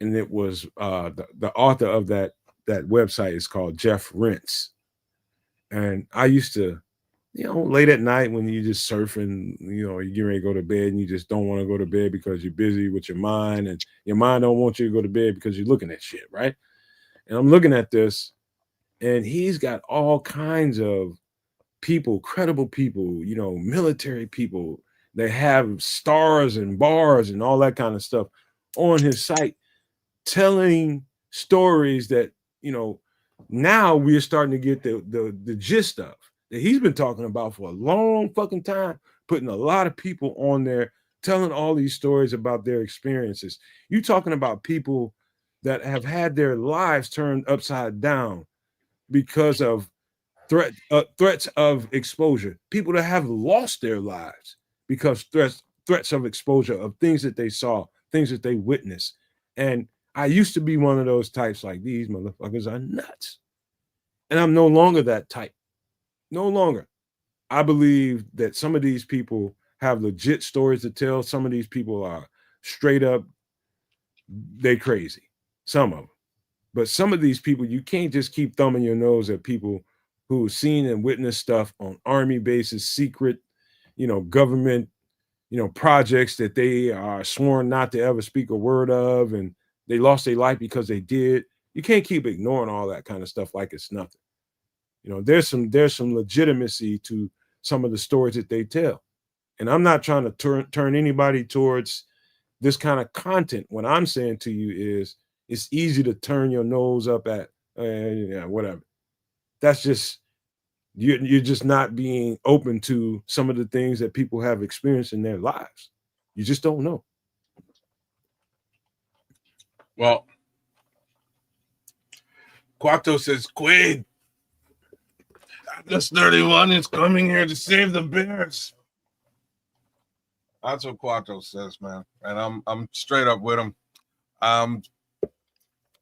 And it was the author of that website is called Jeff Rentz. And I used to, late at night when you just surfing, you're getting ready to go to bed and you just don't want to go to bed because you're busy with your mind and your mind don't want you to go to bed because you're looking at shit, right? And I'm looking at this and he's got all kinds of people, credible people, military people. They have stars and bars and all that kind of stuff on his site telling stories that, now we're starting to get the gist of that he's been talking about for a long fucking time, putting a lot of people on there, telling all these stories about their experiences. You're talking about people that have had their lives turned upside down because of threats of exposure. People that have lost their lives because threats of exposure of things that they saw, things that they witnessed. And I used to be one of those types like these motherfuckers are nuts. And I'm no longer that type. No longer. I believe that some of these people have legit stories to tell. Some of these people are straight up, they crazy. Some of them. But some of these people, you can't just keep thumbing your nose at people who've seen and witnessed stuff on army bases, secret, government, projects that they are sworn not to ever speak a word of, and they lost their life because they did. You can't keep ignoring all that kind of stuff like it's nothing. There's some legitimacy to some of the stories that they tell. And I'm not trying to turn anybody towards this kind of content. What I'm saying to you is it's easy to turn your nose up at whatever. That's just you're just not being open to some of the things that people have experienced in their lives. You just don't know. Well, Quato says, Quaid, this 31 is coming here to save the Bears. That's what Quato says, man. And I'm straight up with him. I'm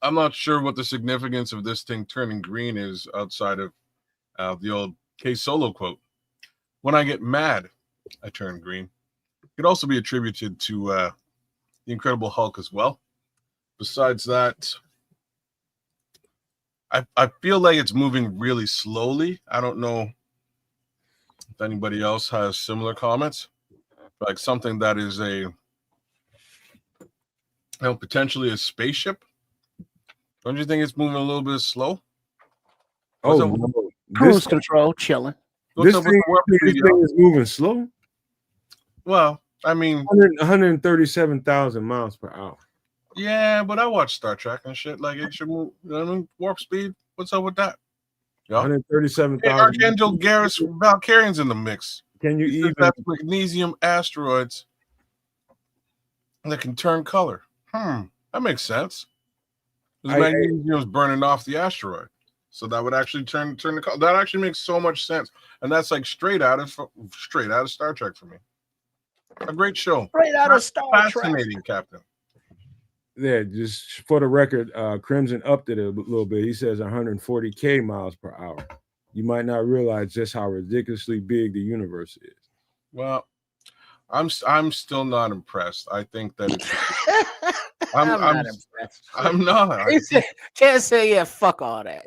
not sure what the significance of this thing turning green is outside of the old K Solo quote. When I get mad, I turn green. It could also be attributed to the Incredible Hulk as well. Besides that, I feel like it's moving really slowly. I don't know if anybody else has similar comments. Like something that is potentially a spaceship. Don't you think it's moving a little bit slow? Oh, no. Cruise control, chilling. This thing is moving slow. Well, I mean, 137,000 miles per hour. Yeah, but I watch Star Trek and shit. Like it should move. Warp speed. What's up with that? 137,000. Hey, Archangel Garrus Valkyrian's in the mix. Can you even have magnesium asteroids that can turn color? That makes sense. Because magnesium is burning off the asteroid, so that would actually turn the color. That actually makes so much sense, and that's like straight out of Star Trek for me. A great show. Straight out of Star Trek. Fascinating, Captain. Yeah, just for the record, Crimson upped it a little bit. He says 140k miles per hour. You might not realize just how ridiculously big the universe is. Well, I'm still not impressed. I think that it's I'm not impressed. I'm not. Can't say yeah, fuck all that.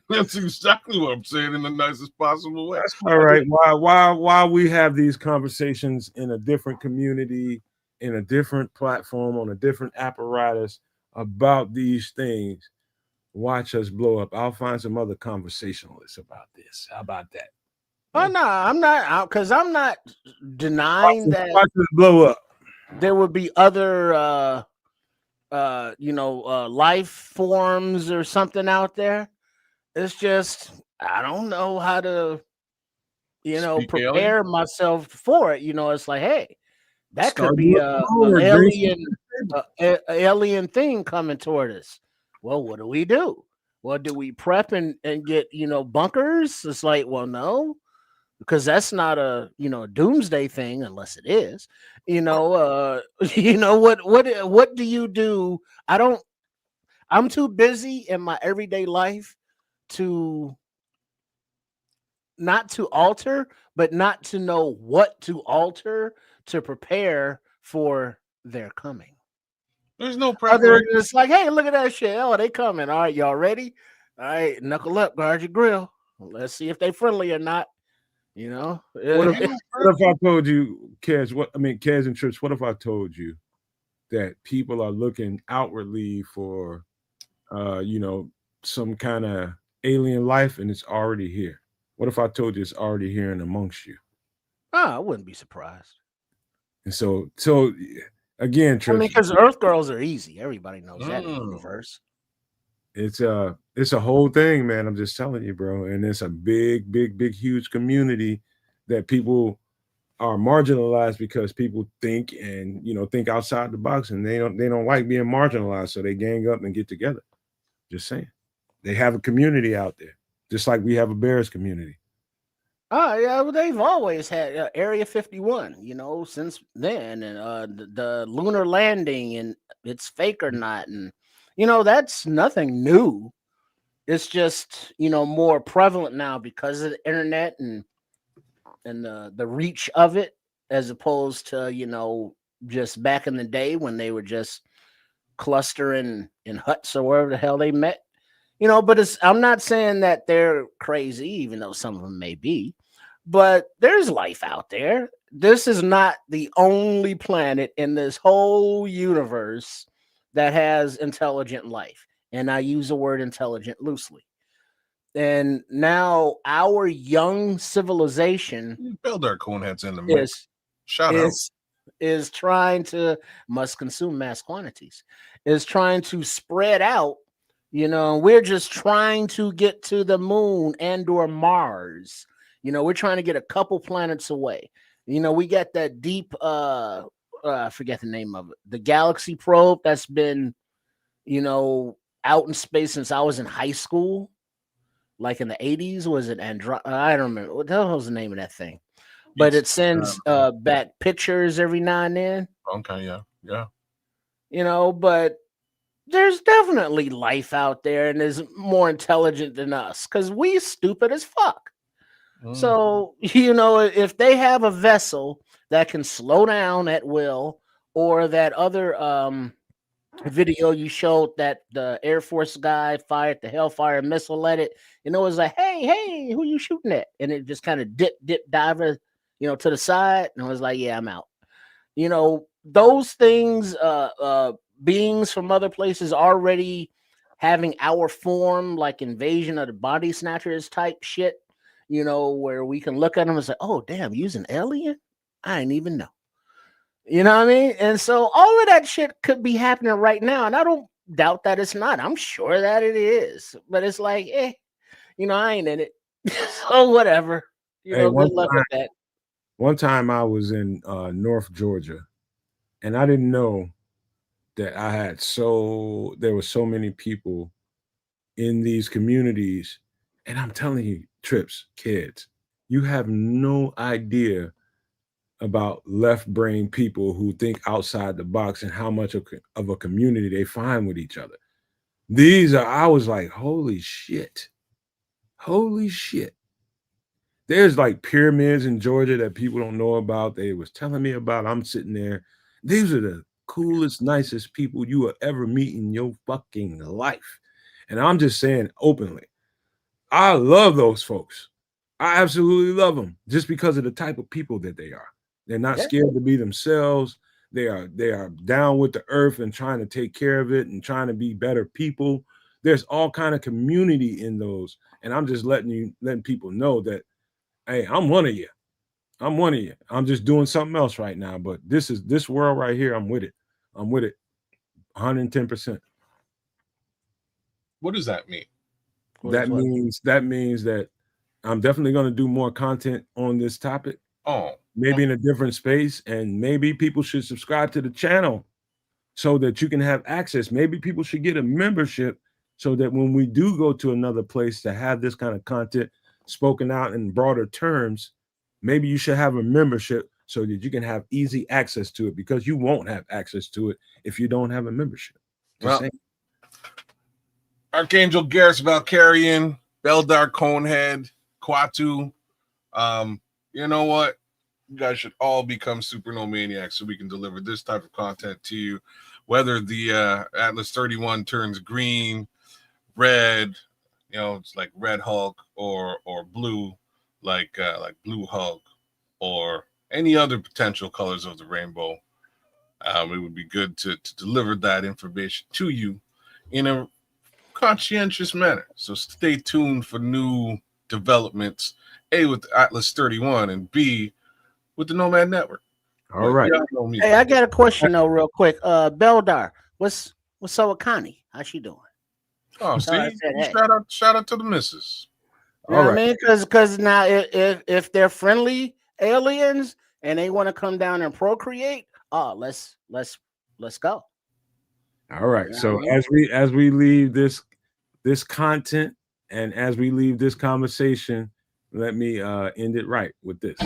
That's exactly what I'm saying in the nicest possible way. All right. While we have these conversations in a different community, in a different platform, on a different apparatus about these things, watch us blow up. I'll find some other conversationalists about this. How about that? Oh no, I'm not, because I'm not denying that watch us blow up. There would be other life forms or something out there. It's just I don't know how to prepare myself for it. It's like, hey, That could Start be doing a, some a homework, bring some alien alien thing coming toward us. Well, what do we do? Well, do we prep and get bunkers? It's like, well, no, because that's not a doomsday thing unless it is. What do you do? I'm too busy in my everyday life to not to alter, but not to know what to alter to prepare for their coming. There's no Other preparation. than it's like, hey, look at that shit. Oh, they coming. All right, y'all ready? All right, knuckle up, guard your grill. Let's see if they friendly or not. What if, what if I told you, Kez? Kez and Trips. What if I told you that people are looking outwardly for, some kind of alien life, and it's already here? What if I told you it's already here and amongst you? I wouldn't be surprised. And so again, Trips, because Earth girls are easy. Everybody knows that in the universe. it's a whole thing, man. I'm just telling you, bro. And it's a big, big, big, huge community that people are marginalized because people think outside the box, and they don't like being marginalized, so they gang up and get together. Just saying, they have a community out there, just like we have a Bears community. Oh yeah, well, they've always had Area 51, since then, and the lunar landing, and it's fake or not, and that's nothing new. It's just more prevalent now because of the internet and the reach of it, as opposed to just back in the day when they were just clustering in huts or wherever the hell they met. But I'm not saying that they're crazy, even though some of them may be. But there's life out there. This is not the only planet in this whole universe that has intelligent life. And I use the word intelligent loosely. And now our young civilization Build our coneheads in the mix. Shout out. Is trying to must consume mass quantities, is trying to spread out. We're just trying to get to the moon and or Mars. We're trying to get a couple planets away. We got that deep I forget the name of it, the galaxy probe that's been out in space since I was in high school, like in the 80s. Was it I don't remember what the hell was the name of that thing, but it sends back pictures every now and then. Okay, yeah. But there's definitely life out there and is more intelligent than us because we stupid as fuck. So, if they have a vessel that can slow down at will, or that other video you showed that the Air Force guy fired the Hellfire missile at it, it was like, hey, who you shooting at? And it just kind of dip, diver, to the side. And I was like, yeah, I'm out. Those things, beings from other places already having our form, like Invasion of the Body Snatchers type shit, where we can look at them and say, oh, damn, use an alien? I didn't even know. You know what I mean? And so all of that shit could be happening right now. And I don't doubt that it's not. I'm sure that it is. But it's like, I ain't in it. So whatever. Good luck with that. One time I was in North Georgia, and I didn't know that there were so many people in these communities. And I'm telling you, Trips, kids, you have no idea about left brain people who think outside the box and how much of a community they find with each other. I was like, holy shit. There's like pyramids in Georgia that people don't know about. They was telling me about. I'm sitting there. These are the coolest, nicest people you will ever meet in your fucking life. And I'm just saying openly, I love those folks. I absolutely love them just because of the type of people that they are. They're not scared to be themselves. They are down with the earth and trying to take care of it and trying to be better people. There's all kind of community in those. And I'm just letting people know that, hey, I'm one of you. I'm just doing something else right now. But this world right here, I'm with it. 110%. What does that mean? That means that I'm definitely going to do more content on this topic. Oh, maybe in a different space, and maybe people should subscribe to the channel so that you can have access. Maybe people should get a membership so that when we do go to another place to have this kind of content spoken out in broader terms, maybe you should have a membership so that you can have easy access to it, because you won't have access to it if you don't have a membership. Well, Archangel Garrus Valkyrian, Beldar Conehead, Quatu. You know what? You guys should all become Super No Maniacs so we can deliver this type of content to you. Whether the Atlas 31 turns green, red, you know, it's like Red Hulk, or blue, like Blue Hulk, or any other potential colors of the rainbow. It would be good to deliver that information to you in a conscientious manner. So stay tuned for new developments, A, with Atlas 31, and B, with the Nomad Network. All right. Hey, I got a question though, real quick. Beldar, what's up with Connie? How's she doing? Oh, see, hey. shout out to the missus. You know what I mean? Because now if they're friendly aliens and they want to come down and procreate, let's go. All right. So as we leave this content and as we leave this conversation, let me end it right with this.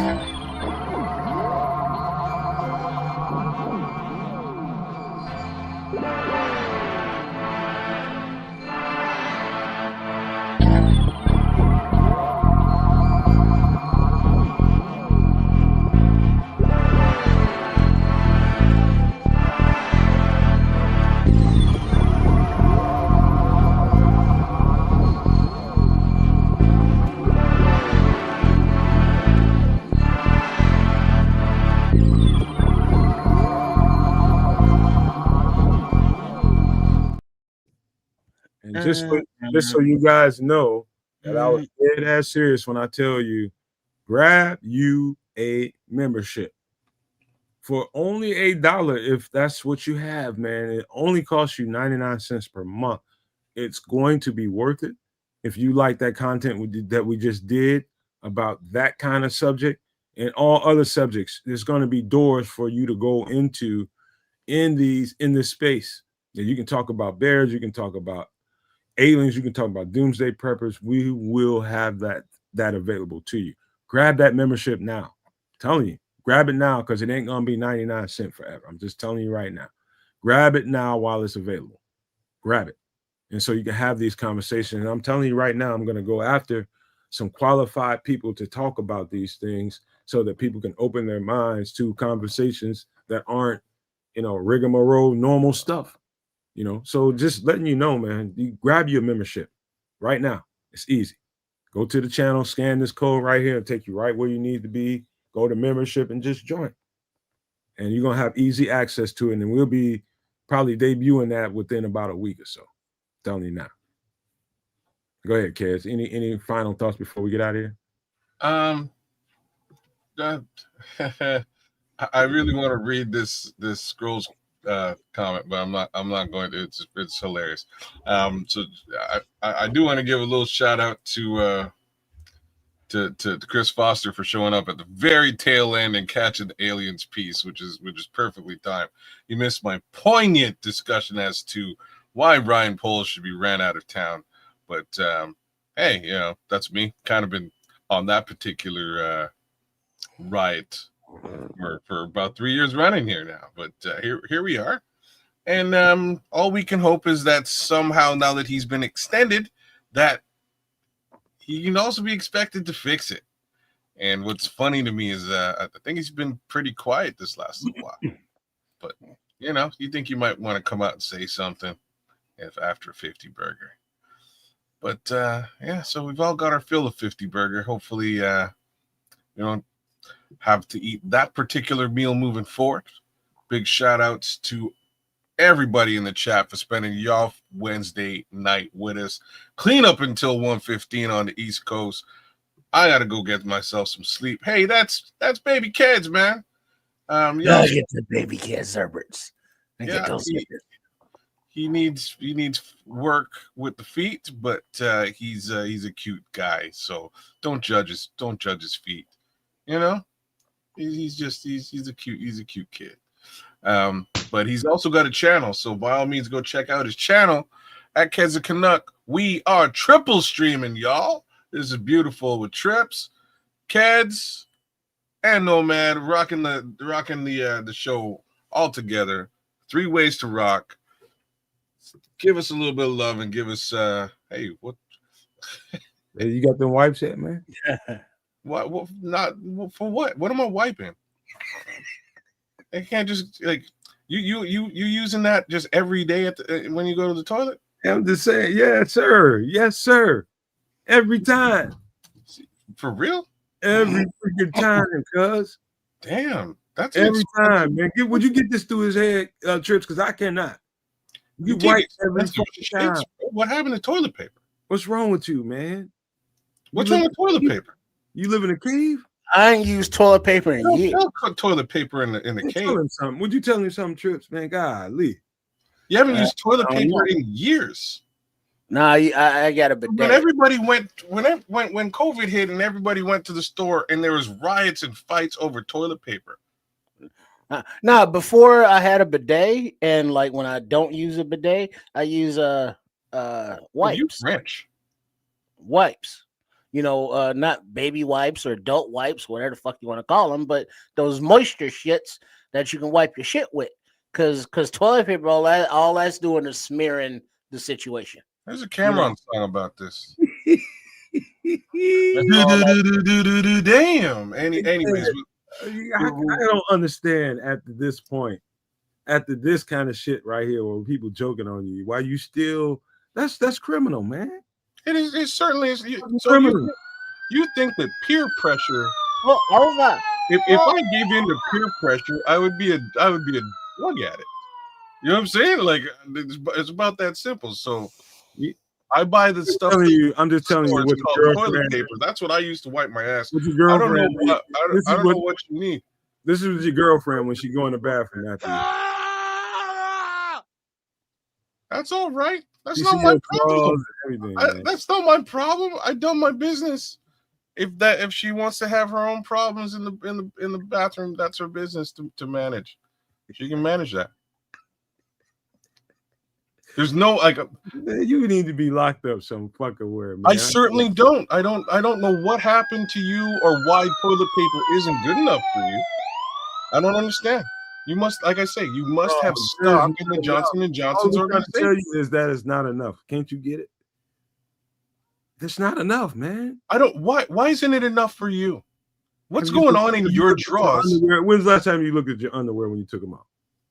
And just so you guys know that I was dead ass serious when I tell you, grab you a membership for only $8 if that's what you have, man. It only costs you 99 cents per month. It's going to be worth it if you like that content that we just did about that kind of subject and all other subjects. There's going to be doors for you to go into in this space. And you can talk about bears, you can talk about aliens, you can talk about doomsday preppers. We will have that available to you. Grab that membership now. I'm telling you, grab it now, because it ain't gonna be 99 cents forever. I'm just telling you right now. Grab it now while it's available. Grab it. And so you can have these conversations. And I'm telling you right now, I'm going to go after some qualified people to talk about these things so that people can open their minds to conversations that aren't, rigmarole, normal stuff. So just letting you know, man, you grab your membership right now. It's easy. Go to the channel, scan this code right here, and take you right where you need to be. Go to membership and just join. And you're going to have easy access to it. And we'll be probably debuting that within about a week or so. I'm telling you now. Go ahead, Kez. Any final thoughts before we get out of here? I really want to read this Scrolls comment, but I'm not going to. It's hilarious. So I do want to give a little shout out to Chris Foster for showing up at the very tail end and catching the aliens piece, which is perfectly timed. You missed my poignant discussion as to why Ryan Poles should be ran out of town, but hey, that's me. Kind of been on that particular riot for about 3 years running here now, but here we are, and all we can hope is that somehow, now that he's been extended, that he can also be expected to fix it. And what's funny to me is I think he's been pretty quiet this last little while, but you think you might want to come out and say something if after a 50 burger. But yeah, so we've all got our fill of 50 burger. Hopefully we don't have to eat that particular meal moving forward. Big shout outs to everybody in the chat for spending y'all Wednesday night with us. Clean up until 1:15 on the East Coast. I gotta go get myself some sleep. Hey, that's baby kids, man. Y'all get the baby kids, Herberts. Yeah, he needs work with the feet, but he's a cute guy. So don't judge his feet. He's a cute kid. But he's also got a channel, so by all means, go check out his channel at Keds the Canuck. We are triple streaming, y'all. This is beautiful with Trips, Keds, and Nomad rocking the show all together. 3 ways to rock. Give us a little bit of love and give us hey, what? Hey, you got them wipes yet, man? What? Not for what? What am I wiping? I can't just like you using that just every day when you go to the toilet. I'm just saying, yes, sir, every time, For real? every freaking time, cuz. Damn, that's Every time, man. Would you get this through his head, Trips? Because I cannot. You wipe every time. What happened to toilet paper? What's wrong with you, man? What's wrong with toilet paper? You live in a cave? I ain't used toilet paper in years. Don't cook toilet paper in the cave. Tell him something. Would you tell him something, Trips, man? Golly. You haven't used toilet paper in years. Nah, I got a bidet. When everybody when COVID hit and everybody went to the store and there was riots and fights over toilet paper. Nah, before I had a bidet, and like when I don't use a bidet, I use wipes. You French. Wipes. You know, not baby wipes or adult wipes, whatever the fuck you want to call them, but those moisture shits that you can wipe your shit with. Because toilet paper, all that's doing is smearing the situation. There's a Cameron song about this. Damn. Anyways, I don't understand at this point, after this kind of shit right here, where people joking on you, why you still that's criminal, man. it certainly is. So Criminal. you think that peer pressure? Well, over. If I gave in to peer pressure, I would be a drug addict. You know what I'm saying? Like it's about that simple. So I buy the stuff. I'm just telling you what toilet paper. That's what I used to wipe my ass. With your girlfriend, I don't know what you need. This is your girlfriend when she go in the bathroom after you. That's all right. That's not my problem. That's not my problem. I done my business. If she wants to have her own problems in the bathroom, that's her business to manage. She can manage that. There's no like you need to be locked up some fucking where, man. I certainly don't. I don't know what happened to you or why toilet paper isn't good enough for you. I don't understand. You must, like I say, you must have stock in the Johnson & Johnson's organization. All I can tell you is that it's not enough. Can't you get it? It's not enough, man. I don't. Why isn't it enough for you? What's going on in your drawers? When's the last time you looked at your underwear when you took them out?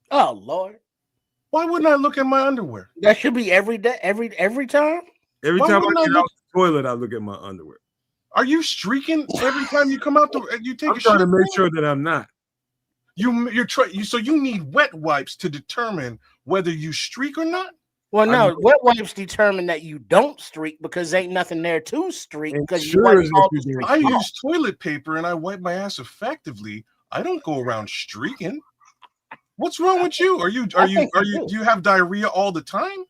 Oh Lord. Why wouldn't I look at my underwear? That should be every day, every time. Every time I get out the toilet, I look at my underwear. Are you streaking every time you come out? You take. I'm trying to make sure that I'm not. So you need wet wipes to determine whether you streak or not. Well, no, wet wipes determine that you don't streak because ain't nothing there to streak. Because I use toilet paper and I wipe my ass effectively. I don't go around streaking. What's wrong with you? Do you have diarrhea all the time?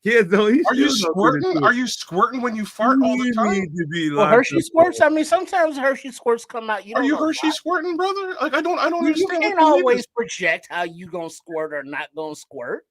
Kids don't. Are you squirting? Are you squirting when you fart all the time? Well, Hershey squirts. I mean, sometimes Hershey squirts come out. Are you Hershey squirting, brother? Like I don't understand. You can't always project how you gonna squirt or not gonna squirt.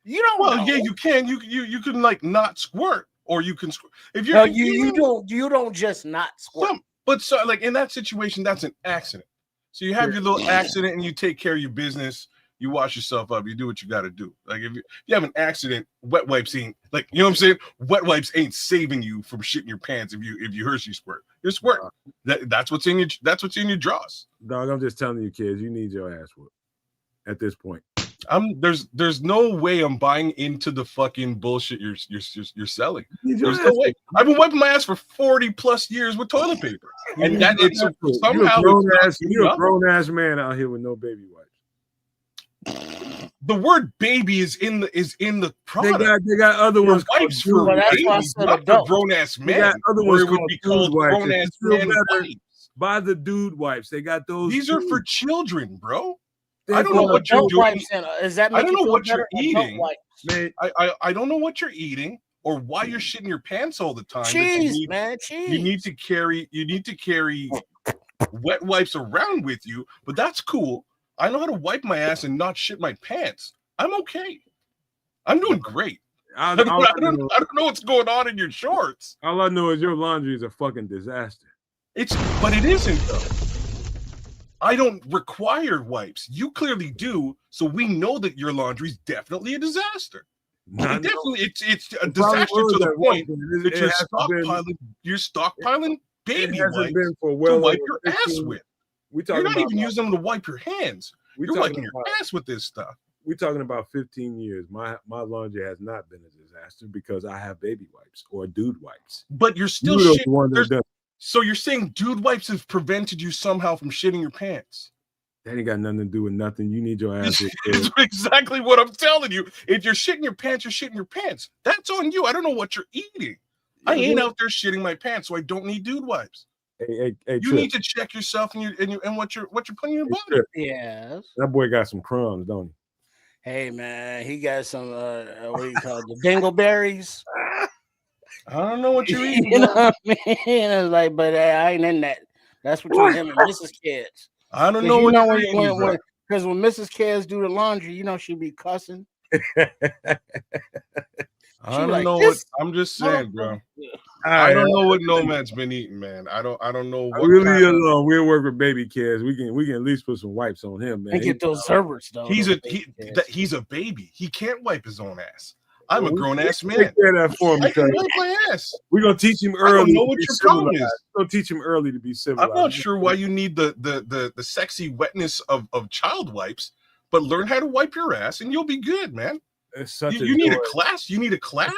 You don't. Well, yeah, you can. You can like not squirt, or you can squirt. If you're no, you don't just not squirt. But so like in that situation, that's an accident. So you have your little accident and you take care of your business. You wash yourself up. You do what you got to do. Like if you have an accident, wet wipes ain't like, you know what I'm saying? Wet wipes ain't saving you from shitting your pants if you Hershey squirt. You're squirting. That's what's in your drawers. Dog, I'm just telling you, kids, you need your ass whooped at this point. There's no way I'm buying into the fucking bullshit you're selling. There's no way. I've been wiping my ass for 40 plus years with toilet paper, and that it's somehow you're a grown ass man out here with no baby wipes. The word baby is in the product. They got other ones wipes for babies, not for grown ass men. They got other ones would be called grown ass men wipes. By the dude wipes. They got those. These are for children, bro. I don't know what you're doing. I don't know what you're eating. Man, I don't know what you're eating or why you're shitting your pants all the time. Cheese, man, cheese. You need to carry wet wipes around with you, but that's cool. I know how to wipe my ass and not shit my pants. I'm okay. I'm doing great. I don't know what's going on in your shorts. All I know is your laundry is a fucking disaster. But it isn't though. I don't require wipes. You clearly do, so we know that your laundry is definitely a disaster. It's a disaster to the point that you're stockpiling baby wipes to wipe your ass with. You're not even using them to wipe your hands. You're wiping your ass with this stuff. We're talking about 15 years. My laundry has not been a disaster because I have baby wipes or dude wipes. But you're still shitting. So you're saying dude wipes have prevented you somehow from shitting your pants? That ain't got nothing to do with nothing. You need your ass. It's exactly what I'm telling you. If you're shitting your pants, you're shitting your pants. That's on you. I don't know what you're eating. I ain't out there shitting my pants, so I don't need dude wipes. Hey, you need to check yourself and what you're putting in your body. Yes. That boy got some crumbs, don't he? Hey man, he got some what do you call it? The dingleberries. I don't know what you're eating. You know what I mean? It's like, but I ain't in that. That's between him and Mrs. Kids. I don't know what you're eating. Because when Mrs. Kids do the laundry, you know she be cussing. I don't know what I'm just saying, bro. I don't know what Nomad's been eating, man. I don't know what we'll work with baby kids. We can at least put some wipes on him, man. And get those servers though. He's a baby. He can't wipe his own ass. I'm a grown ass man. Take care of that for me. I can wipe my ass. We're gonna teach him early. I don't know what your problem is. We're gonna teach him early to be civilized. I'm not sure why you need the sexy wetness of child wipes, but learn how to wipe your ass and you'll be good, man. It's such you need a class. You need a class.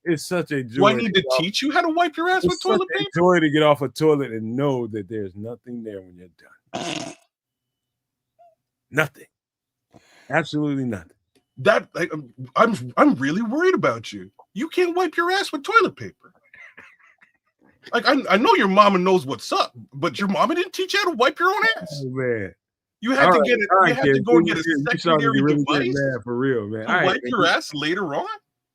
It's such a joy. Do I need to teach you how to wipe your ass with toilet paper? It's joy to get off a toilet and know that there's nothing there when you're done. Nothing. Absolutely nothing. That I'm really worried about you. You can't wipe your ass with toilet paper. Like I know your mama knows what's up, but your mama didn't teach you how to wipe your own ass. Oh man. You had to get it. You had to go and get a secondary device for real, man. To wipe your ass later on.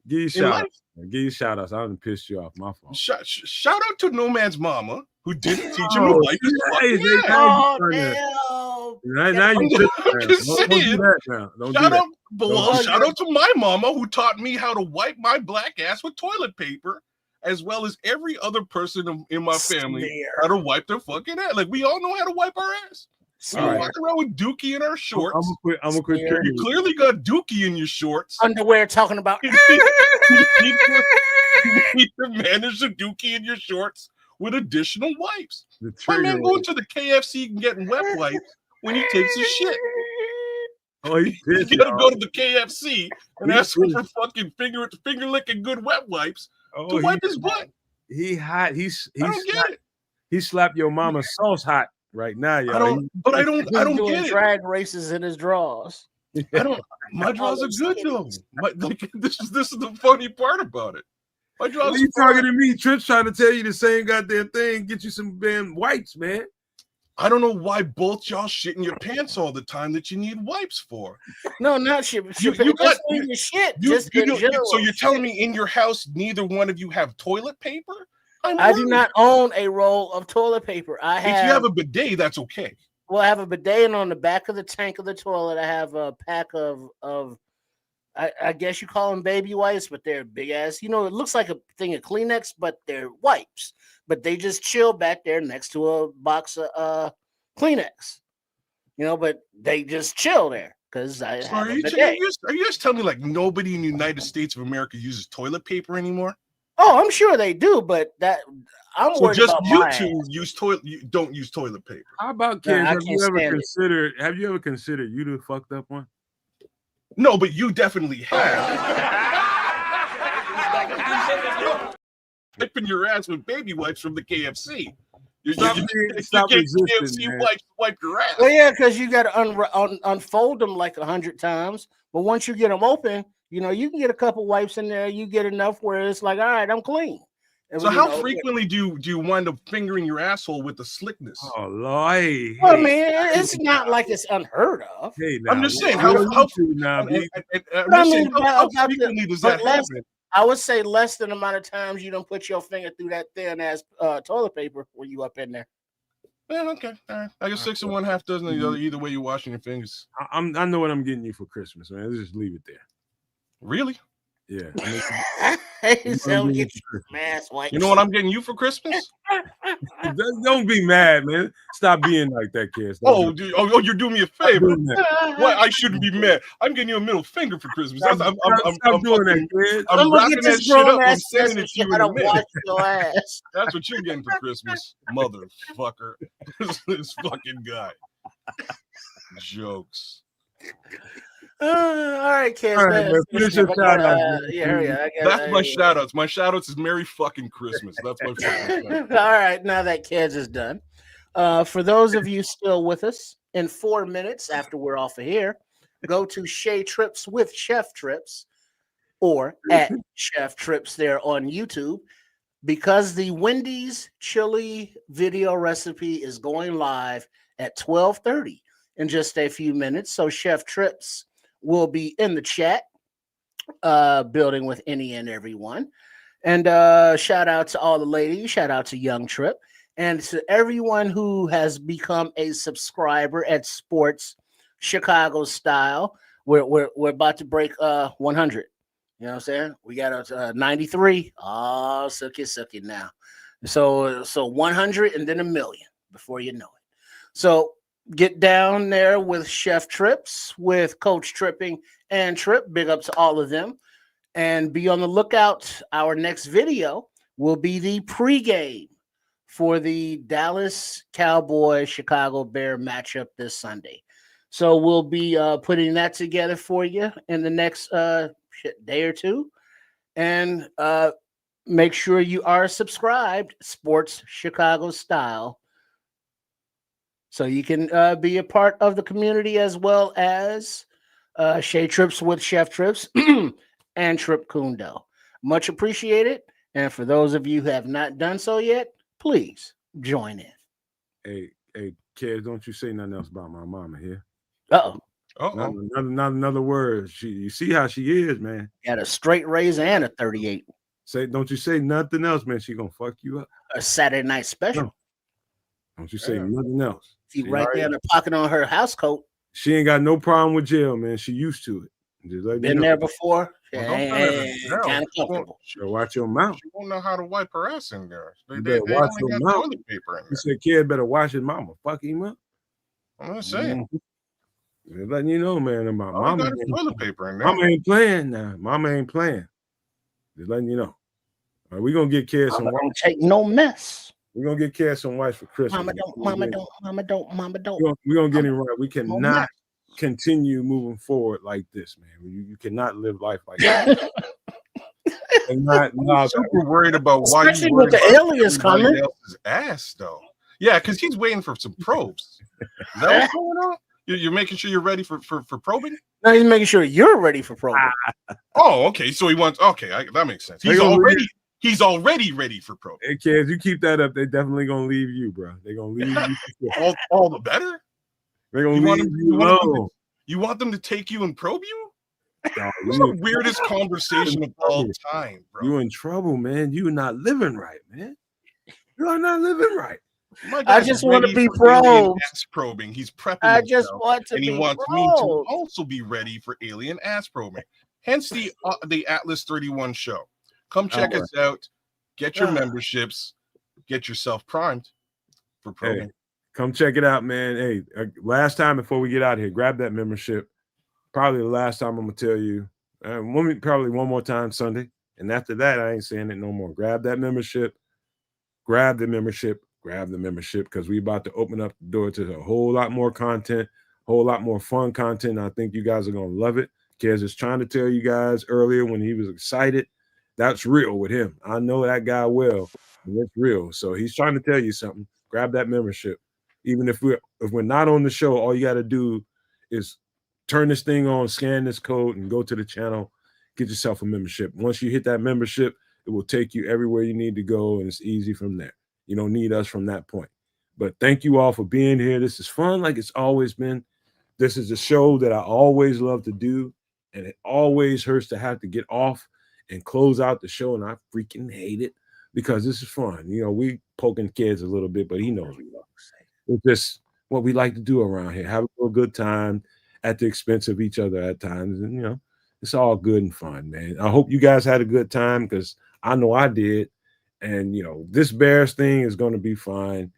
Give you shout outs. Give you shout outs. I done pissed you off. My fault. Shout out to Nomad's mama who didn't teach him to wipe his fucking ass. Now you shout out to my mama who taught me how to wipe my black ass with toilet paper, as well as every other person in my family how to wipe their fucking ass. Like we all know how to wipe our ass. So we're walking around with Dookie in our shorts. I'm gonna quit. You clearly got Dookie in your shorts. Underwear talking about. You need to manage the Dookie in your shorts with additional wipes. My man going to the KFC and getting wet wipes when he takes his shit. Oh, he did. You gotta go to the KFC and ask him for fucking finger licking good wet wipes to wipe his butt. He hot. I don't get it. He slapped your mama's sauce hot right now, y'all. I don't get it. Drag races in his drawers. My drawers are good though. This is the funny part about it. My drawers. Are you talking to me? Tripp's trying to tell you the same goddamn thing. Get you some damn wipes, man. I don't know why both y'all shit in your pants all the time that you need wipes for. No, not shit. You got your shit. So you're telling me in your house neither one of you have toilet paper? I do not own a roll of toilet paper. If you have a bidet, that's okay. Well, I have a bidet, and on the back of the tank of the toilet, I have a pack of I guess you call them baby wipes, but they're big ass. You know, it looks like a thing of Kleenex, but they're wipes. But they just chill back there next to a box of Kleenex. You know, but they just chill there because I have a bidet. Are you just telling me like nobody in the United States of America uses toilet paper anymore? Oh, I'm sure they do, but I'm worried just about you my two ass. You don't use toilet paper. How about kids? Have you ever considered you the fucked up one? No, but you definitely have. Wiping your ass with baby wipes from the KFC. Stop resisting, KFC wipes wipe your ass. Well, yeah, because you got to unfold them like 100 times. But once you get them open, you know, you can get a couple wipes in there. You get enough where it's like, all right, I'm clean. And so how frequently do you wind up fingering your asshole with the slickness? Oh, Lord. Well, I mean, it's not like it's unheard of. Hey, I'm just saying, how frequently does that happen? I would say less than the amount of times you don't put your finger through that thin ass toilet paper when you up in there. Yeah, okay. All right. I guess 6 and 1/2 dozen of the other. Either way, you're washing your fingers. I know what I'm getting you for Christmas, man. Let's just leave it there. Really? Yeah. You know what I'm getting you for Christmas? Don't be mad, man. Stop being like that, kids. Oh, you're doing me a favor. What? I shouldn't be mad. I'm getting you a middle finger for Christmas. Stop doing that, kid. I'm wrapping that shit up. I'm sending it to you in a minute. Your ass. That's what you're getting for Christmas, motherfucker. This fucking guy. Jokes. All right, kids. All right, man, finish your shout out. That's my shout outs. My shout outs is Merry fucking Christmas. That's my fucking shout out. All right, now that kids is done. For those of you still with us, in 4 minutes after we're off of here, go to Shay Trips with Chef Trips or at Chef Trips there on YouTube, because the Wendy's chili video recipe is going live at 12:30 in just a few minutes. So Chef Trips will be in the chat, building with any and everyone. And shout out to all the ladies. Shout out to Young Trip. And to everyone who has become a subscriber at Sports Chicago Style. We're about to break 100. You know what I'm saying? We got 93. Oh, sucky now. So 100 and then 1 million before you know it. So get down there with Chef Trips, with Coach Tripping and Trip. Big up to all of them. And be on the lookout. Our next video will be the pregame for the Dallas Cowboys Chicago Bear matchup this Sunday. So we'll be putting that together for you in the next day or two. And make sure you are subscribed, Sports Chicago Style, so you can be a part of the community, as well as Shay Trips with Chef Trips and Trip Kundo. Much appreciated. And for those of you who have not done so yet, please join in. Hey, kids, don't you say nothing else about my mama here. Uh-oh. Not another word. You see how she is, man. Got a straight razor and a 38. Don't you say nothing else, man. She gonna fuck you up. A Saturday night special. No. Don't you say nothing else. See right there in the pocket on her house coat. She ain't got no problem with jail, man. She used to it. Just been there before. Well, kind of comfortable. Watch your mouth. She won't know how to wipe her ass in there. You better watch your mouth. Toilet paper in there. You said kid better watch his mama. Fuck him up. I'm not saying. They're letting you know, man, about mama. Got toilet paper in there. Mama ain't playing now. Mama ain't playing. Just letting you know. All right, we're gonna get kids some. Mama don't take no mess. We're gonna get kids some whites for Christmas. Mama don't. We're gonna get it right. We cannot continue moving forward like this, man. You cannot live life like that. I'm super worried about why you with the aliens coming. Else's ass though. Yeah, because he's waiting for some probes. Is that what's going on? You're making sure you're ready for probing? No, he's making sure you're ready for probing. Oh, okay. So he wants. Okay, that makes sense. He's already ready for probing. Hey, kids, you keep that up, they definitely gonna leave you, bro. They're gonna leave you. all the better. They're gonna leave you. You want them to take you and probe you? This is the weirdest conversation of all time, bro. You in trouble, man. You're not living right, man. You are not living right. I just want to be probed. Ass probing. He's prepping. I just want to be and he wants probed. me to also be ready for alien ass probing. Hence the Atlas 31 show. Come check us out. Get your memberships. Get yourself primed for probing. Hey, come check it out, man. Hey, last time before we get out of here, grab that membership. Probably the last time I'm gonna tell you. Probably one more time Sunday, and after that, I ain't saying it no more. Grab that membership. Grab the membership. Grab the membership, because we about to open up the door to a whole lot more content, a whole lot more fun content. I think you guys are gonna love it. Kez is trying to tell you guys earlier when he was excited. That's real with him. I know that guy well, and it's real. So he's trying to tell you something. Grab that membership. Even if we're not on the show, all you got to do is turn this thing on, scan this code, and go to the channel. Get yourself a membership. Once you hit that membership, it will take you everywhere you need to go, and it's easy from there. You don't need us from that point. But thank you all for being here. This is fun, like it's always been. This is a show that I always love to do, and it always hurts to have to get off and close out the show, and I freaking hate it because this is fun. You know, we poking kids a little bit, but he knows we love. It's just what we like to do around here. Have a little good time at the expense of each other at times. And, it's all good and fun, man. I hope you guys had a good time because I know I did. And, this Bears thing is going to be fine.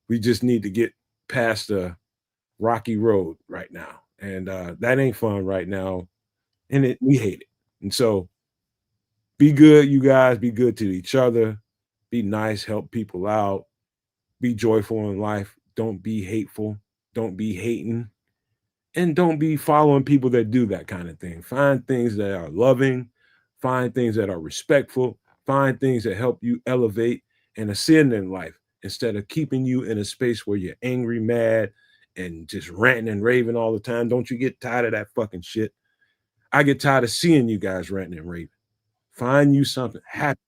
We just need to get past the rocky road right now. And that ain't fun right now. And we hate it. And so be good, you guys. Be good to each other. Be nice. Help people out. Be joyful in life. Don't be hateful. Don't be hating. And don't be following people that do that kind of thing. Find things that are loving. Find things that are respectful. Find things that help you elevate and ascend in life instead of keeping you in a space where you're angry, mad, and just ranting and raving all the time. Don't you get tired of that fucking shit? I get tired of seeing you guys ranting and raving. Find you something happy,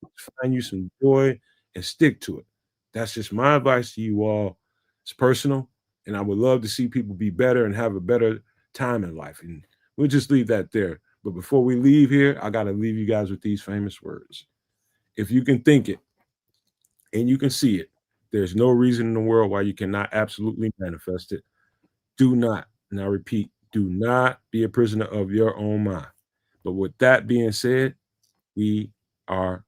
find you some joy, and stick to it. That's just my advice to you all. It's personal, and I would love to see people be better and have a better time in life. And we'll just leave that there. But before we leave here, I got to leave you guys with these famous words. If you can think it and you can see it, there's no reason in the world why you cannot absolutely manifest it. Do not, and I repeat, do not be a prisoner of your own mind. But with that being said, we are